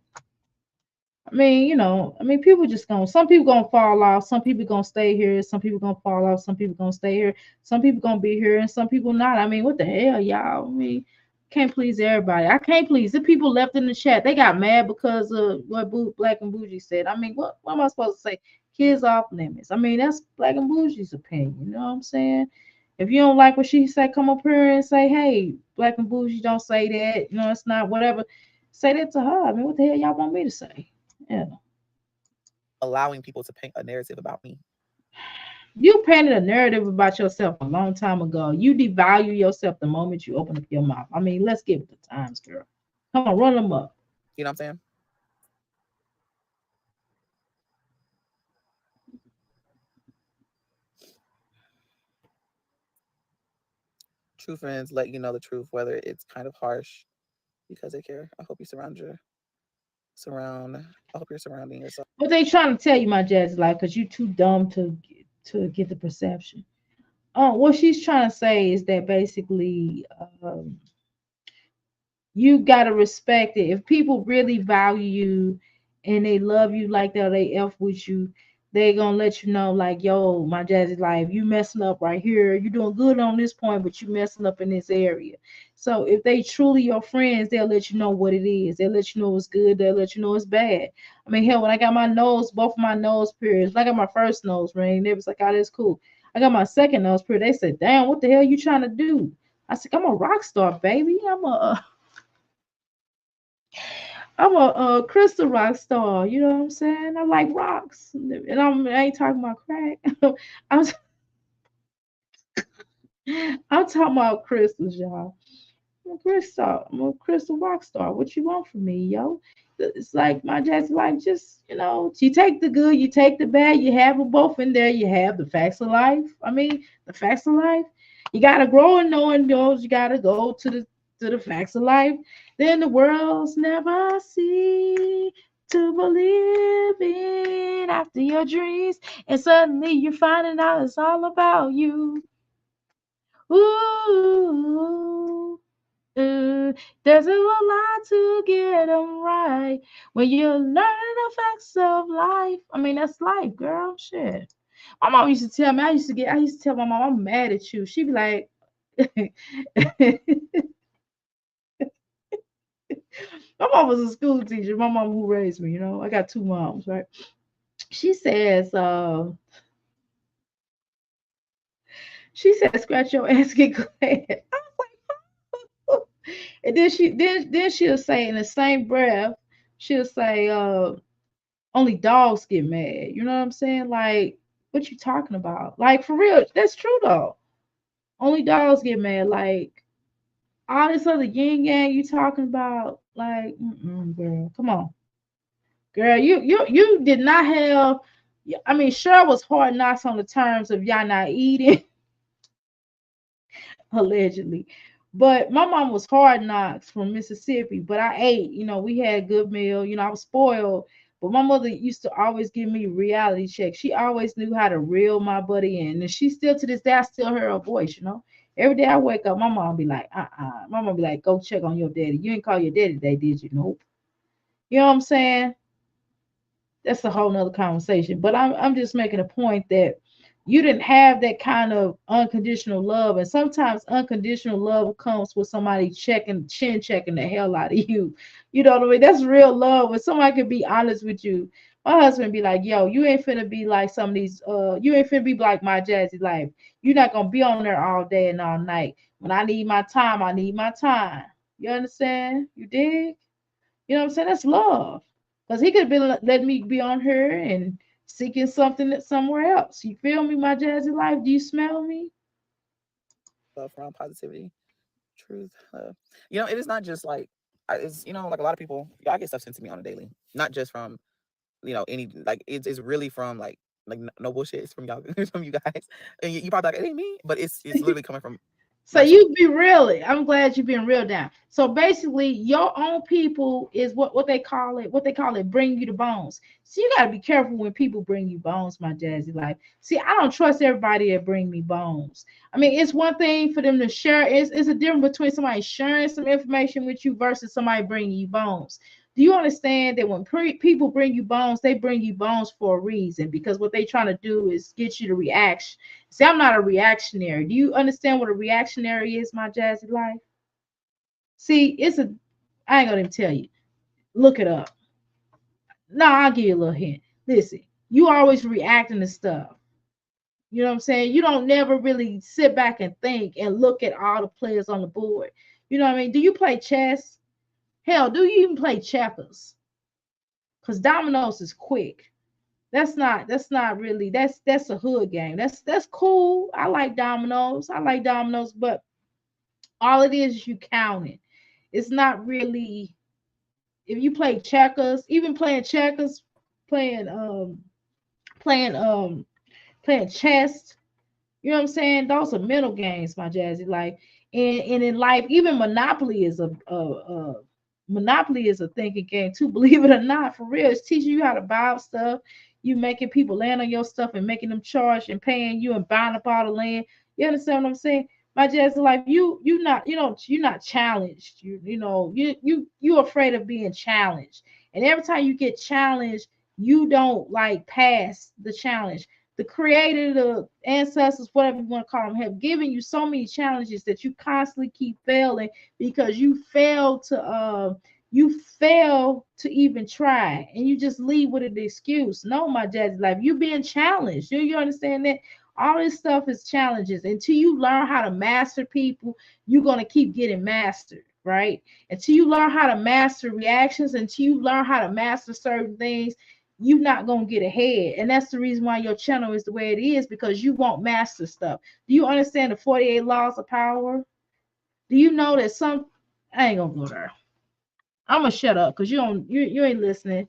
I mean, people just gonna some people gonna fall off, some people gonna stay here, some people gonna fall off, some people gonna stay here, some people gonna be here, and some people not. I mean, what the hell, y'all? I mean, can't please everybody. I can't please the people left in the chat. They got mad because of what Black and Bougie said. I mean, what am I supposed to say? Kids off limits. I mean, that's Black and Bougie's opinion. You know what I'm saying? If you don't like what she said, come up here and say, hey, Black and Bougie, don't say that. It's not whatever. Say that to her. I mean, what the hell y'all want me to say? Yeah. Allowing people to paint a narrative about me. You painted a narrative about yourself a long time ago. You devalue yourself the moment you open up your mouth. I mean, let's get with the times, girl. Come on, run them up. You know what I'm saying? True friends let you know the truth, whether it's kind of harsh, because they care. I hope you I hope you're surrounding yourself. What they trying to tell you, my jazz life, because you too dumb to get the perception. What she's trying to say is that basically, you gotta respect it. If people really value you and they love you like that, they f with you, they gonna let you know, like, yo, my jazzy life, you messing up right here. You doing good on this point, but you messing up in this area. So if they truly your friends, they'll let you know what it is. They'll let you know it's good. They'll let you know it's bad. I mean, hell, when I got my nose, both of my nose periods, when I got my first nose ring, they was like, oh, that's cool. I got my second nose period. They said, damn, what the hell you trying to do? I said, I'm a rock star, baby. I'm a crystal rock star. You know what I'm saying? I like rocks, and I ain't talking about crack. I'm I'm talking about crystals, y'all. I'm a crystal. I'm a crystal rock star. What you want from me, yo? It's like my jazz life. Just you take the good, you take the bad. You have them both in there. You have the facts of life. I mean, the facts of life. You gotta grow in knowing those. You gotta go to the facts of life. Then the world's never see to believe in after your dreams, and suddenly you're finding out it's all about you. Ooh. There's a lot to get them right when you're learning the facts of life. I mean, that's life, girl. Shit. My mom used to tell me, I used to tell my mom, I'm mad at you. She'd be like, my mom was a school teacher. My mom who raised me, I got two moms, right? She says, scratch your ass, get glad. I was like, and then she'll say in the same breath, she'll say, only dogs get mad. You know what I'm saying? Like, what you talking about? Like, for real, that's true though. Only dogs get mad. Like, all this other yin yang you talking about, like, girl, come on, girl, you did not have. I mean, sure, it was hard knocks on the terms of y'all not eating, allegedly. But my mom was hard knocks from Mississippi, but I ate. We had a good meal. I was spoiled. But my mother used to always give me reality checks. She always knew how to reel my buddy in. And she still to this day, I still hear her voice. Every day I wake up, my mom be like, My mom be like, go check on your daddy. You ain't call your daddy today, did you? Nope. You know what I'm saying? That's a whole nother conversation. But I'm just making a point that you didn't have that kind of unconditional love. And sometimes unconditional love comes with somebody chin checking the hell out of you. You know what I mean? That's real love. When somebody can be honest with you. My husband be like, yo, you ain't finna be like some of these, you ain't finna be like my jazzy life. You're not gonna be on there all day and all night. When I need my time, I need my time. You understand? You dig? You know what I'm saying? That's love. Because he could have been letting me be on her and seeking something somewhere else. You feel me, my jazzy life? Do you smell me? Around positivity, truth. It is not just like, it's, like a lot of people, y'all get stuff sent to me on a daily. Not just from, any, like, it's really from, like no bullshit. It's from y'all, it's from you guys. And you probably like, it ain't me. But it's literally coming from So you be really, I'm glad you've been real down. So basically, your own people is what they call it. What they call it, bring you the bones. So you gotta be careful when people bring you bones, my Jazzy life. See, I don't trust everybody that bring me bones. I mean, it's one thing for them to share. It's a difference between somebody sharing some information with you versus somebody bringing you bones. Do you understand that when people bring you bones, they bring you bones for a reason? Because what they trying to do is get you to react. See, I'm not a reactionary. Do you understand what a reactionary is, my Jazzy life? See, I ain't gonna even tell you. Look it up. No, I'll give you a little hint. Listen, you always reacting to stuff. You know what I'm saying? You don't never really sit back and think and look at all the players on the board. You know what I mean? Do you play chess? Hell, do you even play checkers? Because dominoes is quick. That's not really that's a hood game. That's cool. I like dominoes. I like dominoes, but all it is you counting. It's not really if you play checkers, even playing checkers, playing playing playing chess, you know what I'm saying? Those are mental games, my Jazzy. Like, and in life, even Monopoly is a thinking game too. Believe it or not, for real, it's teaching you how to buy up stuff. You making people land on your stuff and making them charge and paying you and buying up all the land. You understand what I'm saying? My Jazzy life, you're not challenged. You afraid of being challenged. And every time you get challenged, you don't like pass the challenge. The creator, the ancestors, whatever you want to call them, have given you so many challenges that you constantly keep failing because you fail to even try and you just leave with an excuse. No, my Jazzy life, you being challenged. You understand that? All this stuff is challenges. Until you learn how to master people, you're gonna keep getting mastered, right? Until you learn how to master reactions, until you learn how to master certain things, you're not gonna get ahead. And that's the reason why your channel is the way it is, because you won't master stuff. Do you understand the 48 laws of power? Do you know that I ain't gonna go there. I'm gonna shut up because you ain't listening.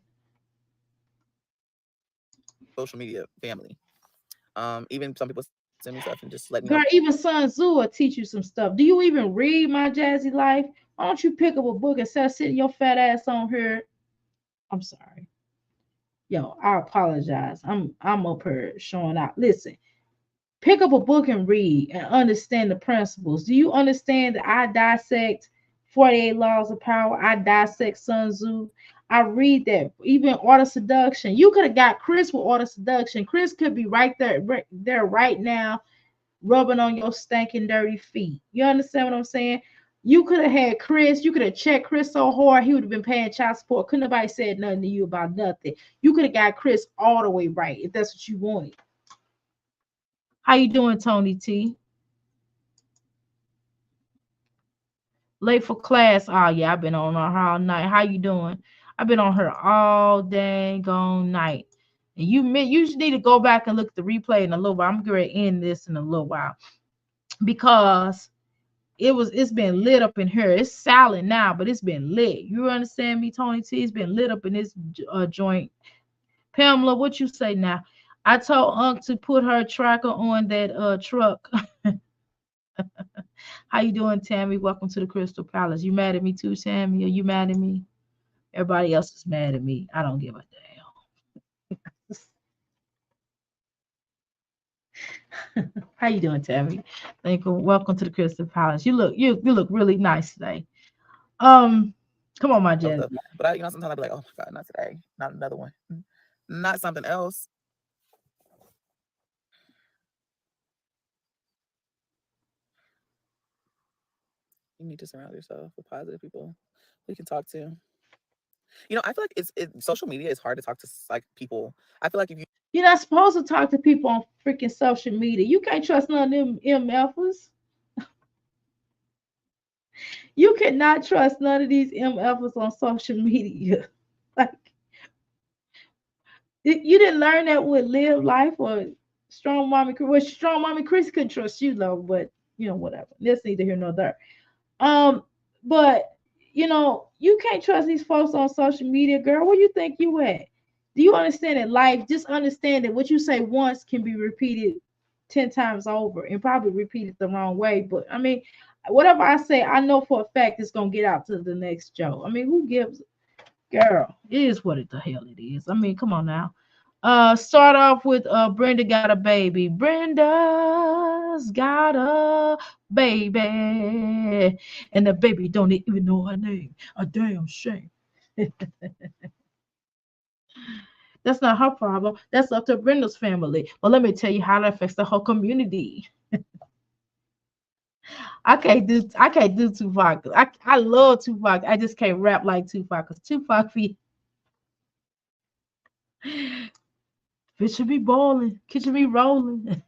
social media family. Even some people send me stuff and just let me Girl, know. even Sun Tzu will teach you some stuff. Do you even read, my Jazzy life? Why don't you pick up a book instead of sitting your fat ass on here? I'm sorry. Yo, I apologize. I'm up here showing out. Listen, pick up a book and read and understand the principles. Do you understand that I dissect 48 laws of power? I dissect Sun Tzu. I read that. Even Art of Seduction. You could have got Chris with Art of Seduction. Chris could be right there right now, rubbing on your stinking dirty feet. You understand what I'm saying? You could have had Chris. You could have checked Chris so hard he would have been paying child support. Couldn't nobody said nothing to you about nothing. You could have got Chris all the way right if that's what you wanted. How you doing, Tony T? Late for class. Oh yeah, I've been on her all night. How you doing? I've been on her all dang on night. And you just need to go back and look at the replay in a little while. I'm going to end this in a little while because it's been lit up in here. It's silent now, but it's been lit. You understand me, Tony T? It's been lit up in this joint. Pamela, what you say now? I told Unc to put her tracker on that truck. How you doing, Tammy? Welcome to the Crystal Palace. You mad at me too, Tammy? Are you mad at me? Everybody else is mad at me. I don't give a damn. How you doing, Tammy? Thank you. Welcome to the Crystal Palace. You look really nice today. Come on, my Jazz. But sometimes I'll be like, oh my God, not today, not another one, not something else. You need to surround yourself with positive people who you can talk to. I feel like social media is hard to talk to like people. I feel like if you're not supposed to talk to people on freaking social media. You can't trust none of them MFers. You cannot trust none of these MFers on social media. Like, you didn't learn that with Live Life or Strong Mommy Chris. Well, Strong Mommy Chris couldn't trust you though, but whatever. That's neither here nor there. But you can't trust these folks on social media, girl. Where you think you at? Do you understand that life? Just understand that what you say once can be repeated 10 times over and probably repeat it the wrong way. But I mean, whatever I say, I know for a fact it's gonna get out to the next Joe. I mean, who gives, girl? It is what it the hell it is. I mean, come on now. Start off with Brenda got a baby. Brenda's got a baby. And the baby don't even know her name. A damn shame. That's not her problem. That's up to Brenda's family. But let me tell you how that affects the whole community. I can't do Tupac. I love Tupac. I just can't rap like Tupac because Tupac be fish should be boiling, kitchen be rolling.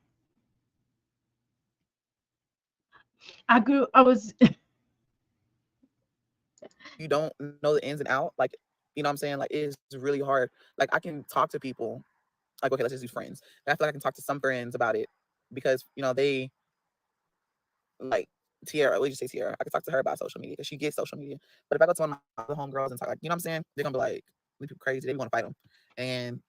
I was You don't know the ins and out. Like, you know what I'm saying? Like, it's really hard. Like, I can talk to people, like, okay, let's just do friends. And I feel like I can talk to some friends about it because, you know, they, like, Tiara, let's just say Tiara. I can talk to her about social media because she gets social media. But if I go to one of my other homegirls and talk, like, you know what I'm saying? They're going to be like, these people crazy. They want to fight them. And,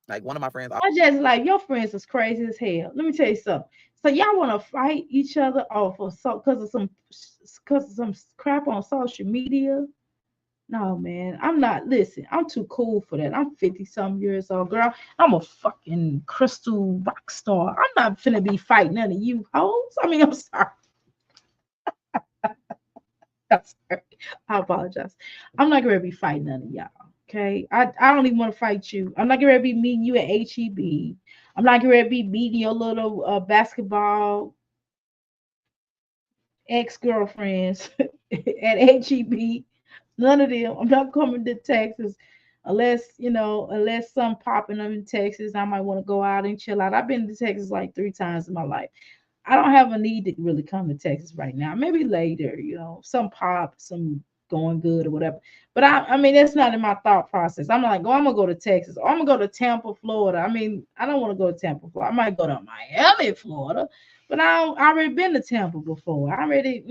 like, one of my friends, I just like your friends is crazy as hell. Let me tell you something. So y'all want to fight each other off of so because of some crap on social media? No, man. I'm not. Listen, I'm too cool for that. I'm 50 some years old, girl. I'm a fucking crystal rock star. I'm not finna be fighting none of you hoes. I mean, I'm sorry. I'm sorry. I apologize. I'm not gonna be fighting none of y'all. Okay. I don't even want to fight you. I'm not gonna be meeting you at HEB. I'm not gonna be meeting your little basketball ex-girlfriends at HEB. None of them. I'm not coming to Texas unless some popping up in Texas. I might want to go out and chill out. I've been to Texas like 3 times in my life. I don't have a need to really come to Texas right now. Maybe later, some pop, some going good or whatever. But I mean, that's not in my thought process. I'm like, oh, I'm gonna go to Texas or I'm gonna go to Tampa, Florida. I mean, I don't want to go to Tampa, Florida. I might go to Miami, Florida, but I already been to Tampa before. I already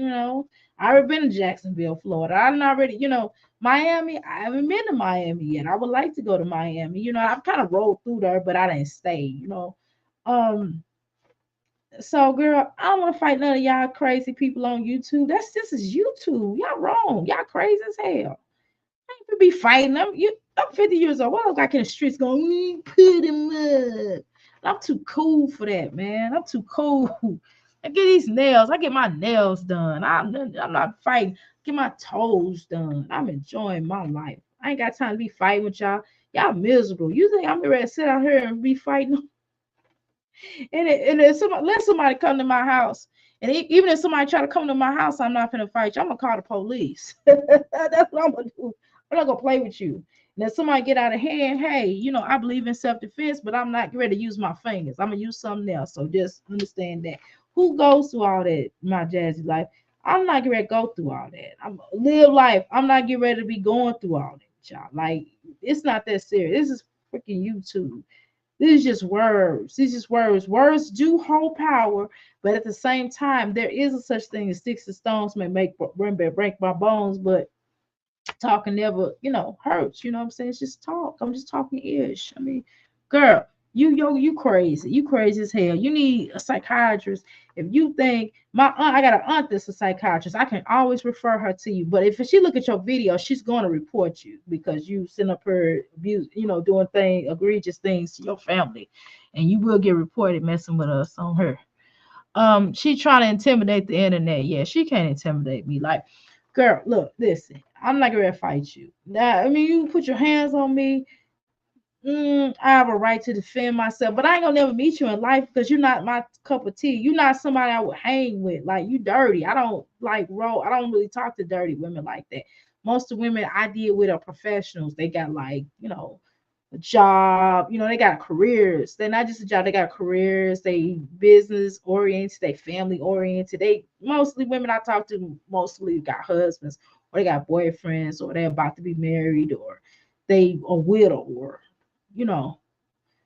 been to Jacksonville, Florida. I'm already, Miami. I haven't been to Miami yet. I would like to go to Miami. I've kind of rolled through there, but I didn't stay. Um, so, girl, I don't want to fight none of y'all crazy people on YouTube. This is YouTube. Y'all wrong. Y'all crazy as hell. I ain't gonna be fighting them. I'm 50 years old. Why look like in the streets going, put him up? I'm too cool for that, man. I'm too cool. I get these nails. I get my nails done. I'm not fighting. Get my toes done. I'm enjoying my life. I ain't got time to be fighting with y'all. Y'all miserable. You think I'm ready to sit out here and be fighting? And if let somebody come to my house, and even if somebody try to come to my house, I'm not gonna fight you. I'm gonna call the police. That's what I'm gonna do. I'm not gonna play with you. And if somebody get out of hand, hey, I believe in self-defense, but I'm not ready to use my fingers. I'm gonna use something else. So just understand that. Who goes through all that, my Jazzy life? I'm not getting ready to go through all that. I'm live life. I'm not getting ready to be going through all that, y'all. Like, it's not that serious. This is freaking YouTube. These are just words. These are just words. Words do hold power, but at the same time, there is a such thing as sticks and stones may break my bones, but talking never, hurts. You know what I'm saying? It's just talk. I'm just talking ish. I mean, girl, you crazy. You crazy as hell. You need a psychiatrist. If you think my aunt, I got an aunt that's a psychiatrist, I can always refer her to you. But if she look at your video, she's going to report you because you send up her abuse, doing egregious things to your family, and you will get reported messing with us on her. She trying to intimidate the internet. Yeah, she can't intimidate me. Like, girl, look, listen, I'm not gonna fight you. Now, I mean, you put your hands on me. I have a right to defend myself, but I ain't gonna never meet you in life because you're not my cup of tea. You're not somebody I would hang with. Like, you dirty. I don't like roll. I don't really talk to dirty women like that. Most of the women I deal with are professionals. They got like, a job, they got careers. They're not just a job, they got careers, they business oriented, they family oriented. They mostly women I talk to mostly got husbands or they got boyfriends or they're about to be married or they a widow or you know.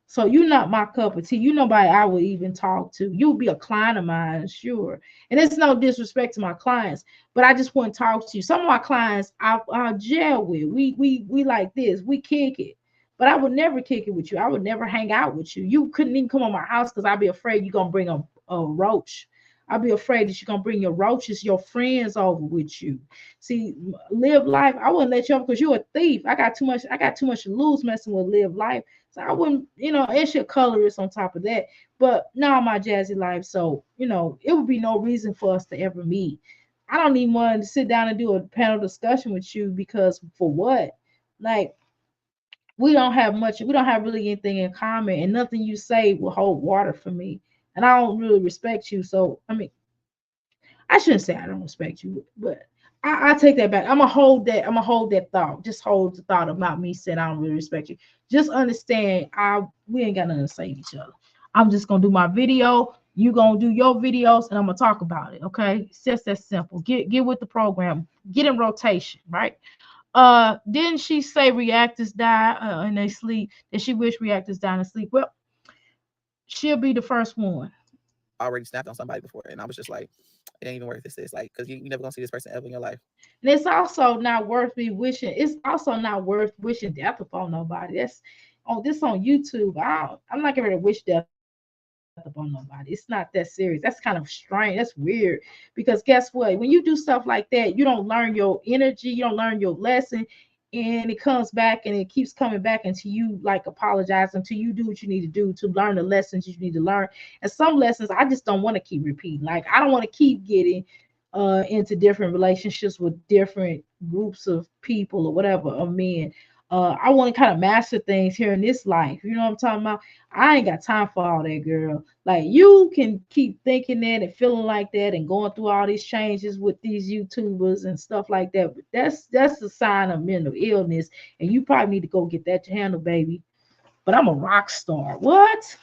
So you're not my cup of tea. You nobody I would even talk to. You'll be a client of mine, sure. And it's no disrespect to my clients, but I just want to talk to you. Some of my clients I jail with. We like this. We kick it. But I would never kick it with you. I would never hang out with you. You couldn't even come on my house because I'd be afraid you're gonna bring a roach. I'd be afraid that you're gonna bring your roaches, your friends over with you. See, live life. I wouldn't let you over because you're a thief. I got too much. I got too much to lose messing with live life. So I wouldn't, it's your colorist on top of that. But now my Jazzy life. So it would be no reason for us to ever meet. I don't even want to sit down and do a panel discussion with you because for what? Like we don't have much. We don't have really anything in common, and nothing you say will hold water for me. And I don't really respect you. So I mean, I shouldn't say I don't respect you, but I take that back. I'm gonna hold that. I'm gonna hold that thought. Just hold the thought about me saying I don't really respect you. Just understand, we ain't got nothing to say to each other. I'm just gonna do my video. You gonna do your videos, and I'm gonna talk about it. Okay, it's just that simple. Get with the program. Get in rotation, right? Didn't she say reactors die and they sleep? That she wish reactors die and sleep? Well, she'll be the first one. I already snapped on somebody before, and I was just like, it ain't even worth this. It's like, because you never gonna see this person ever in your life. And it's also not worth me wishing. It's also not worth wishing death upon nobody. That's on this on YouTube. I'm not gonna wish death upon nobody. It's not that serious. That's kind of strange. That's weird. Because guess what? When you do stuff like that, you don't learn your energy. You don't learn your lesson, and it comes back and it keeps coming back until you like apologize, until you do what you need to do to learn the lessons you need to learn. And some lessons I just don't want to keep repeating. Like I don't want to keep getting into different relationships with different groups of people or whatever of men. I want to kind of master things here in this life. You know what I'm talking about? I ain't got time for all that, girl. Like you can keep thinking that and feeling like that and going through all these changes with these YouTubers and stuff like that. But that's a sign of mental illness, and you probably need to go get that handled, baby. But I'm a rock star. What?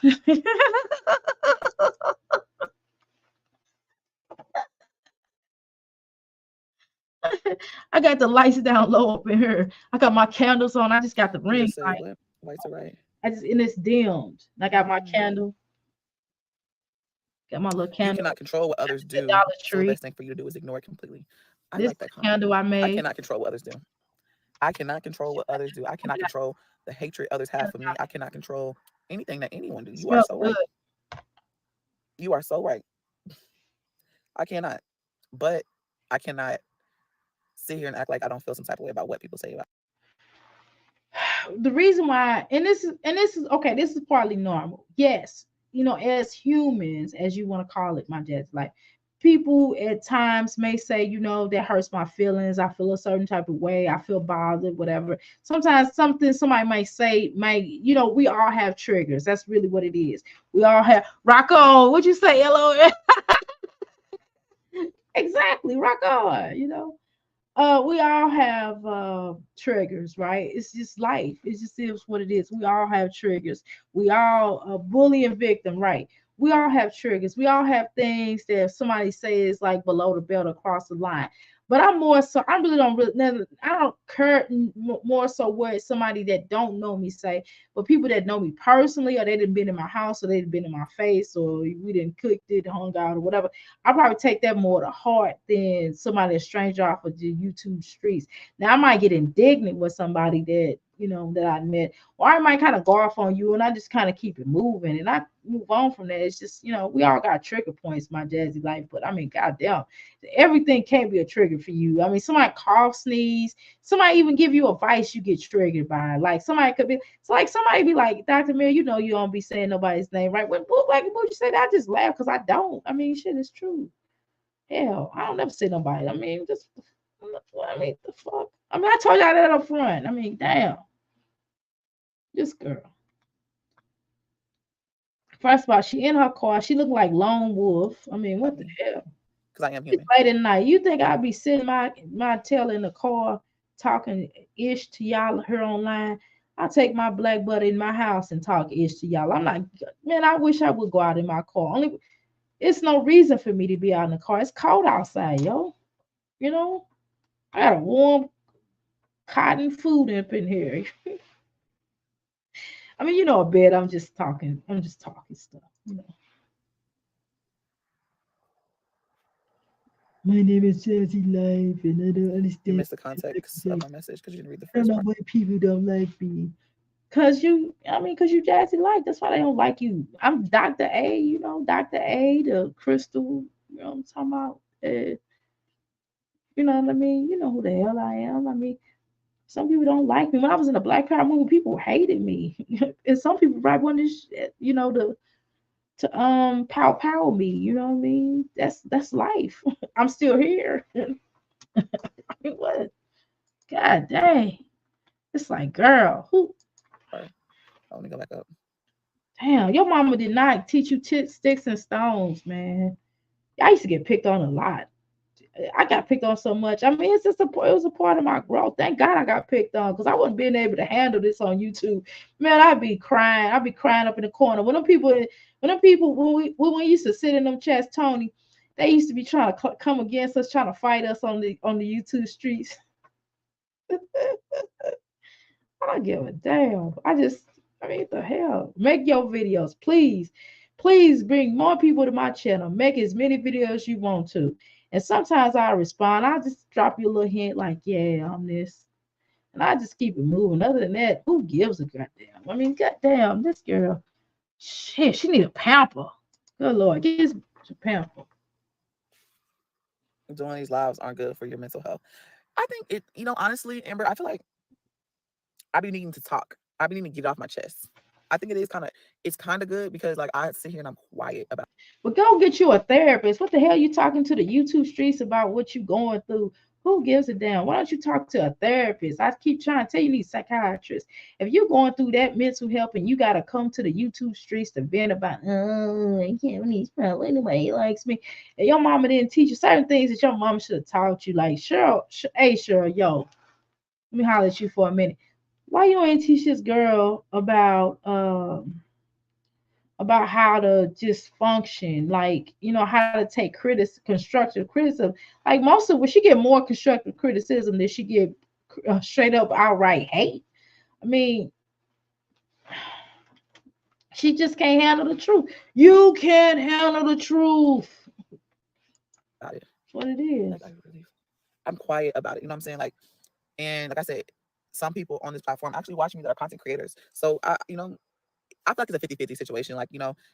I got the lights down low up in here. I got my candles on. I just got the You ring just say light. what? Lights are right. And it's dimmed. I got my candle. Got my little You candle. cannot control what others The do, Dollar so the Tree. best thing for you to do is ignore it completely. I This like that comment. candle I I made. cannot control what others do. I cannot control what others do. I cannot control the hatred others have for me. I cannot control anything that anyone do. You are Smells so good. right. You are so right. I cannot. But I cannot sit here and act like I don't feel some type of way about what people say about The reason why, and this is okay, this is partly normal. Yes, as humans, as you want to call it, my jazz, like people at times may say, that hurts my feelings. I feel a certain type of way. I feel bothered, whatever. Sometimes something somebody might say might, we all have triggers. That's really what it is. We all have rock on. What'd you say, LOL? Exactly, rock on. We all have triggers, right? It's just life. It just is what it is. We all have triggers. We all bully and victim, right? We all have triggers. We all have things that if somebody says like below the belt across the line. But I'm more so. I really don't really. I don't care more so what somebody that don't know me say, but people that know me personally, or they didn't been in my house, or they've been in my face, or we didn't cook it, hung out, or whatever. I probably take that more to heart than somebody a stranger off of the YouTube streets. Now I might get indignant with somebody that that I met, or I might kind of go off on you, and I just kind of keep it moving, and I move on from that. It's just we all got trigger points, my jazzy life. But I mean, goddamn, everything can't be a trigger for you. I mean, somebody cough, sneeze, somebody even give you advice, you get triggered by. Like somebody could be, it's like somebody be like, Dr. Mill, you don't be saying nobody's name, right? Like, what you say that? I just laugh because I don't. I mean, shit is true. Hell, I don't never say nobody. I mean, just, I mean, the fuck. I mean, I told y'all that up front. I mean, damn, this girl. First of all, she in her car. She looked like Lone Wolf. I mean, what the hell? because I am It's human. late at night. You think I'd be sitting my tail in the car talking ish to y'all here online? I take my black butt in my house and talk ish to y'all. I'm like, man, I wish I would go out in my car. Only it's no reason for me to be out in the car. It's cold outside, yo. You know, I got a warm cotton food up in here. I mean, a bed. I'm just talking. I'm just talking stuff. My name is Jazzy Life, and I don't You understand. missed the context of my message because you didn't read the I don't first know part. why people don't like me. cause you Jazzy like. That's why they don't like you. I'm Dr. A, you know, Dr. A, the crystal, you know what I'm talking about? You know what I mean? You know who the hell I am. I mean, some people don't like me. When I was in the Black Power movie, people hated me. And some people right wanted you know, to pow me, you know what I mean? That's life. I'm still here. What? God dang. It's like, girl, who Sorry. Let me go back up. damn, your mama did not teach you sticks and stones, man. I used to get picked on a lot. I got picked on so much. I mean, it's just it was a part of my growth. Thank God I got picked on because I wasn't being able to handle this on YouTube. Man, I'd be crying. I'd be crying up in the corner. When we used to sit in them chats, Tony, they used to be trying to come against us, trying to fight us on the YouTube streets. I don't give a damn. I mean, what the hell? Make your videos, please. Please bring more people to my channel. Make as many videos you want to. And sometimes I respond. I just drop you a little hint like, yeah, I'm this. And I just keep it moving. Other than that, who gives a goddamn? I mean, goddamn, this girl, shit, she need a pamper. Good Lord, get this a pamper. Doing these lives aren't good for your mental health. I think it, honestly, Amber, I feel like I be needing to talk. I be needing to get it off my chest. I think it's kind of good because like I sit here and I'm quiet about But go get you a therapist. What the hell you talking to the YouTube streets about what you going through? Who gives a damn? Why don't you talk to a therapist? I keep trying to tell you, these psychiatrists. If you're going through that mental health and you gotta come to the YouTube streets to vent about, oh, I can't really spell anybody likes me. And your mama didn't teach you certain things that your mama should have taught you. Like, hey, Cheryl, yo, let me holler at you for a minute. Why you ain't teach this girl about how to just function, like how to take constructive criticism. Like most of when she get more constructive criticism than she get straight up outright hate. I mean, she just can't handle the truth. You can't handle the truth. it. That's what it is. Like I'm quiet about it. You know what I'm saying? Like, and like I said, some people on this platform actually watch me that are content creators. So I feel like it's a 50-50 situation. Like,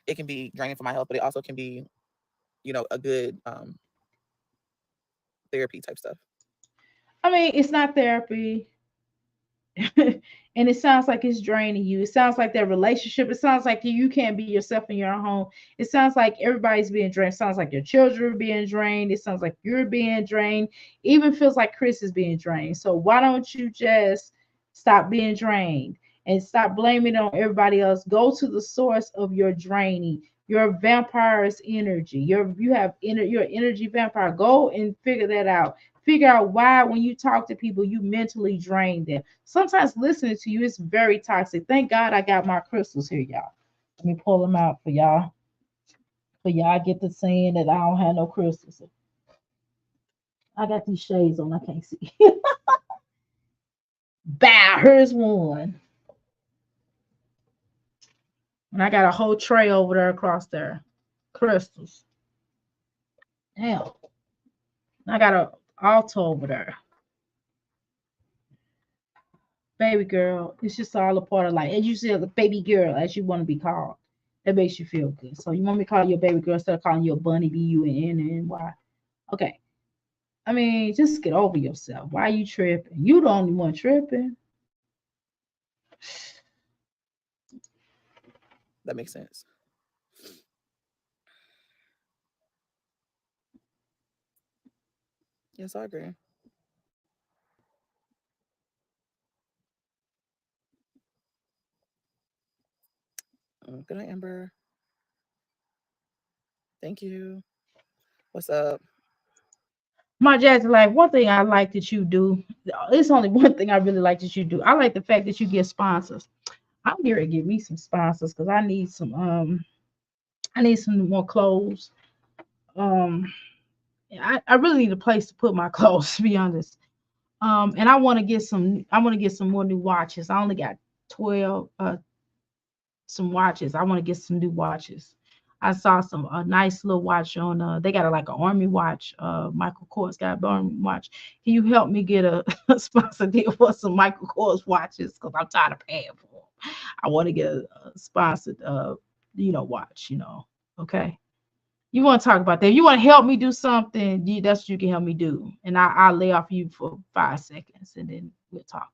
it can be draining for my health, but it also can be, a good therapy type stuff. I mean, it's not therapy. And it sounds like it's draining you. It sounds like that relationship. It sounds like you can't be yourself in your home. It sounds like everybody's being drained. It sounds like your children are being drained. It sounds like you're being drained. Even feels like Chris is being drained. So why don't you just stop being drained and stop blaming it on everybody else? Go to the source of your draining. Your vampire's energy. Your energy vampire. Go and figure that out. Figure out why when you talk to people you mentally drain them. Sometimes listening to you is very toxic. Thank God I got my crystals here, y'all. Let me pull them out for y'all. For y'all get the saying that I don't have no crystals. I got these shades on, I can't see. Bow, here's one. And I got a whole tray over there across there. Crystals. Hell. I got a altar over there. Baby girl. It's just all a part of life. As you said, the baby girl, as you want to be called. That makes you feel good. So you want me to call you a baby girl instead of calling you a bunny, B-U-N-N-Y. Okay. I mean, just get over yourself. Why are you tripping? You the only one tripping. That makes sense. Yes, I agree. Good night, Amber. Thank you. What's up? My Jazzy, like one thing I like that you do. It's only one thing I really like that you do. I like the fact that you get sponsors. I'm here to give me some sponsors because I need some more clothes. Um I really need a place to put my clothes, to be honest. And I want to get some more new watches. I only got 12 some watches. I want to get some new watches. I saw some a nice little watch on they got like an army watch. Michael Kors got an army watch. Can you help me get a sponsor deal for some Michael Kors watches? Because I'm tired of paying for them. I want to get a sponsored, watch, okay. You want to talk about that? If you want to help me do something, that's what you can help me do, and I'll lay off you for 5 seconds, and then we'll talk.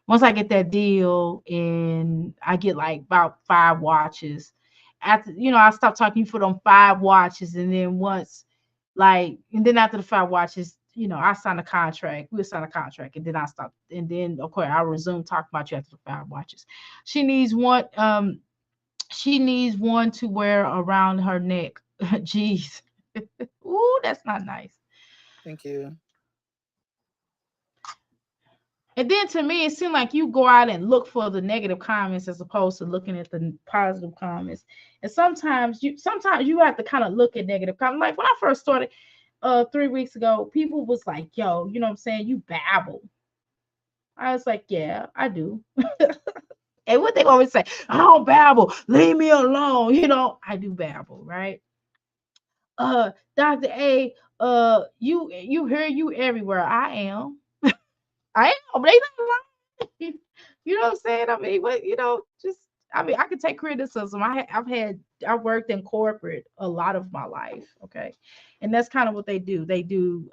Once I get that deal, and I get like about 5 watches, after I stop talking for them 5 watches, and then and then after the 5 watches, I sign a contract. We'll sign a contract, and then I stop, and then of course I'll resume talking about you after the 5 watches. She needs one. She needs one to wear around her neck. Jeez. Ooh, that's not nice. Thank you. And then to me, it seemed like you go out and look for the negative comments as opposed to looking at the positive comments. And sometimes you have to kind of look at negative comments. Like when I first started 3 weeks ago, people was like, yo, you know what I'm saying? You babble. I was like, yeah, I do. And what they always say, I don't babble, leave me alone. I do babble, right? Dr. A, you hear you everywhere. I am. I am. They not lying. You know what I'm saying? I mean, but I can take criticism. I worked in corporate a lot of my life. Okay. And that's kind of what they do. They do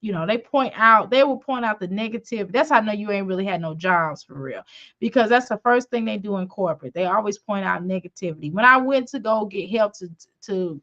they will point out the negative. That's how I know you ain't really had no jobs for real. Because that's the first thing they do in corporate. They always point out negativity. When I went to go get help to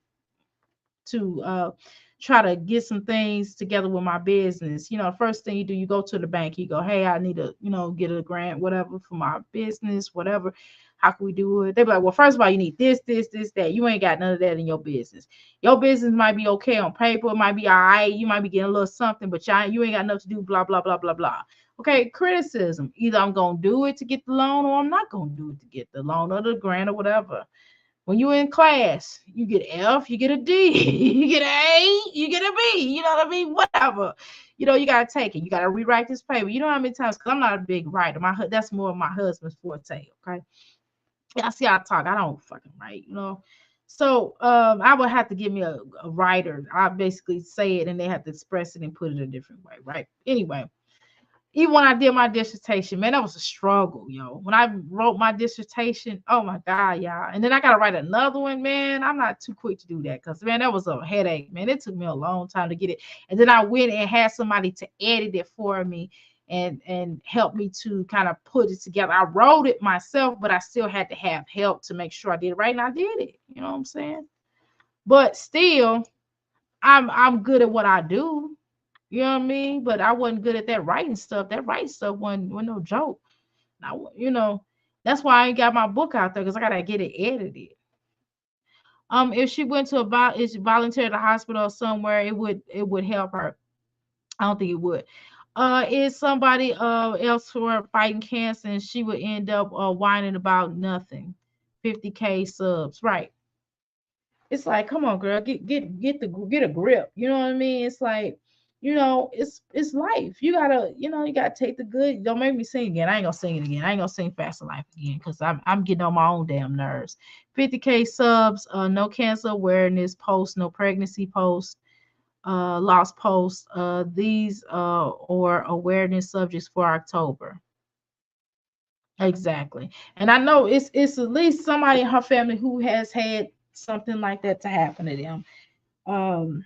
try to get some things together with my business. First thing you do, you go to the bank, you go, hey, I need to, get a grant, whatever, for my business, whatever. How can we do it? They be like, well, first of all, you need this, that. You ain't got none of that in your business. Your business might be okay on paper, it might be all right, you might be getting a little something, but you ain't got enough to do, blah, blah, blah, blah, blah. Okay, criticism. Either I'm gonna do it to get the loan, or I'm not gonna do it to get the loan or the grant or whatever. When you in class, you get F, you get a D, you get an A, you get a B. You know what I mean? Whatever. You gotta take it. You gotta rewrite this paper. You know how many times? Because I'm not a big writer. That's more of my husband's forte. Okay. Yeah, see how I talk. I don't fucking write. So I would have to give me a writer. I basically say it, and they have to express it and put it a different way, right? Anyway. Even when I did my dissertation, man, that was a struggle, yo. When I wrote my dissertation, oh my God, y'all. And then I got to write another one, man. I'm not too quick to do that because, man, that was a headache, man. It took me a long time to get it. And then I went and had somebody to edit it for me and help me to kind of put it together. I wrote it myself, but I still had to have help to make sure I did it right. And I did it. You know what I'm saying? But still, I'm good at what I do. You know what I mean? But I wasn't good at that writing stuff. That writing stuff wasn't no joke. Now, that's why I ain't got my book out there because I gotta get it edited. If she went to if she volunteered at a hospital or somewhere, it would help her. I don't think it would. Is somebody else who are fighting cancer, and she would end up whining about nothing. 50K subs, right? It's like, come on, girl, get a grip. You know what I mean? It's like, it's life. You gotta take the good. Don't make me sing again. I ain't gonna sing it again. I ain't gonna sing Fast Life again because I'm getting on my own damn nerves. 50K subs, no cancer awareness post, no pregnancy post, lost post. These or awareness subjects for October. Exactly. And I know it's at least somebody in her family who has had something like that to happen to them. Um,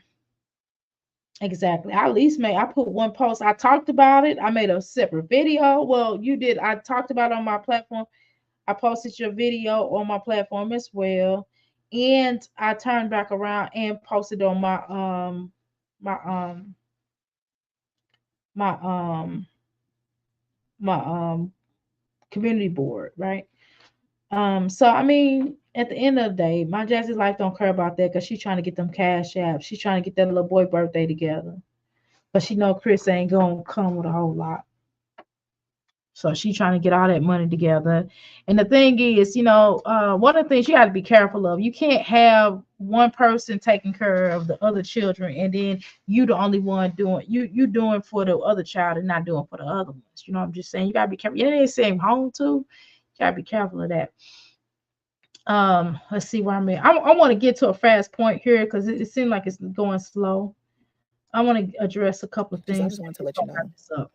exactly. I put one post. I talked about it. I made a separate video. Well, you did. I talked about it on my platform. I posted your video on my platform as well. And I turned back around and posted on my my my community board, right? So I mean, at the end of the day, my Jazzy life don't care about that because she's trying to get them cash apps. She's trying to get that little boy birthday together. But she know Chris ain't gonna come with a whole lot. So she's trying to get all that money together. And the thing is, one of the things you got to be careful of, you can't have one person taking care of the other children and then you the only one doing you doing for the other child and not doing for the other ones. You know what I'm just saying? You gotta be careful. You know, they same home too. You gotta be careful of that. Let's see where I'm at. I want to get to a fast point here because it seems like it's going slow. I want to address a couple of things. I just want to let you know.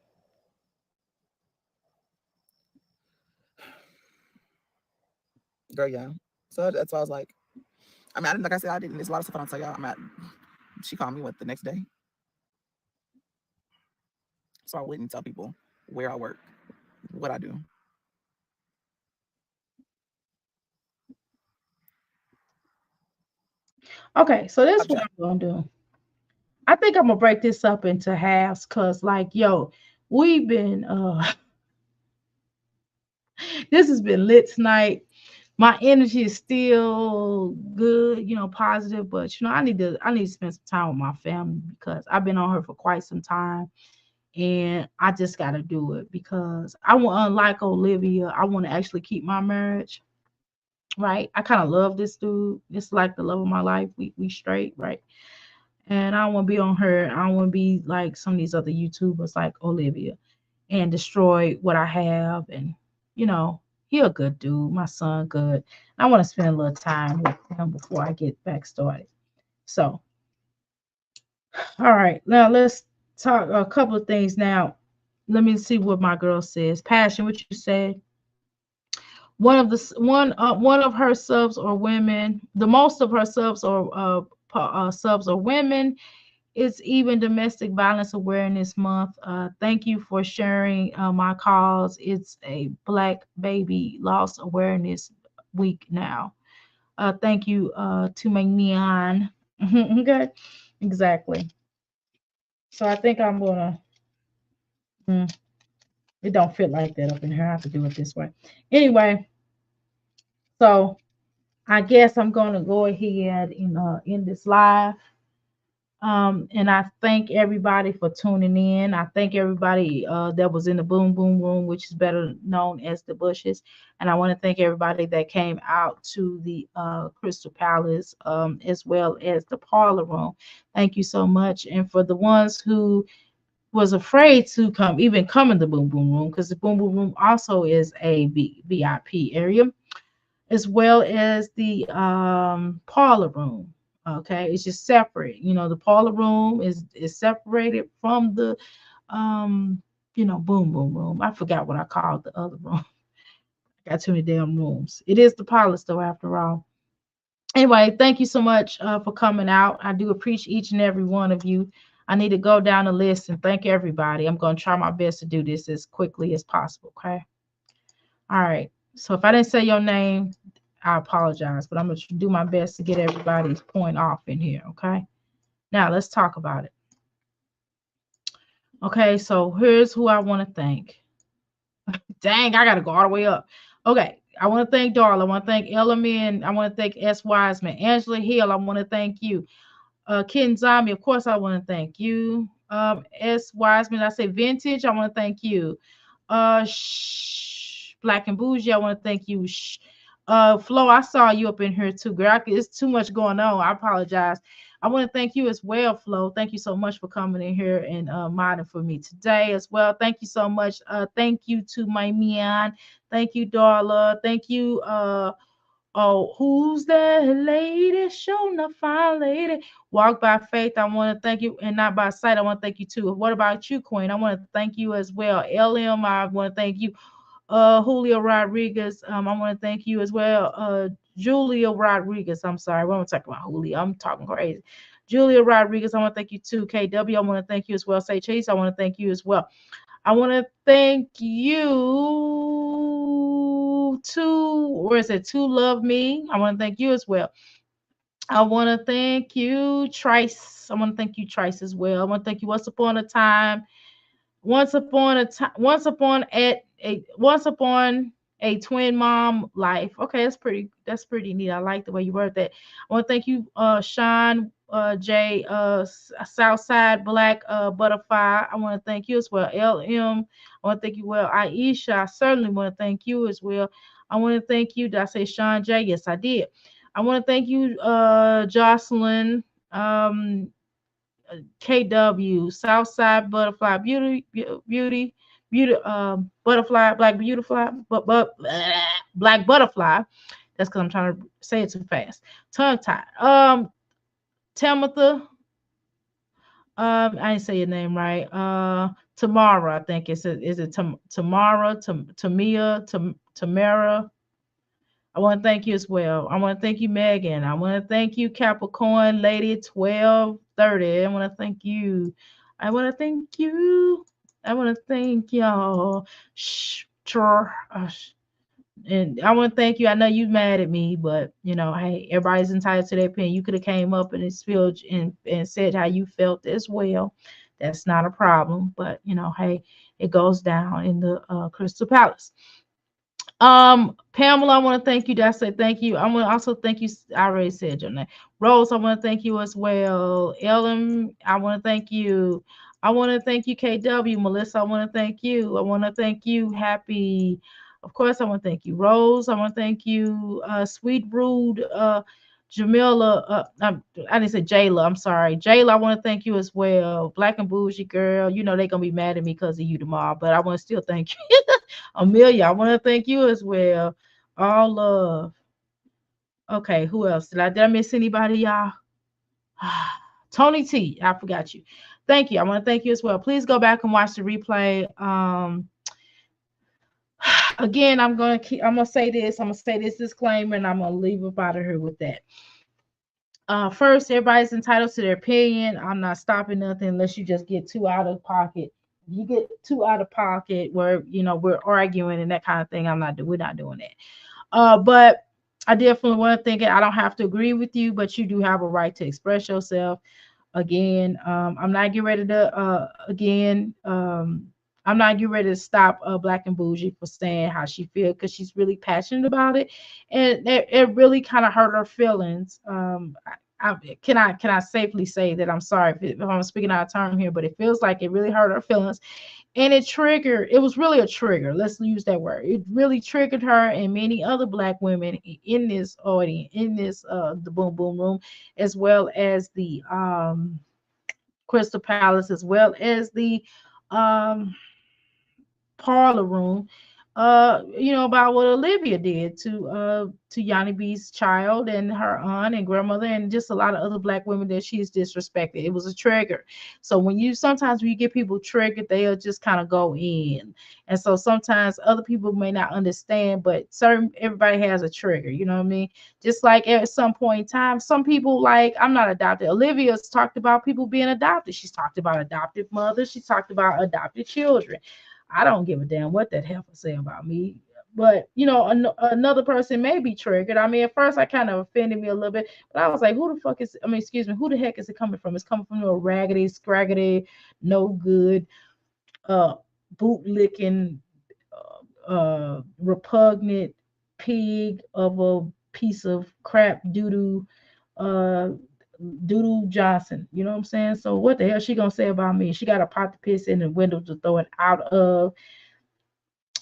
girl, yeah. So that's why I was like, I mean, I didn't, like I said, I didn't. There's a lot of stuff I don't tell y'all. I'm at. She called me what the next day, so I wouldn't tell people where I work, what I do. Okay, so this I've is what tried. I'm gonna do. I think I'm gonna break this up into halves because, like, yo, we've been this has been lit tonight. My energy is still good, positive, but I need to spend some time with my family because I've been on her for quite some time, and I just gotta do it because I want, unlike Olivia, I want to actually keep my marriage. Right, I kind of love this dude. It's like the love of my life. We straight, right? And I don't want to be on her. I don't want to be like some of these other YouTubers like Olivia and destroy what I have. And you know, he a good dude. My son good. I want to spend a little time with him before I get back started. So, all right, now let's talk a couple of things. Now, let me see what my girl says. Passion, what you said. One of her subs or women. The most of her subs or subs or women. It's even Domestic Violence Awareness Month. Thank you for sharing my cause. It's a Black Baby Loss Awareness Week now. Thank you to my neon. Okay, exactly. So I think I'm gonna. Mm, it don't fit like that up in here. I have to do it this way. Anyway, so I guess I'm gonna go ahead and end this live. And I thank everybody for tuning in. I thank everybody that was in the Boom Boom Room, which is better known as the Bushes. And I want to thank everybody that came out to the Crystal Palace, as well as the Parlor Room. Thank you so much. And for the ones who was afraid to come in the Boom Boom Room, because the Boom Boom Room also is a VIP area, as well as the parlor room. Okay, it's just separate. The parlor room is separated from the boom boom room. I forgot what I called the other room. I got too many damn rooms. It is the parlor though, after all. Anyway, thank you so much for coming out. I do appreciate each and every one of you. I need to go down the list and thank everybody. I'm going to try my best to do this as quickly as possible. Okay. All right. So if I didn't say your name, I apologize, but I'm going to do my best to get everybody's point off in here. Okay. Now let's talk about it. Okay. So here's who I want to thank. Dang, I got to go all the way up. Okay. I want to thank Darla. I want to thank Element. I want to thank S. Wiseman. Angela Hill, I want to thank you. Ken Zami, of course, I want to thank you. S. Wiseman, I say Vintage, I want to thank you. Black and Bougie, I want to thank you. Flo, I saw you up in here too, girl. It's too much going on. I apologize. I want to thank you as well, Flo. Thank you so much for coming in here and modding for me today as well. Thank you so much. Thank you to my Mian. Thank you, Darla. Thank you, oh, who's that lady? Show enough fine lady. Walk by faith. I want to thank you, and not by sight. I want to thank you too. What about you, Queen? I want to thank you as well. LM, I want to thank you. Julio Rodriguez. I want to thank you as well. Julia Rodriguez. I'm sorry. What am I talking about? Julio. I'm talking crazy. Julia Rodriguez. I want to thank you too. KW. I want to thank you as well. Say Chase. I want to thank you as well. I want to thank you to, or is it to love me? I want to thank you as well. I want to thank you, Trice. I want to thank you, Trice, as well. I want to thank you. Once upon a twin mom life. Okay, that's pretty neat. I like the way you word that. I want to thank you, Sean J, Southside Black Butterfly. I want to thank you as well. LM, I want to thank you. Well, Aisha, I certainly want to thank you as well. I want to thank you. Did I say Sean J? Yes, I did. I want to thank you, Jocelyn. KW, Southside Butterfly, Butterfly, Black Beautifly, but Black Butterfly. That's because I'm trying to say it too fast. Tongue tied. Tamitha. I didn't say your name right. Tamara, I think is it Tamara, Tamia, Tamara. I want to thank you as well. I want to thank you, Megan. I want to thank you, Capricorn Lady 1230. I want to thank you. I want to thank you. I want to thank y'all. And I want to thank you. I know you mad at me, but hey, everybody's entitled to their opinion. You could have came up and spilled and said how you felt as well. That's not a problem. But hey, it goes down in the Crystal Palace. Pamela, I want to thank you. Did I say thank you? I want to also thank you. I already said your name. Rose, I want to thank you as well. Ellen, I want to thank you. I want to thank you, KW. Melissa, I want to thank you. I want to thank you, Happy. Of course, I want to thank you, Rose. I want to thank you, Sweet Rude, Jamila. I didn't say Jayla. I'm sorry, Jayla. I want to thank you as well. Black and Bougie girl. You know they're gonna be mad at me because of you tomorrow, but I want to still thank you. Amelia, I want to thank you as well. All love. Okay, who else? Did I miss anybody, y'all? Tony T, I forgot you. Thank you. I want to thank you as well. Please go back and watch the replay. Again, I'm gonna say this. I'm gonna say this disclaimer, and I'm gonna leave up out of here with that. First, everybody's entitled to their opinion. I'm not stopping nothing unless you just get too out of pocket. You get too out of pocket where we're arguing and that kind of thing. We're not doing that. But I definitely want to think it. I don't have to agree with you, but you do have a right to express yourself. Again, I'm not getting ready to I'm not getting ready to stop Black and Bougie for saying how she feels because she's really passionate about it, and it really kind of hurt her feelings. Can I safely say that I'm sorry if I'm speaking out of turn here, but it feels like it really hurt her feelings, and it was really a trigger. Let's use that word. It really triggered her and many other Black women in this audience, in this the Boom Boom Room, as well as the Crystal Palace, as well as the um parlor room, about what Olivia did to Yanni B's child and her aunt and grandmother and just a lot of other Black women that she's disrespected. It was a trigger. So sometimes when you get people triggered, they'll just kind of go in. And so sometimes other people may not understand, but everybody has a trigger, you know what I mean? Just like at some point in time, some people, like, I'm not adopted. Olivia's talked about people being adopted. She's talked about adopted mothers. She's talked about adopted children. I don't give a damn what that heifer say about me. But another person may be triggered. I mean, at first I kind of offended me a little bit, but I was like, who the fuck is? I mean, excuse me, who the heck is it coming from? It's coming from a raggedy, scraggedy, no good, uh, boot licking, repugnant pig of a piece of crap doo Doodoo Johnson. You know what I'm saying? So what the hell she gonna say about me? She got a pot to piss in the window to throw it out of.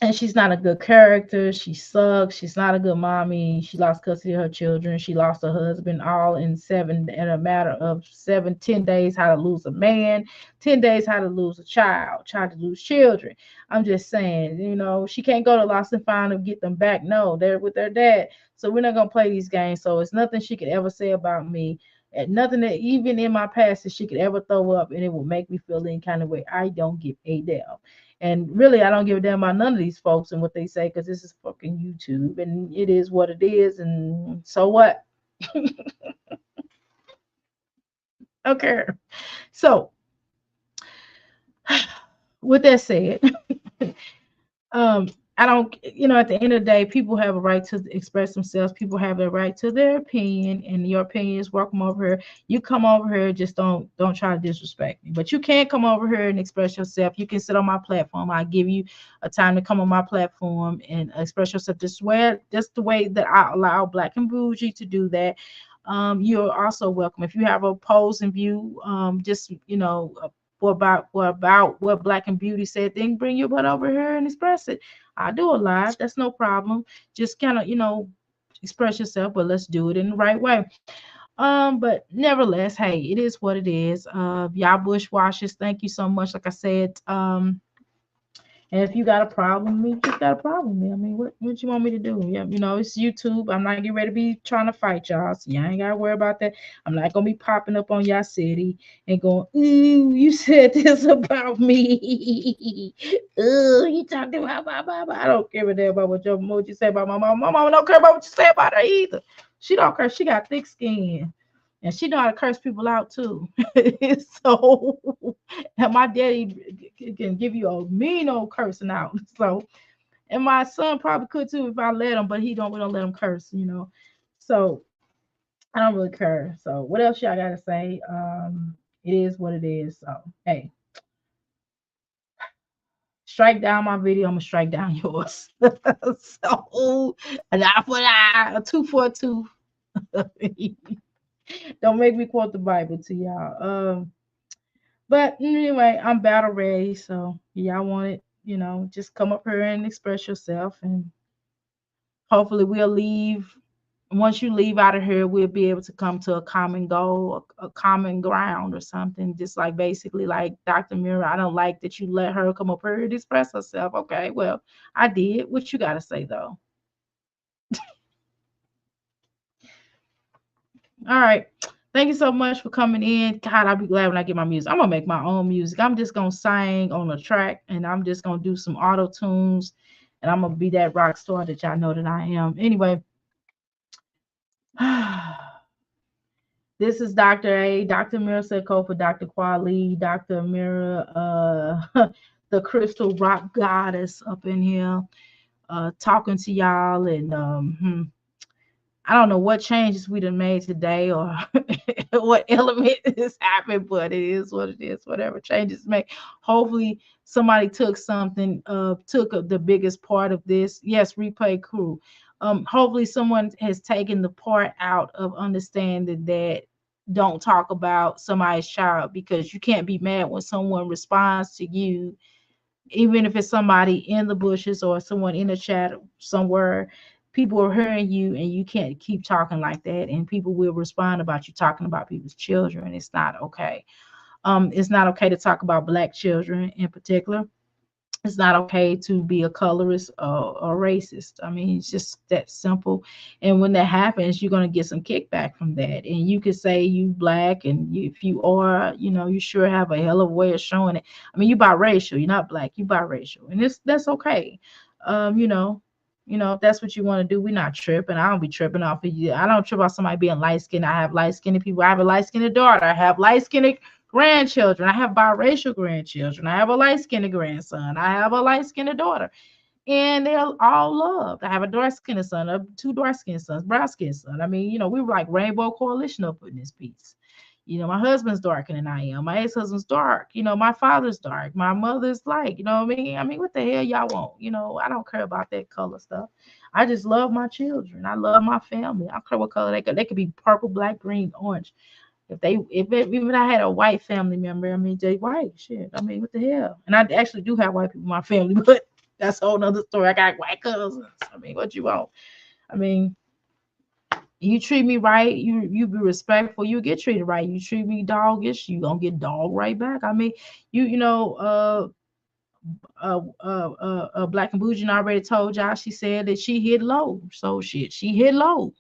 And she's not a good character. She sucks. She's not a good mommy. She lost custody of her children. She lost her husband all in a matter of 10 days, how to lose a man, 10 days, how to lose a child, try to lose children. I'm just saying, she can't go to Lost and Found and get them back. No, they're with their dad. So we're not going to play these games. So it's nothing she could ever say about me. And nothing that even in my past that she could ever throw up and it will make me feel any kind of way. I don't give a damn. And really, I don't give a damn about none of these folks and what they say because this is fucking YouTube and it is what it is. And so what? Okay. So, with that said, I don't, at the end of the day, people have a right to express themselves. People have a right to their opinion, and your opinion is welcome over here. You come over here, just don't try to disrespect me. But you can come over here and express yourself. You can sit on my platform. I give you a time to come on my platform and express yourself. That's the way that I allow Black and Bougie to do that. You're also welcome. If you have a opposing view, about what Black and Beauty said, then bring your butt over here and express it. I do a live. That's no problem. Just kind of, express yourself, but let's do it in the right way. But nevertheless, hey, it is what it is. Y'all bushwashers, thank you so much. Like I said, And if you got a problem with me, you just got a problem with me. I mean, what you want me to do? Yeah, it's YouTube. I'm not getting ready to be trying to fight y'all. So y'all ain't gotta worry about that. I'm not gonna be popping up on y'all city and going, ooh, you said this about me. Ooh, you talked about my mama. I don't give a damn about what you say about my mama. My mama don't care about what you say about her either. She don't care. She got thick skin. And she know how to curse people out too. So and my daddy can give you a mean old cursing out. So and my son probably could too if I let him, but we don't let him curse. So I don't really care. So what else y'all gotta say? It is what it is. So hey, strike down my video, I'm gonna strike down yours. So an eye for an eye, a two for a two. Don't make me quote the Bible to y'all. But anyway, I'm battle ready. So y'all want it, just come up here and express yourself. And hopefully we'll leave. Once you leave out of here, we'll be able to come to a common goal, a common ground or something. Just like basically like Dr. Mira, I don't like that you let her come up here and express herself. Okay, well, I did. What you gotta say though? All right. Thank you so much for coming in. God, I'll be glad when I get my music. I'm gonna make my own music. I'm just gonna sing on a track and I'm just gonna do some auto tunes and I'm gonna be that rock star that y'all know that I am. Anyway, this is Dr. A, Dr. Mira Seko for Dr. Kwali, Dr. Mira, the crystal rock goddess up in here, talking to y'all and I don't know what changes we done made today or what element has happened, but it is what it is. Whatever changes make. Hopefully somebody took something, the biggest part of this. Yes, replay crew. Hopefully someone has taken the part out of understanding that don't talk about somebody's child because you can't be mad when someone responds to you even if it's somebody in the bushes or someone in the chat somewhere, people are hearing you and you can't keep talking like that. And people will respond about you talking about people's children. It's not okay. It's not okay to talk about Black children in particular. It's not okay to be a colorist or racist. I mean, it's just that simple. And when that happens, you're going to get some kickback from that. And you could say you Black, and if you are, you sure have a hell of a way of showing it. I mean, you biracial, you're not Black, you biracial, and that's okay. Um, you know, if that's what you want to do, we're not tripping. I don't be tripping off of you. I don't trip off somebody being light skinned. I have light skinned people. I have a light skinned daughter. I have light skinned grandchildren. I have biracial grandchildren. I have a light skinned grandson. I have a light skinned daughter. And they're all loved. I have a dark skinned son, two dark skinned sons, brown skinned son. I mean, we were like Rainbow Coalition up in this piece. My husband's darker than I am. My ex-husband's dark. My father's dark. My mother's light. You know what I mean? I mean, what the hell y'all want? I don't care about that color stuff. I just love my children. I love my family. I don't care what color they could be purple, black, green, orange. Even I had a white family member, I mean, they white shit. I mean, what the hell? And I actually do have white people in my family, but that's a whole nother story. I got white cousins. I mean, what you want? I mean, you treat me right, you be respectful, you get treated right. You treat me doggish, you gonna get dog right back. I mean, Black and Bougie already told y'all. She said that she hit low, so shit, she hit low.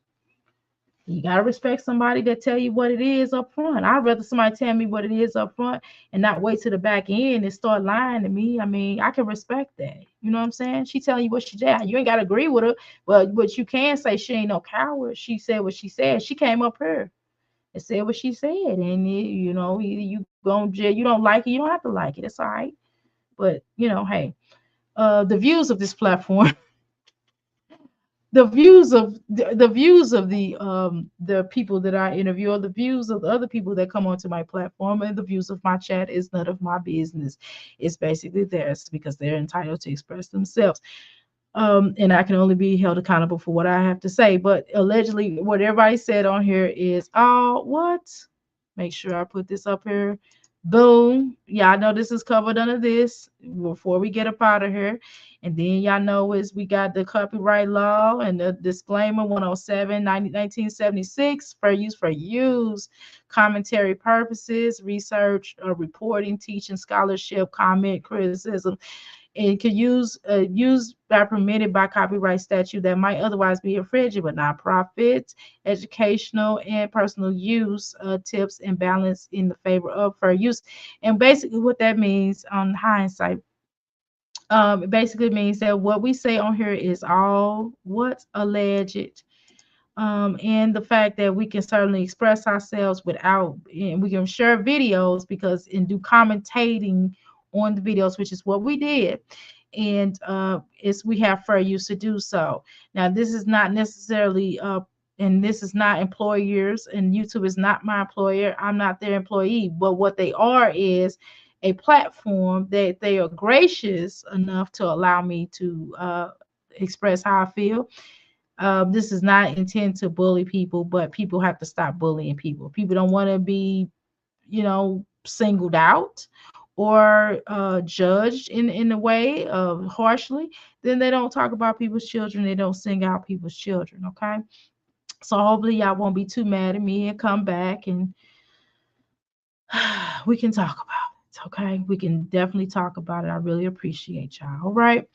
You gotta respect somebody that tell you what it is up front. I'd rather somebody tell me what it is up front and not wait to the back end and start lying to me. I mean, I can respect that. You know what I'm saying? She telling you what she did. You ain't gotta agree with her, but you can say she ain't no coward. She said what she said. She came up here and said what she said, and either you gonna jail. You don't like it, you don't have to like it. It's all right. But hey, the views of this platform the views of the people that I interview, or the views of the other people that come onto my platform, and the views of my chat is none of my business. It's basically theirs because they're entitled to express themselves. And I can only be held accountable for what I have to say. But allegedly, what everybody said on here is, oh, what? Make sure I put this up here. Boom. Y'all know this is covered under this before we get up out of here. And then y'all know is we got the copyright law and the disclaimer 107, 1976, for use, commentary purposes, research, reporting, teaching, scholarship, comment, criticism. It could used by permitted by copyright statute that might otherwise be infringed, but not profit, educational, and personal use tips and balance in the favor of fair use. And basically, what that means on hindsight, it basically means that what we say on here is all what's alleged, and the fact that we can certainly express ourselves without, and we can share videos because and do commentating on the videos, which is what we did, and it's we have fair use to do so. Now, this is not necessarily and this is not employers, and YouTube is not my employer. I'm not their employee, but what they are is a platform that they are gracious enough to allow me to express how I feel. This is not intended to bully people, but people have to stop bullying people. People don't want to be, singled out or judged in a way harshly. Then they don't talk about people's children. They don't sing out people's children. Okay. So hopefully y'all won't be too mad at me and come back and we can talk about it. Okay. We can definitely talk about it. I really appreciate y'all. All right.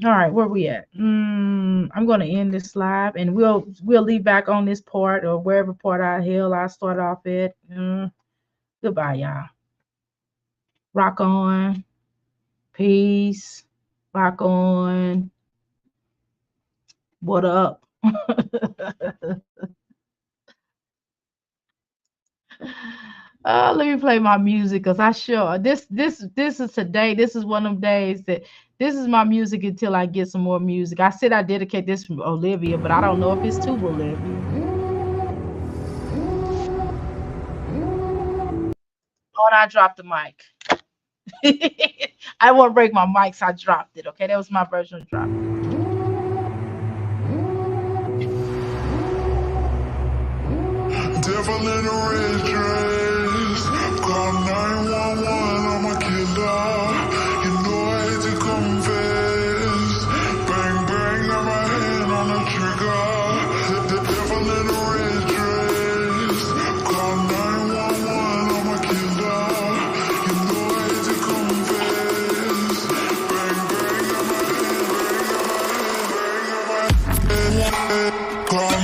All right, where we at? I'm gonna end this live, and we'll leave back on this part or wherever part I start off at. Goodbye, y'all. Rock on. Peace. Rock on. What up? Let me play my music because this is today. This is one of them days that this is my music until I get some more music. I said I dedicate this to Olivia, but I don't know if it's to Olivia. Oh, and I dropped the mic. I don't want to break my mic, so I dropped it. Okay, that was my version of dropping it. Devil in a red dress, call 911, I'm a killer. You know I hate to confess. Bang bang, got my hand on the trigger. The devil in a red dress, call 911, I'm a killer. You know I hate to confess. Bang bang, got my hand, bang, got my hand. Call